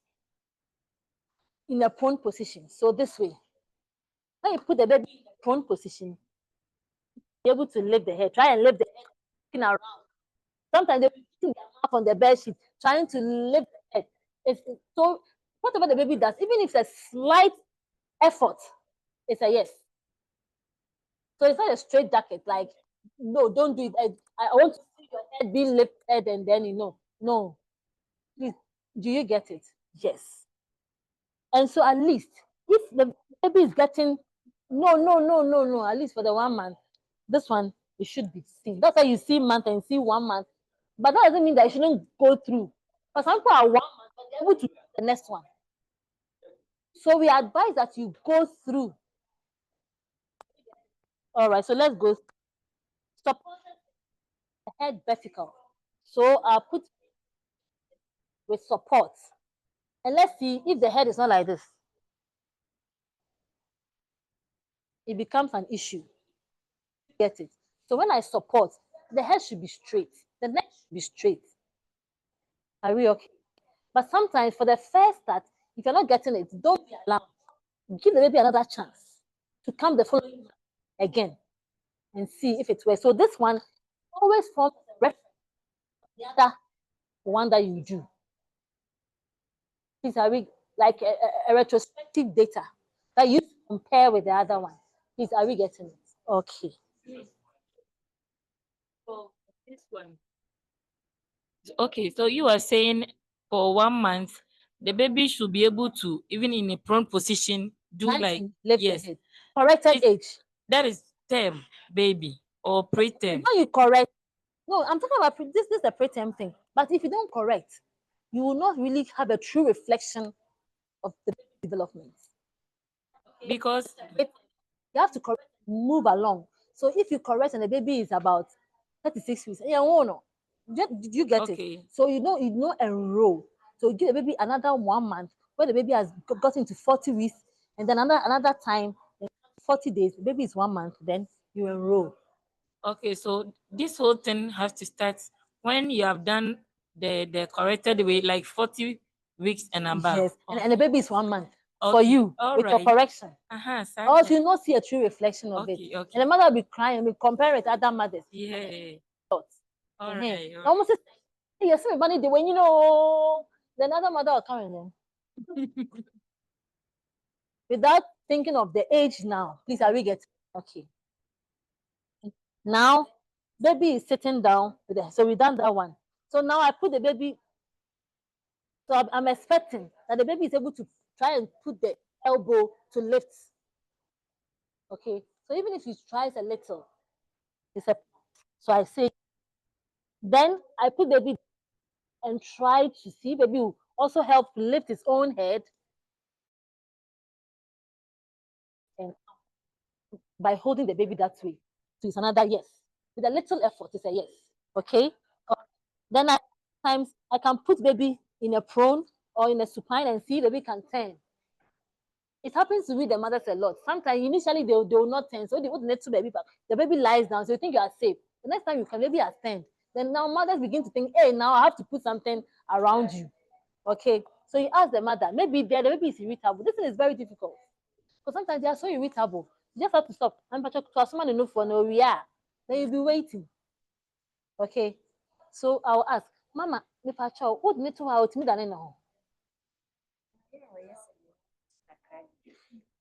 in a prone position. So this way, when you put the baby in a prone position, be able to lift the head. Try and lift the head, looking around. Sometimes they're putting their mouth on the bed sheet, trying to lift the head. So whatever the baby does, even if it's a slight effort, it's a yes. So it's not a straight jacket, like, no, don't do it. I want to see your head being lifted and then no. Please, do you get it? Yes. And so at least if the baby is getting no, at least for the 1 month, this one, it should be seen. That's why you see month and see 1 month. But that doesn't mean that you shouldn't go through. For some people are 1 month, but they're able to do the next one. So we advise that you go through. All right, so let's go. Support the head vertical. So I'll put with support. And let's see if the head is not like this. It becomes an issue. Get it? So when I support, the head should be straight. The neck should be straight. Are we okay? But sometimes for the first start, if you're not getting it, don't be alarmed. Give the baby another chance to come the following again and see if it works. So this one always forms a reference to the other one that you do. These are like a retrospective data that you compare with the other one. Please, are we getting it? Okay.
So this one. Okay, so you are saying for 1 month, the baby should be able to, even in a prone position, do like
lift
yes.
the head. Corrected age.
That is term baby or preterm.
When you correct, no, I'm talking about this is the preterm thing. But if you don't correct, you will not really have a true reflection of the development.
Because
you have to correct, move along. So if you correct and the baby is about 36 weeks, did you get it? So you know enroll. So you give the baby another 1 month where the baby has gotten to 40 weeks, and then another time, 40 days, the baby is 1 month, then you enroll.
Okay, so this whole thing has to start when you have done the corrected way, like 40 weeks and above.
Yes, and the baby is 1 month for
Okay,
you
all
with your
right.
correction.
Or
else you not see a true reflection of it.
Okay.
And the mother will be crying and be comparing with other mothers.
Yeah.
Thoughts.
All right.
Almost say, hey, you're so money when the another mother will come in then. Without thinking of the age now. Please, are we getting okay? Now, baby is sitting down with the, so we done that one. So now I put the baby. So I'm expecting that the baby is able to try and put the elbow to lift. Okay, so even if he tries a little, so I say, then I put baby and try to see baby will also help lift his own head by holding the baby that way. So it's another yes. With a little effort, it's a yes. Okay. Then times I can put baby in a prone or in a supine and see the baby can turn. It happens to me the mothers a lot. Sometimes initially they will not turn, so they would let to baby back. The baby lies down, so you think you are safe. The next time you can, baby has turned. Then now mothers begin to think, hey, now I have to put something around you. Okay, so you ask the mother, maybe the baby is irritable. This is very difficult because sometimes they are so irritable. You just have to stop. And someone enough for no we are. Then you'll be waiting. Okay, so I'll ask, Mama, if I child, what need to out me than no?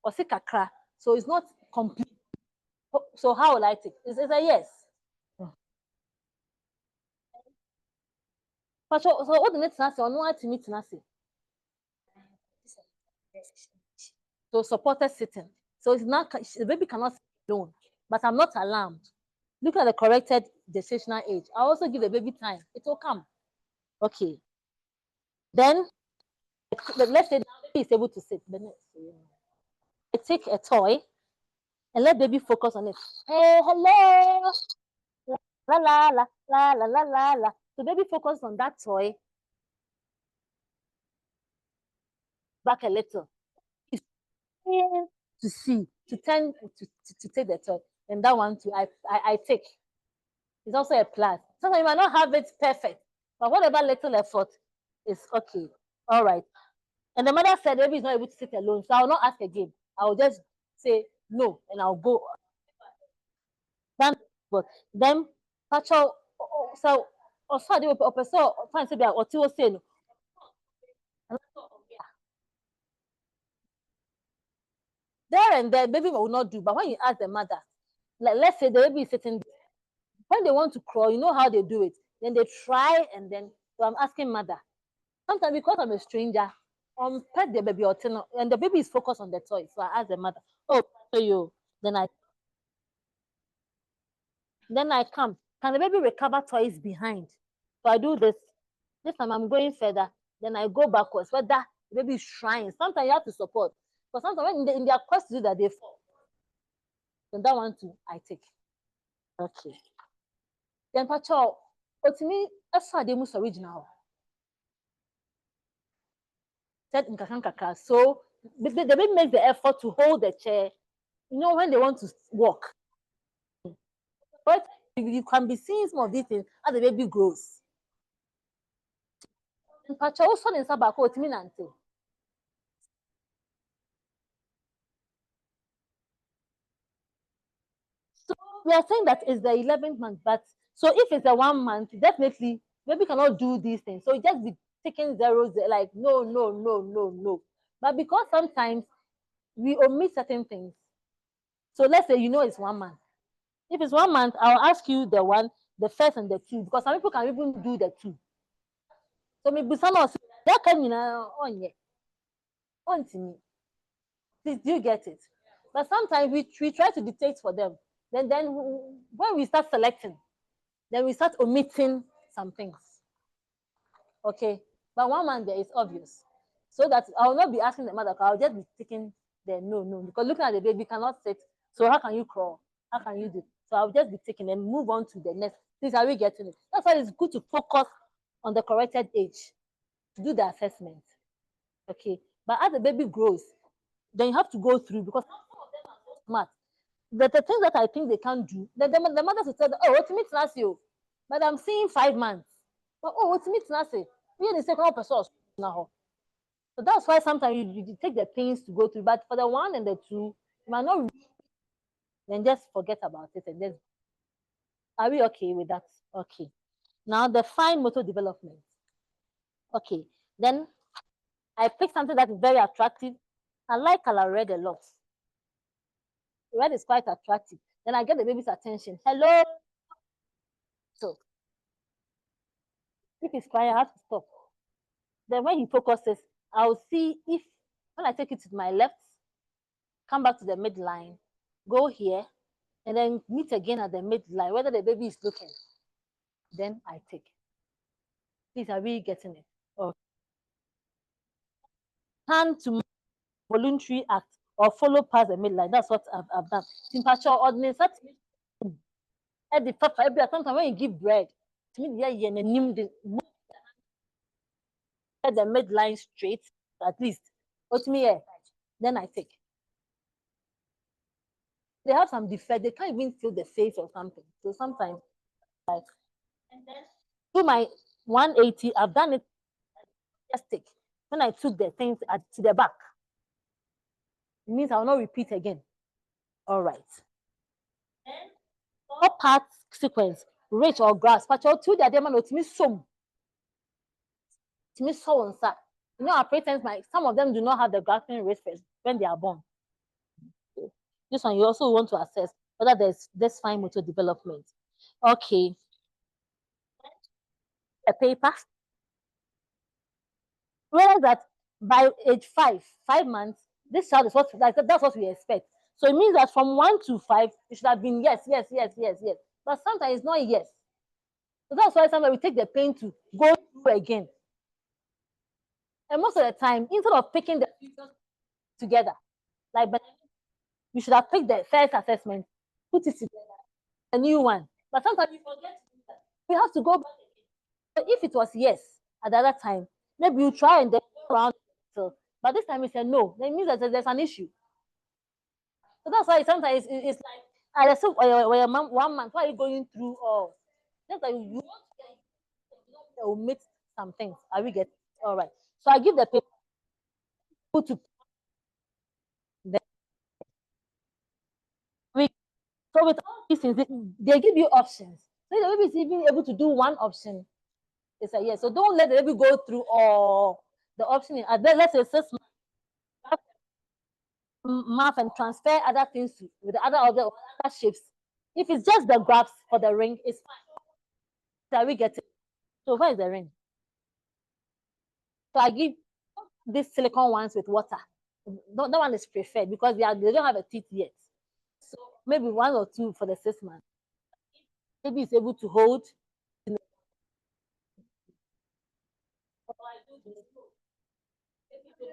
Or say kakra. So it's not complete. So how will I take? It's a yes. But so what the next answer or no to meet answer? So supported sitting. So it's not the baby cannot sit alone, but I'm not alarmed. Look at the corrected gestational age. I also give the baby time. It will come. Okay. Then let's say the baby is able to sit. I take a toy and let baby focus on it. Hey, hello. La la la la la la la la. So baby focus on that toy. Back a little. To see, to turn to take the toy. And that one too, I take. It's also a plus. Sometimes you might not have it perfect, but whatever little effort is okay. All right. And the mother said, baby is not able to sit alone, so I will not ask again. I will just say no, and I'll go. Then, Pacho, so, also, they will also find to be what you were saying. There and there, baby will not do. But when you ask the mother, like let's say the baby is sitting, when they want to crawl, you know how they do it. Then they try, and then so I'm asking mother. Sometimes because I'm a stranger, pet the baby or and the baby is focused on the toy. So I ask the mother, oh, so you then I come. Can the baby recover toys behind? So I do this. This time I'm going further. Then I go backwards. Whether the baby is trying. Sometimes you have to support. But sometimes when in their quest to do that, they fall. Then that one too, I take. Okay. Then Pacho, to me, that's why they must original. Said nkaka. So the baby makes the effort to hold the chair. You know, when they want to walk. But you can be seeing some of these things as the baby grows. And Pacho also in Sabako, to me, Nante. So we are saying that it's the 11th month, but so if it's a 1 month, definitely baby cannot do these things. So it just be taking zeros like no, no, no, no, no. But because sometimes we omit certain things. So let's say you know it's 1 month. If it's 1 month, I'll ask you the first and the two, because some people can even do the two. So maybe some of that can on to me. Please, do you get it? But sometimes we try to dictate for them. Then when we start selecting, then we start omitting some things. Okay, but 1 month there is obvious. So that I will not be asking the mother, I'll just be taking the no, because looking at the baby cannot sit. So how can you crawl? How can you do? So I'll just be taking and move on to the next. Please, are we getting it? That's why it's good to focus on the corrected age to do the assessment. Okay, but as the baby grows, then you have to go through because smart. The things that I think they can't do, the mothers will tell them, oh, what's me last year? But I'm seeing 5 months. But, oh, what's me last year? We are the second person now. So that's why sometimes you take the pains to go through. But for the 1 and the 2, you might not, then just forget about it and just. Are we okay with that? Okay. Now the fine motor development. Okay. Then I pick something that is very attractive. I like color red a lot. Red is quite attractive. Then I get the baby's attention. Hello. So if he's crying, I have to stop. Then when he focuses, I'll see if when I take it to my left, come back to the midline, go here, and then meet again at the midline, whether the baby is looking. Then I take. Please, are we getting it? Okay. Hand to voluntary act or follow past the midline. That's what I've done. Temperature ordinance. At the papa, sometimes when you give bread, to me, yeah, the midline straight, at least. But to me, yeah, then I take. They have some defect, they can't even feel the face or something. So sometimes, like, through my 180, I've done it just take. When I took the things to the back, it means I will not repeat again. All right. All part sequence, rich or grass, but you're two the demand to me some. To me so on sir. You know, our parents might some of them do not have the grasping reflex when they are born. This one you also want to assess whether there's fine motor development. Okay. A paper. Realize that by age 5 months, this child is what that's what we expect. So it means that from 1 to 5, it should have been yes. But sometimes it's not yes. So that's why sometimes we take the pain to go through again. And most of the time, instead of picking the together, like we should have picked the first assessment, put it together, a new one. But sometimes we forget we have to go back. So if it was yes at the other time, maybe you try and then go around. But this time we said no, that means that there's an issue. So that's why sometimes it's like, so when 1 month, why are you going through all? Just like you omit some things. Are we getting all right? So I give the paper to so with all these things, they give you options. So the baby is even able to do one option. It's a yes. So don't let the baby go through all the option. Let's say 6 math and transfer other things with the other shapes. If it's just the graphs for the ring, it's fine. That we get it. So where is the ring? So I give these silicone ones with water. That one is preferred because they don't have a teeth yet. So maybe 1 or 2 for the 6 months. Maybe it's able to hold.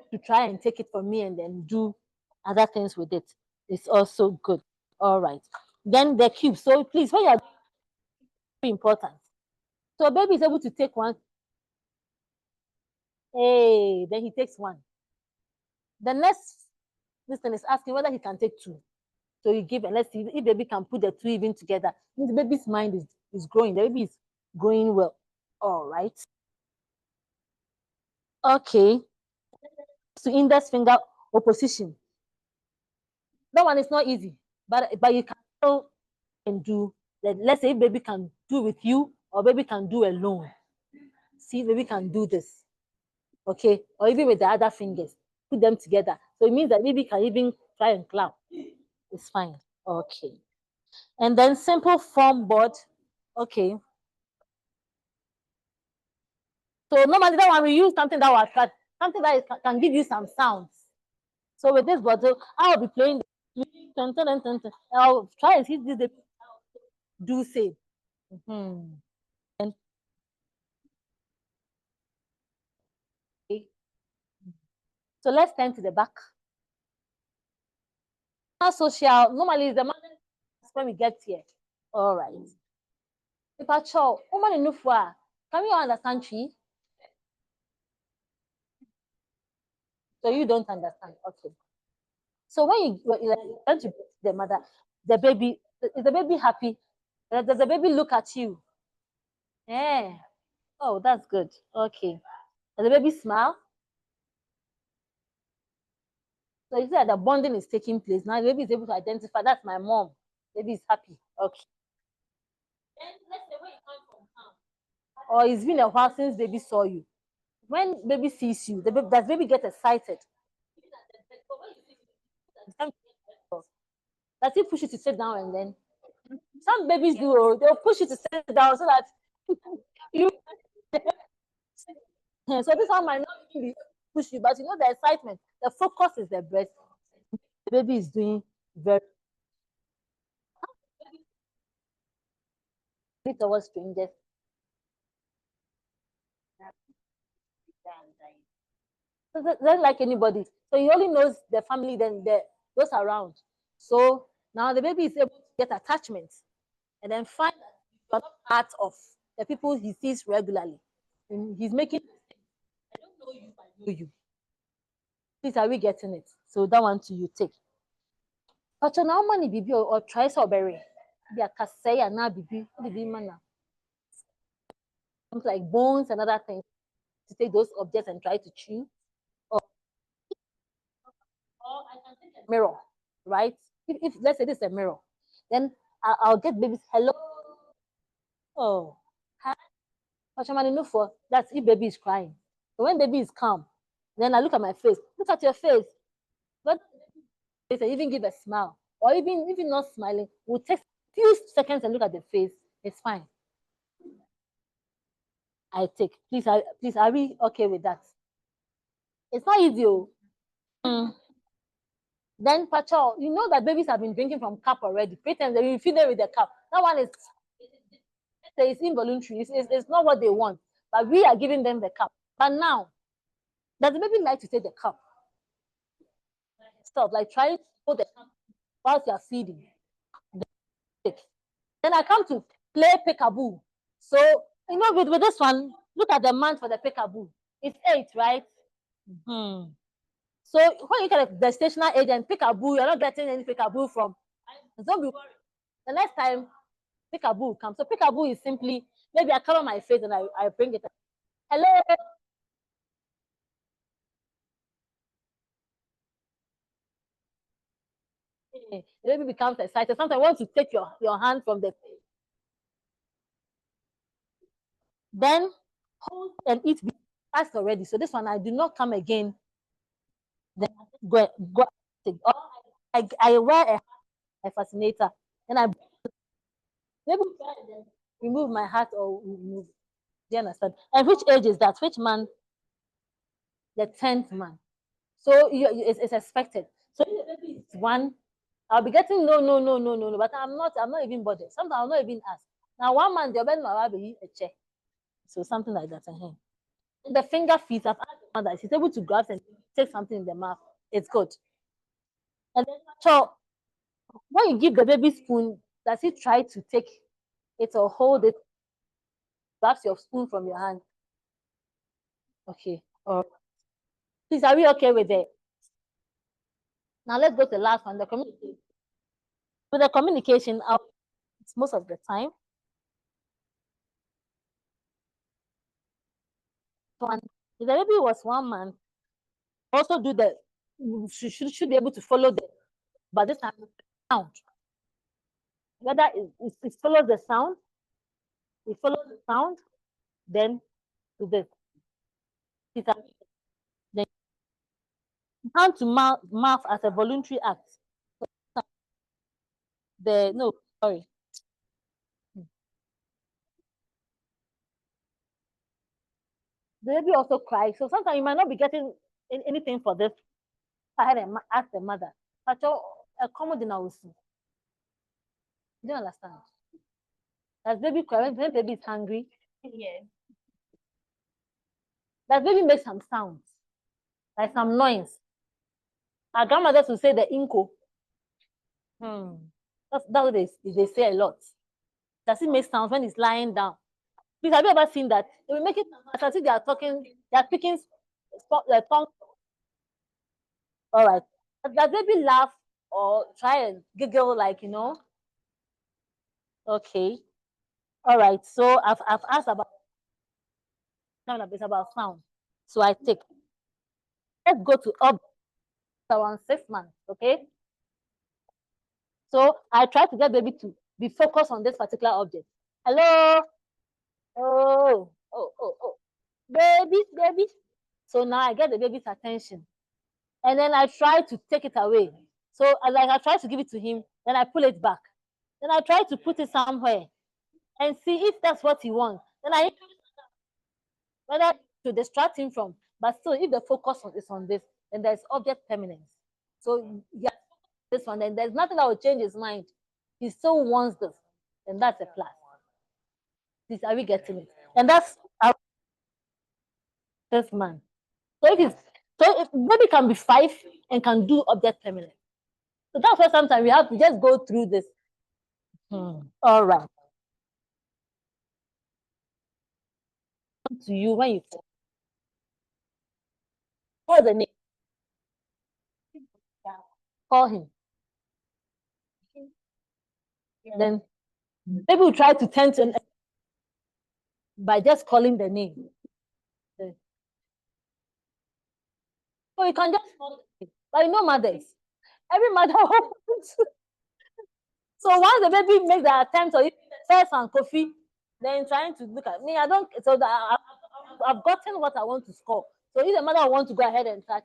To try and take it from me and then do other things with it. It's also good. All right. Then the cube. So please, when you are very important. So baby is able to take one. Hey, then he takes one. The next listen is asking whether he can take 2. So you give and let's see if baby can put the 2 even together. The baby's mind is growing. The baby is growing well. All right. Okay. So index finger opposition. That one is not easy, but you can still do. Let's say baby can do with you or baby can do alone. See, baby can do this. Okay, or even with the other fingers, put them together. So it means that baby can even try and clap. It's fine. Okay. And then simple form board. Okay. So normally that one we use something that will attract, something that can give you some sounds. So with this board, I'll be playing. I'll try and see this do say. And so let's turn to the back. Social normally is the man when we get here. All right. Can you understand tree? So you don't understand. Okay. So when you want to the mother, the baby, is the baby happy? Does the baby look at you? Yeah. Oh, that's good. Okay. Does the baby smile? So you see that the bonding is taking place. Now the baby is able to identify that's my mom. Baby is happy. Okay. Then let's say where you come from town. Or it's been a while since baby saw you. When baby sees you, does baby get excited? Does he push you to sit down and then? Some babies do. They'll push you to sit down so that you. So this one might not be push you, but you know the excitement. The focus is the breast. The baby is doing very. Towards strangers. So that's like anybody. So he only knows the family, then goes around. So now the baby is able to get attachment and then find that you're not part of the people he sees regularly. And he's making, I don't know you, I know you. Please, are we getting it? So that one to you take. But now money bibi or try so berry. Be a kasay and now bibi mana. Things like bones and other things to take those objects and try to chew. Or I can take a mirror, right? If let's say this is a mirror, then I'll get babies. Hello. Oh, hi. Look for that's if baby is crying. So when baby is calm, then I look at my face. Look at your face. But even give a smile, or even not smiling, we'll take few seconds and look at the face. It's fine. I take. Please, are we okay with that? It's not easy. Then, Pacho, you know that babies have been drinking from cup already. Pretend that you feed them with the cup. That one is it's involuntary. It's not what they want. But we are giving them the cup. But now, does the baby like to take the cup? Stop. Like try to hold the cup whilst you are feeding. Then I come to play peekaboo. So, you know, with this one, look at the month for the peekaboo. It's 8, right? So when you get the stationary agent peekaboo, you're not getting any peekaboo from. Don't be worried. The next time peekaboo comes. So peekaboo is simply, maybe I cover my face and I bring it. Hello. The baby becomes excited. Sometimes I want to take your hand from the face. Then hold and eat fast already. So this one I do not come again. Then go. I wear a fascinator. Then I maybe remove my hat or remove. Do you understand? And which age is that? Which man? The 10th man. So it's expected. So if the baby is 1, I'll be getting no. But I'm not even bothered. Sometimes I'll not even ask. Now 1 man, the bed will be a check. So something like that. The finger feet, I've asked the mother, she's able to grab and take something in the mouth. It's good. And then so when you give the baby spoon, does he try to take it or hold it? Grabs your spoon from your hand. Okay. Please, are we okay with it? Now let's go to the last one, the communication. With the communication, most of the time. If the baby was 1 month, also do the should be able to follow the, but this time sound. Whether it follows the sound, then to this. Then hand to mouth as a voluntary act. Sorry. The baby also cries. So sometimes you might not be getting anything for this. I had to ask the mother. But a common dinner will see. You don't understand. Does baby cry when baby is hungry? Yes. Does baby make some sounds? Like some noise? Our grandmothers will say the inko. That's what they say a lot. Does it make sounds when it's lying down? Please, have you ever seen that? They will make it as if they are talking, they are picking their tongue. All right. Does baby laugh or try and giggle like, Okay. All right. So I've asked about sound. So I take. Let's go to around 6 months. Okay. So I try to get baby to be focused on this particular object. Hello. Oh. Baby. So now I get the baby's attention. And then I try to take it away. So I try to give it to him, then I pull it back. Then I try to put it somewhere and see if that's what he wants. Then I whether to distract him from, but still if the focus is on this, then there's object permanence. So yeah, this one, then there's nothing that will change his mind. He still wants this, and that's a plus. This are we getting it? And that's our this man. So if baby can be 5 and can do object permanence. So that's why sometimes we have to just go through this. All right. To you when you call the name. Call him. Then maybe we'll try to tend to by just calling the name. So you can just call the name. But you know mothers. Every mother wants to. So once the baby makes the attempt or first and coffee, then trying to look at me, I don't. So that I've gotten what I want to score. So if the mother wants to go ahead and touch,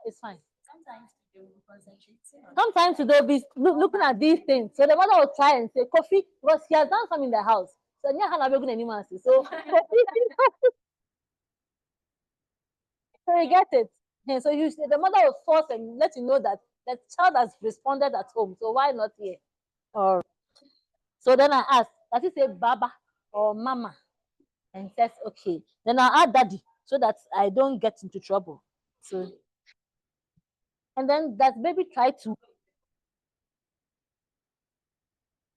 it's fine. Sometimes they'll be looking at these things. So the mother will try and say, Kofi, because he has done something in the house. So so so you get it. And so the mother will force and let you know that the child has responded at home. So why not here? Or so then I ask, does he say Baba or Mama? And he says, okay. Then I'll add Daddy so that I don't get into trouble. So and then that baby try to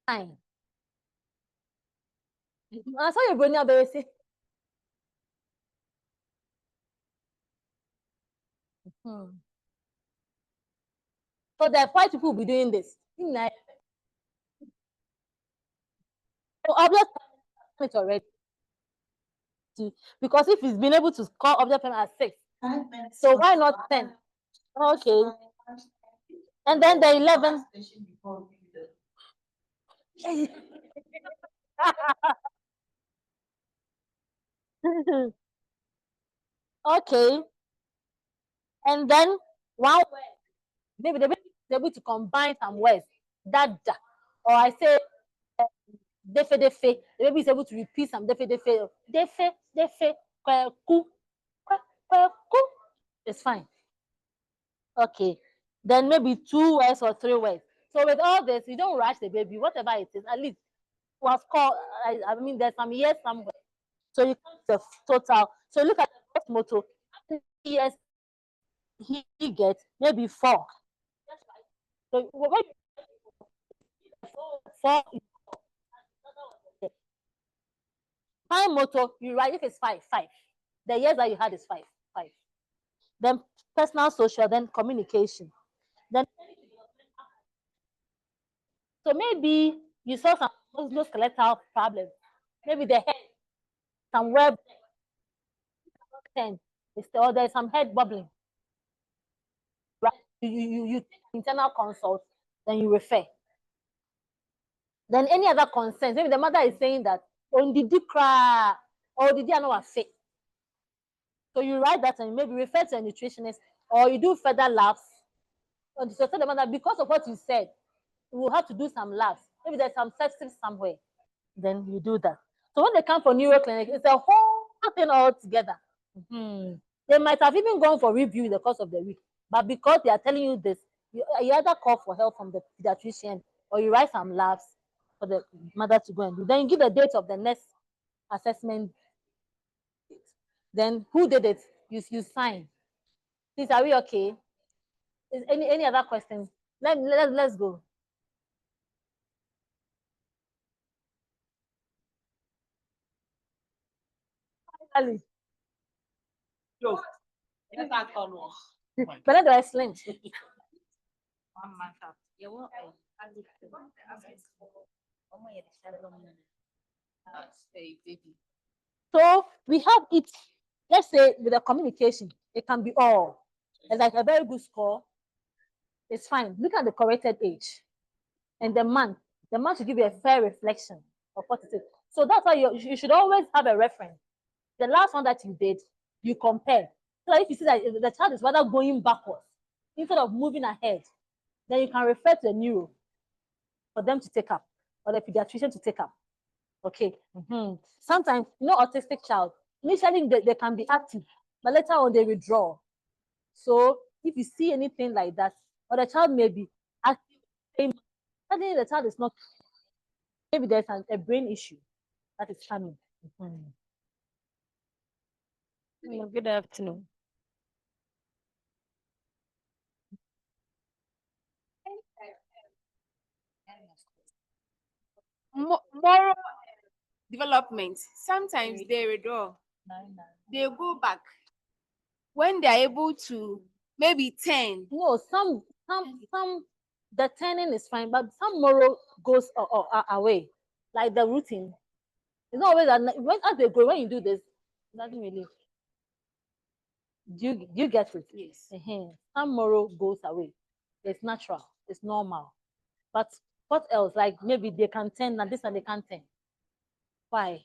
fine. I saw your brother baby say. So there are quite people will be doing this. So object it already. Because if he's been able to score object at 6, so why not 10? Okay. And then the 11. Okay. And then one word. Maybe the baby is able to combine some words. Dada. Or I say defe defe. The baby is able to repeat some defe defe. Defe defe. Kweku. Kweku. It's fine. Okay. Then maybe 2 words or 3 words. So with all this, you don't rush the baby, whatever it is, at least was called, I mean, there's some years somewhere. So you count the total. So look at the first motto. Years he gets, maybe 4. So when 4, time motto, you write if it's 5, 5. The years that you had is 5, 5. Then personal, social, then communication. Then so maybe you saw some musculoskeletal problems. Maybe the head, some web 10, or there's some head bubbling. Right? You internal consult, then you refer. Then any other concerns, maybe the mother is saying that, oh, did you cry? Or did you know fit? So you write that and maybe refer to a nutritionist, or you do further labs. So tell the mother, because of what you said, we will have to do some labs. Maybe there's some sepsis somewhere. Then you do that. So when they come for neuro clinic, it's a whole thing all together. They might have even gone for review in the course of the week, but because they are telling you this, you either call for help from the pediatrician or you write some labs for the mother to go and do. Then you give the date of the next assessment. Then who did it? You sign. Please, are we okay? Is any other questions? Let's go. Finally. But let us explain. So we have it, let's say with the communication, it can be all. It's like a very good score. It's fine. Look at the corrected age. And the month should give you a fair reflection of what it is. So that's why you should always have a reference. The last one that you did, you compare. So if you see that the child is rather going backwards instead of moving ahead, then you can refer to the neuro for them to take up, or the pediatrician to take up. Okay. Sometimes, autistic child, initially they can be active, but later on they withdraw. So if you see anything like that, or the child may be active, suddenly the child is not, maybe there's a brain issue that is coming.
Good afternoon.
moral development. Sometimes they withdraw, they go back when they are able to maybe 10.
No, some the turning is fine, but some moral goes away, like the routine. It's not always that when as they grow, when you do this, it doesn't really. Do you get it?
Yes.
Some moral goes away. It's natural. It's normal. But what else? Like maybe they can turn and this and they can't turn. Why?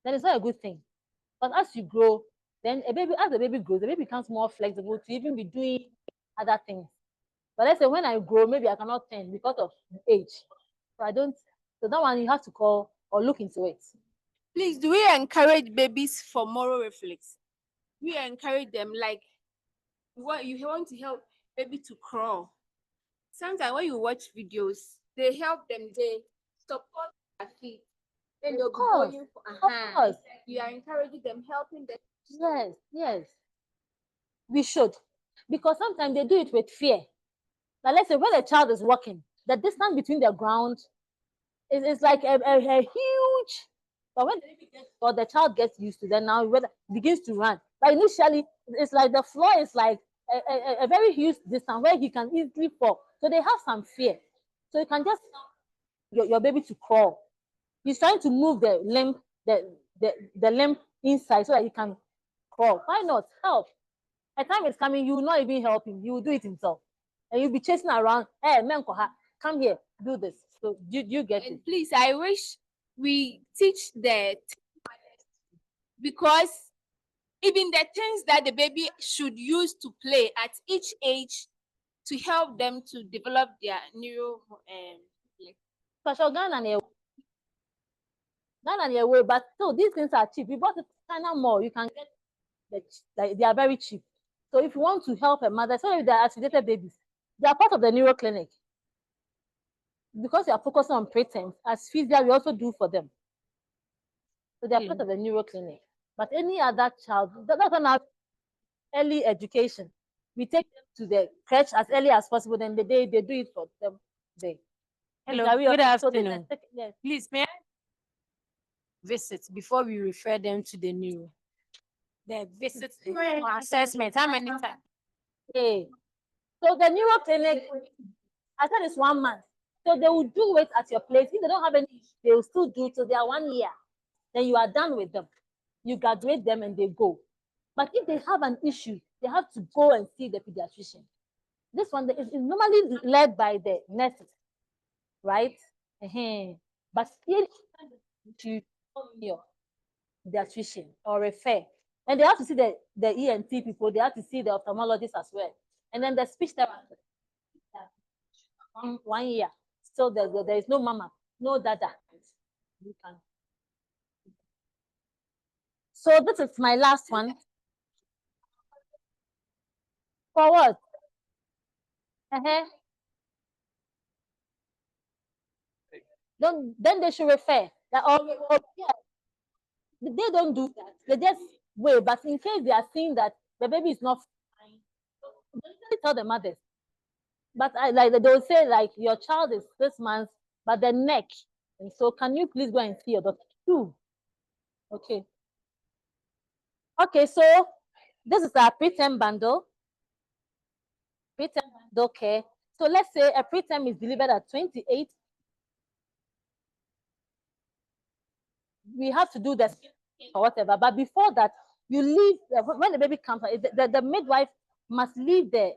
Then it's not a good thing. But as you grow, then as the baby grows, the baby becomes more flexible to even be doing other things. But let's say when I grow, maybe I cannot turn because of age. So I don't. So that one you have to call or look into it.
Please, do we encourage babies for moral reflex? We encourage them like you want to help baby to crawl. Sometimes when you watch videos, they help them, they support their feet. Then they'll be going for
Of course.
You are encouraging them, helping them.
Yes, yes. We should. Because sometimes they do it with fear. Now let's say when a child is walking, the distance between the ground is like a huge. But when the child gets used to that, now when it begins to run. But initially, it's like the floor is like a very huge distance where he can easily fall. So they have some fear. So you can just your baby to crawl. He's trying to move the limb, the limb inside so that he can crawl. Why not? Help. A time is coming, you will not even help him. You will do it himself. And you'll be chasing around. Hey, Menkoha, come here, do this. So you get it.
Please, I wish we teach because even the things that the baby should use to play at each age to help them to develop their neuro
Special Ghana way, but still these things are cheap. You bought it China Mall, you can get they are very cheap. So if you want to help a mother, especially if they're activated babies, they are part of the neuro clinic. Because you are focusing on preterm, as physio, we also do for them. So they are part of the neuro clinic. But any other child, that's not early education. We take them to the crèche as early as possible, then they do it for them.
Hello,
Shall we
good
also-
afternoon.
Yes.
Please, may I visit before we refer them to the neuro? The visit or assessment, how many times?
Okay. So the neuro clinic, I said it's 1 month. So they will do it at your place. If they don't have any, they will still do it till they are 1 year. Then you are done with them. You graduate them and they go. But if they have an issue, they have to go and see the pediatrician. This one is normally led by the nurses, right? But still, to your pediatrician or refer. And they have to see the ENT people, they have to see the ophthalmologist as well. And then the speech therapist. 1 year. So there is no mama, no dada. You can. So this is my last one. For what? Then they should refer. Yeah. They don't do that. They just wait. But in case they are seeing that the baby is not fine, they tell the mothers. But like they'll say, like your child is 6 months, but the neck. And so can you please go and see your doctor too? Okay. Okay, so this is our preterm bundle. Preterm bundle care. So let's say a preterm is delivered at 28. We have to do this or whatever. But before that, you leave when the baby comes, the midwife must leave the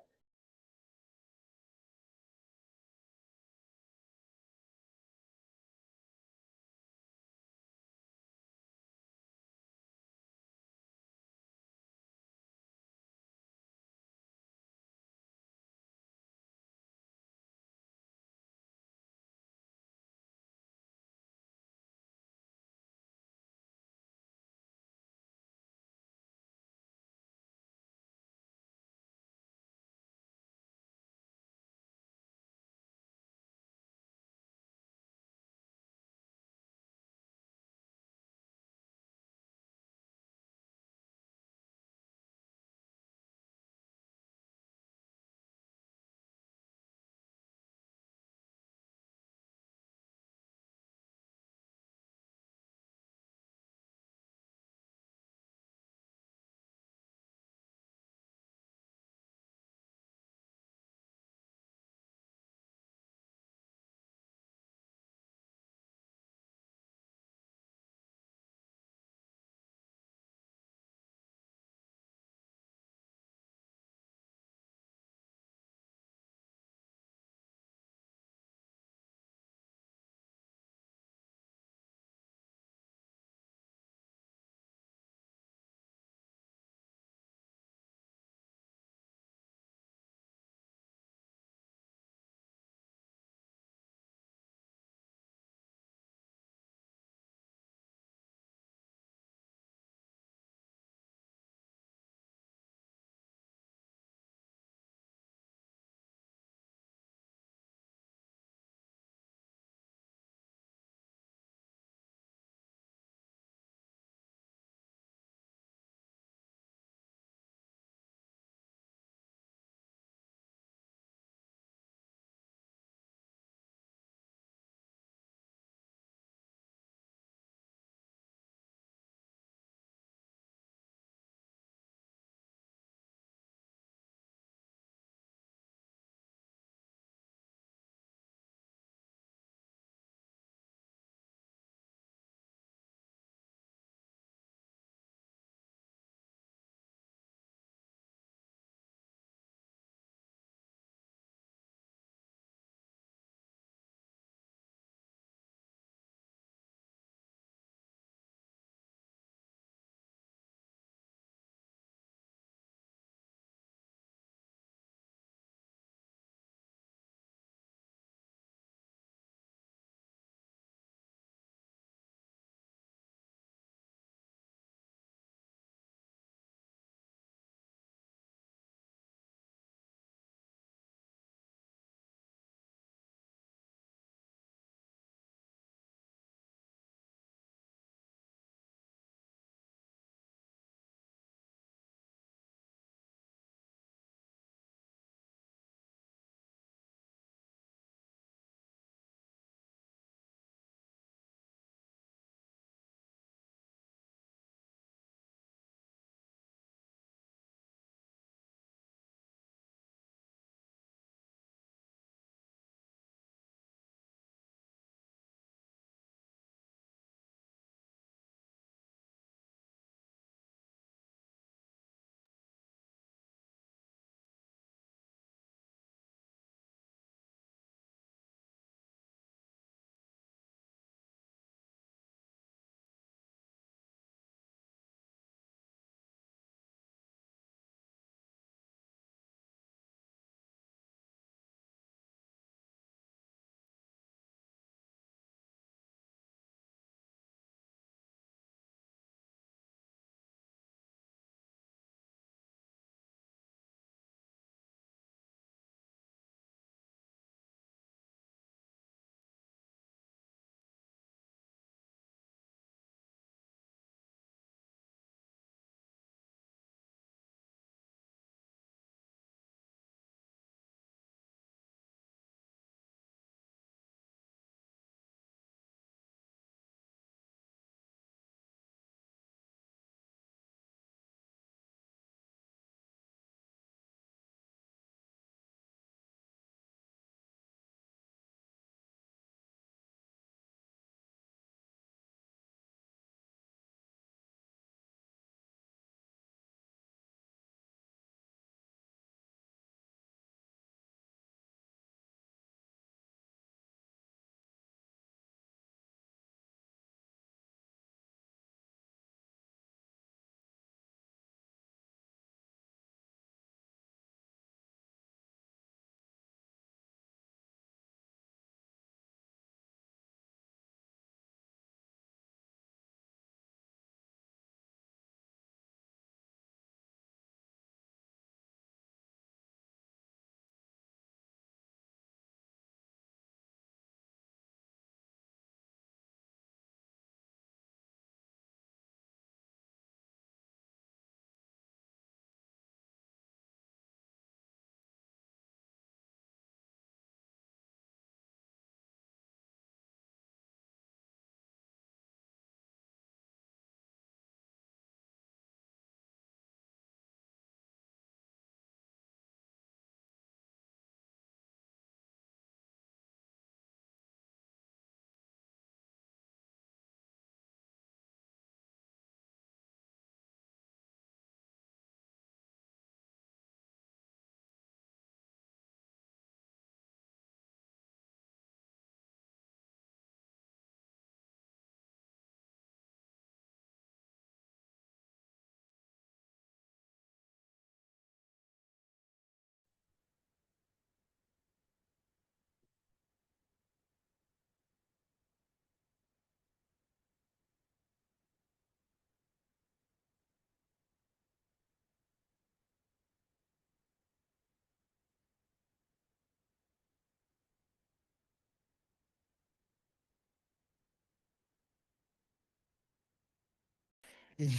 Okay,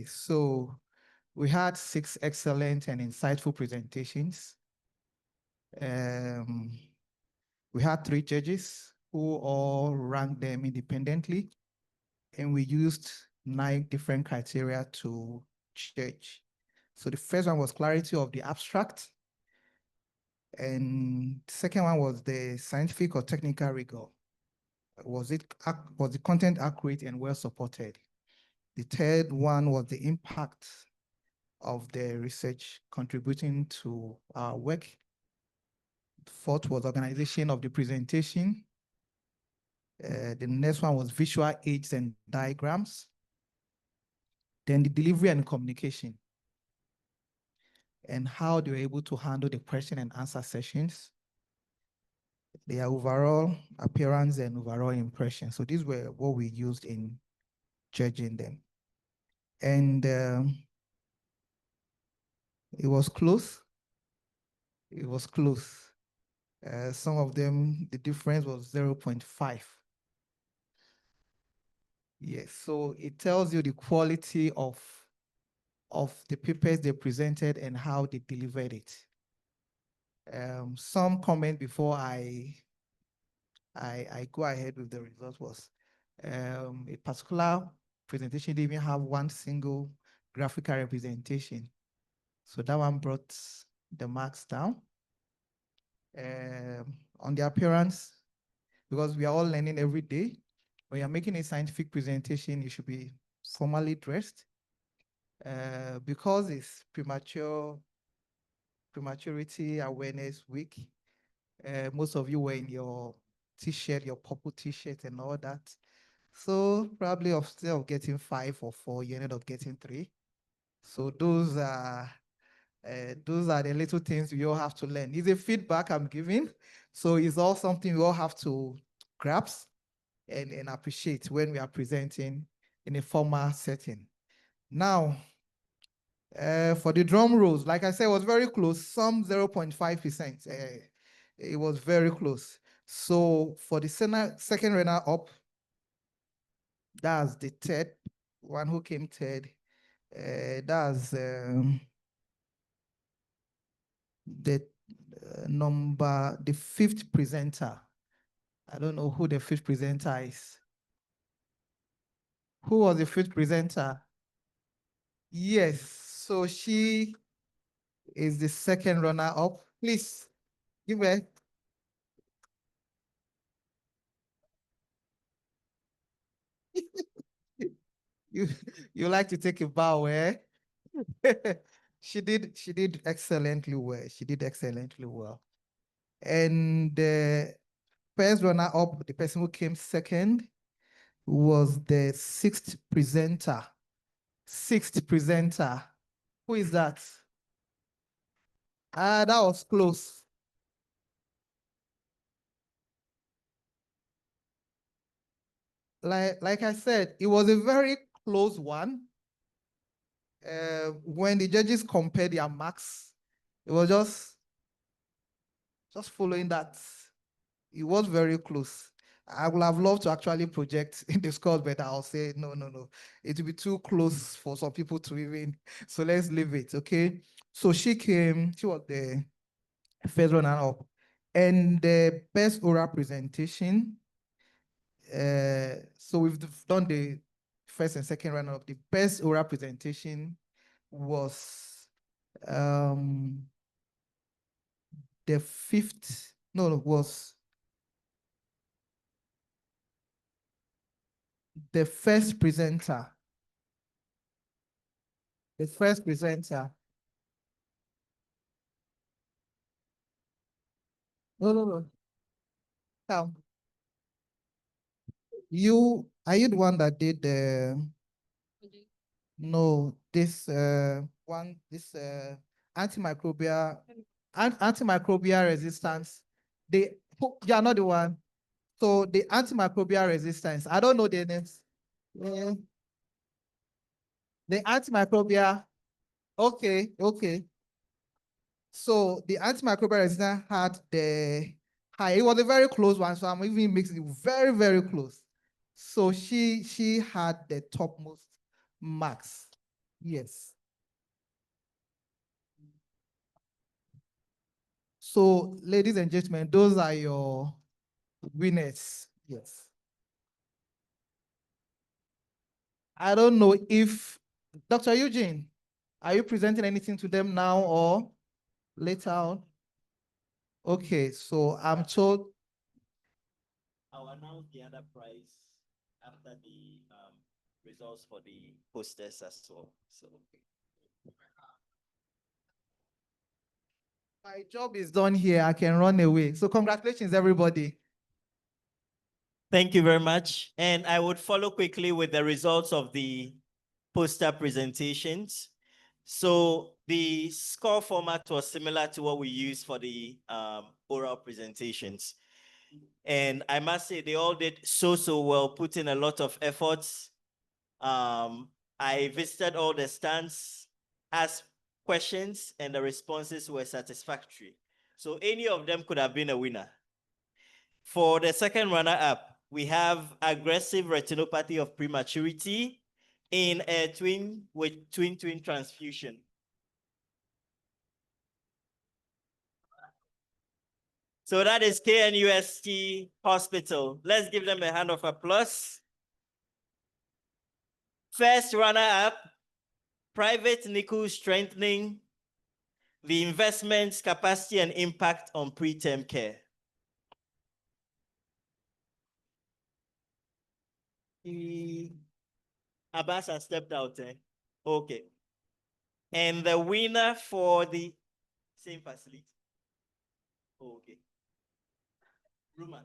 so we had 6 excellent and insightful presentations. We had 3 judges who all ranked them independently, and we used 9 different criteria to judge. So the first one was clarity of the abstract, and the second one was the scientific or technical rigor. Was the content accurate and well supported? The third one was the impact of the research contributing to our work. The fourth was organization of the presentation. The next one was visual aids and diagrams. Then the delivery and communication, and how they were able to handle the question and answer sessions, their overall appearance and overall impression. So these were what we used in judging them. And it was close. It was close. Some of them, the difference was 0.5. Yes, so it tells you the quality of the papers they presented and how they delivered it. Some comment before I go ahead with the results was a particular presentation didn't even have one single graphical representation. So that one brought the marks down. On the appearance, because we are all learning every day, when you're making a scientific presentation, you should be formally dressed. Because it's Prematurity Awareness Week, most of you were in your t-shirt, your purple t-shirt and all that. So probably instead of getting 5 or 4, you ended up getting 3. So those are the little things we all have to learn. It's a feedback I'm giving. So it's all something we all have to grasp and appreciate when we are presenting in a formal setting. Now, for the drum rolls, like I said, it was very close, some 0.5%. It was very close. So for the second runner up, that's the third one who came third. That's the the 5th presenter. I don't know who the 5th presenter is. Who was the 5th presenter? Yes, so she is the second runner up. Please give her. You like to take a bow, eh? She did excellently well. She did excellently well. And the first runner up, the person who came second, was the 6th presenter. 6th presenter. Who is that? That was close. Like I said, it was a very close one. When the judges compared their marks, it was just following that. It was very close. I would have loved to actually project in the scores, but I'll say no. It will be too close for some people to even. So let's leave it, okay? So she was the first runner up. And the best oral presentation. So we've done the first and second runner up. The best oral presentation was the 5th. No, it was the first presenter. The first presenter. No. Come. Are you the one that did the no, this one, this antimicrobial resistance. You are not the one. So the antimicrobial resistance, I don't know the names. Yeah. The antimicrobial, okay. So the antimicrobial resistance had the high. It was a very close one, so I'm even mixing it very, very close. So she had the topmost marks. Yes. So, ladies and gentlemen, those are your winners. Yes. I don't know if Dr. Eugene, are you presenting anything to them now or later on? Okay, so I'm told.
I'll announce the other prize after the results for the posters as well. So.
My job is done here. I can run away. So congratulations, everybody.
Thank you very much. And I would follow quickly with the results of the poster presentations. So the score format was similar to what we use for the oral presentations. And I must say they all did so well, put in a lot of efforts. I visited all the stands, asked questions, and the responses were satisfactory. So any of them could have been a winner. For the second runner-up, we have aggressive retinopathy of prematurity in a twin with twin transfusion. So that is KNUST Hospital. Let's give them a hand of applause. First runner-up, private nickel strengthening, the investments, capacity, and impact on preterm care. Abbas has stepped out. Okay. And the winner for the same facility. Okay. Ruman.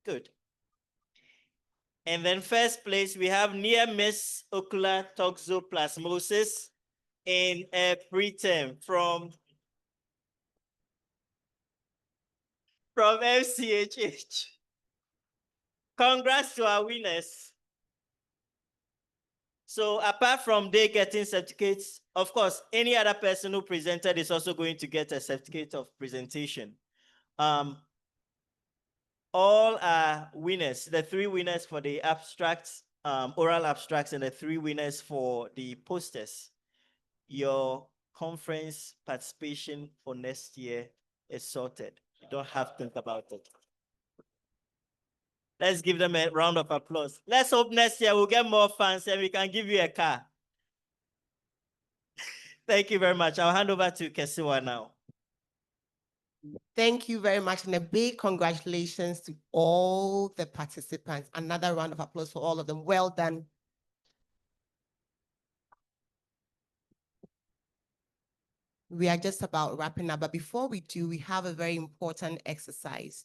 Good. And then first place, we have near miss ocular toxoplasmosis in a preterm from FCHH. Congrats to our winners. So apart from they getting certificates, of course, any other person who presented is also going to get a certificate of presentation. All are winners, the three winners for the abstracts, oral abstracts, and the three winners for the posters. Your conference participation for next year is sorted. You don't have to think about it. Let's give them a round of applause. Let's hope next year we'll get more fans and we can give you a car. Thank you very much. I'll hand over to Kesiwa now.
Thank you very much, and a big congratulations to all the participants. Another round of applause for all of them. Well done. We are just about wrapping up, but before we do, we have a very important exercise.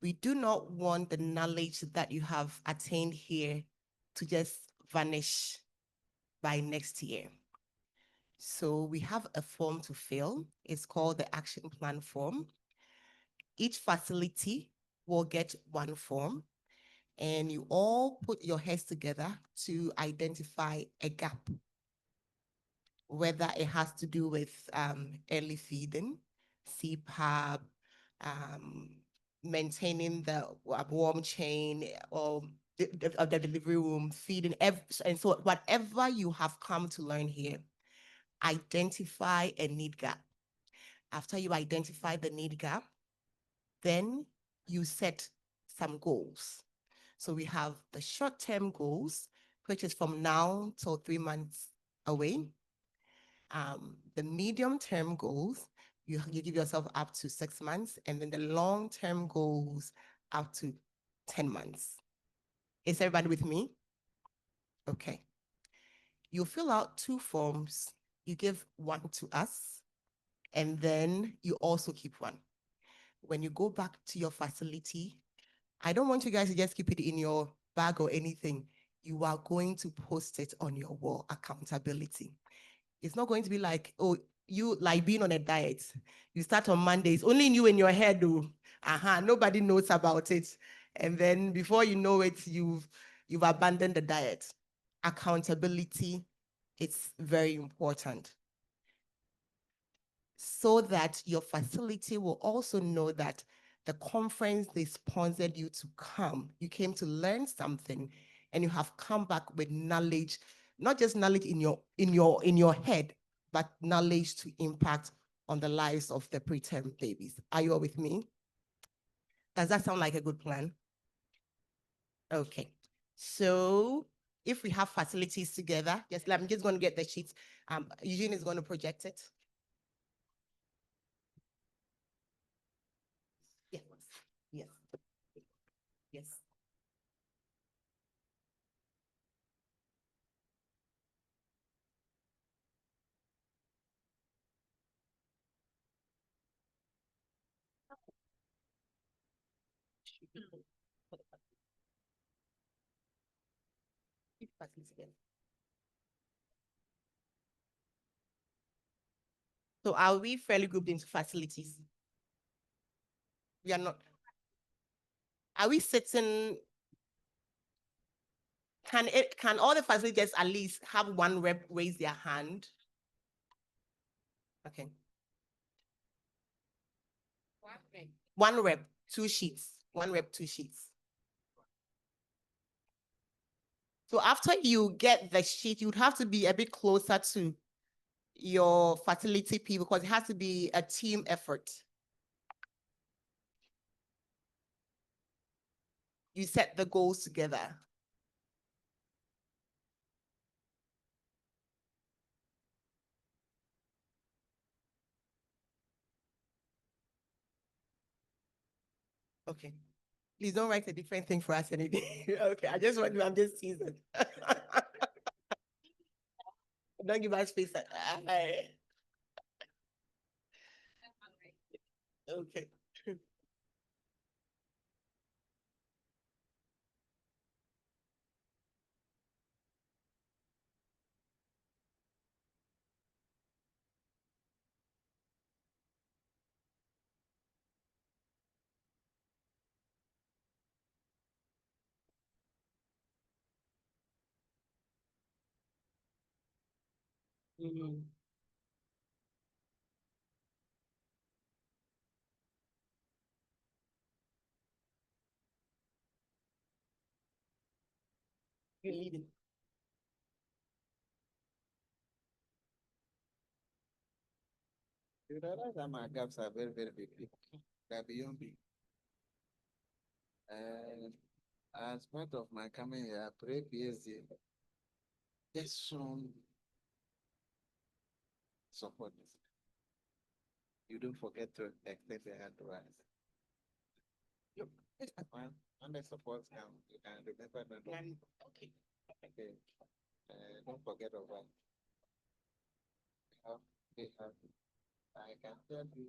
We do not want the knowledge that you have attained here to just vanish by next year. So we have a form to fill. It's called the action plan form. Each facility will get one form, and you all put your heads together to identify a gap, whether it has to do with early feeding, CPAP, maintaining the warm chain or of the delivery room, feeding, and so whatever you have come to learn here, identify a need gap. After you identify the need gap, then you set some goals. So we have the short-term goals, which is from now till 3 months away. The medium-term goals, you give yourself up to 6 months, and then the long-term goals up to 10 months. Is everybody with me? Okay. You fill out 2 forms. You give one to us, and then you also keep one. When you go back to your facility, I don't want you guys to just keep it in your bag or anything. You are going to post it on your wall, accountability. It's not going to be like, oh, you like being on a diet. You start on Mondays, only you in your head do. Nobody knows about it. And then before you know it, you've abandoned the diet. Accountability, it's very important, so that your facility will also know that the conference they sponsored you to come. You came to learn something, and you have come back with knowledge, not just knowledge in your head, but knowledge to impact on the lives of the preterm babies. Are you all with me? Does that sound like a good plan? Okay. So if we have facilities together, I'm just going to get the sheets. Eugene is going to project it. Yes. Yes. Yes. So are we fairly grouped into facilities? We are not. Are we sitting? Can all the facilities at least have one rep raise their hand? Okay. One rep, 2 sheets. One rep, 2 sheets. So after you get the sheet, you'd have to be a bit closer to your facility people because it has to be a team effort. You set the goals together. Okay. Please don't write a different thing for us anything. Okay, I'm just teasing. Don't give us space. Okay. You're leading.
You realize that my gaps are very, very big. They're beyond big. And as part of my coming here, I pray PhD. Just soon support this. You don't forget to extend the hand to us. Look, when the support comes, you can remember the
Okay.
Okay. Don't forget of that. I can tell you